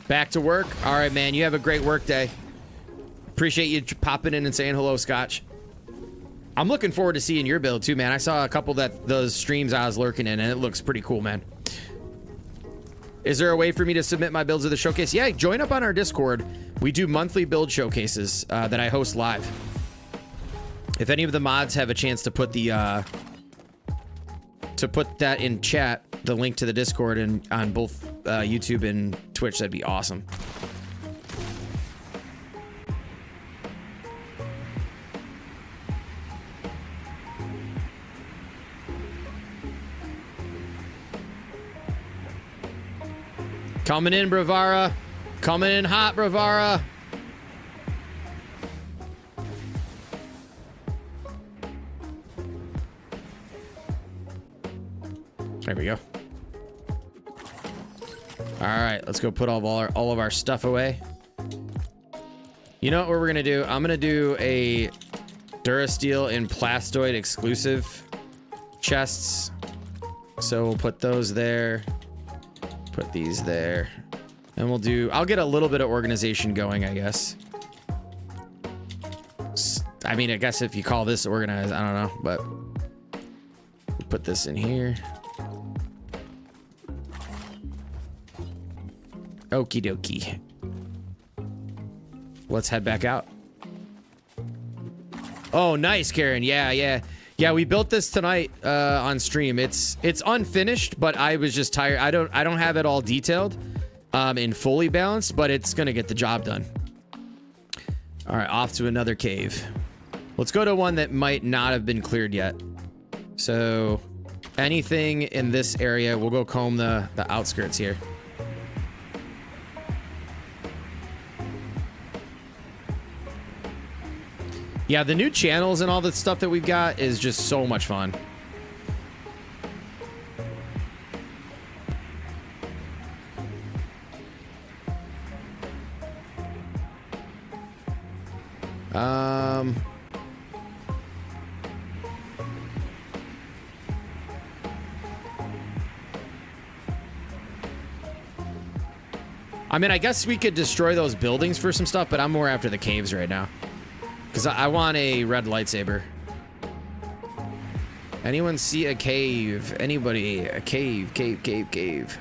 Back to work. All right, man. You have a great work day. Appreciate you popping in and saying hello, Scotch. I'm looking forward to seeing your build too, man. I saw a couple those streams I was lurking in, and it looks pretty cool, man. Is there a way for me to submit my builds to the showcase? Yeah, join up on our Discord. We do monthly build showcases that I host live. If any of the mods have a chance to put that in chat, the link to the Discord and on both YouTube and Twitch, that'd be awesome. Coming in, Bravara. Coming in hot, Bravara. There we go. All right, let's go put all of our stuff away. You know what we're gonna do? I'm gonna do a Durasteel and Plastoid exclusive chests. So we'll put those there. Put these there. And I'll get a little bit of organization going, I guess. I mean, I guess if you call this organized, I don't know, but put this in here. Okie dokie. Let's head back out. Oh, nice, Karen. Yeah, we built this tonight on stream. It's unfinished, but I was just tired. I don't have it all detailed and fully balanced, but it's gonna get the job done. All right, off to another cave. Let's go to one that might not have been cleared yet. So anything in this area, we'll go comb the outskirts here. Yeah, the new channels and all the stuff that we've got is just so much fun. I mean, I guess we could destroy those buildings for some stuff, but I'm more after the caves right now. Because I want a red lightsaber. Anyone see a cave? Anybody? A cave, cave.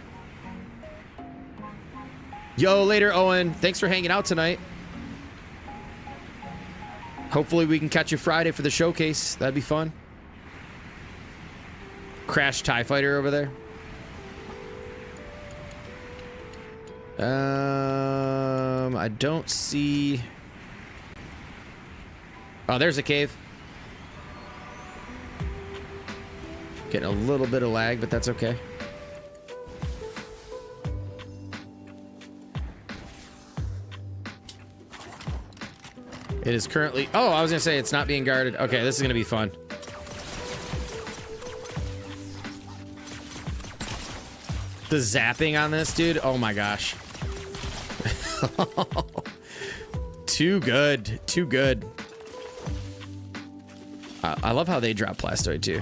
Yo, later, Owen. Thanks for hanging out tonight. Hopefully we can catch you Friday for the showcase. That'd be fun. Crash TIE Fighter over there. I don't see... Oh, there's a cave. Getting a little bit of lag, but that's okay. It is currently... Oh, I was gonna say it's not being guarded. Okay, this is gonna be fun. The zapping on this, dude. Oh my gosh. Too good. Too good. I love how they drop plastoid too.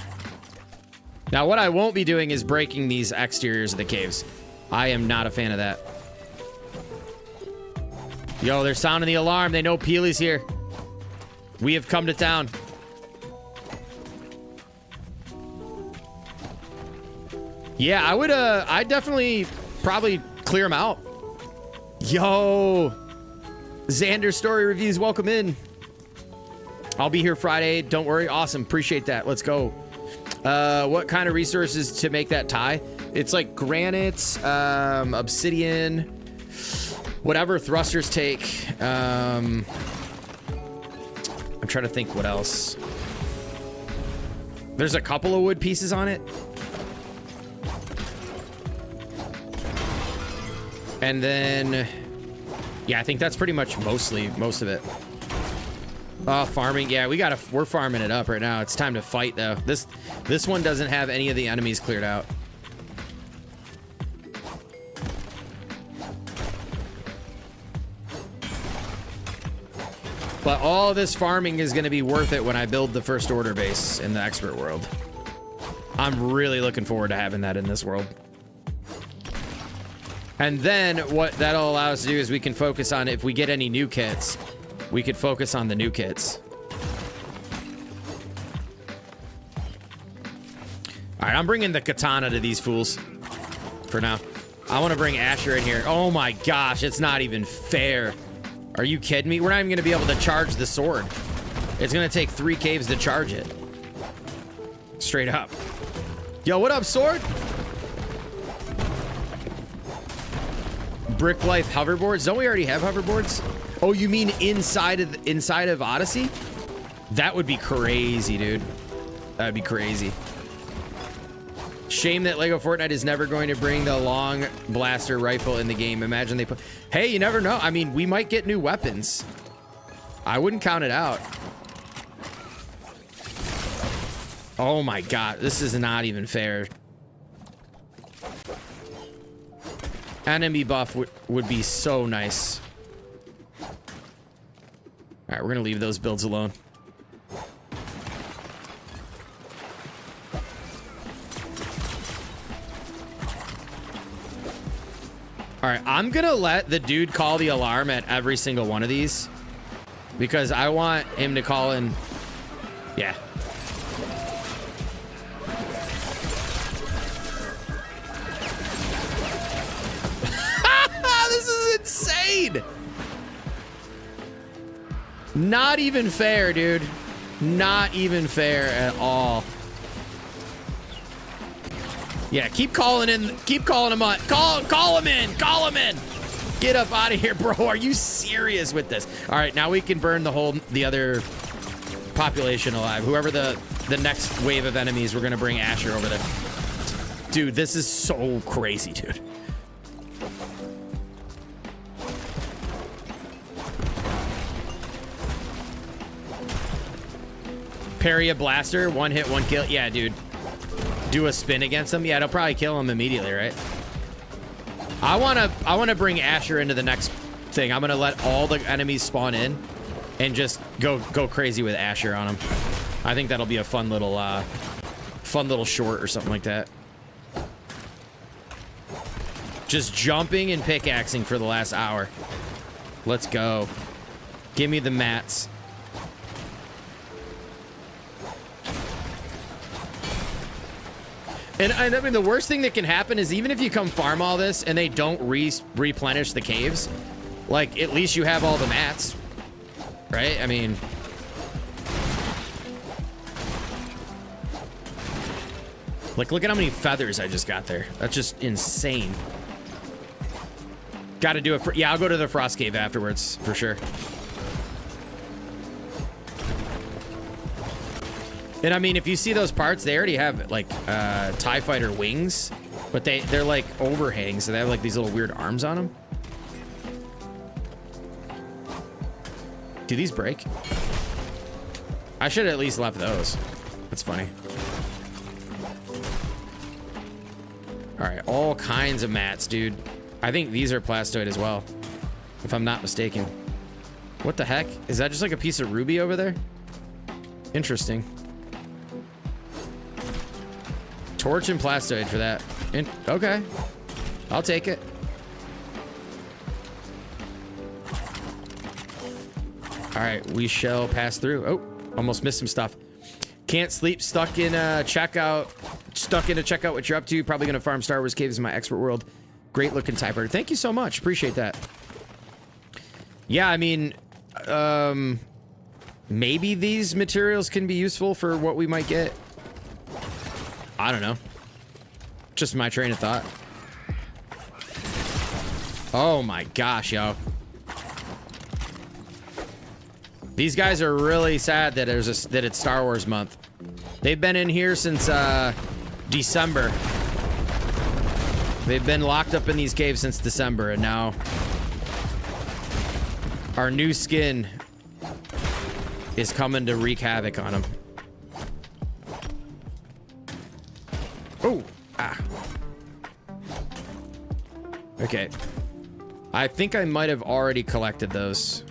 Now, what I won't be doing is breaking these exteriors of the caves. I am not a fan of that. Yo, they're sounding the alarm. They know Peely's here. We have come to town. Yeah, I would, I'd definitely probably clear them out. Yo, Xander Story Reviews, welcome in. I'll be here Friday. Don't worry. Awesome. Appreciate that. Let's go. What kind of resources to make that tie? It's like granite, obsidian, whatever thrusters take. I'm trying to think what else. There's a couple of wood pieces on it. And then, yeah, I think that's pretty much most of it. Farming. Yeah, we're farming it up right now. It's time to fight though. This one doesn't have any of the enemies cleared out. But all this farming is going to be worth it when I build the first order base in the expert world. I'm really looking forward to having that in this world. And then what that'll allow us to do is we can focus on, if we get any new kits, we could focus on the new kits. All right, I'm bringing the katana to these fools for now. I want to bring Asher in here. Oh my gosh, it's not even fair. Are you kidding me? We're not even going to be able to charge the sword. It's going to take 3 caves to charge it. Straight up. Yo, what up, sword? Brick Life hoverboards. Don't we already have hoverboards? Oh, you mean inside of Odyssey? That would be crazy, dude. That'd be crazy. Shame that Lego Fortnite is never going to bring the long blaster rifle in the game. Imagine they put... Hey, you never know. I mean, we might get new weapons. I wouldn't count it out. Oh my god, this is not even fair. Enemy buff would be so nice. All right, we're gonna leave those builds alone. All right, I'm gonna let the dude call the alarm at every single one of these because I want him to call in. Yeah. This Not even fair, dude. Not even fair at all. Yeah, keep calling in. Keep calling him on. Call him in. Call him in. Get up out of here, bro. Are you serious with this? All right, now we can burn the other population alive. Whoever the next wave of enemies, we're gonna bring Asher over there. Dude, this is so crazy, dude. Parry a blaster, one hit, one kill. Yeah, dude. Do a spin against him. Yeah, it'll probably kill him immediately, right? I wanna bring Asher into the next thing. I'm gonna let all the enemies spawn in and just go crazy with Asher on him. I think that'll be a fun little short or something like that. Just jumping and pickaxing for the last hour. Let's go. Give me the mats. And I mean, the worst thing that can happen is even if you come farm all this and they don't replenish the caves, like, at least you have all the mats, right? I mean, like, look at how many feathers I just got there. That's just insane. Got to do it for, yeah, I'll go to the frost cave afterwards for sure. And I mean, if you see those parts, they already have like TIE fighter wings, but they're like overhangs, so they have like these little weird arms on them. Do these break? I should have at least left those. That's funny. All right, all kinds of mats, dude. I think these are plastoid as well, if I'm not mistaken. What the heck? Is that just like a piece of ruby over there? Interesting. Torch and plastoid for that. Okay. I'll take it. All right, we shall pass through. Oh, almost missed some stuff. Can't sleep, stuck in a checkout. Stuck in a checkout what you're up to. Probably gonna farm Star Wars caves in my expert world. Great looking TIE fighter. Thank you so much. Appreciate that. Yeah, I mean, maybe these materials can be useful for what we might get. I don't know. Just my train of thought. Oh my gosh, yo. These guys are really sad that that it's Star Wars month. They've been in here since December. They've been locked up in these caves since December, and now our new skin is coming to wreak havoc on them. Oh, ah. Okay. I think I might have already collected those.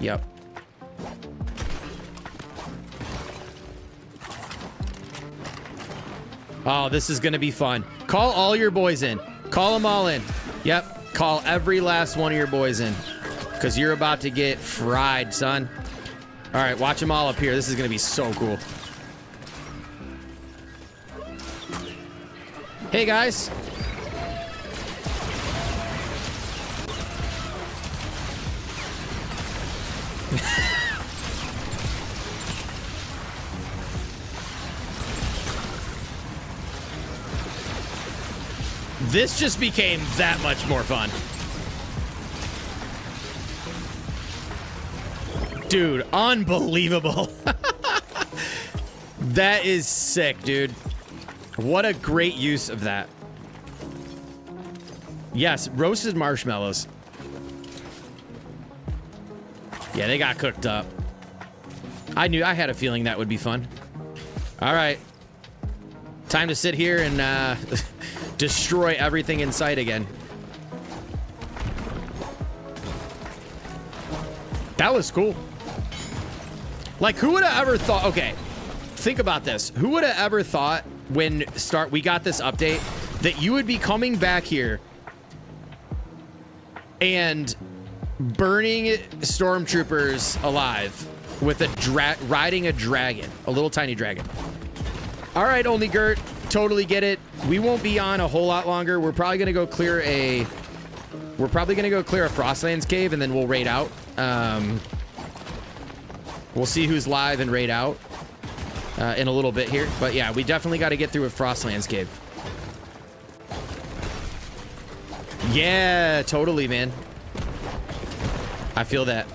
Yep. Oh, this is gonna be fun. Call all your boys in. Call them all in. Yep. Call every last one of your boys in, because you're about to get fried, son. All right, watch them all up here. This is gonna be so cool. Hey, guys. This just became that much more fun. Dude, unbelievable. That is sick, dude. What a great use of that. Yes, roasted marshmallows. Yeah, they got cooked up. I had a feeling that would be fun. All right. Time to sit here and destroy everything in sight again. That was cool. Like, who would have ever thought? Okay, think about this. Who would have ever thought when we got this update that you would be coming back here and burning stormtroopers alive with riding a dragon, a little tiny dragon? All right, Only Gert, totally get it. We won't be on a whole lot longer. We're probably gonna go clear a Frostlands cave, and then we'll raid out. We'll see who's live and raid out in a little bit here. But yeah, we definitely got to get through a Frostlands cave. Yeah, totally, man. I feel that.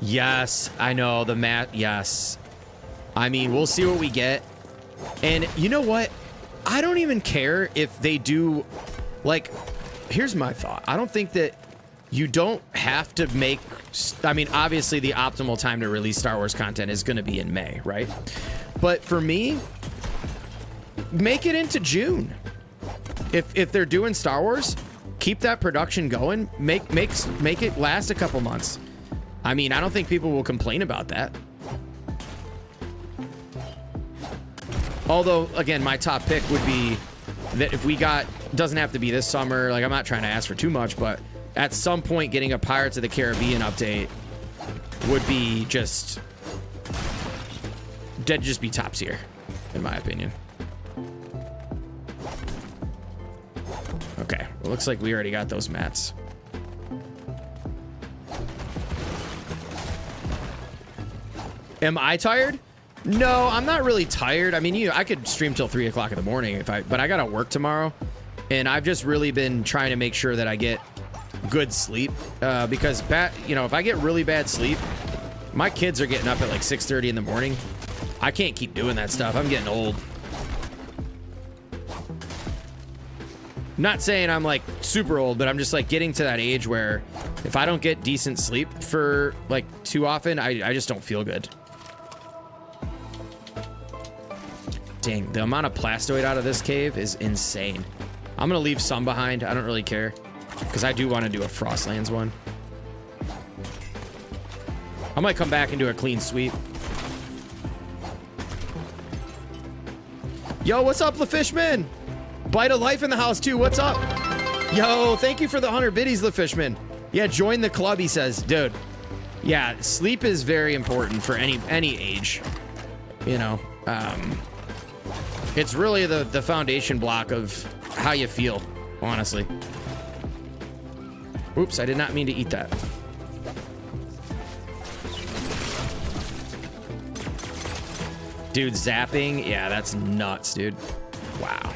Yes, I know the mat. Yes. I mean, we'll see what we get. And you know what? I don't even care if they do, like, here's my thought. I don't think that you don't have to make, I mean, obviously the optimal time to release Star Wars content is going to be in May, right? But for me, make it into June. If they're doing Star Wars, keep that production going. Make it last a couple months. I mean, I don't think people will complain about that. Although, again, my top pick would be that if we got, doesn't have to be this summer, like I'm not trying to ask for too much, but at some point getting a Pirates of the Caribbean update would be just be top tier, in my opinion. Okay, well, looks like we already got those mats. Am I tired? No, I'm not really tired. I mean, I could stream till 3 o'clock in the morning but I gotta work tomorrow, and I've just really been trying to make sure that I get good sleep because if I get really bad sleep, my kids are getting up at like 6:30 in the morning. I can't keep doing that stuff. I'm getting old. Not saying I'm like super old, but I'm just like getting to that age where if I don't get decent sleep for like too often, I just don't feel good. Dang, the amount of plastoid out of this cave is insane. I'm gonna leave some behind. I don't really care because I do want to do a Frostlands one. I might come back and do a clean sweep. Yo, what's up, LaFishman? Bite of life in the house too. What's up? Yo, thank you for the 100 biddies, LaFishman. Yeah, join the club, he says. Dude, yeah, sleep is very important for any age. You know, it's really the foundation block of how you feel, honestly. Oops, I did not mean to eat that. Dude, zapping, yeah, that's nuts, dude. Wow.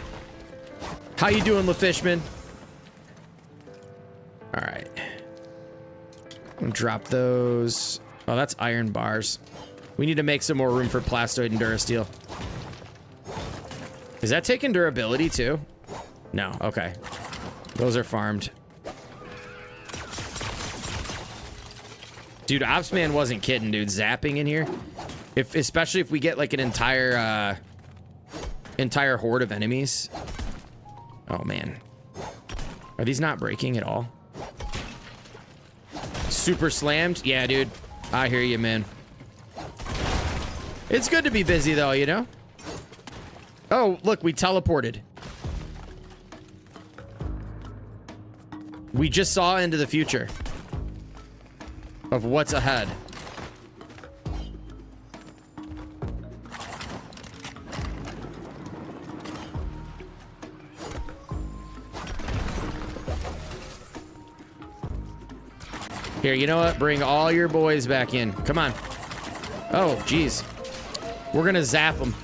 How you doing, LaFishman? All right. I'm gonna drop those. Oh, that's iron bars. We need to make some more room for plastoid and durasteel. Is that taking durability too? No, okay. Those are farmed. Dude, Opsman wasn't kidding, dude. Zapping in here. Especially if we get like an entire horde of enemies. Oh man. Are these not breaking at all? Super slammed? Yeah, dude. I hear you, man. It's good to be busy though, you know? Oh, look, we teleported. We just saw into the future of what's ahead. Here, you know what? Bring all your boys back in. Come on. Oh, geez. We're gonna zap them.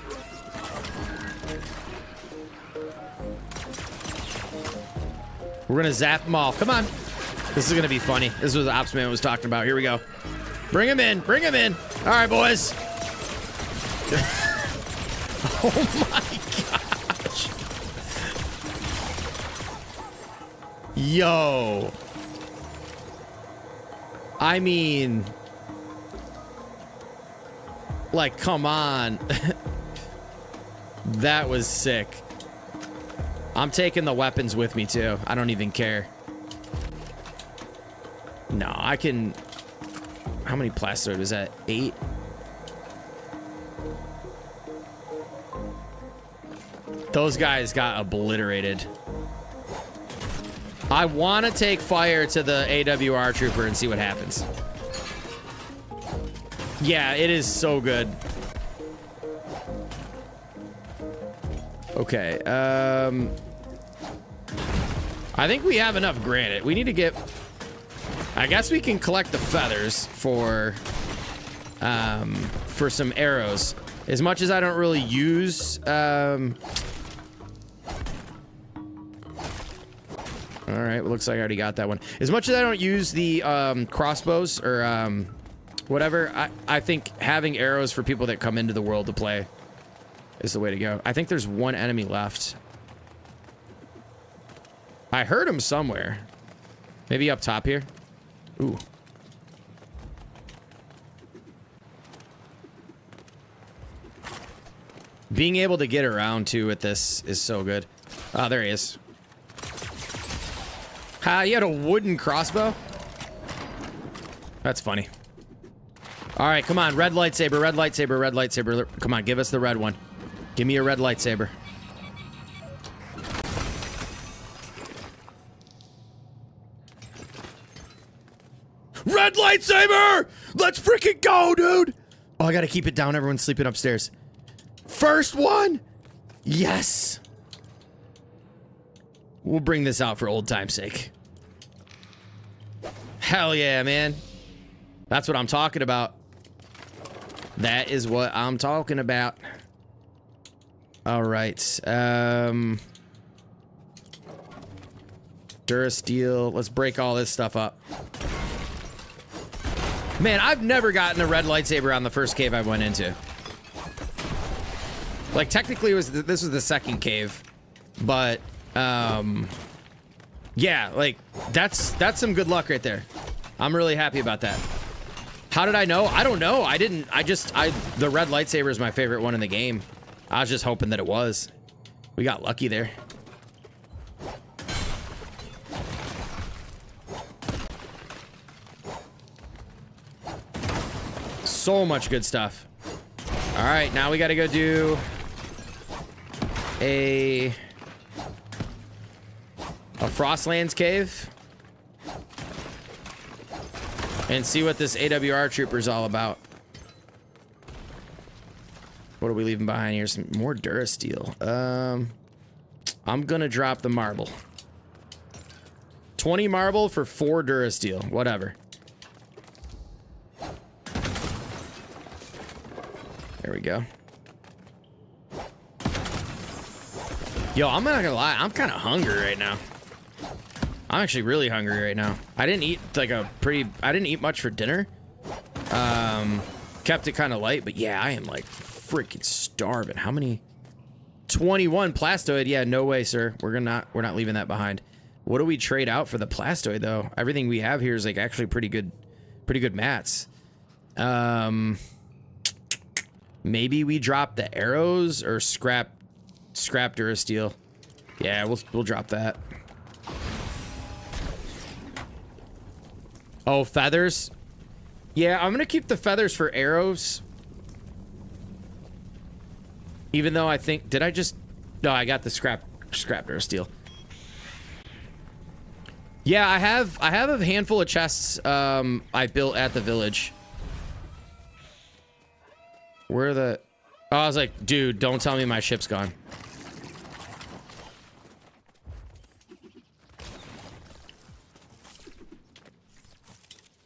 We're gonna zap them all. Come on. This is gonna be funny. This is what Opsman was talking about. Here we go. Bring him in. Bring him in. All right, boys. Oh my gosh. Yo. I mean, like, come on. That was sick. I'm taking the weapons with me too. I don't even care. No, I can. How many plastoid was that? 8? Those guys got obliterated. I want to take fire to the AWR trooper and see what happens. Yeah, it is so good. Okay, I think we have enough granite. We need to get I guess we can collect the feathers for some arrows. As much as I don't really use all right, looks like I already got that one. As much as I don't use the crossbows or whatever, I think having arrows for people that come into the world to play is the way to go. I think there's one enemy left. I heard him somewhere. Maybe up top here. Ooh. Being able to get around too with this is so good. Oh, there he is. You had a wooden crossbow? That's funny. All right, come on. Red lightsaber, red lightsaber, red lightsaber. Come on, give us the red one. Give me a red lightsaber. Red lightsaber! Let's freaking go, dude! Oh, I gotta keep it down. Everyone's sleeping upstairs. First one! Yes! We'll bring this out for old time's sake. Hell yeah, man. That's what I'm talking about. That is what I'm talking about. All right. Durasteel. Let's break all this stuff up. Man, I've never gotten a red lightsaber on the first cave I went into. Like, technically, this was the second cave. But, yeah, like, that's some good luck right there. I'm really happy about that. How did I know? I don't know. The red lightsaber is my favorite one in the game. I was just hoping that it was. We got lucky there. So much good stuff. All right, now we got to go do a Frostlands cave and see what this AWR trooper is all about. What are we leaving behind here? Some more Durasteel. I'm gonna drop the marble. 20 marble for 4 Durasteel. Whatever. There we go. Yo, I'm not gonna lie. I'm kind of hungry right now. I'm actually really hungry right now. I didn't eat I didn't eat much for dinner. Kept it kind of light, but yeah, I am like freaking starving. How many? 21 plastoid. Yeah, no way, sir. We're not leaving that behind. What do we trade out for the plastoid though? Everything we have here is like actually pretty good mats. Maybe we drop the arrows or scrap Durasteel. Yeah, we'll drop that. Oh, feathers. Yeah, I'm gonna keep the feathers for arrows. Even though I think, no, I got the scrap Durasteel. Yeah, I have a handful of chests I built at the village. Where the... Oh, I was like, dude, don't tell me my ship's gone.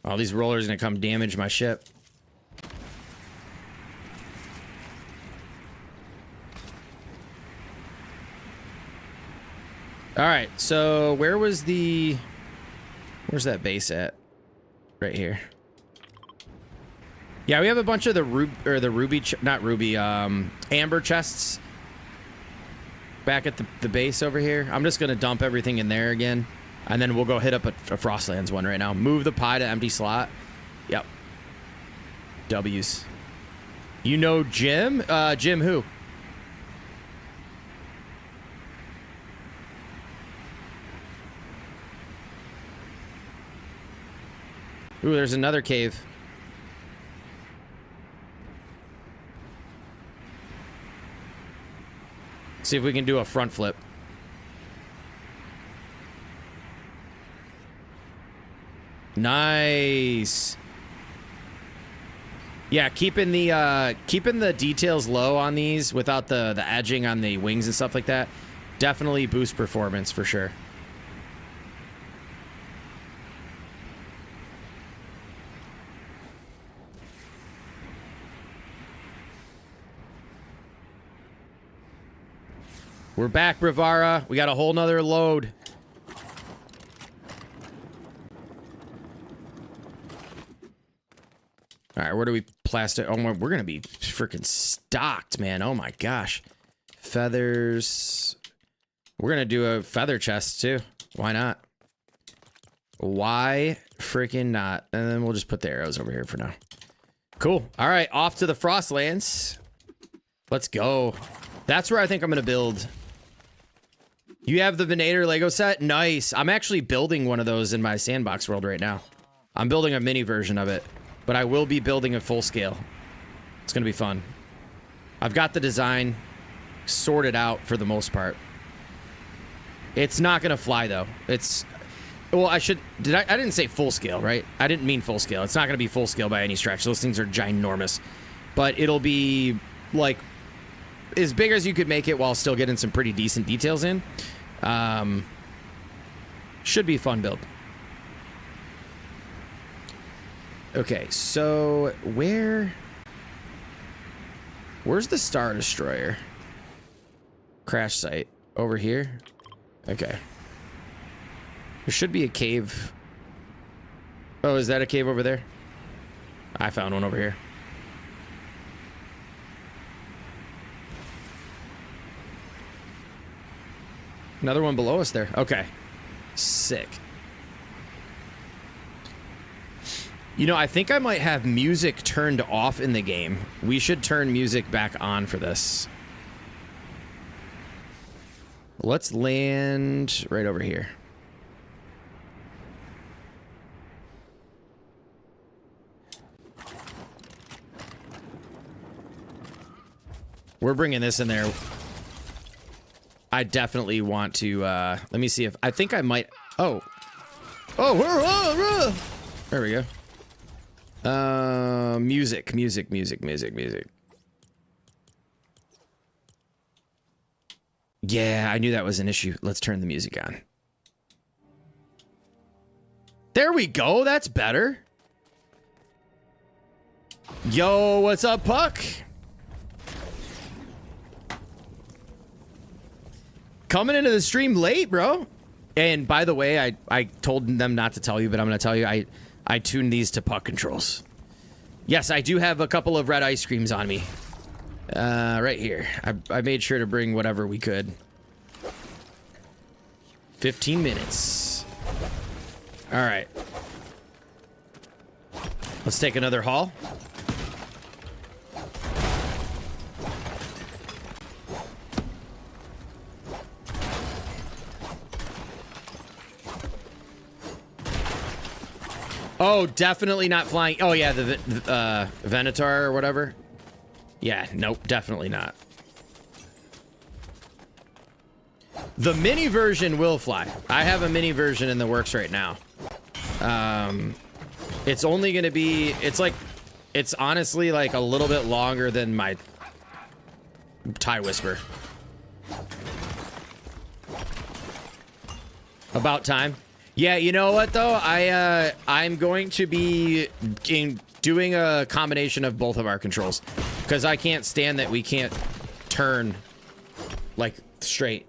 Oh, these rollers are gonna come damage my ship. All right, so where's that base at? Right here. Yeah, we have a bunch of amber chests back at the base over here. I'm just gonna dump everything in there again, and then we'll go hit up a Frostlands one right now. Move the pie to empty slot. Yep. W's. You know Jim? Jim who? Ooh, there's another cave. See if we can do a front flip. Nice. Yeah, keeping the details low on these without the edging on the wings and stuff like that definitely boosts performance for sure. We're back, Bravara. We got a whole nother load. All right, where do we plastic? Oh, we're going to be freaking stocked, man. Oh, my gosh. Feathers. We're going to do a feather chest, too. Why not? Why freaking not? And then we'll just put the arrows over here for now. Cool. All right, off to the Frostlands. Let's go. That's where I think I'm going to build. You have the Venator Lego set? Nice. I'm actually building one of those in my sandbox world right now. I'm building a mini version of it. But I will be building a full scale. It's going to be fun. I've got the design sorted out for the most part. It's not going to fly, though. It's... Well, I should... I didn't say full scale, right? I didn't mean full scale. It's not going to be full scale by any stretch. Those things are ginormous. But it'll be, like, as big as you could make it while still getting some pretty decent details in. Should be a fun build. Okay, so where's the Star Destroyer? Crash site over here. Okay. There should be a cave. Oh, is that a cave over there? I found one over here. Another one below us there. Okay. Sick. You know, I think I might have music turned off in the game. We should turn music back on for this. Let's land right over here. We're bringing this in there. I definitely want to, let me see if, I think I might, oh. Oh, there we go. Music. Yeah, I knew that was an issue. Let's turn the music on. There we go. That's better. Yo, what's up, Puck? Coming into the stream late, bro. And by the way, I told them not to tell you, but I'm going to tell you, I tuned these to puck controls. Yes, I do have a couple of red ice creams on me. Right here. I made sure to bring whatever we could. 15 minutes. All right. Let's take another haul. Oh, definitely not flying. Oh, yeah, the Venator or whatever. Yeah, nope, definitely not. The mini version will fly. I have a mini version in the works right now. It's only going to be... It's honestly like a little bit longer than my TIE Whisper. About time. Yeah, you know what though? I'm going to be doing a combination of both of our controls because I can't stand that we can't turn like straight.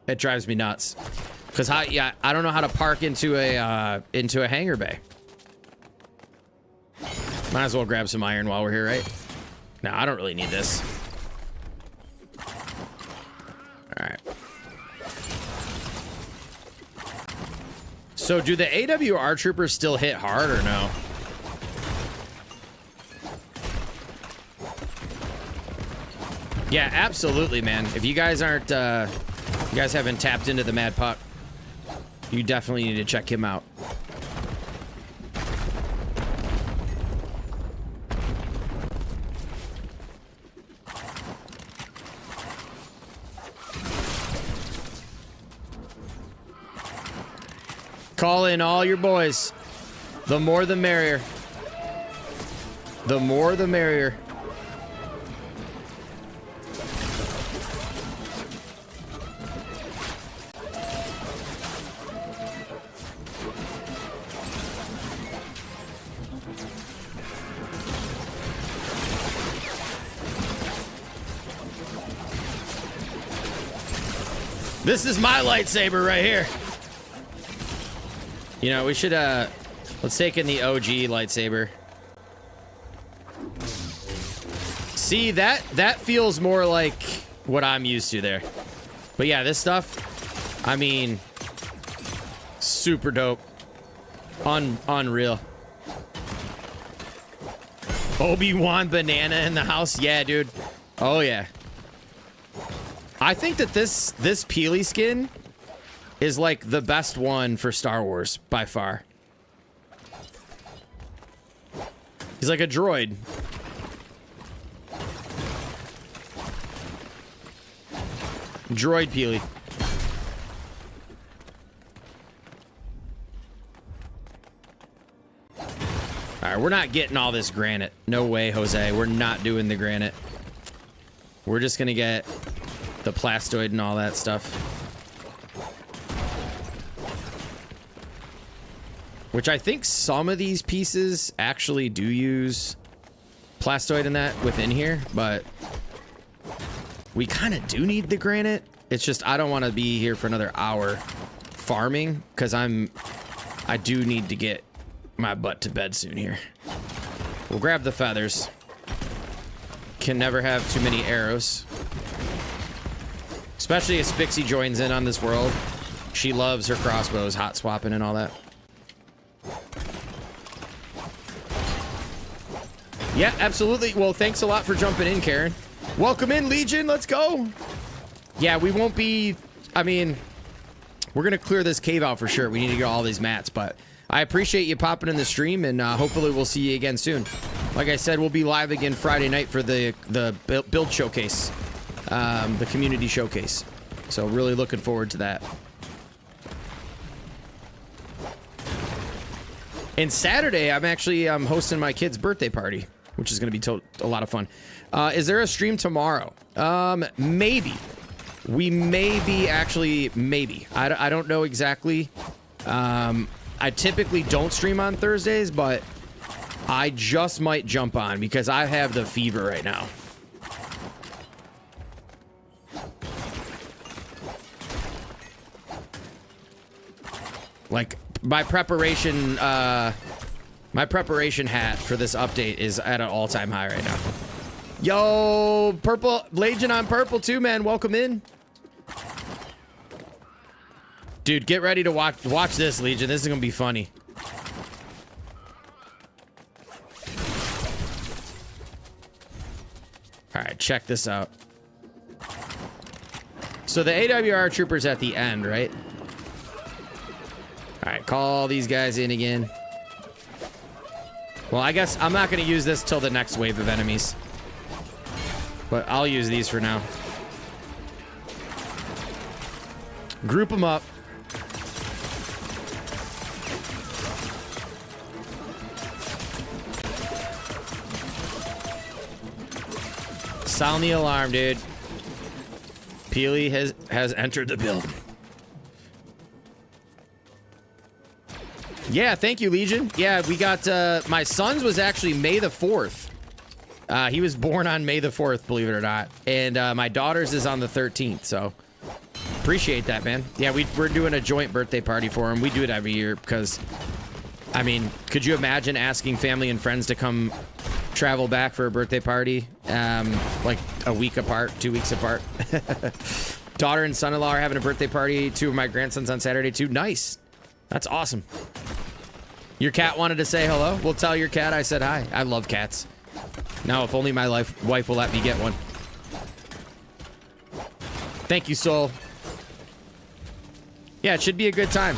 It drives me nuts. Because I don't know how to park into a hangar bay. Might as well grab some iron while we're here, right? No, I don't really need this. All right. So do the AWR troopers still hit hard or no? Yeah, absolutely, man. If you guys aren't, you guys haven't tapped into the Mad Puck, you definitely need to check him out. Call in all your boys. The more the merrier. The more the merrier. This is my lightsaber right here. You know, we should, let's take in the OG lightsaber. See, that feels more like what I'm used to there. But yeah, this stuff, I mean, super dope. Unreal. Obi-Wan banana in the house. Yeah, dude. Oh, yeah. I think that this Peely skin is like the best one for Star Wars by far. He's like a droid. Droid Peely. All right, we're not getting all this granite. No way, Jose. We're not doing the granite. We're just gonna get the plastoid and all that stuff. Which I think some of these pieces actually do use plastoid in that within here, but we kind of do need the granite. It's just I don't want to be here for another hour farming because I do need to get my butt to bed soon here. We'll grab the feathers. Can never have too many arrows. Especially as Spixie joins in on this world. She loves her crossbows, hot swapping and all that. Yeah, absolutely. Well, thanks a lot for jumping in, Karen. Welcome in, Legion. Let's go. Yeah, we won't be... I mean, we're going to clear this cave out for sure. We need to get all these mats, but I appreciate you popping in the stream, and hopefully we'll see you again soon. Like I said, we'll be live again Friday night for the build showcase, the community showcase. So really looking forward to that. And Saturday, I'm hosting my kid's birthday party, which is going to be a lot of fun. Is there a stream tomorrow? Maybe. We may be actually, maybe. I don't know exactly. I typically don't stream on Thursdays, but I just might jump on because I have the fever right now. Like my preparation hat for this update is at an all-time high right now. Yo, purple Legion on purple too, man. Welcome in. Dude, get ready to watch this, Legion. This is gonna be funny. All right, check this out. So the AWR trooper's at the end, right? All right, call these guys in again. Well, I guess I'm not gonna use this till the next wave of enemies. But I'll use these for now. Group them up. Sound the alarm, dude. Peely has entered the building. Yeah, thank you, Legion. Yeah, we got my son's was actually May the 4th. He was born on May the 4th, believe it or not. And my daughter's is on the 13th, so appreciate that, man. Yeah, we're doing a joint birthday party for him. We do it every year because, I mean, could you imagine asking family and friends to come travel back for a birthday party like a week apart, 2 weeks apart? Daughter and son-in-law are having a birthday party. 2 of my grandsons on Saturday, too. Nice. That's awesome. Your cat wanted to say hello? We'll tell your cat I said hi. I love cats. Now, if only my wife will let me get one. Thank you, Soul. Yeah, it should be a good time.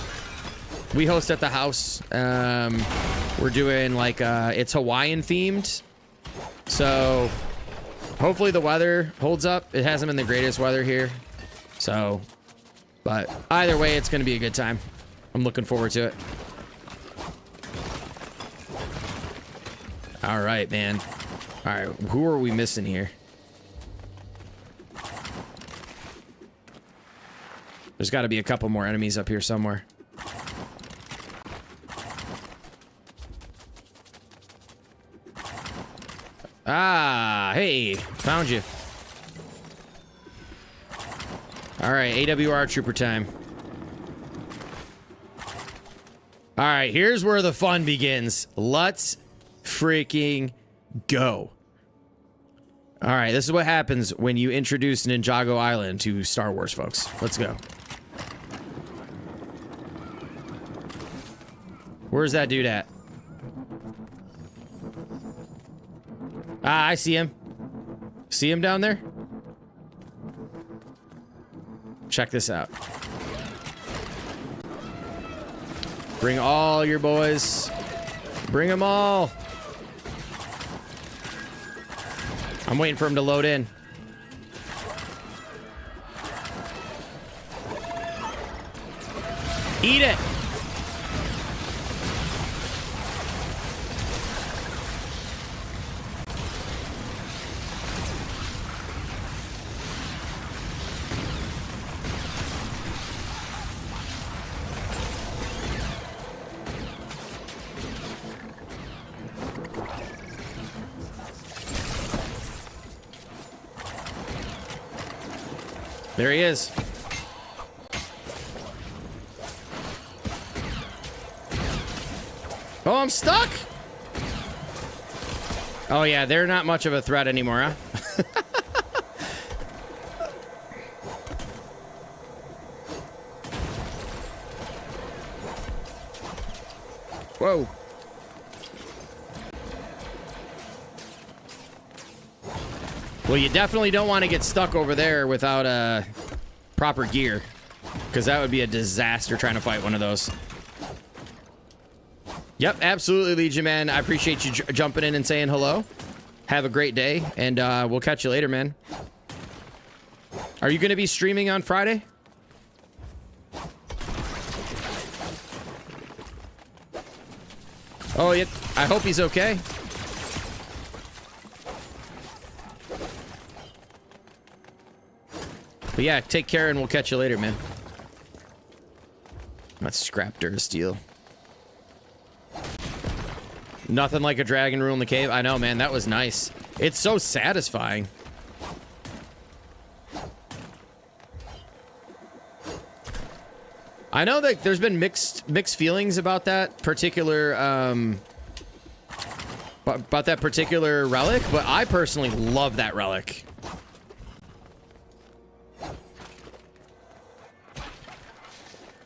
We host at the house. We're doing like, it's Hawaiian themed. So hopefully the weather holds up. It hasn't been the greatest weather here. So, but either way, it's going to be a good time. I'm looking forward to it. All right, man. All right, who are we missing here? There's got to be a couple more enemies up here somewhere. Ah, hey, found you. All right, AWR trooper time. All right, here's where the fun begins. Let's freaking go. All right, this is what happens when you introduce Ninjago Island to Star Wars, folks. Let's go. Where's that dude at? Ah, I see him. See him down there? Check this out. Bring all your boys. Bring them all. I'm waiting for him to load in. Eat it. There he is. Oh, I'm stuck. Oh, yeah, they're not much of a threat anymore, huh? Whoa. Well, you definitely don't want to get stuck over there without proper gear, because that would be a disaster trying to fight one of those. Yep, absolutely, Legion Man. I appreciate you jumping in and saying hello. Have a great day, and we'll catch you later, man. Are you going to be streaming on Friday? Oh, yeah. I hope he's okay. But yeah, take care and we'll catch you later, man. Let's scrap Durasteel. Nothing like a dragon rule in the cave. I know, man. That was nice. It's so satisfying. I know that there's been mixed feelings about that particular relic, but I personally love that relic.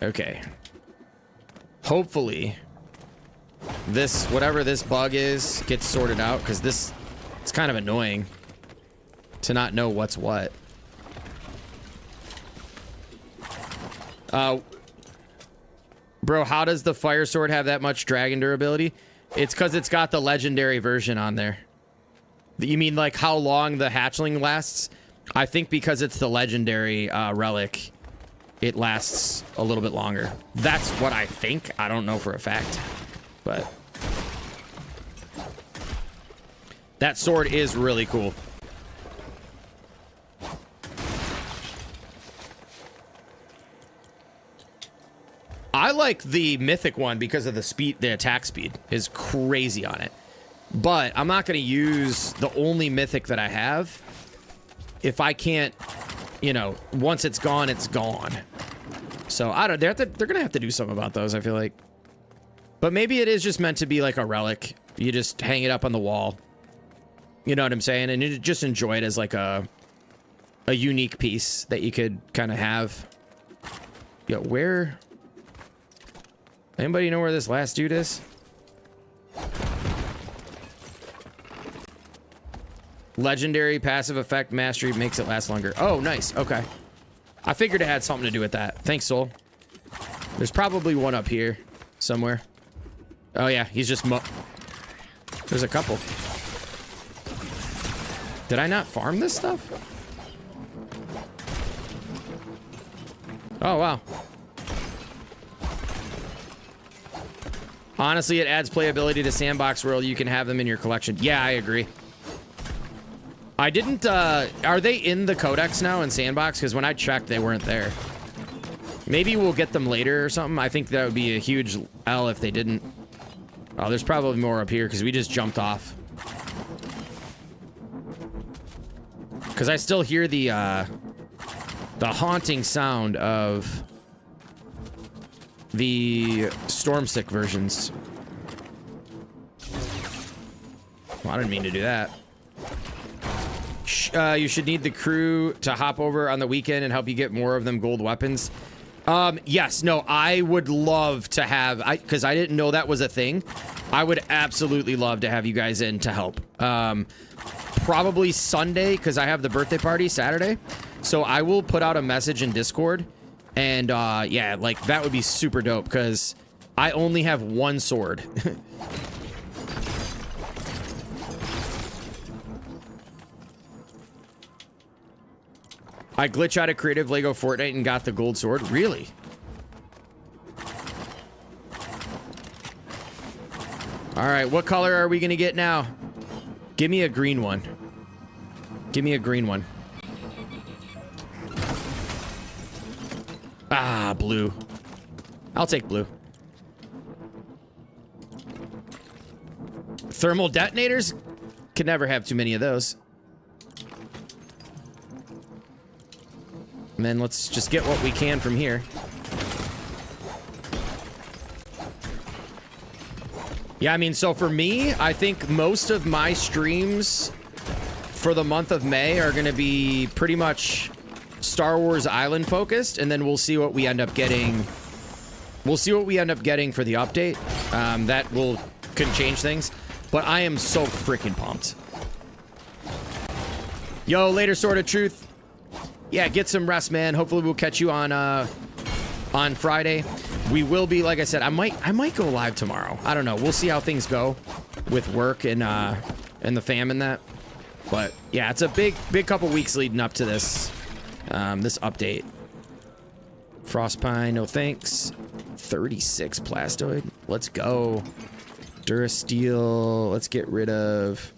Okay. Hopefully, whatever this bug is, gets sorted out, because it's kind of annoying to not know what's what. Bro, how does the fire sword have that much dragon durability? It's because it's got the legendary version on there. You mean like how long the hatchling lasts? I think because it's the legendary relic, it lasts a little bit longer. That's what I think. I don't know for a fact, but that sword is really cool. I like the mythic one because of the speed. The attack speed is crazy on it, but I'm not going to use the only mythic that I have if I can't, you know, once it's gone, it's gone. So I don't. They're gonna have to do something about those, I feel like. But maybe it is just meant to be like a relic. You just hang it up on the wall. You know what I'm saying? And you just enjoy it as like a unique piece that you could kind of have. Yo, where? Anybody know where this last dude is? Legendary passive effect mastery makes it last longer. Oh, nice. Okay. I figured it had something to do with that. Thanks, Soul. There's probably one up here somewhere. Oh, yeah. He's just There's a couple. Did I not farm this stuff? Oh, wow. Honestly, it adds playability to Sandbox World. You can have them in your collection. Yeah, I agree. I didn't, are they in the Codex now in Sandbox? Because when I checked, they weren't there. Maybe we'll get them later or something. I think that would be a huge L if they didn't. Oh, there's probably more up here because we just jumped off. Because I still hear the the haunting sound of the Stormstick versions. Well, I didn't mean to do that. You should need the crew to hop over on the weekend and help you get more of them gold weapons. Yes, no, I would love to have, because I didn't know that was a thing. I would absolutely love to have you guys in to help. Probably Sunday, because I have the birthday party Saturday. So I will put out a message in Discord. And yeah, like that would be super dope, because I only have one sword. I glitch out of creative Lego Fortnite and got the gold sword. Really? All right, what color are we gonna get now? Give me a green one. Give me a green one. Ah, blue. I'll take blue. Thermal detonators? Could never have too many of those. And then let's just get what we can from here. Yeah, I mean, so for me, I think most of my streams for the month of May are going to be pretty much Star Wars Island focused, and then we'll see what we end up getting. We'll see what we end up getting for the update. That can change things, but I am so freaking pumped. Yo, later, Sword of Truth. Yeah, get some rest, man. Hopefully we'll catch you on Friday. We will be, like I said, I might go live tomorrow. I don't know. We'll see how things go with work and the fam and that. But yeah, it's a big couple weeks leading up to this this update. Frostpine, no thanks. 36 Plastoid. Let's go. Durasteel. Let's get rid of.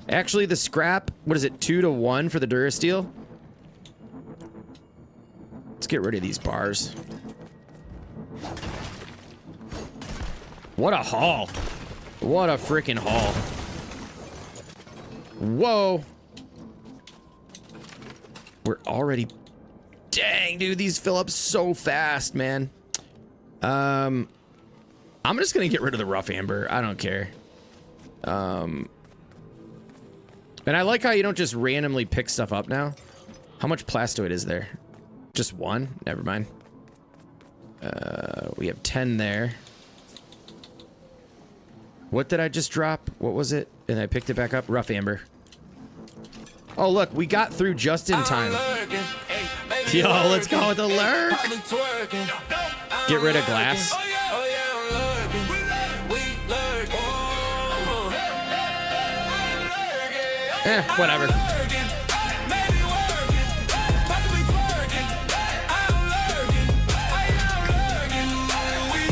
Actually, the scrap. What is it? 2-to-1 for the Durasteel. Let's get rid of these bars. What a haul. What a freaking haul. Whoa. We're already... Dang, dude, these fill up so fast, man. I'm just gonna get rid of the rough amber. I don't care. And I like how you don't just randomly pick stuff up now. How much plastoid is there? Just one? Never mind. We have 10 there. What did I just drop? What was it? And I picked it back up. Rough amber. Oh, look, we got through just in time. Yo, let's go with the lurk. Get rid of glass. Whatever.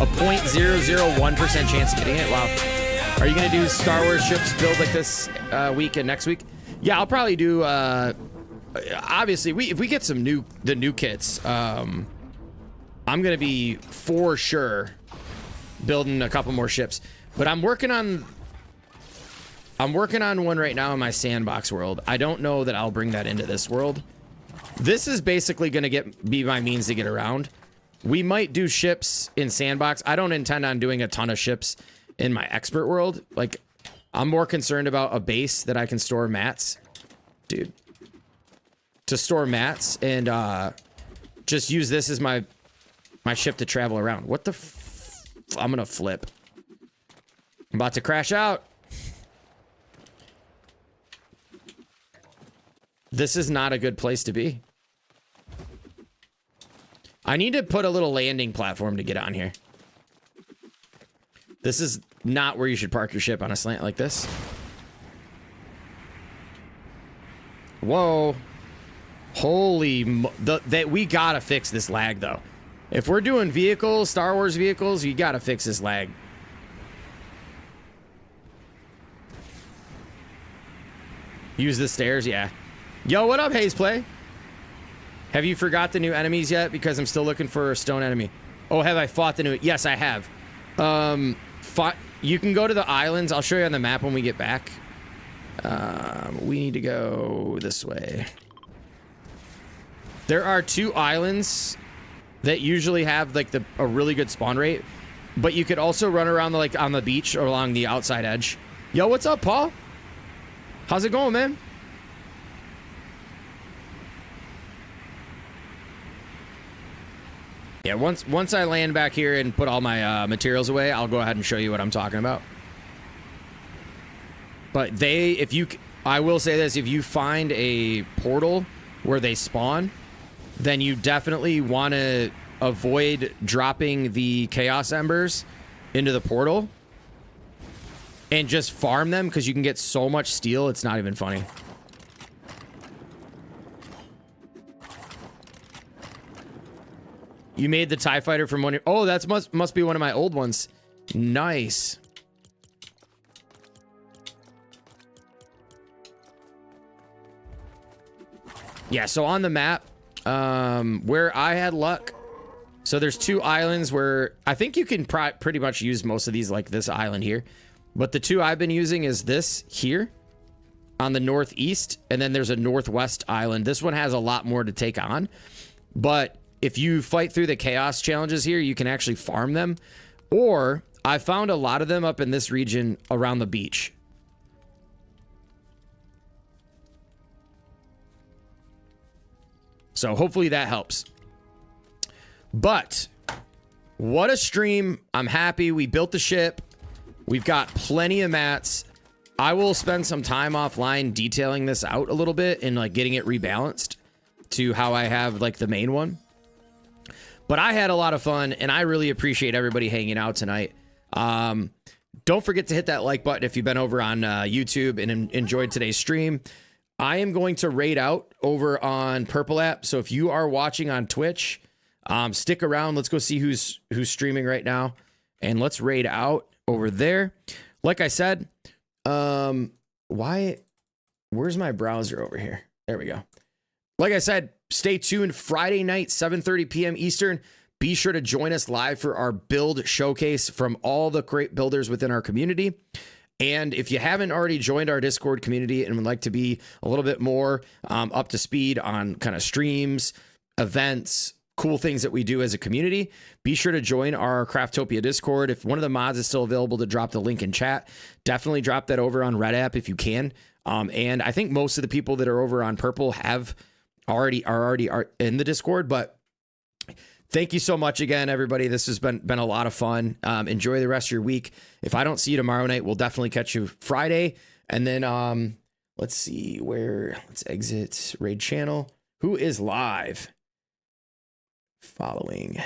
A 0.001% chance of getting it. Wow. Are you gonna do Star Wars ships build like this week and next week? Yeah, I'll probably do. Obviously, if we get the new kits, I'm gonna be for sure building a couple more ships. But I'm working on one right now in my sandbox world. I don't know that I'll bring that into this world. This is basically gonna be my means to get around. We might do ships in sandbox. I don't intend on doing a ton of ships in my expert world. Like, I'm more concerned about a base that I can store mats. Dude. To store mats and just use this as my ship to travel around. What the I'm gonna flip. I'm about to crash out. This is not a good place to be. I need to put a little landing platform to get on here. This is not where you should park your ship on a slant like this. Whoa. Holy... we gotta fix this lag, though. If we're doing vehicles, Star Wars vehicles, you gotta fix this lag. Use the stairs, yeah. Yo, what up, Haze Play? Have you forgot the new enemies yet? Because I'm still looking for a stone enemy. Oh, have I fought the new... Yes, I have. You can go to the islands. I'll show you on the map when we get back. We need to go this way. There are 2 islands that usually have like a really good spawn rate, but you could also run around like on the beach or along the outside edge. Yo, what's up, Paul? How's it going, man? Yeah, once I land back here and put all my materials away, I'll go ahead and show you what I'm talking about. But I will say this, if you find a portal where they spawn, then you definitely want to avoid dropping the Chaos Embers into the portal and just farm them, because you can get so much steel, it's not even funny. You made the TIE fighter from one. Oh, that must be one of my old ones. Nice. Yeah, so on the map, where I had luck, so there's 2 islands where I think you can pretty much use most of these, like this island here. But the 2 I've been using is this here on the northeast, and then there's a northwest island. This one has a lot more to take on, but if you fight through the chaos challenges here, you can actually farm them. Or I found a lot of them up in this region around the beach. So hopefully that helps. But what a stream. I'm happy we built the ship. We've got plenty of mats. I will spend some time offline detailing this out a little bit and like getting it rebalanced to how I have like the main one. But I had a lot of fun, and I really appreciate everybody hanging out tonight. Don't forget to hit that like button if you've been over on YouTube and enjoyed today's stream. I am going to raid out over on Purple app. So if you are watching on Twitch, stick around. Let's go see who's streaming right now, and let's raid out over there. Like I said, where's my browser over here? There we go. Like I said, stay tuned. Friday night, 7:30 p.m. Eastern. Be sure to join us live for our build showcase from all the great builders within our community. And if you haven't already joined our Discord community and would like to be a little bit more up to speed on kind of streams, events, cool things that we do as a community, be sure to join our Craftopia Discord. If one of the mods is still available to drop the link in chat, definitely drop that over on Red App if you can. And I think most of the people that are over on Purple are already in the Discord, but thank you so much again, everybody. This has been a lot of fun. Enjoy the rest of your week. If I don't see you tomorrow night, we'll definitely catch you Friday. And then let's see let's exit raid channel. Who is live? Following.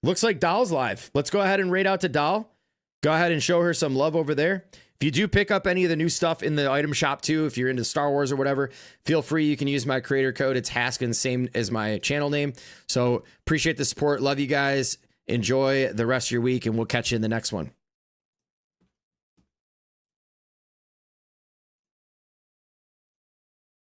Looks like Doll's live. Let's go ahead and raid out to Doll. Go ahead and show her some love over there. If you do pick up any of the new stuff in the item shop too, if you're into Star Wars or whatever, feel free. You can use my creator code. It's Haskins, same as my channel name. So appreciate the support. Love you guys. Enjoy the rest of your week, and we'll catch you in the next one.